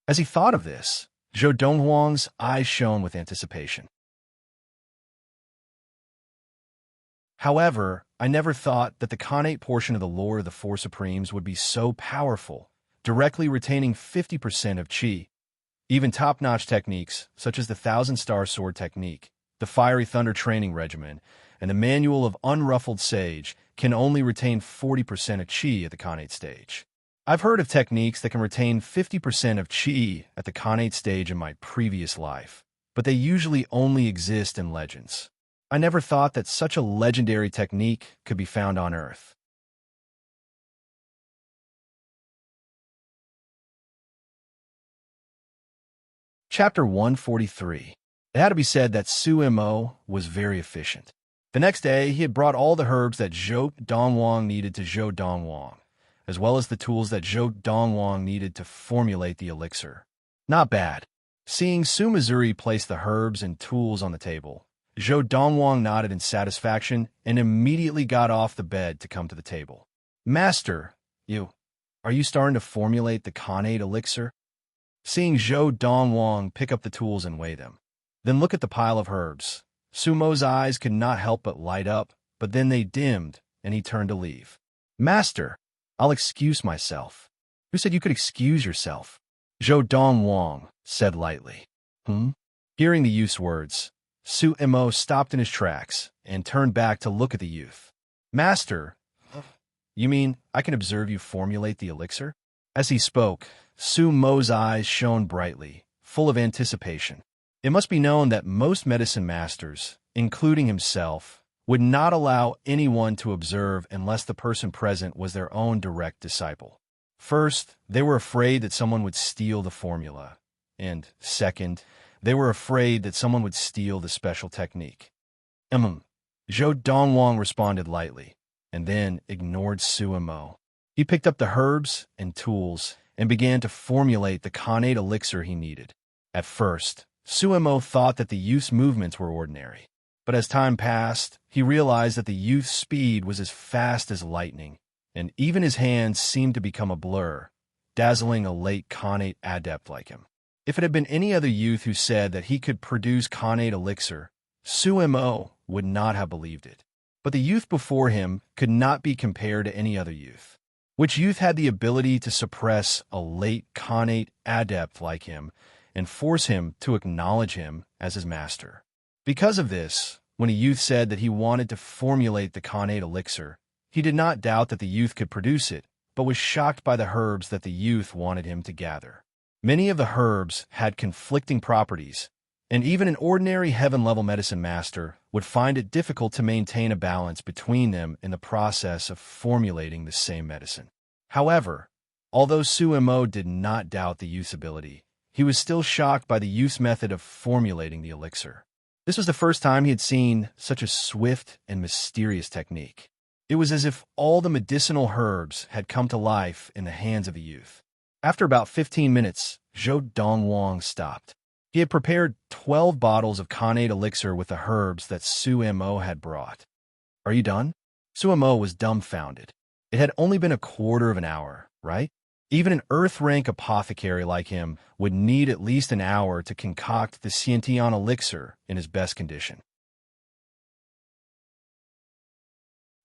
A: As he thought of this, Donghuang's eyes shone with anticipation. However, I never thought that the Khanate portion of the lore of the Four Supremes would be so powerful, directly retaining 50% of Qi. Even top-notch techniques, such as the Thousand Star Sword technique, the Fiery Thunder Training Regimen, and the Manual of Unruffled Sage, can only retain 40% of Qi at the Khanate stage. I've heard of techniques that can retain 50% of Qi at the Khanate stage in my previous life, but they usually only exist in legends. I never thought that such a legendary technique could be found on Earth. Chapter 143. It had to be said that Su Mo was very efficient. The next day, he had brought all the herbs that Donghuang needed to Donghuang, as well as the tools that Donghuang needed to formulate the elixir. Not bad. Seeing Su Missouri place the herbs and tools on the table, Donghuang nodded in satisfaction and immediately got off the bed to come to the table. "Master, are you starting to formulate the Khanate elixir?" Seeing Donghuang pick up the tools and weigh them, then look at the pile of herbs, Su Mo's eyes could not help but light up, but then they dimmed, and he turned to leave. "Master, I'll excuse myself." "Who said you could excuse yourself?" Donghuang said lightly. Hearing the youth's words, Su Mo stopped in his tracks and turned back to look at the youth. "Master, you mean I can observe you formulate the elixir?" As he spoke, Su Mo's eyes shone brightly, full of anticipation. It must be known that most medicine masters, including himself, would not allow anyone to observe unless the person present was their own direct disciple. First, they were afraid that someone would steal the formula, and second, they were afraid that someone would steal the special technique. Donghuang responded lightly, and then ignored Su Mo. He picked up the herbs and tools and began to formulate the Khanate elixir he needed. At first, Su Mo thought that the youth's movements were ordinary, but as time passed, he realized that the youth's speed was as fast as lightning, and even his hands seemed to become a blur, dazzling a late Khanate adept like him. If it had been any other youth who said that he could produce Khanate elixir, Su Mo would not have believed it. But the youth before him could not be compared to any other youth. Which youth had the ability to suppress a late connate adept like him and force him to acknowledge him as his master. Because of this, when a youth said that he wanted to formulate the connate elixir, he did not doubt that the youth could produce it, but was shocked by the herbs that the youth wanted him to gather. Many of the herbs had conflicting properties, and even an ordinary heaven-level medicine master would find it difficult to maintain a balance between them in the process of formulating the same medicine. However, although Suemo did not doubt the youth's ability, he was still shocked by the youth's method of formulating the elixir. This was the first time he had seen such a swift and mysterious technique. It was as if all the medicinal herbs had come to life in the hands of the youth. After about 15 minutes, Donghuang stopped. He had prepared 12 bottles of connate elixir with the herbs that Suemo had brought. "Are you done?" Suemo was dumbfounded. It had only been a quarter of an hour, right? Even an earth-rank apothecary like him would need at least an hour to concoct the Xiantian elixir in his best condition.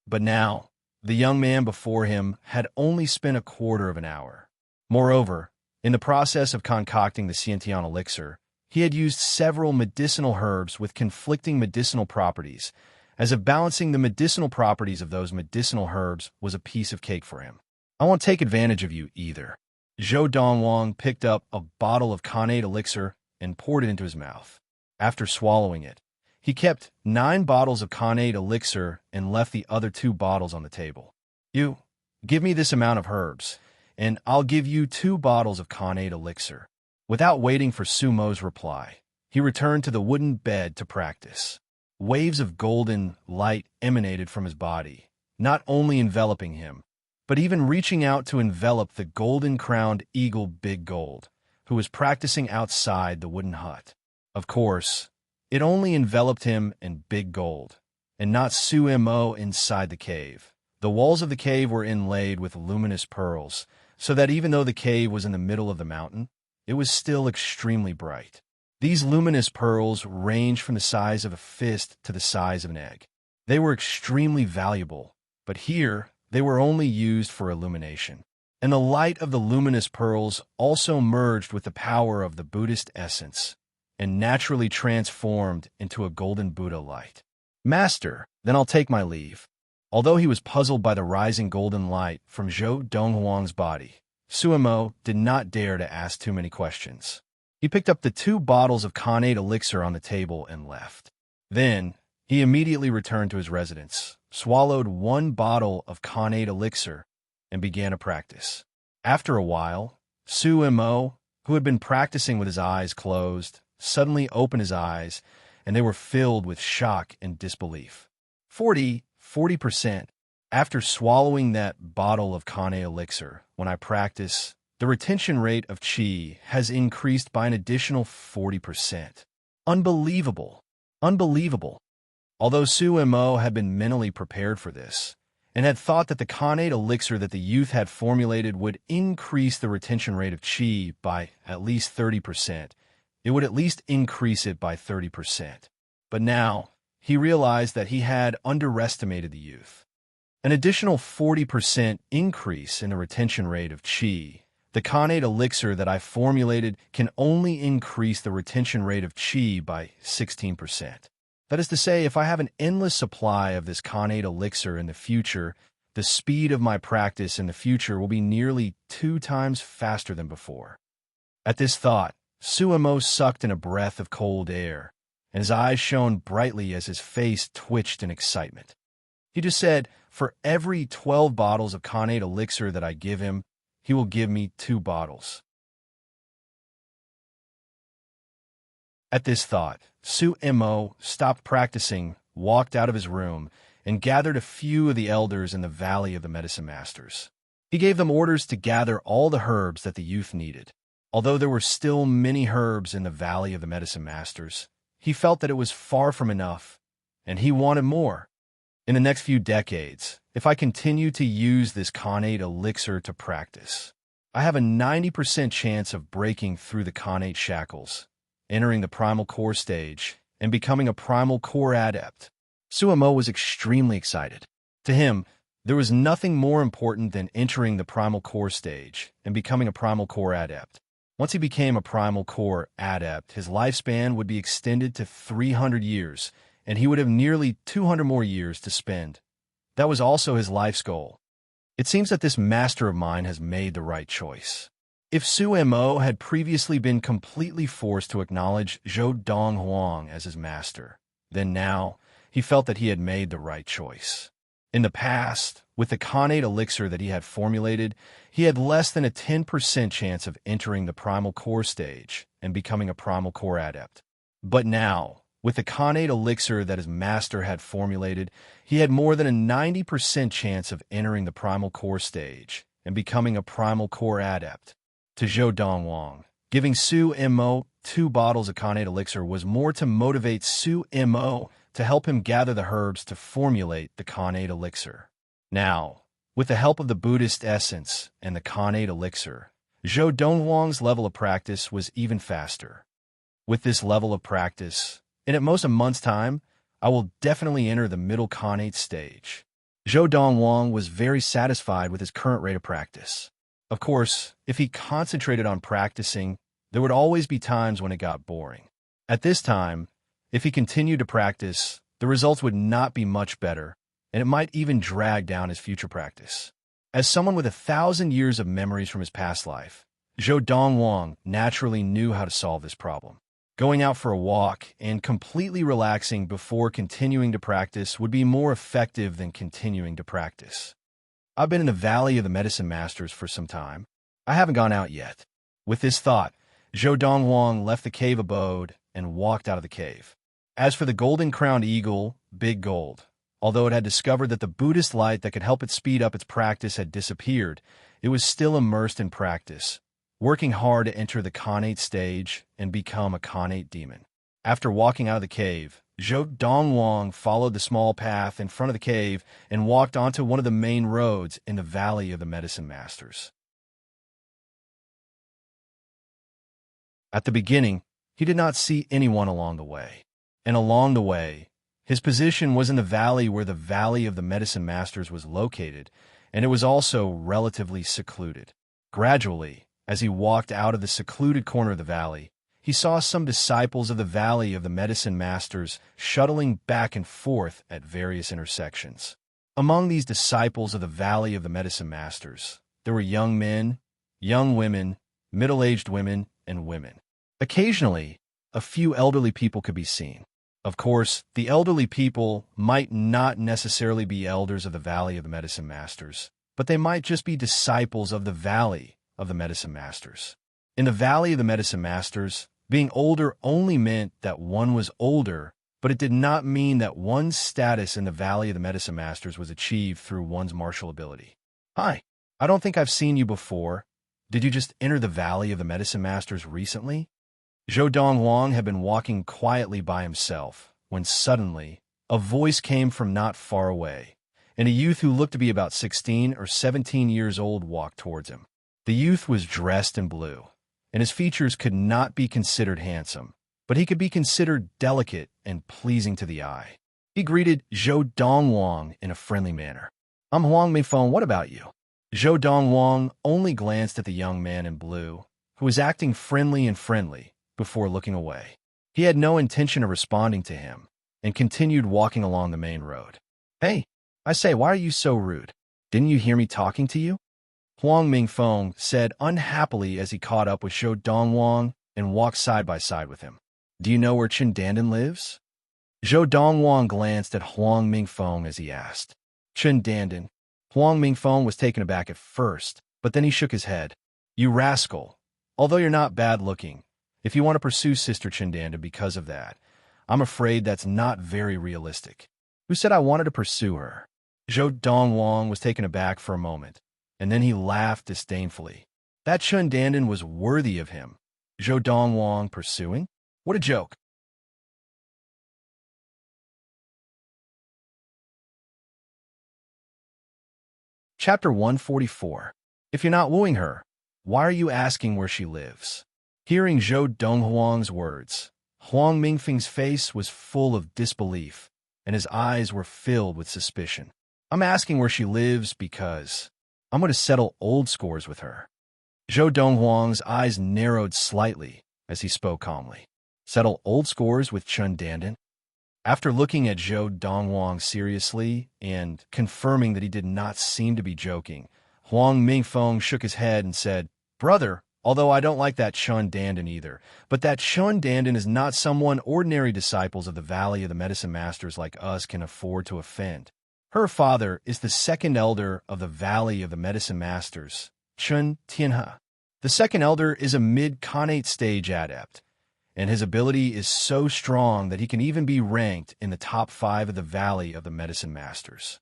A: But now, the young man before him had only spent a quarter of an hour. Moreover, in the process of concocting the Xiantian elixir, he had used several medicinal herbs with conflicting medicinal properties, as if balancing the medicinal properties of those medicinal herbs was a piece of cake for him. "I won't take advantage of you either." Donghuang picked up a bottle of connate elixir and poured it into his mouth. After swallowing it, he kept 9 bottles of connate elixir and left the other 2 bottles on the table. "You, give me this amount of herbs, and I'll give you 2 bottles of connate elixir." Without waiting for Sumo's reply, he returned to the wooden bed to practice. Waves of golden light emanated from his body, not only enveloping him, but even reaching out to envelop the golden-crowned eagle Big Gold, who was practicing outside the wooden hut. Of course, it only enveloped him in Big Gold, and not Suemo inside the cave. The walls of the cave were inlaid with luminous pearls, so that even though the cave was in the middle of the mountain, it was still extremely bright. These luminous pearls ranged from the size of a fist to the size of an egg. They were extremely valuable, but here they were only used for illumination. And the light of the luminous pearls also merged with the power of the Buddhist essence, and naturally transformed into a golden Buddha light. "Master, then I'll take my leave." Although he was puzzled by the rising golden light from Donghuang's body, Suemo did not dare to ask too many questions. He picked up the 2 bottles of connate elixir on the table and left. Then, he immediately returned to his residence, swallowed 1 bottle of connate elixir, and began a practice. After a while, Suemo, who had been practicing with his eyes closed, suddenly opened his eyes, and they were filled with shock and disbelief. 40%. After swallowing that bottle of connate elixir, when I practice, the retention rate of qi has increased by an additional 40%. Unbelievable. Unbelievable. Although Suemo had been mentally prepared for this, and had thought that the connate elixir that the youth had formulated would increase the retention rate of qi by at least 30%, it would at least increase it by 30%. But now, he realized that he had underestimated the youth. An additional 40% increase in the retention rate of qi. The connate elixir that I formulated can only increase the retention rate of qi by 16%. That is to say, if I have an endless supply of this connate elixir in the future, the speed of my practice in the future will be nearly 2 times faster than before. At this thought, Suemo sucked in a breath of cold air, and his eyes shone brightly as his face twitched in excitement. He just said, "For every 12 bottles of connate elixir that I give him, he will give me 2 bottles." At this thought, Suemo stopped practicing, walked out of his room, and gathered a few of the elders in the Valley of the Medicine Masters. He gave them orders to gather all the herbs that the youth needed. Although there were still many herbs in the Valley of the Medicine Masters, he felt that it was far from enough, and he wanted more. In the next few decades, if I continue to use this connate elixir to practice, I have a 90% chance of breaking through the connate shackles, entering the primal core stage, and becoming a primal core adept. Suemo was extremely excited. To him, there was nothing more important than entering the Primal Core stage and becoming a Primal Core adept. Once he became a Primal Core adept, his lifespan would be extended to 300 years, and he would have nearly 200 more years to spend. That was also his life's goal. It seems that this master of mine has made the right choice. If Suemo had previously been completely forced to acknowledge Zhou Donghuang as his master, then now he felt that he had made the right choice. In the past, with the Khanate elixir that he had formulated, he had less than a 10% chance of entering the Primal Core stage and becoming a Primal Core adept. But now, with the Khanate elixir that his master had formulated, he had more than a 90% chance of entering the Primal Core stage and becoming a Primal Core adept. To Zhou Donghuang, giving Suemo 2 bottles of Khanate elixir was more to motivate Suemo to help him gather the herbs to formulate the Khanate elixir. Now, with the help of the Buddhist essence and the Khanate elixir, Zhou Donghuang's level of practice was even faster. With this level of practice, in at most a month's time, I will definitely enter the middle Khanate stage. Zhou Donghuang was very satisfied with his current rate of practice. Of course, if he concentrated on practicing, there would always be times when it got boring. At this time, if he continued to practice, the results would not be much better, and it might even drag down his future practice. As someone with 1,000 years of memories from his past life, Zhou Donghuang naturally knew how to solve this problem. Going out for a walk and completely relaxing before continuing to practice would be more effective than continuing to practice. I've been in the Valley of the Medicine Masters for some time. I haven't gone out yet. With this thought, Zhou Donghuang left the cave abode and walked out of the cave. As for the golden-crowned eagle, Big Gold, although it had discovered that the Buddhist light that could help it speed up its practice had disappeared, it was still immersed in practice, working hard to enter the Khanate stage and become a Khanate demon. After walking out of the cave, Zhou Donghuang followed the small path in front of the cave and walked onto one of the main roads in the Valley of the Medicine Masters. At the beginning, he did not see anyone along the way. And along the way, his position was in the valley where the Valley of the Medicine Masters was located, and it was also relatively secluded. Gradually, as he walked out of the secluded corner of the valley, he saw some disciples of the Valley of the Medicine Masters shuttling back and forth at various intersections. Among these disciples of the Valley of the Medicine Masters, there were young men, young women, middle-aged women, and women. Occasionally, a few elderly people could be seen. Of course, the elderly people might not necessarily be elders of the Valley of the Medicine Masters, but they might just be disciples of the Valley of the Medicine Masters. In the Valley of the Medicine Masters, being older only meant that one was older, but it did not mean that one's status in the Valley of the Medicine Masters was achieved through one's martial ability. Hi, I don't think I've seen you before. Did you just enter the Valley of the Medicine Masters recently? Zhou Donghuang had been walking quietly by himself when suddenly a voice came from not far away, and a youth who looked to be about 16 or 17 years old walked towards him. The youth was dressed in blue, and his features could not be considered handsome, but he could be considered delicate and pleasing to the eye. He greeted Zhou Donghuang in a friendly manner. "I'm Huang Mingfeng, what about you?" Zhou Donghuang only glanced at the young man in blue, who was acting friendly, before looking away. He had no intention of responding to him, and continued walking along the main road. "Hey, I say, why are you so rude? Didn't you hear me talking to you?" Huang Mingfeng said unhappily as he caught up with Zhou Donghuang and walked side by side with him. "Do you know where Chen Dandan lives?" Zhou Donghuang glanced at Huang Mingfeng as he asked. "Chen Dandan." Huang Mingfeng was taken aback at first, but then he shook his head. "You rascal. Although you're not bad-looking, if you want to pursue Sister Chen Dandan because of that, I'm afraid that's not very realistic." "Who said I wanted to pursue her?" Zhou Donghuang was taken aback for a moment, and then he laughed disdainfully. That Chen Dandan was worthy of him. Zhou Donghuang pursuing? What a joke. Chapter 144. If you're not wooing her, why are you asking where she lives? Hearing Zhou Donghuang's words, Huang Mingfeng's face was full of disbelief, and his eyes were filled with suspicion. I'm asking where she lives because I'm going to settle old scores with her. Zhou Donghuang's eyes narrowed slightly as he spoke calmly. Settle old scores with Chun Dandan? After looking at Zhou Donghuang seriously and confirming that he did not seem to be joking, Huang Mingfeng shook his head and said, "Brother, although I don't like that Chun Dandan either, but that Chun Dandan is not someone ordinary disciples of the Valley of the Medicine Masters like us can afford to offend. Her father is the second elder of the Valley of the Medicine Masters, Chun Tianhe. The second elder is a mid-Khanate stage adept, and his ability is so strong that he can even be ranked in the top 5 of the Valley of the Medicine Masters.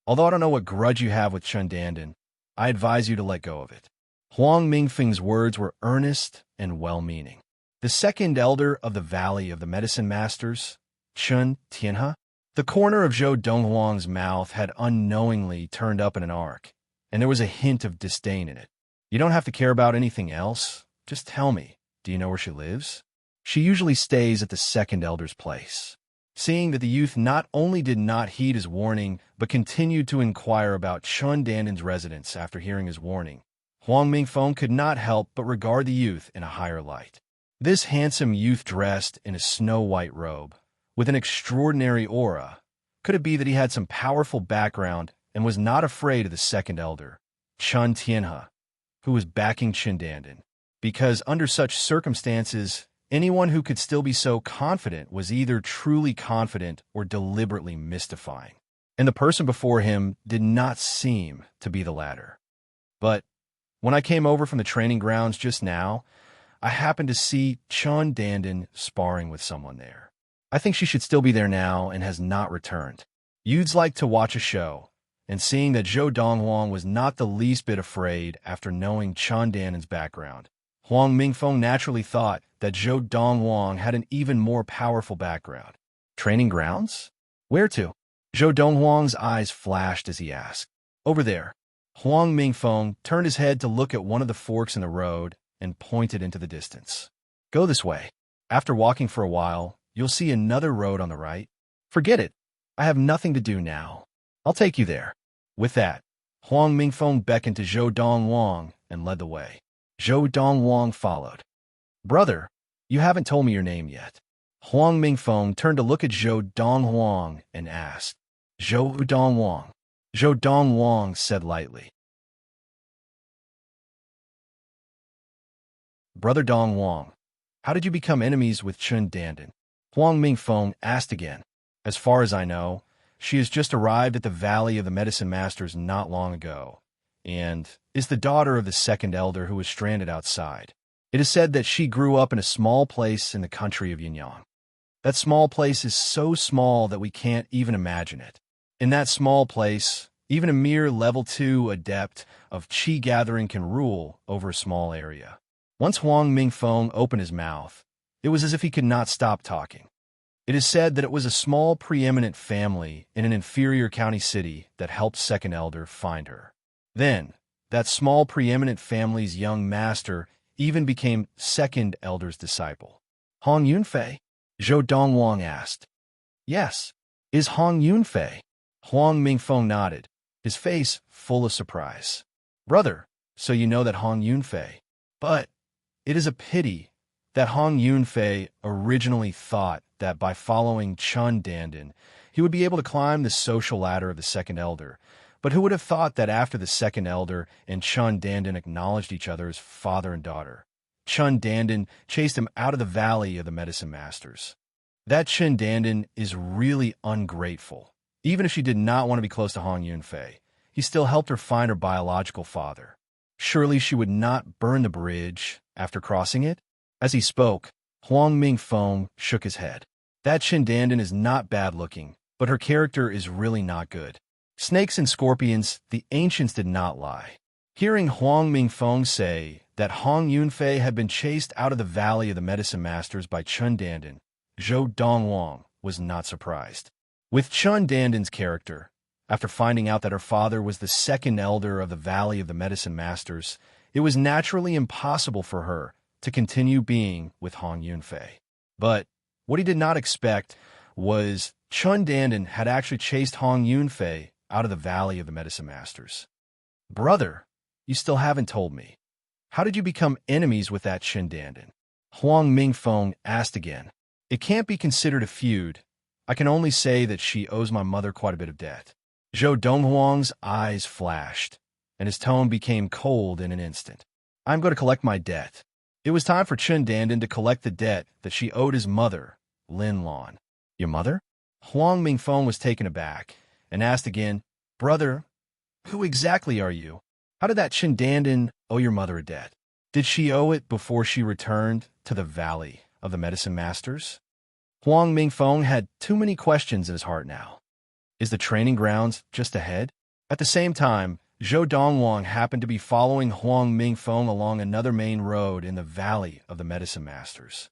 A: Although I don't know what grudge you have with Chun Dandan, I advise you to let go of it." Huang Mingfeng's words were earnest and well-meaning. The second elder of the Valley of the Medicine Masters, Chun Tianhe? The corner of Zhou Donghuang's mouth had unknowingly turned up in an arc, and there was a hint of disdain in it. "You don't have to care about anything else. Just tell me, do you know where she lives?" "She usually stays at the second elder's place." Seeing that the youth not only did not heed his warning, but continued to inquire about Chun Dandan's residence after hearing his warning, Huang Mingfeng could not help but regard the youth in a higher light. This handsome youth dressed in a snow-white robe, with an extraordinary aura. Could it be that he had some powerful background and was not afraid of the second elder, Chun Tianhe, who was backing Chun Dandan? Because under such circumstances, anyone who could still be so confident was either truly confident or deliberately mystifying. And the person before him did not seem to be the latter. But when I came over from the training grounds just now, I happened to see Chun Dandan sparring with someone there. I think she should still be there now and has not returned. You'd like to watch a show, and seeing that Zhou Donghuang was not the least bit afraid after knowing Chun Dandan's background, Huang Mingfeng naturally thought that Zhou Donghuang had an even more powerful background. Training grounds? Where to? Zhou Donghuang's eyes flashed as he asked. Over there. Huang Mingfeng turned his head to look at one of the forks in the road and pointed into the distance. Go this way. After walking for a while, you'll see another road on the right. Forget it. I have nothing to do now. I'll take you there. With that, Huang Mingfeng beckoned to Zhou Donghuang and led the way. Zhou Donghuang followed. Brother, you haven't told me your name yet. Huang Mingfeng turned to look at Zhou Donghuang and asked. Zhou Donghuang. Zhou Donghuang said lightly. Brother Donghuang, how did you become enemies with Chun Dandan? Huang Mingfeng asked again. As far as I know, she has just arrived at the Valley of the Medicine Masters not long ago, and is the daughter of the second elder who was stranded outside. It is said that she grew up in a small place in the country of Yinyang. That small place is so small that we can't even imagine it. In that small place, even a mere level 2 adept of qi gathering can rule over a small area. Once Huang Mingfeng opened his mouth, it was as if he could not stop talking. It is said that it was a small preeminent family in an inferior county city that helped second elder find her. Then, that small preeminent family's young master even became second elder's disciple. Hong Yunfei? Zhou Donghuang asked. Yes. Is Hong Yunfei? Huang Mingfeng nodded, his face full of surprise. Brother, so you know that Hong Yunfei. But it is a pity that Hong Yunfei originally thought that by following Chun Dandan, he would be able to climb the social ladder of the second elder. But who would have thought that after the second elder and Chun Dandan acknowledged each other as father and daughter, Chun Dandan chased him out of the Valley of the Medicine Masters? That Chun Dandan is really ungrateful. Even if she did not want to be close to Hong Yunfei, he still helped her find her biological father. Surely she would not burn the bridge after crossing it? As he spoke, Huang Mingfeng shook his head. That Chun Dandan is not bad-looking, but her character is really not good. Snakes and scorpions, the ancients did not lie. Hearing Huang Mingfeng say that Hong Yunfei had been chased out of the Valley of the Medicine Masters by Chun Dandan, Zhou Donghuang was not surprised. With Chun Dandan's character, after finding out that her father was the second elder of the Valley of the Medicine Masters, it was naturally impossible for her to continue being with Hong Yunfei. But what he did not expect was Chun Dandan had actually chased Hong Yunfei out of the Valley of the Medicine Masters. "Brother, you still haven't told me. How did you become enemies with that Chun Dandan?" Huang Mingfeng asked again. "It can't be considered a feud. I can only say that she owes my mother quite a bit of debt." Zhou Donghuang's eyes flashed, and his tone became cold in an instant. "I'm going to collect my debt." It was time for Chun Dandan to collect the debt that she owed his mother, Lin Lan. "Your mother?" Huang Mingfeng was taken aback and asked again, "Brother, who exactly are you? How did that Chun Dandan owe your mother a debt? Did she owe it before she returned to the Valley of the Medicine Masters?" Huang Mingfeng had too many questions in his heart now. Is the training grounds just ahead? At the same time, Zhou Donghuang happened to be following Huang Mingfeng along another main road in the Valley of the Medicine Masters.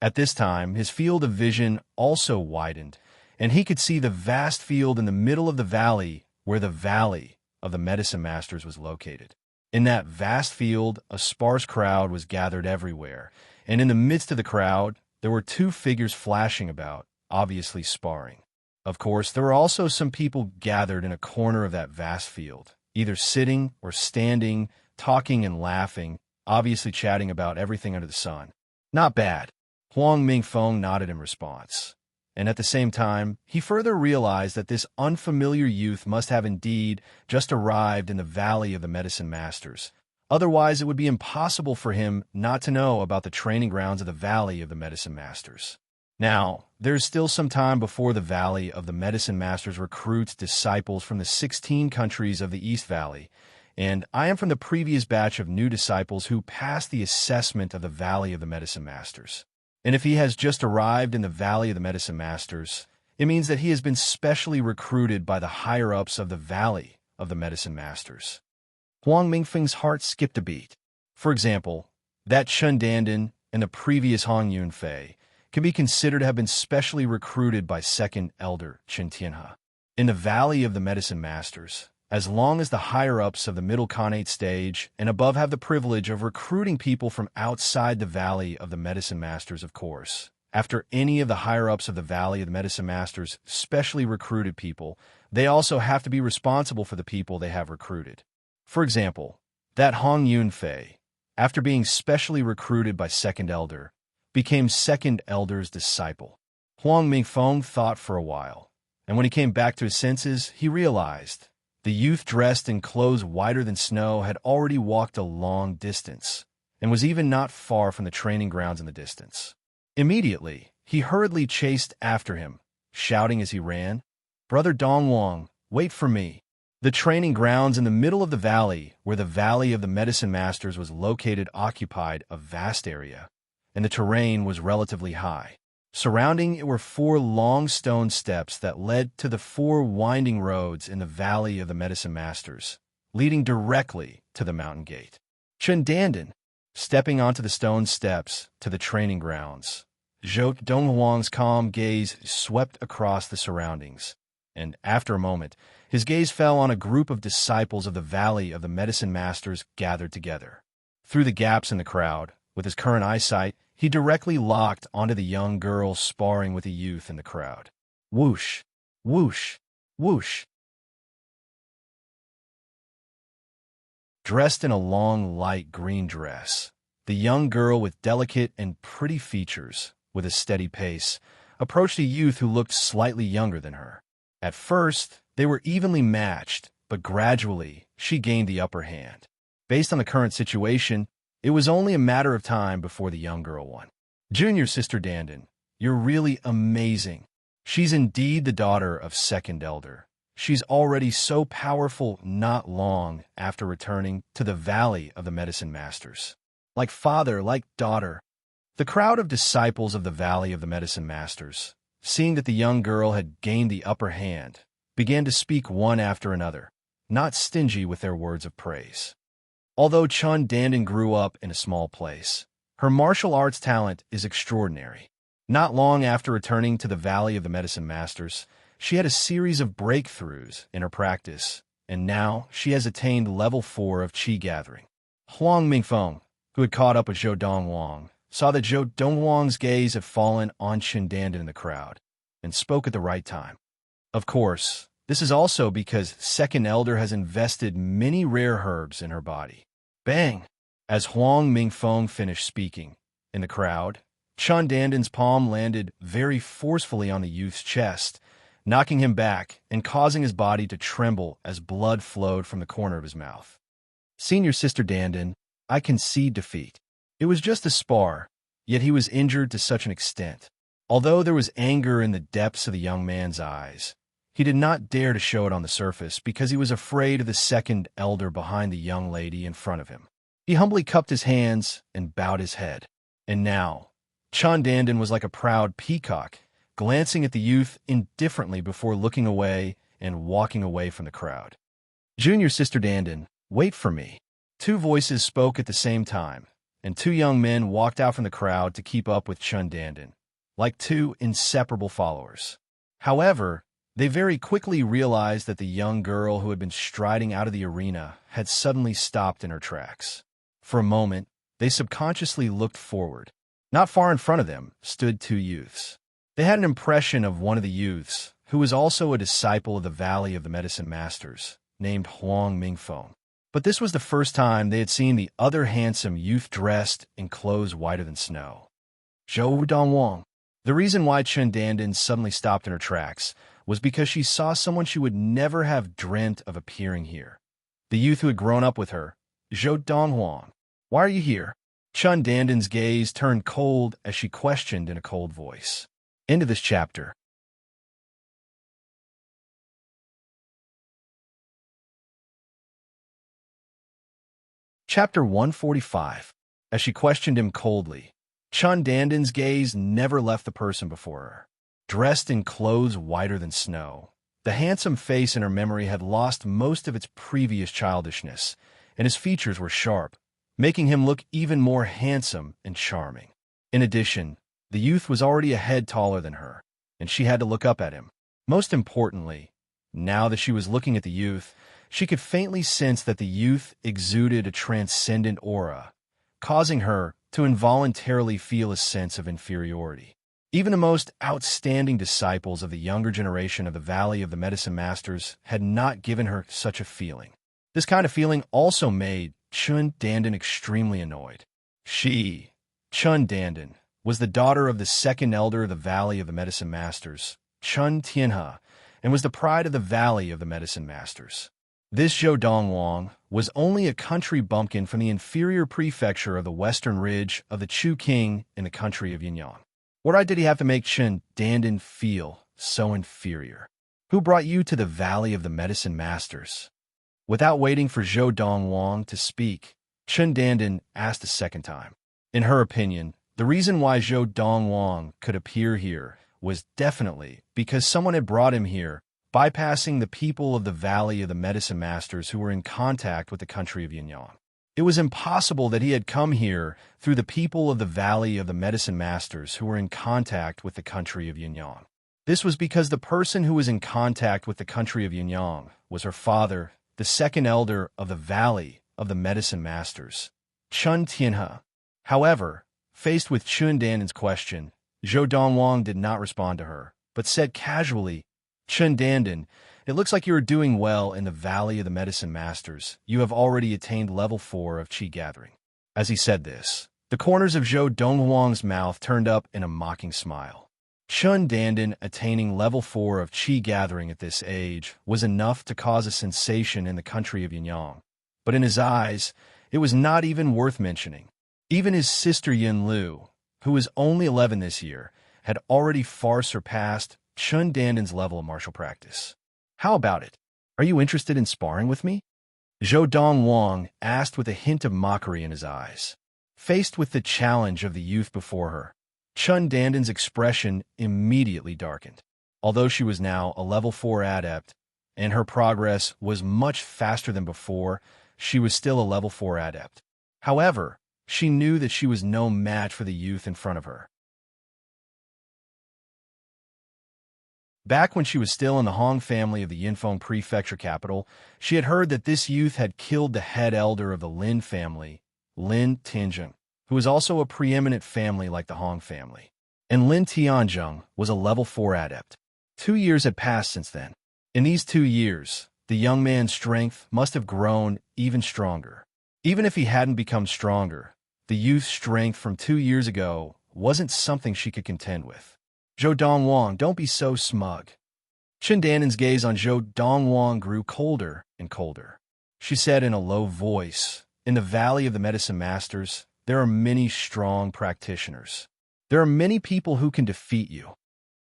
A: At this time, his field of vision also widened, and he could see the vast field in the middle of the valley where the Valley of the Medicine Masters was located. In that vast field, a sparse crowd was gathered everywhere, and in the midst of the crowd, there were two figures flashing about, obviously sparring. Of course, there were also some people gathered in a corner of that vast field, either sitting or standing, talking and laughing, obviously chatting about everything under the sun. Not bad. Huang Mingfeng nodded in response. And at the same time, he further realized that this unfamiliar youth must have indeed just arrived in the Valley of the Medicine Masters. Otherwise, it would be impossible for him not to know about the training grounds of the Valley of the Medicine Masters. Now, there's still some time before the Valley of the Medicine Masters recruits disciples from the 16 countries of the East Valley, and I am from the previous batch of new disciples who passed the assessment of the Valley of the Medicine Masters. And if he has just arrived in the Valley of the Medicine Masters, it means that he has been specially recruited by the higher-ups of the Valley of the Medicine Masters. Huang Mingfeng's heart skipped a beat. For example, that Chun Dandan and the previous Hong Yunfei can be considered to have been specially recruited by Second Elder Chen Tianhe. In the Valley of the Medicine Masters, as long as the higher-ups of the Middle Khanate stage and above have the privilege of recruiting people from outside the Valley of the Medicine Masters, of course, after any of the higher-ups of the Valley of the Medicine Masters specially recruited people, they also have to be responsible for the people they have recruited. For example, that Hong Yunfei, after being specially recruited by Second Elder, became Second Elder's disciple. Huang Mingfeng thought for a while, and when he came back to his senses, he realized the youth dressed in clothes whiter than snow had already walked a long distance, and was even not far from the training grounds in the distance. Immediately, he hurriedly chased after him, shouting as he ran, "Brother Donghuang, wait for me." The training grounds in the middle of the valley, where the Valley of the Medicine Masters was located, occupied a vast area, and the terrain was relatively high. Surrounding it were 4 long stone steps that led to the 4 winding roads in the Valley of the Medicine Masters, leading directly to the mountain gate. Chun Dandan, stepping onto the stone steps to the training grounds, Zhou Donghuang's calm gaze swept across the surroundings, and after a moment, his gaze fell on a group of disciples of the Valley of the Medicine Masters gathered together. Through the gaps in the crowd, with his current eyesight, he directly locked onto the young girl sparring with a youth in the crowd. Whoosh, whoosh, whoosh. Dressed in a long, light green dress, the young girl with delicate and pretty features, with a steady pace, approached a youth who looked slightly younger than her. At first, they were evenly matched, but gradually, she gained the upper hand. Based on the current situation, it was only a matter of time before the young girl won. "Junior Sister Dandan, you're really amazing. She's indeed the daughter of Second Elder. She's already so powerful not long after returning to the Valley of the Medicine Masters. Like father, like daughter." The crowd of disciples of the Valley of the Medicine Masters, seeing that the young girl had gained the upper hand, began to speak one after another, not stingy with their words of praise. Although Chun Dandan grew up in a small place, her martial arts talent is extraordinary. Not long after returning to the Valley of the Medicine Masters, she had a series of breakthroughs in her practice, and now she has attained level 4 of Qi gathering. Huang Mingfeng, who had caught up with Zhou Donghuang, saw that Zhou Donghuang's gaze had fallen on Chen Dandan in the crowd, and spoke at the right time. Of course, this is also because Second Elder has invested many rare herbs in her body. Bang! As Huang Mingfeng finished speaking, in the crowd, Chen Dandan's palm landed very forcefully on the youth's chest, knocking him back and causing his body to tremble as blood flowed from the corner of his mouth. Senior Sister Dandan, I concede defeat. It was just a spar, yet he was injured to such an extent. Although there was anger in the depths of the young man's eyes, he did not dare to show it on the surface because he was afraid of the Second Elder behind the young lady in front of him. He humbly cupped his hands and bowed his head. And now, Chen Dandan was like a proud peacock, glancing at the youth indifferently before looking away and walking away from the crowd. Junior Sister Dandan, wait for me. Two voices spoke at the same time, and two young men walked out from the crowd to keep up with Chen Dandan, like two inseparable followers. However, they very quickly realized that the young girl who had been striding out of the arena had suddenly stopped in her tracks. For a moment, they subconsciously looked forward. Not far in front of them stood two youths. They had an impression of one of the youths, who was also a disciple of the Valley of the Medicine Masters, named Huang Mingfeng. But this was the first time they had seen the other handsome youth dressed in clothes whiter than snow. Zhou Donghuang. The reason why Chen Dandan suddenly stopped in her tracks was because she saw someone she would never have dreamt of appearing here. The youth who had grown up with her, Zhou Donghuang. Why are you here? Chen Dandan's gaze turned cold as she questioned in a cold voice. End of this chapter. Chapter 145. As she questioned him coldly, Chen Dandan's gaze never left the person before her. Dressed in clothes whiter than snow, the handsome face in her memory had lost most of its previous childishness, and his features were sharp, making him look even more handsome and charming. In addition, the youth was already a head taller than her, and she had to look up at him. Most importantly, now that she was looking at the youth, she could faintly sense that the youth exuded a transcendent aura, causing her to involuntarily feel a sense of inferiority. Even the most outstanding disciples of the younger generation of the Valley of the Medicine Masters had not given her such a feeling. This kind of feeling also made Chen Dandan extremely annoyed. She, Chen Dandan, was the daughter of the Second Elder of the Valley of the Medicine Masters, Chen Tianhe, and was the pride of the Valley of the Medicine Masters. This Zhou Donghuang was only a country bumpkin from the inferior prefecture of the western ridge of the Chu King in the country of Yinyang. What right did he have to make Chen Dandan feel so inferior? Who brought you to the Valley of the Medicine Masters? Without waiting for Zhou Donghuang to speak, Chen Dandan asked a second time. In her opinion, the reason why Zhou Donghuang could appear here was definitely because someone had brought him here, bypassing the people of the Valley of the Medicine Masters who were in contact with the country of Yinyang. It was impossible that he had come here through the people of the Valley of the Medicine Masters who were in contact with the country of Yinyang. This was because the person who was in contact with the country of Yinyang was her father, the Second Elder of the Valley of the Medicine Masters, Chen Tianhe. However, faced with Chen Dandan's question, Zhou Donghuang did not respond to her, but said casually, Chen Dandan, it looks like you are doing well in the Valley of the Medicine Masters. You have already attained level 4 of Qi Gathering. As he said this, the corners of Zhou Donghuang's mouth turned up in a mocking smile. Chen Dandan attaining level 4 of Qi Gathering at this age was enough to cause a sensation in the country of Yinyang. But in his eyes, it was not even worth mentioning. Even his sister Yin Lu, who was only 11 this year, had already far surpassed Chen Dandan's level of martial practice. How about it? Are you interested in sparring with me? Zhou Donghuang asked with a hint of mockery in his eyes. Faced with the challenge of the youth before her, Chen Dandan's expression immediately darkened. Although she was now a level 4 adept, and her progress was much faster than before, she was still a level 4 adept. However, she knew that she was no match for the youth in front of her. Back when she was still in the Hong family of the Yinfeng prefecture capital, she had heard that this youth had killed the head elder of the Lin family, Lin Tingjun. who was also a preeminent family like the Hong family. And Lin Tianzheng was a level 4 adept. 2 years had passed since then. In these 2 years, the young man's strength must have grown even stronger. Even if he hadn't become stronger, the youth's strength from 2 years ago wasn't something she could contend with. Zhou Donghuang, don't be so smug. Chen Danden's gaze on Zhou Donghuang grew colder and colder. She said in a low voice, "In the Valley of the Medicine Masters, there are many strong practitioners. There are many people who can defeat you."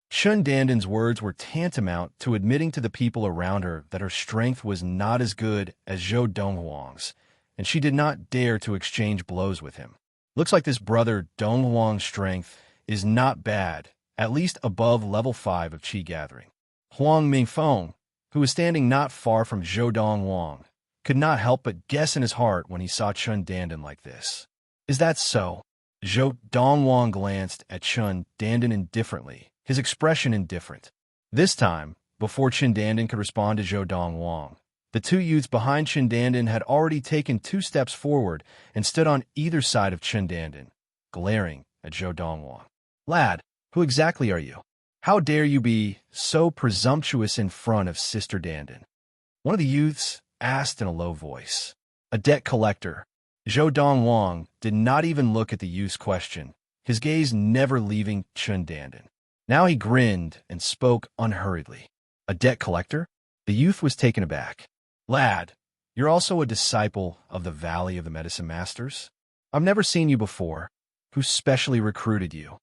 A: Chen Danden's words were tantamount to admitting to the people around her that her strength was not as good as Zhou Donghuang's, and she did not dare to exchange blows with him. Looks like this brother Donghuang's strength is not bad, at least above level 5 of Qi gathering. Huang Mingfeng, who was standing not far from Zhou Donghuang, could not help but guess in his heart when he saw Chen Danden like this. Is that so? Zhou Donghuang glanced at Chen Danden indifferently, his expression indifferent. This time, before Chen Danden could respond to Zhou Donghuang, the 2 youths behind Chen Danden had already taken 2 steps forward and stood on either side of Chen Danden, glaring at Zhou Donghuang. "Lad, who exactly are you? How dare you be so presumptuous in front of Sister Danden?" One of the youths asked in a low voice. "A debt collector." Zhou Donghuang did not even look at the youth's question, his gaze never leaving Chen Danden. Now he grinned and spoke unhurriedly. "A debt collector?" The youth was taken aback. "Lad, you're also a disciple of the Valley of the Medicine Masters? I've never seen you before. Who specially recruited you?"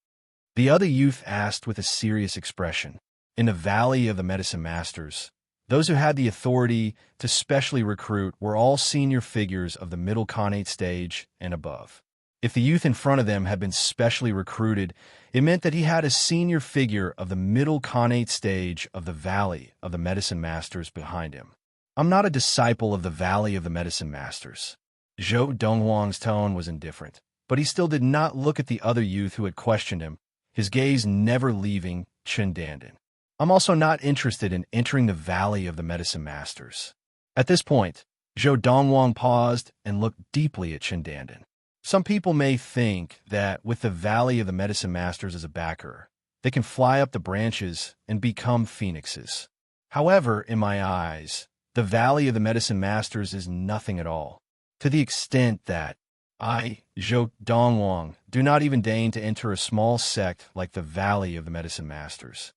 A: The other youth asked with a serious expression. In the Valley of the Medicine Masters, those who had the authority to specially recruit were all senior figures of the middle Khanate stage and above. If the youth in front of them had been specially recruited, it meant that he had a senior figure of the middle Khanate stage of the Valley of the Medicine Masters behind him. "I'm not a disciple of the Valley of the Medicine Masters." Zhou Donghuang's tone was indifferent, but he still did not look at the other youth who had questioned him, his gaze never leaving Chen Danden. "I'm also not interested in entering the Valley of the Medicine Masters." At this point, Zhou Donghuang paused and looked deeply at Chen Danden. Some people may think that with the Valley of the Medicine Masters as a backer, they can fly up the branches and become phoenixes. However, in my eyes, the Valley of the Medicine Masters is nothing at all, to the extent that I, Zhou Donghuang, do not even deign to enter a small sect like the Valley of the Medicine Masters.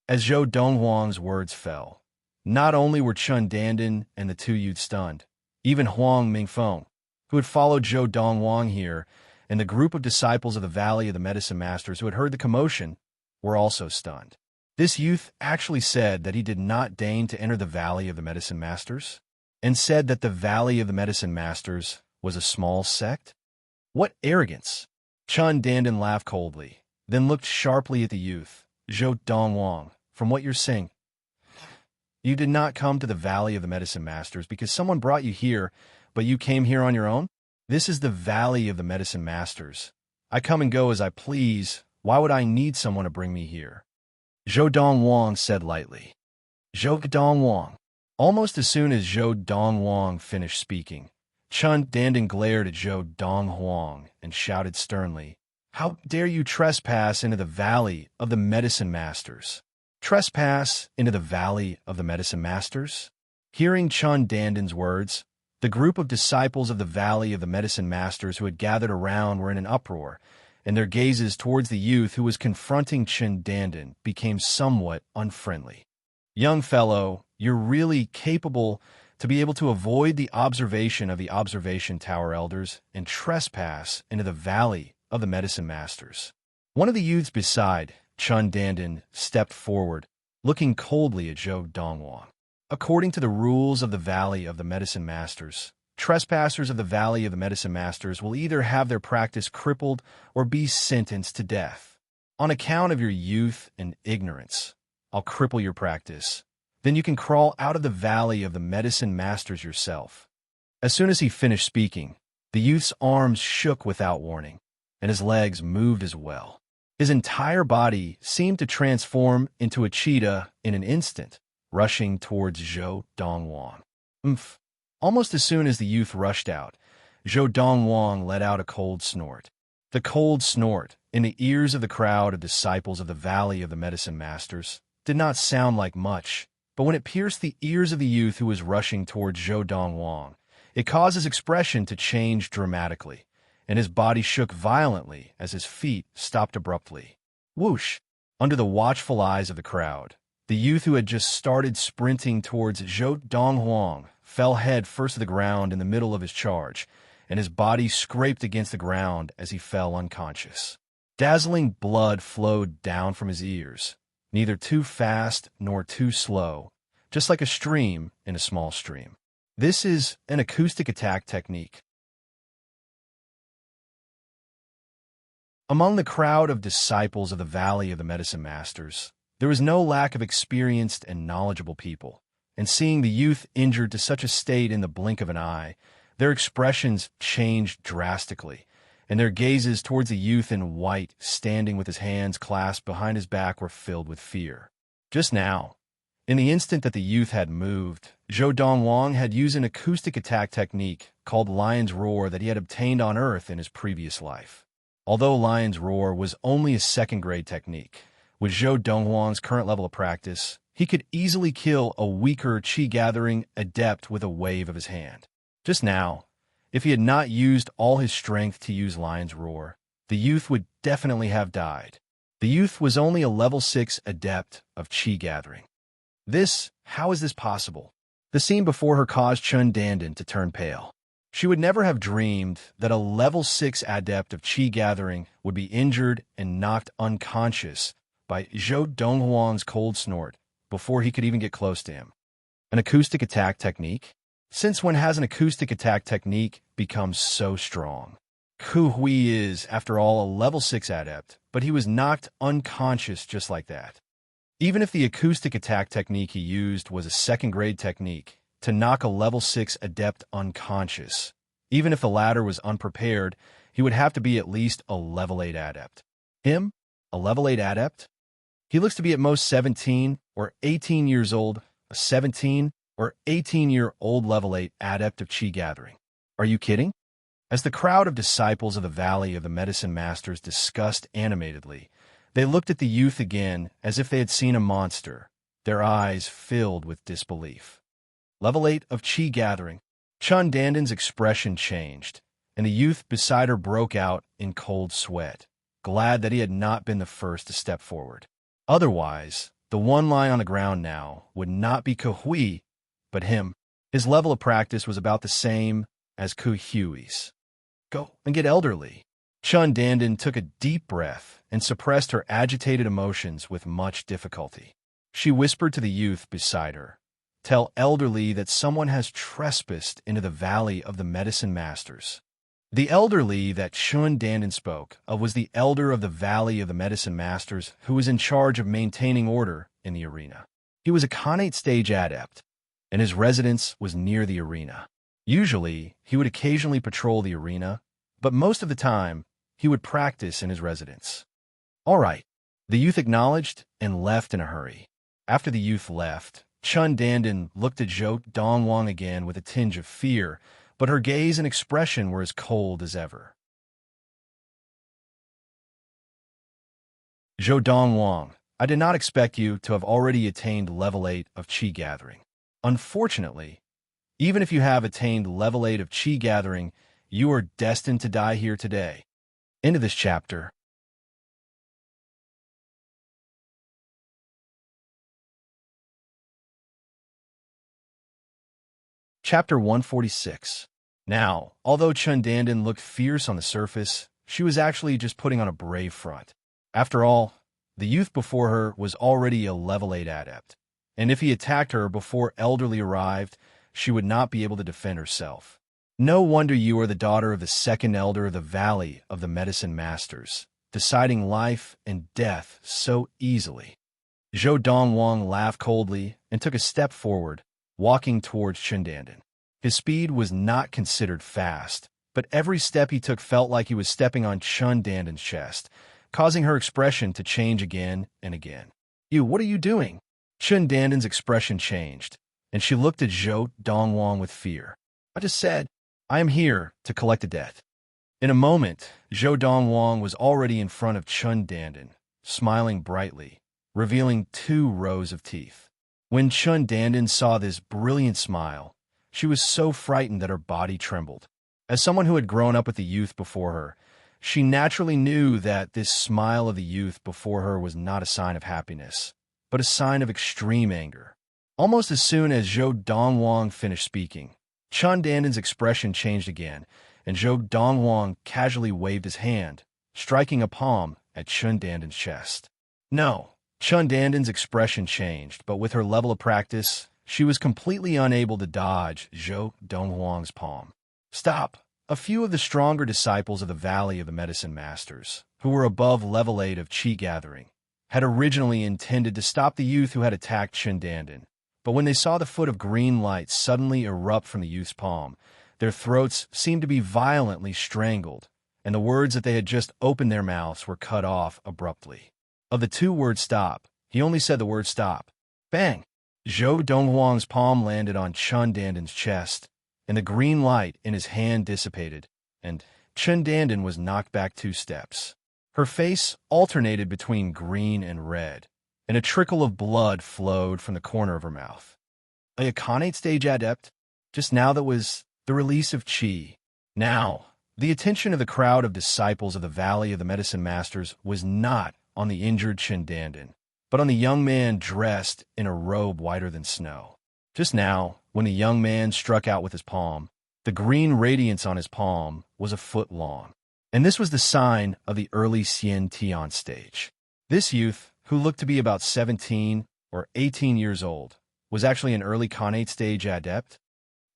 A: As Zhou Donghuang's words fell, not only were Chen Danden and the 2 youths stunned, even Huang Mingfeng, who had followed Zhou Donghuang here, and the group of disciples of the Valley of the Medicine Masters who had heard the commotion, were also stunned. This youth actually said that he did not deign to enter the Valley of the Medicine Masters, and said that the Valley of the Medicine Masters was a small sect? What arrogance! Chen Danden laughed coldly, then looked sharply at the youth. "Zhou Donghuang, from what you're saying, you did not come to the Valley of the Medicine Masters because someone brought you here, but you came here on your own? This is the Valley of the Medicine Masters. I come and go as I please. Why would I need someone to bring me here?" Zhou Donghuang said lightly. "Zhou Donghuang." Almost as soon as Zhou Donghuang finished speaking, Chen Danden glared at Zhou Donghuang and shouted sternly, "How dare you trespass into the Valley of the Medicine Masters?" Trespass into the Valley of the Medicine Masters? Hearing Chen Danden's words, the group of disciples of the Valley of the Medicine Masters who had gathered around were in an uproar, and their gazes towards the youth who was confronting Chen Danden became somewhat unfriendly. "Young fellow, you're really capable to be able to avoid the observation of the Observation Tower Elders and trespass into the Valley of the Medicine Masters." One of the youths beside Chen Danden stepped forward, looking coldly at Zhou Donghuang. According to the rules of the Valley of the Medicine Masters, trespassers of the Valley of the Medicine Masters will either have their practice crippled or be sentenced to death. On account of your youth and ignorance, I'll cripple your practice. Then you can crawl out of the Valley of the Medicine Masters yourself. As soon as he finished speaking, the youth's arms shook without warning, and his legs moved as well. His entire body seemed to transform into a cheetah in an instant, rushing towards Zhou Donghuang. "Umph! Almost as soon as the youth rushed out, Zhou Donghuang let out a cold snort. The cold snort, in the ears of the crowd of disciples of the Valley of the Medicine Masters, did not sound like much, but when it pierced the ears of the youth who was rushing towards Zhou Donghuang, it caused his expression to change dramatically, and his body shook violently as his feet stopped abruptly. Whoosh! Under the watchful eyes of the crowd, the youth who had just started sprinting towards Zhou Donghuang fell head first to the ground in the middle of his charge, and his body scraped against the ground as he fell unconscious. Dazzling blood flowed down from his ears, neither too fast nor too slow, just like a stream in a small stream. This is an acoustic attack technique. Among the crowd of disciples of the Valley of the Medicine Masters, there was no lack of experienced and knowledgeable people, and seeing the youth injured to such a state in the blink of an eye, their expressions changed drastically, and their gazes towards the youth in white standing with his hands clasped behind his back were filled with fear. Just now, in the instant that the youth had moved, Zhou Donghuang had used an acoustic attack technique called Lion's Roar that he had obtained on Earth in his previous life. Although Lion's Roar was only a second-grade technique, with Zhou Donghuang's current level of practice, he could easily kill a weaker Qi-gathering adept with a wave of his hand. Just now, if he had not used all his strength to use Lion's Roar, the youth would definitely have died. The youth was only a level 6 adept of Qi-gathering. How is this possible? The scene before her caused Chun Dandan to turn pale. She would never have dreamed that a level 6 adept of Qi-gathering would be injured and knocked unconscious by Zhou Donghuang's cold snort before he could even get close to him. An acoustic attack technique? Since when has an acoustic attack technique become so strong? Ku Hui is, after all, a level 6 adept, but he was knocked unconscious just like that. Even if the acoustic attack technique he used was a second-grade technique to knock a level 6 adept unconscious, even if the latter was unprepared, he would have to be at least a level 8 adept. Him? A level 8 adept? He looks to be at most 17 or 18 years old, a 17 or 18-year-old level 8 adept of Qi-gathering. Are you kidding? As the crowd of disciples of the Valley of the Medicine Masters discussed animatedly, they looked at the youth again as if they had seen a monster, their eyes filled with disbelief. Level 8 of Qi-gathering. Chun Dandan's expression changed, and the youth beside her broke out in cold sweat, glad that he had not been the first to step forward. Otherwise, the one lying on the ground now would not be Ku Hui, but him. His level of practice was about the same as Ku Hui's. Go and get elderly. Chun Dandan took a deep breath and suppressed her agitated emotions with much difficulty. She whispered to the youth beside her, "Tell elderly that someone has trespassed into the Valley of the Medicine Masters." The elderly that Chun Dandan spoke of was the elder of the Valley of the Medicine Masters who was in charge of maintaining order in the arena. He was a Khanate stage adept, and his residence was near the arena. Usually, he would occasionally patrol the arena, but most of the time, he would practice in his residence. All right, the youth acknowledged and left in a hurry. After the youth left, Chun Dandan looked at Zhou Donghuang again with a tinge of fear, but her gaze and expression were as cold as ever. Zhou Donghuang, I did not expect you to have already attained level 8 of Qi-gathering. Unfortunately, even if you have attained level 8 of Qi-gathering, you are destined to die here today. End of this chapter. Chapter 146. Now, although Chun Dandan looked fierce on the surface, she was actually just putting on a brave front. After all, the youth before her was already a level 8 adept, and if he attacked her before elderly arrived, she would not be able to defend herself. No wonder you are the daughter of the second elder of the Valley of the Medicine Masters, deciding life and death so easily. Zhou Donghuang laughed coldly and took a step forward, walking towards Chun Dandan. His speed was not considered fast, but every step he took felt like he was stepping on Chun Dandan's chest, causing her expression to change again and again. What are you doing? Chun Dandan's expression changed, and she looked at Zhou Donghuang with fear. I just said, I am here to collect a debt. In a moment, Zhou Donghuang was already in front of Chun Dandan, smiling brightly, revealing 2 rows of teeth. When Chun Dandan saw this brilliant smile, she was so frightened that her body trembled. As someone who had grown up with the youth before her, she naturally knew that this smile of the youth before her was not a sign of happiness, but a sign of extreme anger. Almost as soon as Zhou Donghuang finished speaking, Chun Dandan's expression changed again, and Zhou Donghuang casually waved his hand, striking a palm at Chun Dandan's chest. No, Chun Dandan's expression changed, but with her level of practice, she was completely unable to dodge Zhou Donghuang's palm. Stop! A few of the stronger disciples of the Valley of the Medicine Masters, who were above level 8 of Qi gathering, had originally intended to stop the youth who had attacked Chun Dandan, but when they saw the foot of green light suddenly erupt from the youth's palm, their throats seemed to be violently strangled, and the words that they had just opened their mouths were cut off abruptly. Of the 2 words stop, he only said the word stop. Bang! Zhou Donghuang's palm landed on Chun Dandan's chest, and the green light in his hand dissipated, and Chun Dandan was knocked back 2 steps. Her face alternated between green and red, and a trickle of blood flowed from the corner of her mouth. A Khanate stage adept? Just now that was the release of Qi. Now, the attention of the crowd of disciples of the Valley of the Medicine Masters was not on the injured Chun Dandan, but on the young man dressed in a robe whiter than snow. Just now, when the young man struck out with his palm, the green radiance on his palm was a foot long, and this was the sign of the early Xian Tian stage. This youth, who looked to be about 17 or 18 years old, was actually an early Khanate stage adept.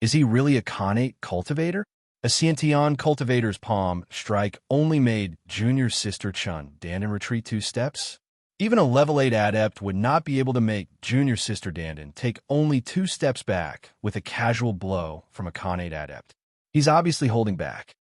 A: Is he really a Khanate cultivator? A Xian Tian cultivator's palm strike only made junior sister Chun Dandan retreat 2 steps. Even a level 8 adept would not be able to make junior sister Dandan take only 2 steps back with a casual blow from a Khanate adept. He's obviously holding back.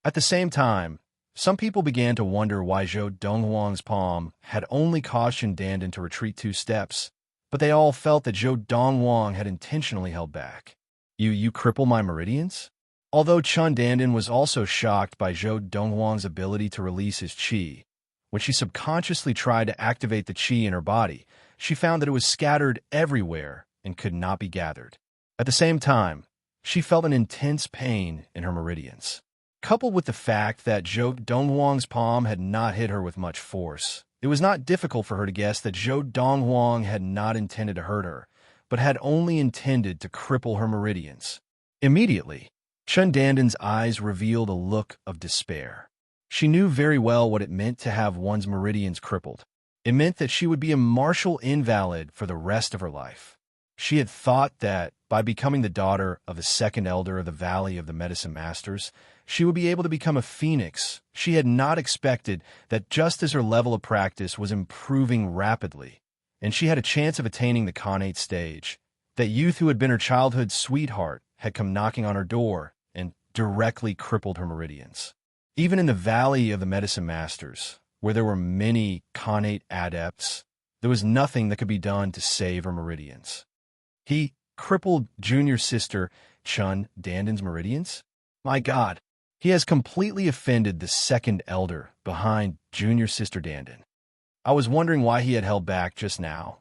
A: At the same time, some people began to wonder why Zhou Donghuang's palm had only caused Chun Dandan to retreat 2 steps, but they all felt that Zhou Donghuang had intentionally held back. You cripple my meridians? Although Chun Dandan was also shocked by Zhou Donghuang's ability to release his qi, when she subconsciously tried to activate the qi in her body, she found that it was scattered everywhere and could not be gathered. At the same time, she felt an intense pain in her meridians. Coupled with the fact that Zhou Donghuang's palm had not hit her with much force, it was not difficult for her to guess that Zhou Donghuang had not intended to hurt her, but had only intended to cripple her meridians. Immediately, Chun Dandan's eyes revealed a look of despair. She knew very well what it meant to have one's meridians crippled. It meant that she would be a martial invalid for the rest of her life. She had thought that, by becoming the daughter of the 2nd elder of the Valley of the Medicine Masters, she would be able to become a phoenix. She had not expected that just as her level of practice was improving rapidly, and she had a chance of attaining the Khanate stage, that youth who had been her childhood sweetheart had come knocking on her door and directly crippled her meridians. Even in the Valley of the Medicine Masters, where there were many Khanate adepts, there was nothing that could be done to save her meridians. He crippled junior sister Chun Dandan's meridians? My God, he has completely offended the 2nd elder behind junior sister Dandan. I was wondering why he had held back just now.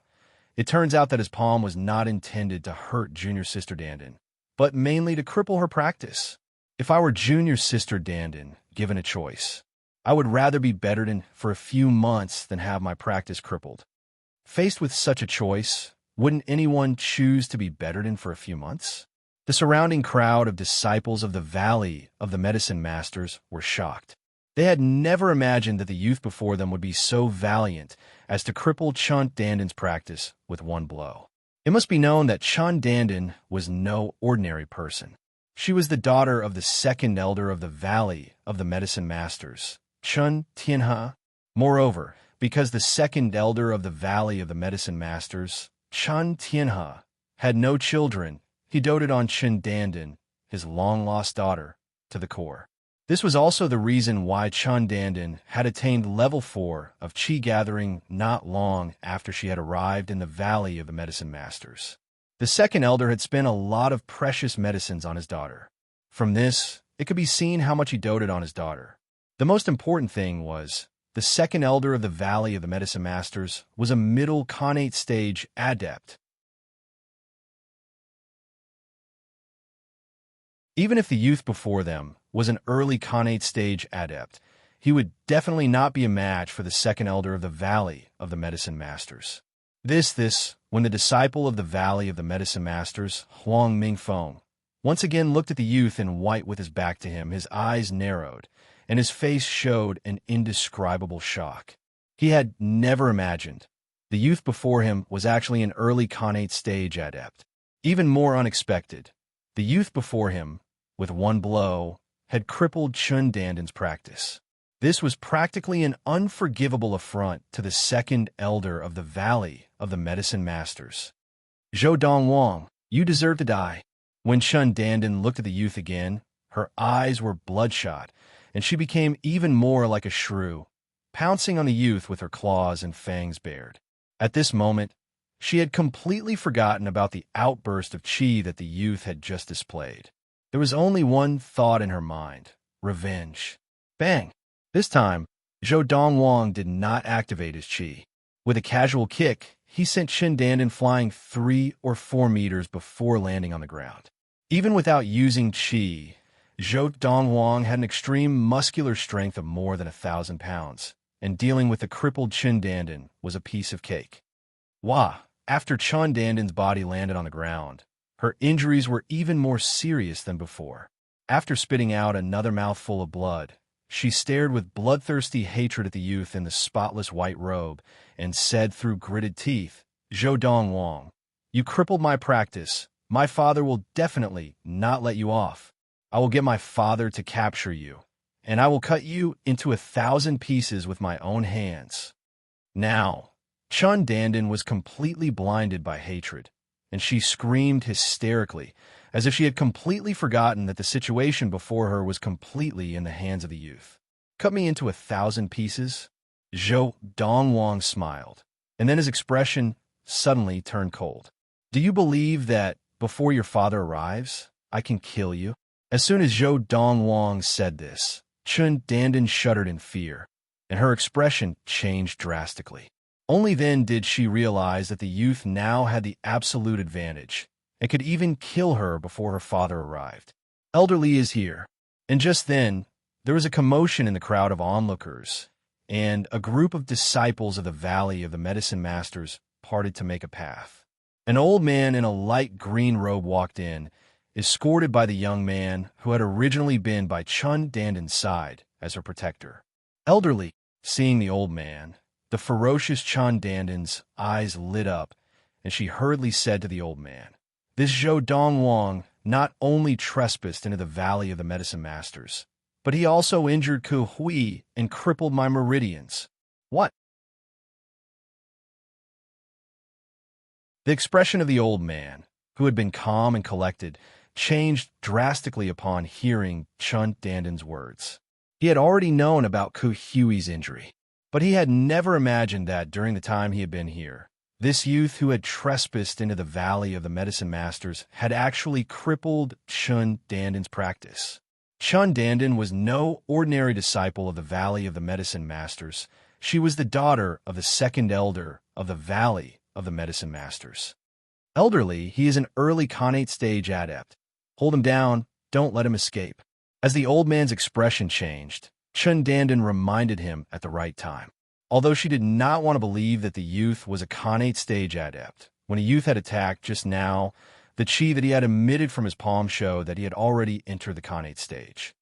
A: It turns out that his palm was not intended to hurt junior sister Dandan, but mainly to cripple her practice. If I were junior sister Dandan, given a choice, I would rather be bettered for a few months than have my practice crippled. Faced with such a choice, wouldn't anyone choose to be bettered for a few months? The surrounding crowd of disciples of the Valley of the Medicine Masters were shocked. They had never imagined that the youth before them would be so valiant as to cripple Chun Dandan's practice with one blow. It must be known that Chun Dandan was no ordinary person. She was the daughter of the 2nd elder of the Valley of the Medicine Masters, Chun Tianhe. Moreover, because the 2nd elder of the Valley of the Medicine Masters, Chun Tianhe, had no children, he doted on Chun Dandan, his long-lost daughter, to the core. This was also the reason why Chun Dandan had attained level 4 of Qi gathering not long after she had arrived in the Valley of the Medicine Masters. The second elder had spent a lot of precious medicines on his daughter. From this, it could be seen how much he doted on his daughter. The most important thing was, the second elder of the Valley of the Medicine Masters was a middle Khanate stage adept. Even if the youth before them was an early Khanate stage adept, he would definitely not be a match for the second elder of the Valley of the Medicine Masters. When the disciple of the Valley of the Medicine Masters, Huang Mingfeng, once again looked at the youth in white with his back to him, his eyes narrowed, and his face showed an indescribable shock. He had never imagined the youth before him was actually an early Khanate stage adept. Even more unexpected, the youth before him, with one blow, had crippled Chun Danden's practice. This was practically an unforgivable affront to the second elder of the Valley of the Medicine Masters. "Zhou Donghuang, you deserve to die." When Chun Danden looked at the youth again, her eyes were bloodshot, and she became even more like a shrew, pouncing on the youth with her claws and fangs bared. At this moment, she had completely forgotten about the outburst of chi that the youth had just displayed. There was only one thought in her mind: revenge. Bang! This time, Zhou Donghuang did not activate his chi. With a casual kick, he sent Chun Danden flying 3 or 4 meters before landing on the ground. Even without using chi, Zhou Donghuang had an extreme muscular strength of more than 1,000 pounds, and dealing with the crippled Chun Danden was a piece of cake. After Chun Danden's body landed on the ground, her injuries were even more serious than before. After spitting out another mouthful of blood, she stared with bloodthirsty hatred at the youth in the spotless white robe and said through gritted teeth, "Zhou Donghuang, you crippled my practice. My father will definitely not let you off. I will get my father to capture you, and I will cut you into 1,000 pieces with my own hands." Now, Chun Danden was completely blinded by hatred, and she screamed hysterically, as if she had completely forgotten that the situation before her was completely in the hands of the youth. "Cut me into 1,000 pieces?" Zhou Donghuang smiled, and then his expression suddenly turned cold. "Do you believe that before your father arrives, I can kill you?" As soon as Zhou Donghuang said this, Chun Danden shuddered in fear, and her expression changed drastically. Only then did she realize that the youth now had the absolute advantage, and could even kill her before her father arrived. "Elder Li is here." And just then, there was a commotion in the crowd of onlookers, and a group of disciples of the Valley of the Medicine Masters parted to make a path. An old man in a light green robe walked in, escorted by the young man who had originally been by Chun Danden's side as her protector. "Elder Li." Seeing the old man, the ferocious Chun Danden's eyes lit up, and she hurriedly said to the old man, "This Zhou Donghuang not only trespassed into the Valley of the Medicine Masters, but he also injured Ku Hui and crippled my meridians." "What?" The expression of the old man, who had been calm and collected, changed drastically upon hearing Chun Danden's words. He had already known about Ku Hui's injury, but he had never imagined that during the time he had been here, this youth who had trespassed into the Valley of the Medicine Masters had actually crippled Chun Danden's practice. Chun Danden was no ordinary disciple of the Valley of the Medicine Masters. She was the daughter of the second elder of the Valley of the Medicine Masters. "Elder Li, he is an early Khanate stage adept. Hold him down, don't let him escape." As the old man's expression changed, Chun Danden reminded him at the right time. Although she did not want to believe that the youth was a Khanate stage adept, when a youth had attacked just now, the chi that he had emitted from his palm showed that he had already entered the Khanate stage.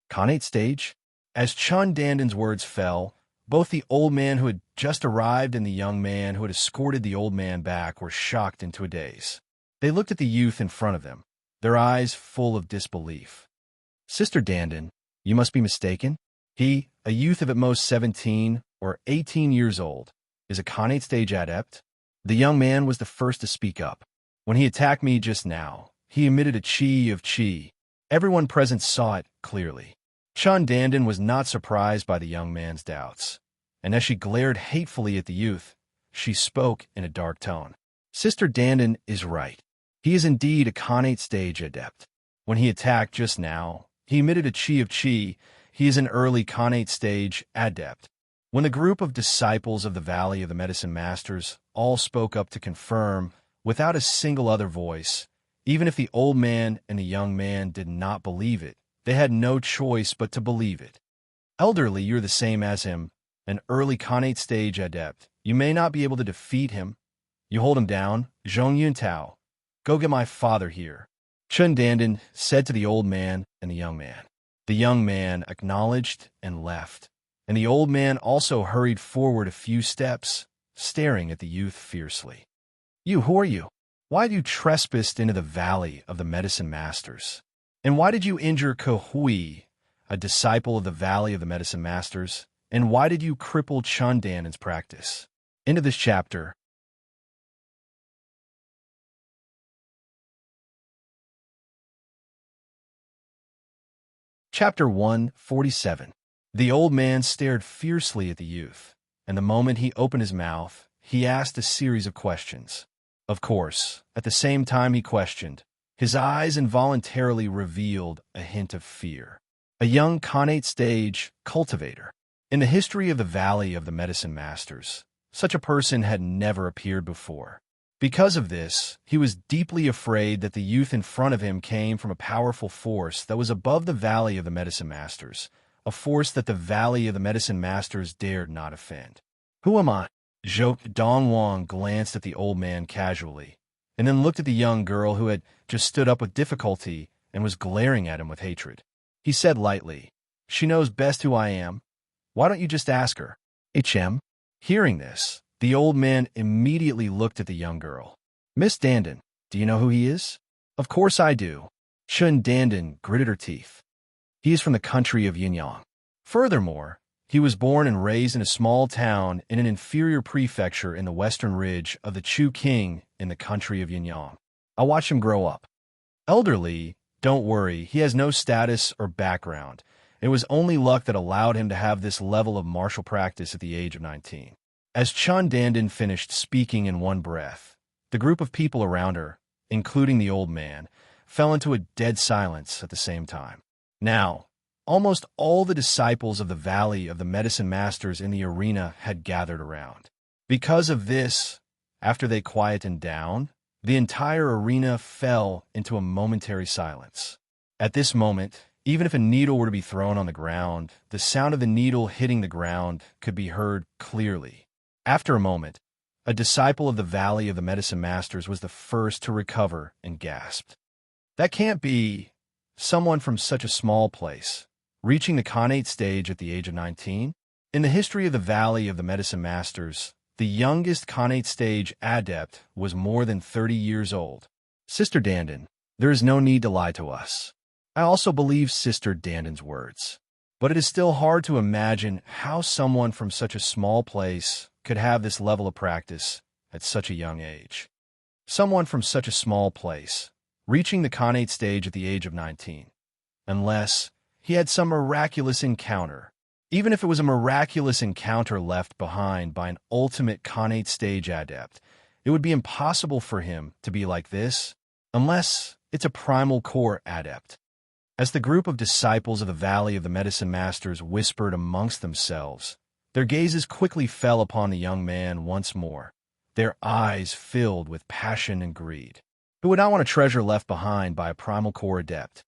A: Khanate stage? As Chun Danden's words fell, both the old man who had just arrived and the young man who had escorted the old man back were shocked into a daze. They looked at the youth in front of them, their eyes full of disbelief. "Sister Danden, you must be mistaken. He, a youth of at most 17 or 18 years old, is a Khanate stage adept." The young man was the first to speak up. "When he attacked me just now, he emitted a chi of chi." Everyone present saw it clearly. Chun Danden was not surprised by the young man's doubts, and as she glared hatefully at the youth, she spoke in a dark tone. "Sister Danden is right. He is indeed a Khanate stage adept. When he attacked just now, he emitted a chi of chi. He is an early Khanate stage adept. When the group of disciples of the Valley of the Medicine Masters all spoke up to confirm, without a single other voice, even if the old man and the young man did not believe it, they had no choice but to believe it. Elderly, you're the same as him, an early Khanate stage adept. You may not be able to defeat him. You hold him down, Zhong Yuntao. Go get my father here. Chun Dandan said to the old man and the young man. The young man acknowledged and left, and the old man also hurried forward a few steps, staring at the youth fiercely. You, who are you? Why did you trespass into the Valley of the Medicine Masters? And why did you injure Kehui, a disciple of the Valley of the Medicine Masters? And why did you cripple Chun Dandan's practice? Into this chapter. Chapter 147. The old man stared fiercely at the youth, and the moment he opened his mouth, he asked a series of questions. Of course, at the same time he questioned, his eyes involuntarily revealed a hint of fear. A young Khanate stage cultivator. In the history of the Valley of the Medicine Masters, such a person had never appeared before. Because of this, he was deeply afraid that the youth in front of him came from a powerful force that was above the Valley of the Medicine Masters, a force that the Valley of the Medicine Masters dared not offend. Who am I? Donghuang glanced at the old man casually, and then looked at the young girl who had just stood up with difficulty and was glaring at him with hatred. He said lightly, She knows best who I am. Why don't you just ask her? HM? Hearing this, the old man immediately looked at the young girl. Miss Dandan, do you know who he is? Of course I do. Chun Dandan gritted her teeth. He is from the country of Yinyang. Furthermore, he was born and raised in a small town in an inferior prefecture in the western ridge of the Chu King in the country of Yinyang. I watched him grow up. Elderly, don't worry, he has no status or background. It was only luck that allowed him to have this level of martial practice at the age of 19. As Chun Dandan finished speaking in one breath, the group of people around her, including the old man, fell into a dead silence at the same time. Now, almost all the disciples of the Valley of the Medicine Masters in the arena had gathered around. Because of this, after they quietened down, the entire arena fell into a momentary silence. At this moment, even if a needle were to be thrown on the ground, the sound of the needle hitting the ground could be heard clearly. After a moment, a disciple of the Valley of the Medicine Masters was the first to recover and gasped. That can't be someone from such a small place, reaching the Khanate stage at the age of 19? In the history of the Valley of the Medicine Masters, the youngest Khanate stage adept was more than 30 years old. Sister Dandan, there is no need to lie to us. I also believe Sister Dandan's words. But it is still hard to imagine how someone from such a small place could have this level of practice at such a young age. Someone from such a small place, reaching the Khanate stage at the age of 19. Unless he had some miraculous encounter. Even if it was a miraculous encounter left behind by an ultimate Khanate stage adept, it would be impossible for him to be like this, unless it's a primal core adept. As the group of disciples of the Valley of the Medicine Masters whispered amongst themselves, their gazes quickly fell upon the young man once more, their eyes filled with passion and greed. Who would not want a treasure left behind by a primal core adept?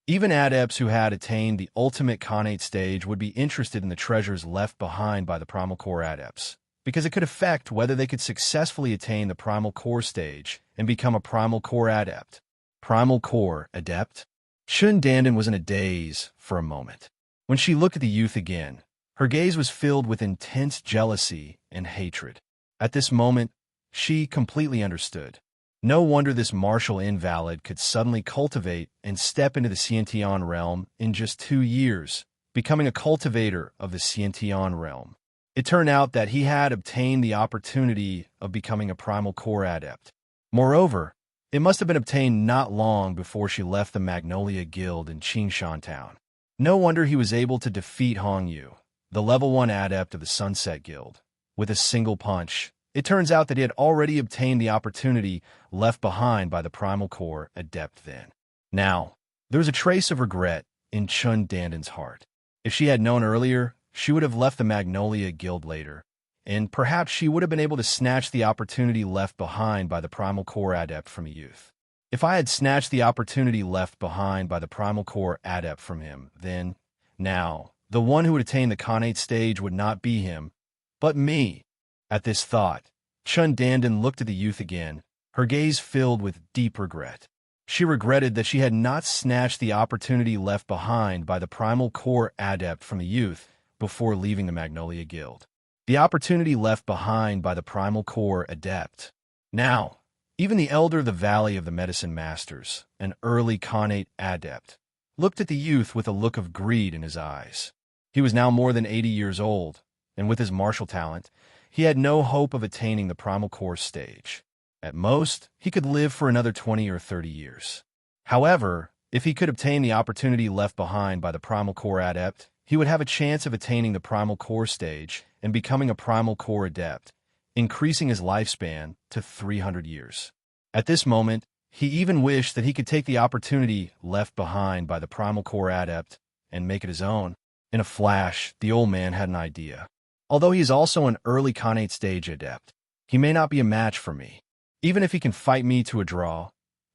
A: Even adepts who had attained the ultimate Khanate stage would be interested in the treasures left behind by the primal core adepts, because it could affect whether they could successfully attain the primal core stage and become a primal core adept. Primal core adept? Chun Dandan was in a daze for a moment. When she looked at the youth again, her gaze was filled with intense jealousy and hatred. At this moment, she completely understood. No wonder this martial invalid could suddenly cultivate and step into the Xiantian realm in just 2 years, becoming a cultivator of the Xiantian realm. It turned out that he had obtained the opportunity of becoming a primal core adept. Moreover, it must have been obtained not long before she left the Magnolia Guild in Qingshan Town. No wonder he was able to defeat Hong Yu, the level 1 adept of the Sunset Guild, with a single punch. It turns out that he had already obtained the opportunity left behind by the primal core adept then. Now, there was a trace of regret in Chun Danden's heart. If she had known earlier, she would have left the Magnolia Guild later, and perhaps she would have been able to snatch the opportunity left behind by the primal core adept from a youth. If I had snatched the opportunity left behind by the primal core adept from him, then, now, the one who would attain the Khanate stage would not be him, but me. At this thought, Chun Danden looked at the youth again, her gaze filled with deep regret. She regretted that she had not snatched the opportunity left behind by the primal core adept from the youth before leaving the Magnolia Guild. The opportunity left behind by the primal core adept. Now, even the elder of the Valley of the Medicine Masters, an early Khanate adept, looked at the youth with a look of greed in his eyes. He was now more than 80 years old, and with his martial talent, he had no hope of attaining the primal core stage. At most, he could live for another 20 or 30 years. However, if he could obtain the opportunity left behind by the primal core adept, he would have a chance of attaining the primal core stage and becoming a primal core adept, increasing his lifespan to 300 years. At this moment, he even wished that he could take the opportunity left behind by the primal core adept and make it his own. In a flash, the old man had an idea. Although he is also an early Khanate stage adept, he may not be a match for me. Even if he can fight me to a draw,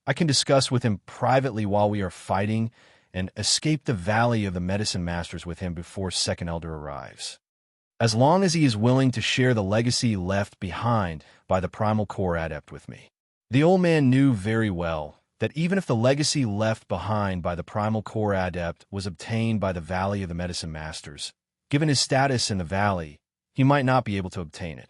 A: I can discuss with him privately while we are fighting and escape the Valley of the Medicine Masters with him before Second Elder arrives. As long as he is willing to share the legacy left behind by the primal core adept with me. The old man knew very well that even if the legacy left behind by the primal core adept was obtained by the Valley of the Medicine Masters, given his status in the valley, he might not be able to obtain it.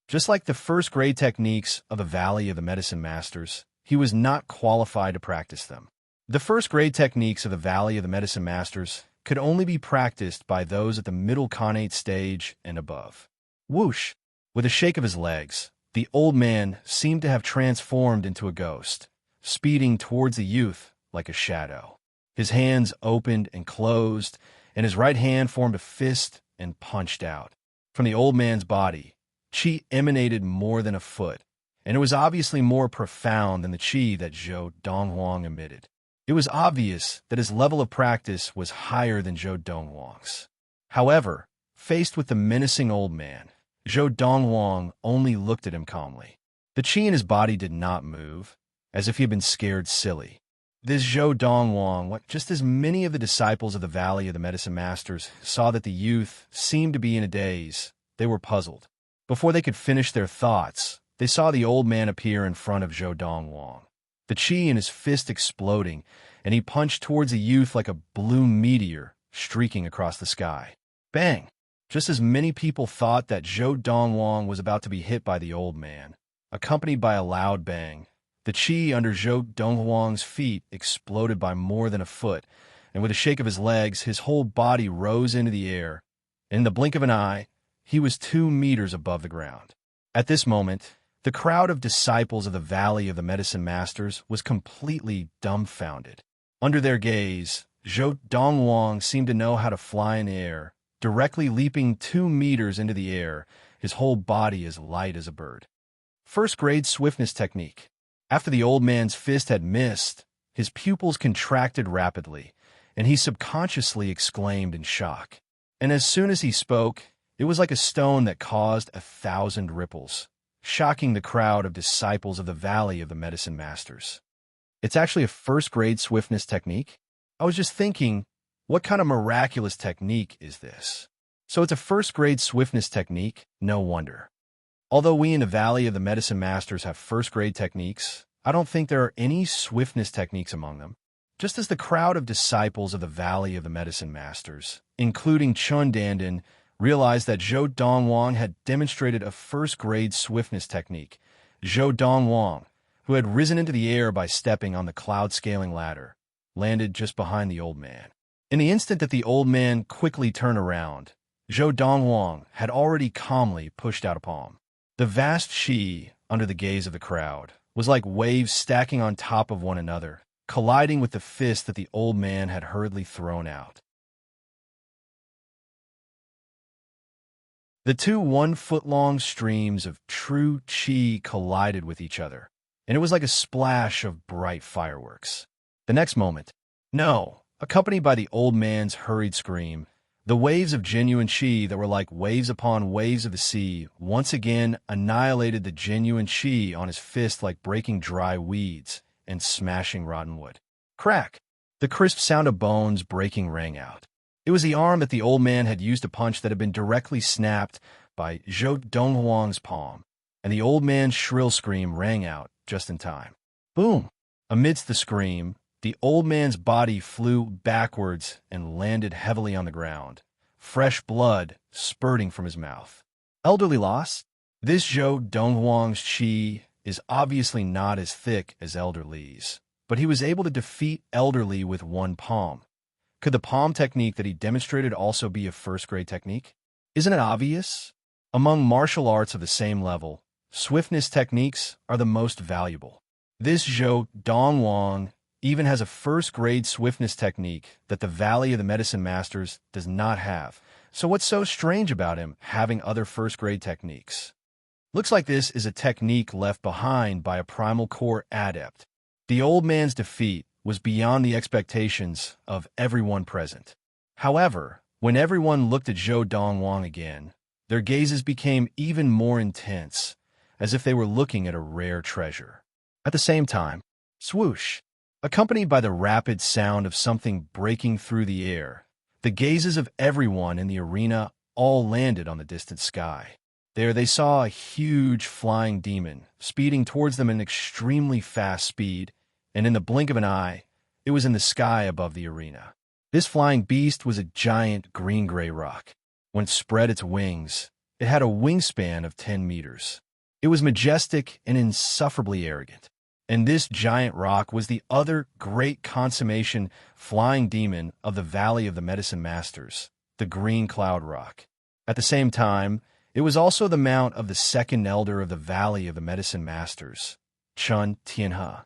A: Just like the first-grade techniques of the Valley of the Medicine Masters, he was not qualified to practice them. The first-grade techniques of the Valley of the Medicine Masters could only be practiced by those at the middle Khanate stage and above. Whoosh! With a shake of his legs, the old man seemed to have transformed into a ghost, speeding towards the youth like a shadow. His hands opened and closed, and his right hand formed a fist and punched out. From the old man's body, qi emanated more than a foot, and it was obviously more profound than the qi that Zhou Donghuang emitted. It was obvious that his level of practice was higher than Zhou Donghuang's. However, faced with the menacing old man, Zhou Donghuang only looked at him calmly. The qi in his body did not move, as if he had been scared silly. This Zhou Donghuang, just as many of the disciples of the Valley of the Medicine Masters saw that the youth seemed to be in a daze, they were puzzled. Before they could finish their thoughts, they saw the old man appear in front of Zhou Donghuang, the qi in his fist exploding, and he punched towards the youth like a blue meteor streaking across the sky. Bang! Just as many people thought that Zhou Donghuang was about to be hit by the old man, accompanied by a loud bang, the qi under Zhou Donghuang's feet exploded by more than a foot, and with a shake of his legs, his whole body rose into the air. In the blink of an eye, he was 2 meters above the ground. At this moment, the crowd of disciples of the Valley of the Medicine Masters was completely dumbfounded. Under their gaze, Zhou Donghuang seemed to know how to fly in the air, directly leaping 2 meters into the air, his whole body as light as a bird. First-grade swiftness technique. After the old man's fist had missed, his pupils contracted rapidly, and he subconsciously exclaimed in shock. And as soon as he spoke, it was like a stone that caused 1,000 ripples, shocking the crowd of disciples of the Valley of the Medicine Masters. It's actually a first-grade swiftness technique? I was just thinking, what kind of miraculous technique is this? So it's a first-grade swiftness technique? No wonder. Although we in the Valley of the Medicine Masters have first-grade techniques, I don't think there are any swiftness techniques among them. Just as the crowd of disciples of the Valley of the Medicine Masters, including Chun Danden, realized that Zhou Donghuang had demonstrated a first-grade swiftness technique, Zhou Donghuang, who had risen into the air by stepping on the cloud-scaling ladder, landed just behind the old man. In the instant that the old man quickly turned around, Zhou Donghuang had already calmly pushed out a palm. The vast qi, under the gaze of the crowd, was like waves stacking on top of one another, colliding with the fist that the old man had hurriedly thrown out. The two 1-foot-long streams of true chi collided with each other, and it was like a splash of bright fireworks. The next moment, no, accompanied by the old man's hurried scream, the waves of genuine chi that were like waves upon waves of the sea once again annihilated the genuine chi on his fist like breaking dry weeds and smashing rotten wood. Crack! The crisp sound of bones breaking rang out. It was the arm that the old man had used to punch that had been directly snapped by Zhou Donghuang's palm, and the old man's shrill scream rang out just in time. Boom! Amidst the scream, the old man's body flew backwards and landed heavily on the ground, fresh blood spurting from his mouth. Elderly lost? This Zhou Donghuang's chi is obviously not as thick as Elder Li's, but he was able to defeat Elder Li with one palm. Could the palm technique that he demonstrated also be a first-grade technique? Isn't it obvious? Among martial arts of the same level, swiftness techniques are the most valuable. This Zhou Donghuang even has a first-grade swiftness technique that the Valley of the Medicine Masters does not have. So what's so strange about him having other first-grade techniques? Looks like this is a technique left behind by a primal core adept. The old man's defeat was beyond the expectations of everyone present. However, when everyone looked at Zhou Donghuang again, their gazes became even more intense, as if they were looking at a rare treasure. At the same time, swoosh! Accompanied by the rapid sound of something breaking through the air, the gazes of everyone in the arena all landed on the distant sky. There they saw a huge flying demon speeding towards them in extremely fast speed, and in the blink of an eye, it was in the sky above the arena. This flying beast was a giant green-gray rock. When it spread its wings, it had a wingspan of 10 meters. It was majestic and insufferably arrogant. And this giant rock was the other great consummation flying demon of the Valley of the Medicine Masters, the Green Cloud Rock. At the same time, it was also the mount of the second elder of the Valley of the Medicine Masters, Chun Tianhe.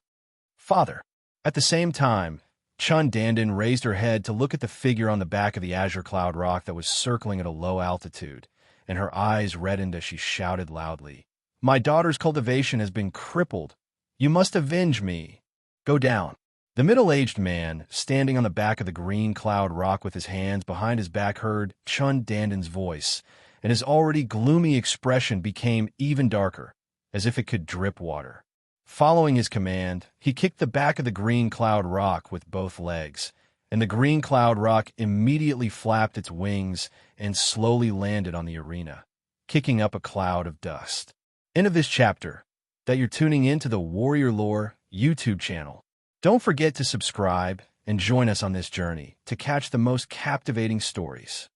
A: Father. At the same time, Chun Dandan raised her head to look at the figure on the back of the Azure Cloud Rock that was circling at a low altitude, and her eyes reddened as she shouted loudly, "My daughter's cultivation has been crippled. You must avenge me. Go down." The middle-aged man, standing on the back of the Green Cloud Rock with his hands behind his back, heard Chun Dandan's voice, and his already gloomy expression became even darker, as if it could drip water. Following his command, he kicked the back of the Green Cloud Rock with both legs, and the Green Cloud Rock immediately flapped its wings and slowly landed on the arena, kicking up a cloud of dust. End of this chapter. That you're tuning in to the Warrior Lore YouTube channel. Don't forget to subscribe and join us on this journey to catch the most captivating stories.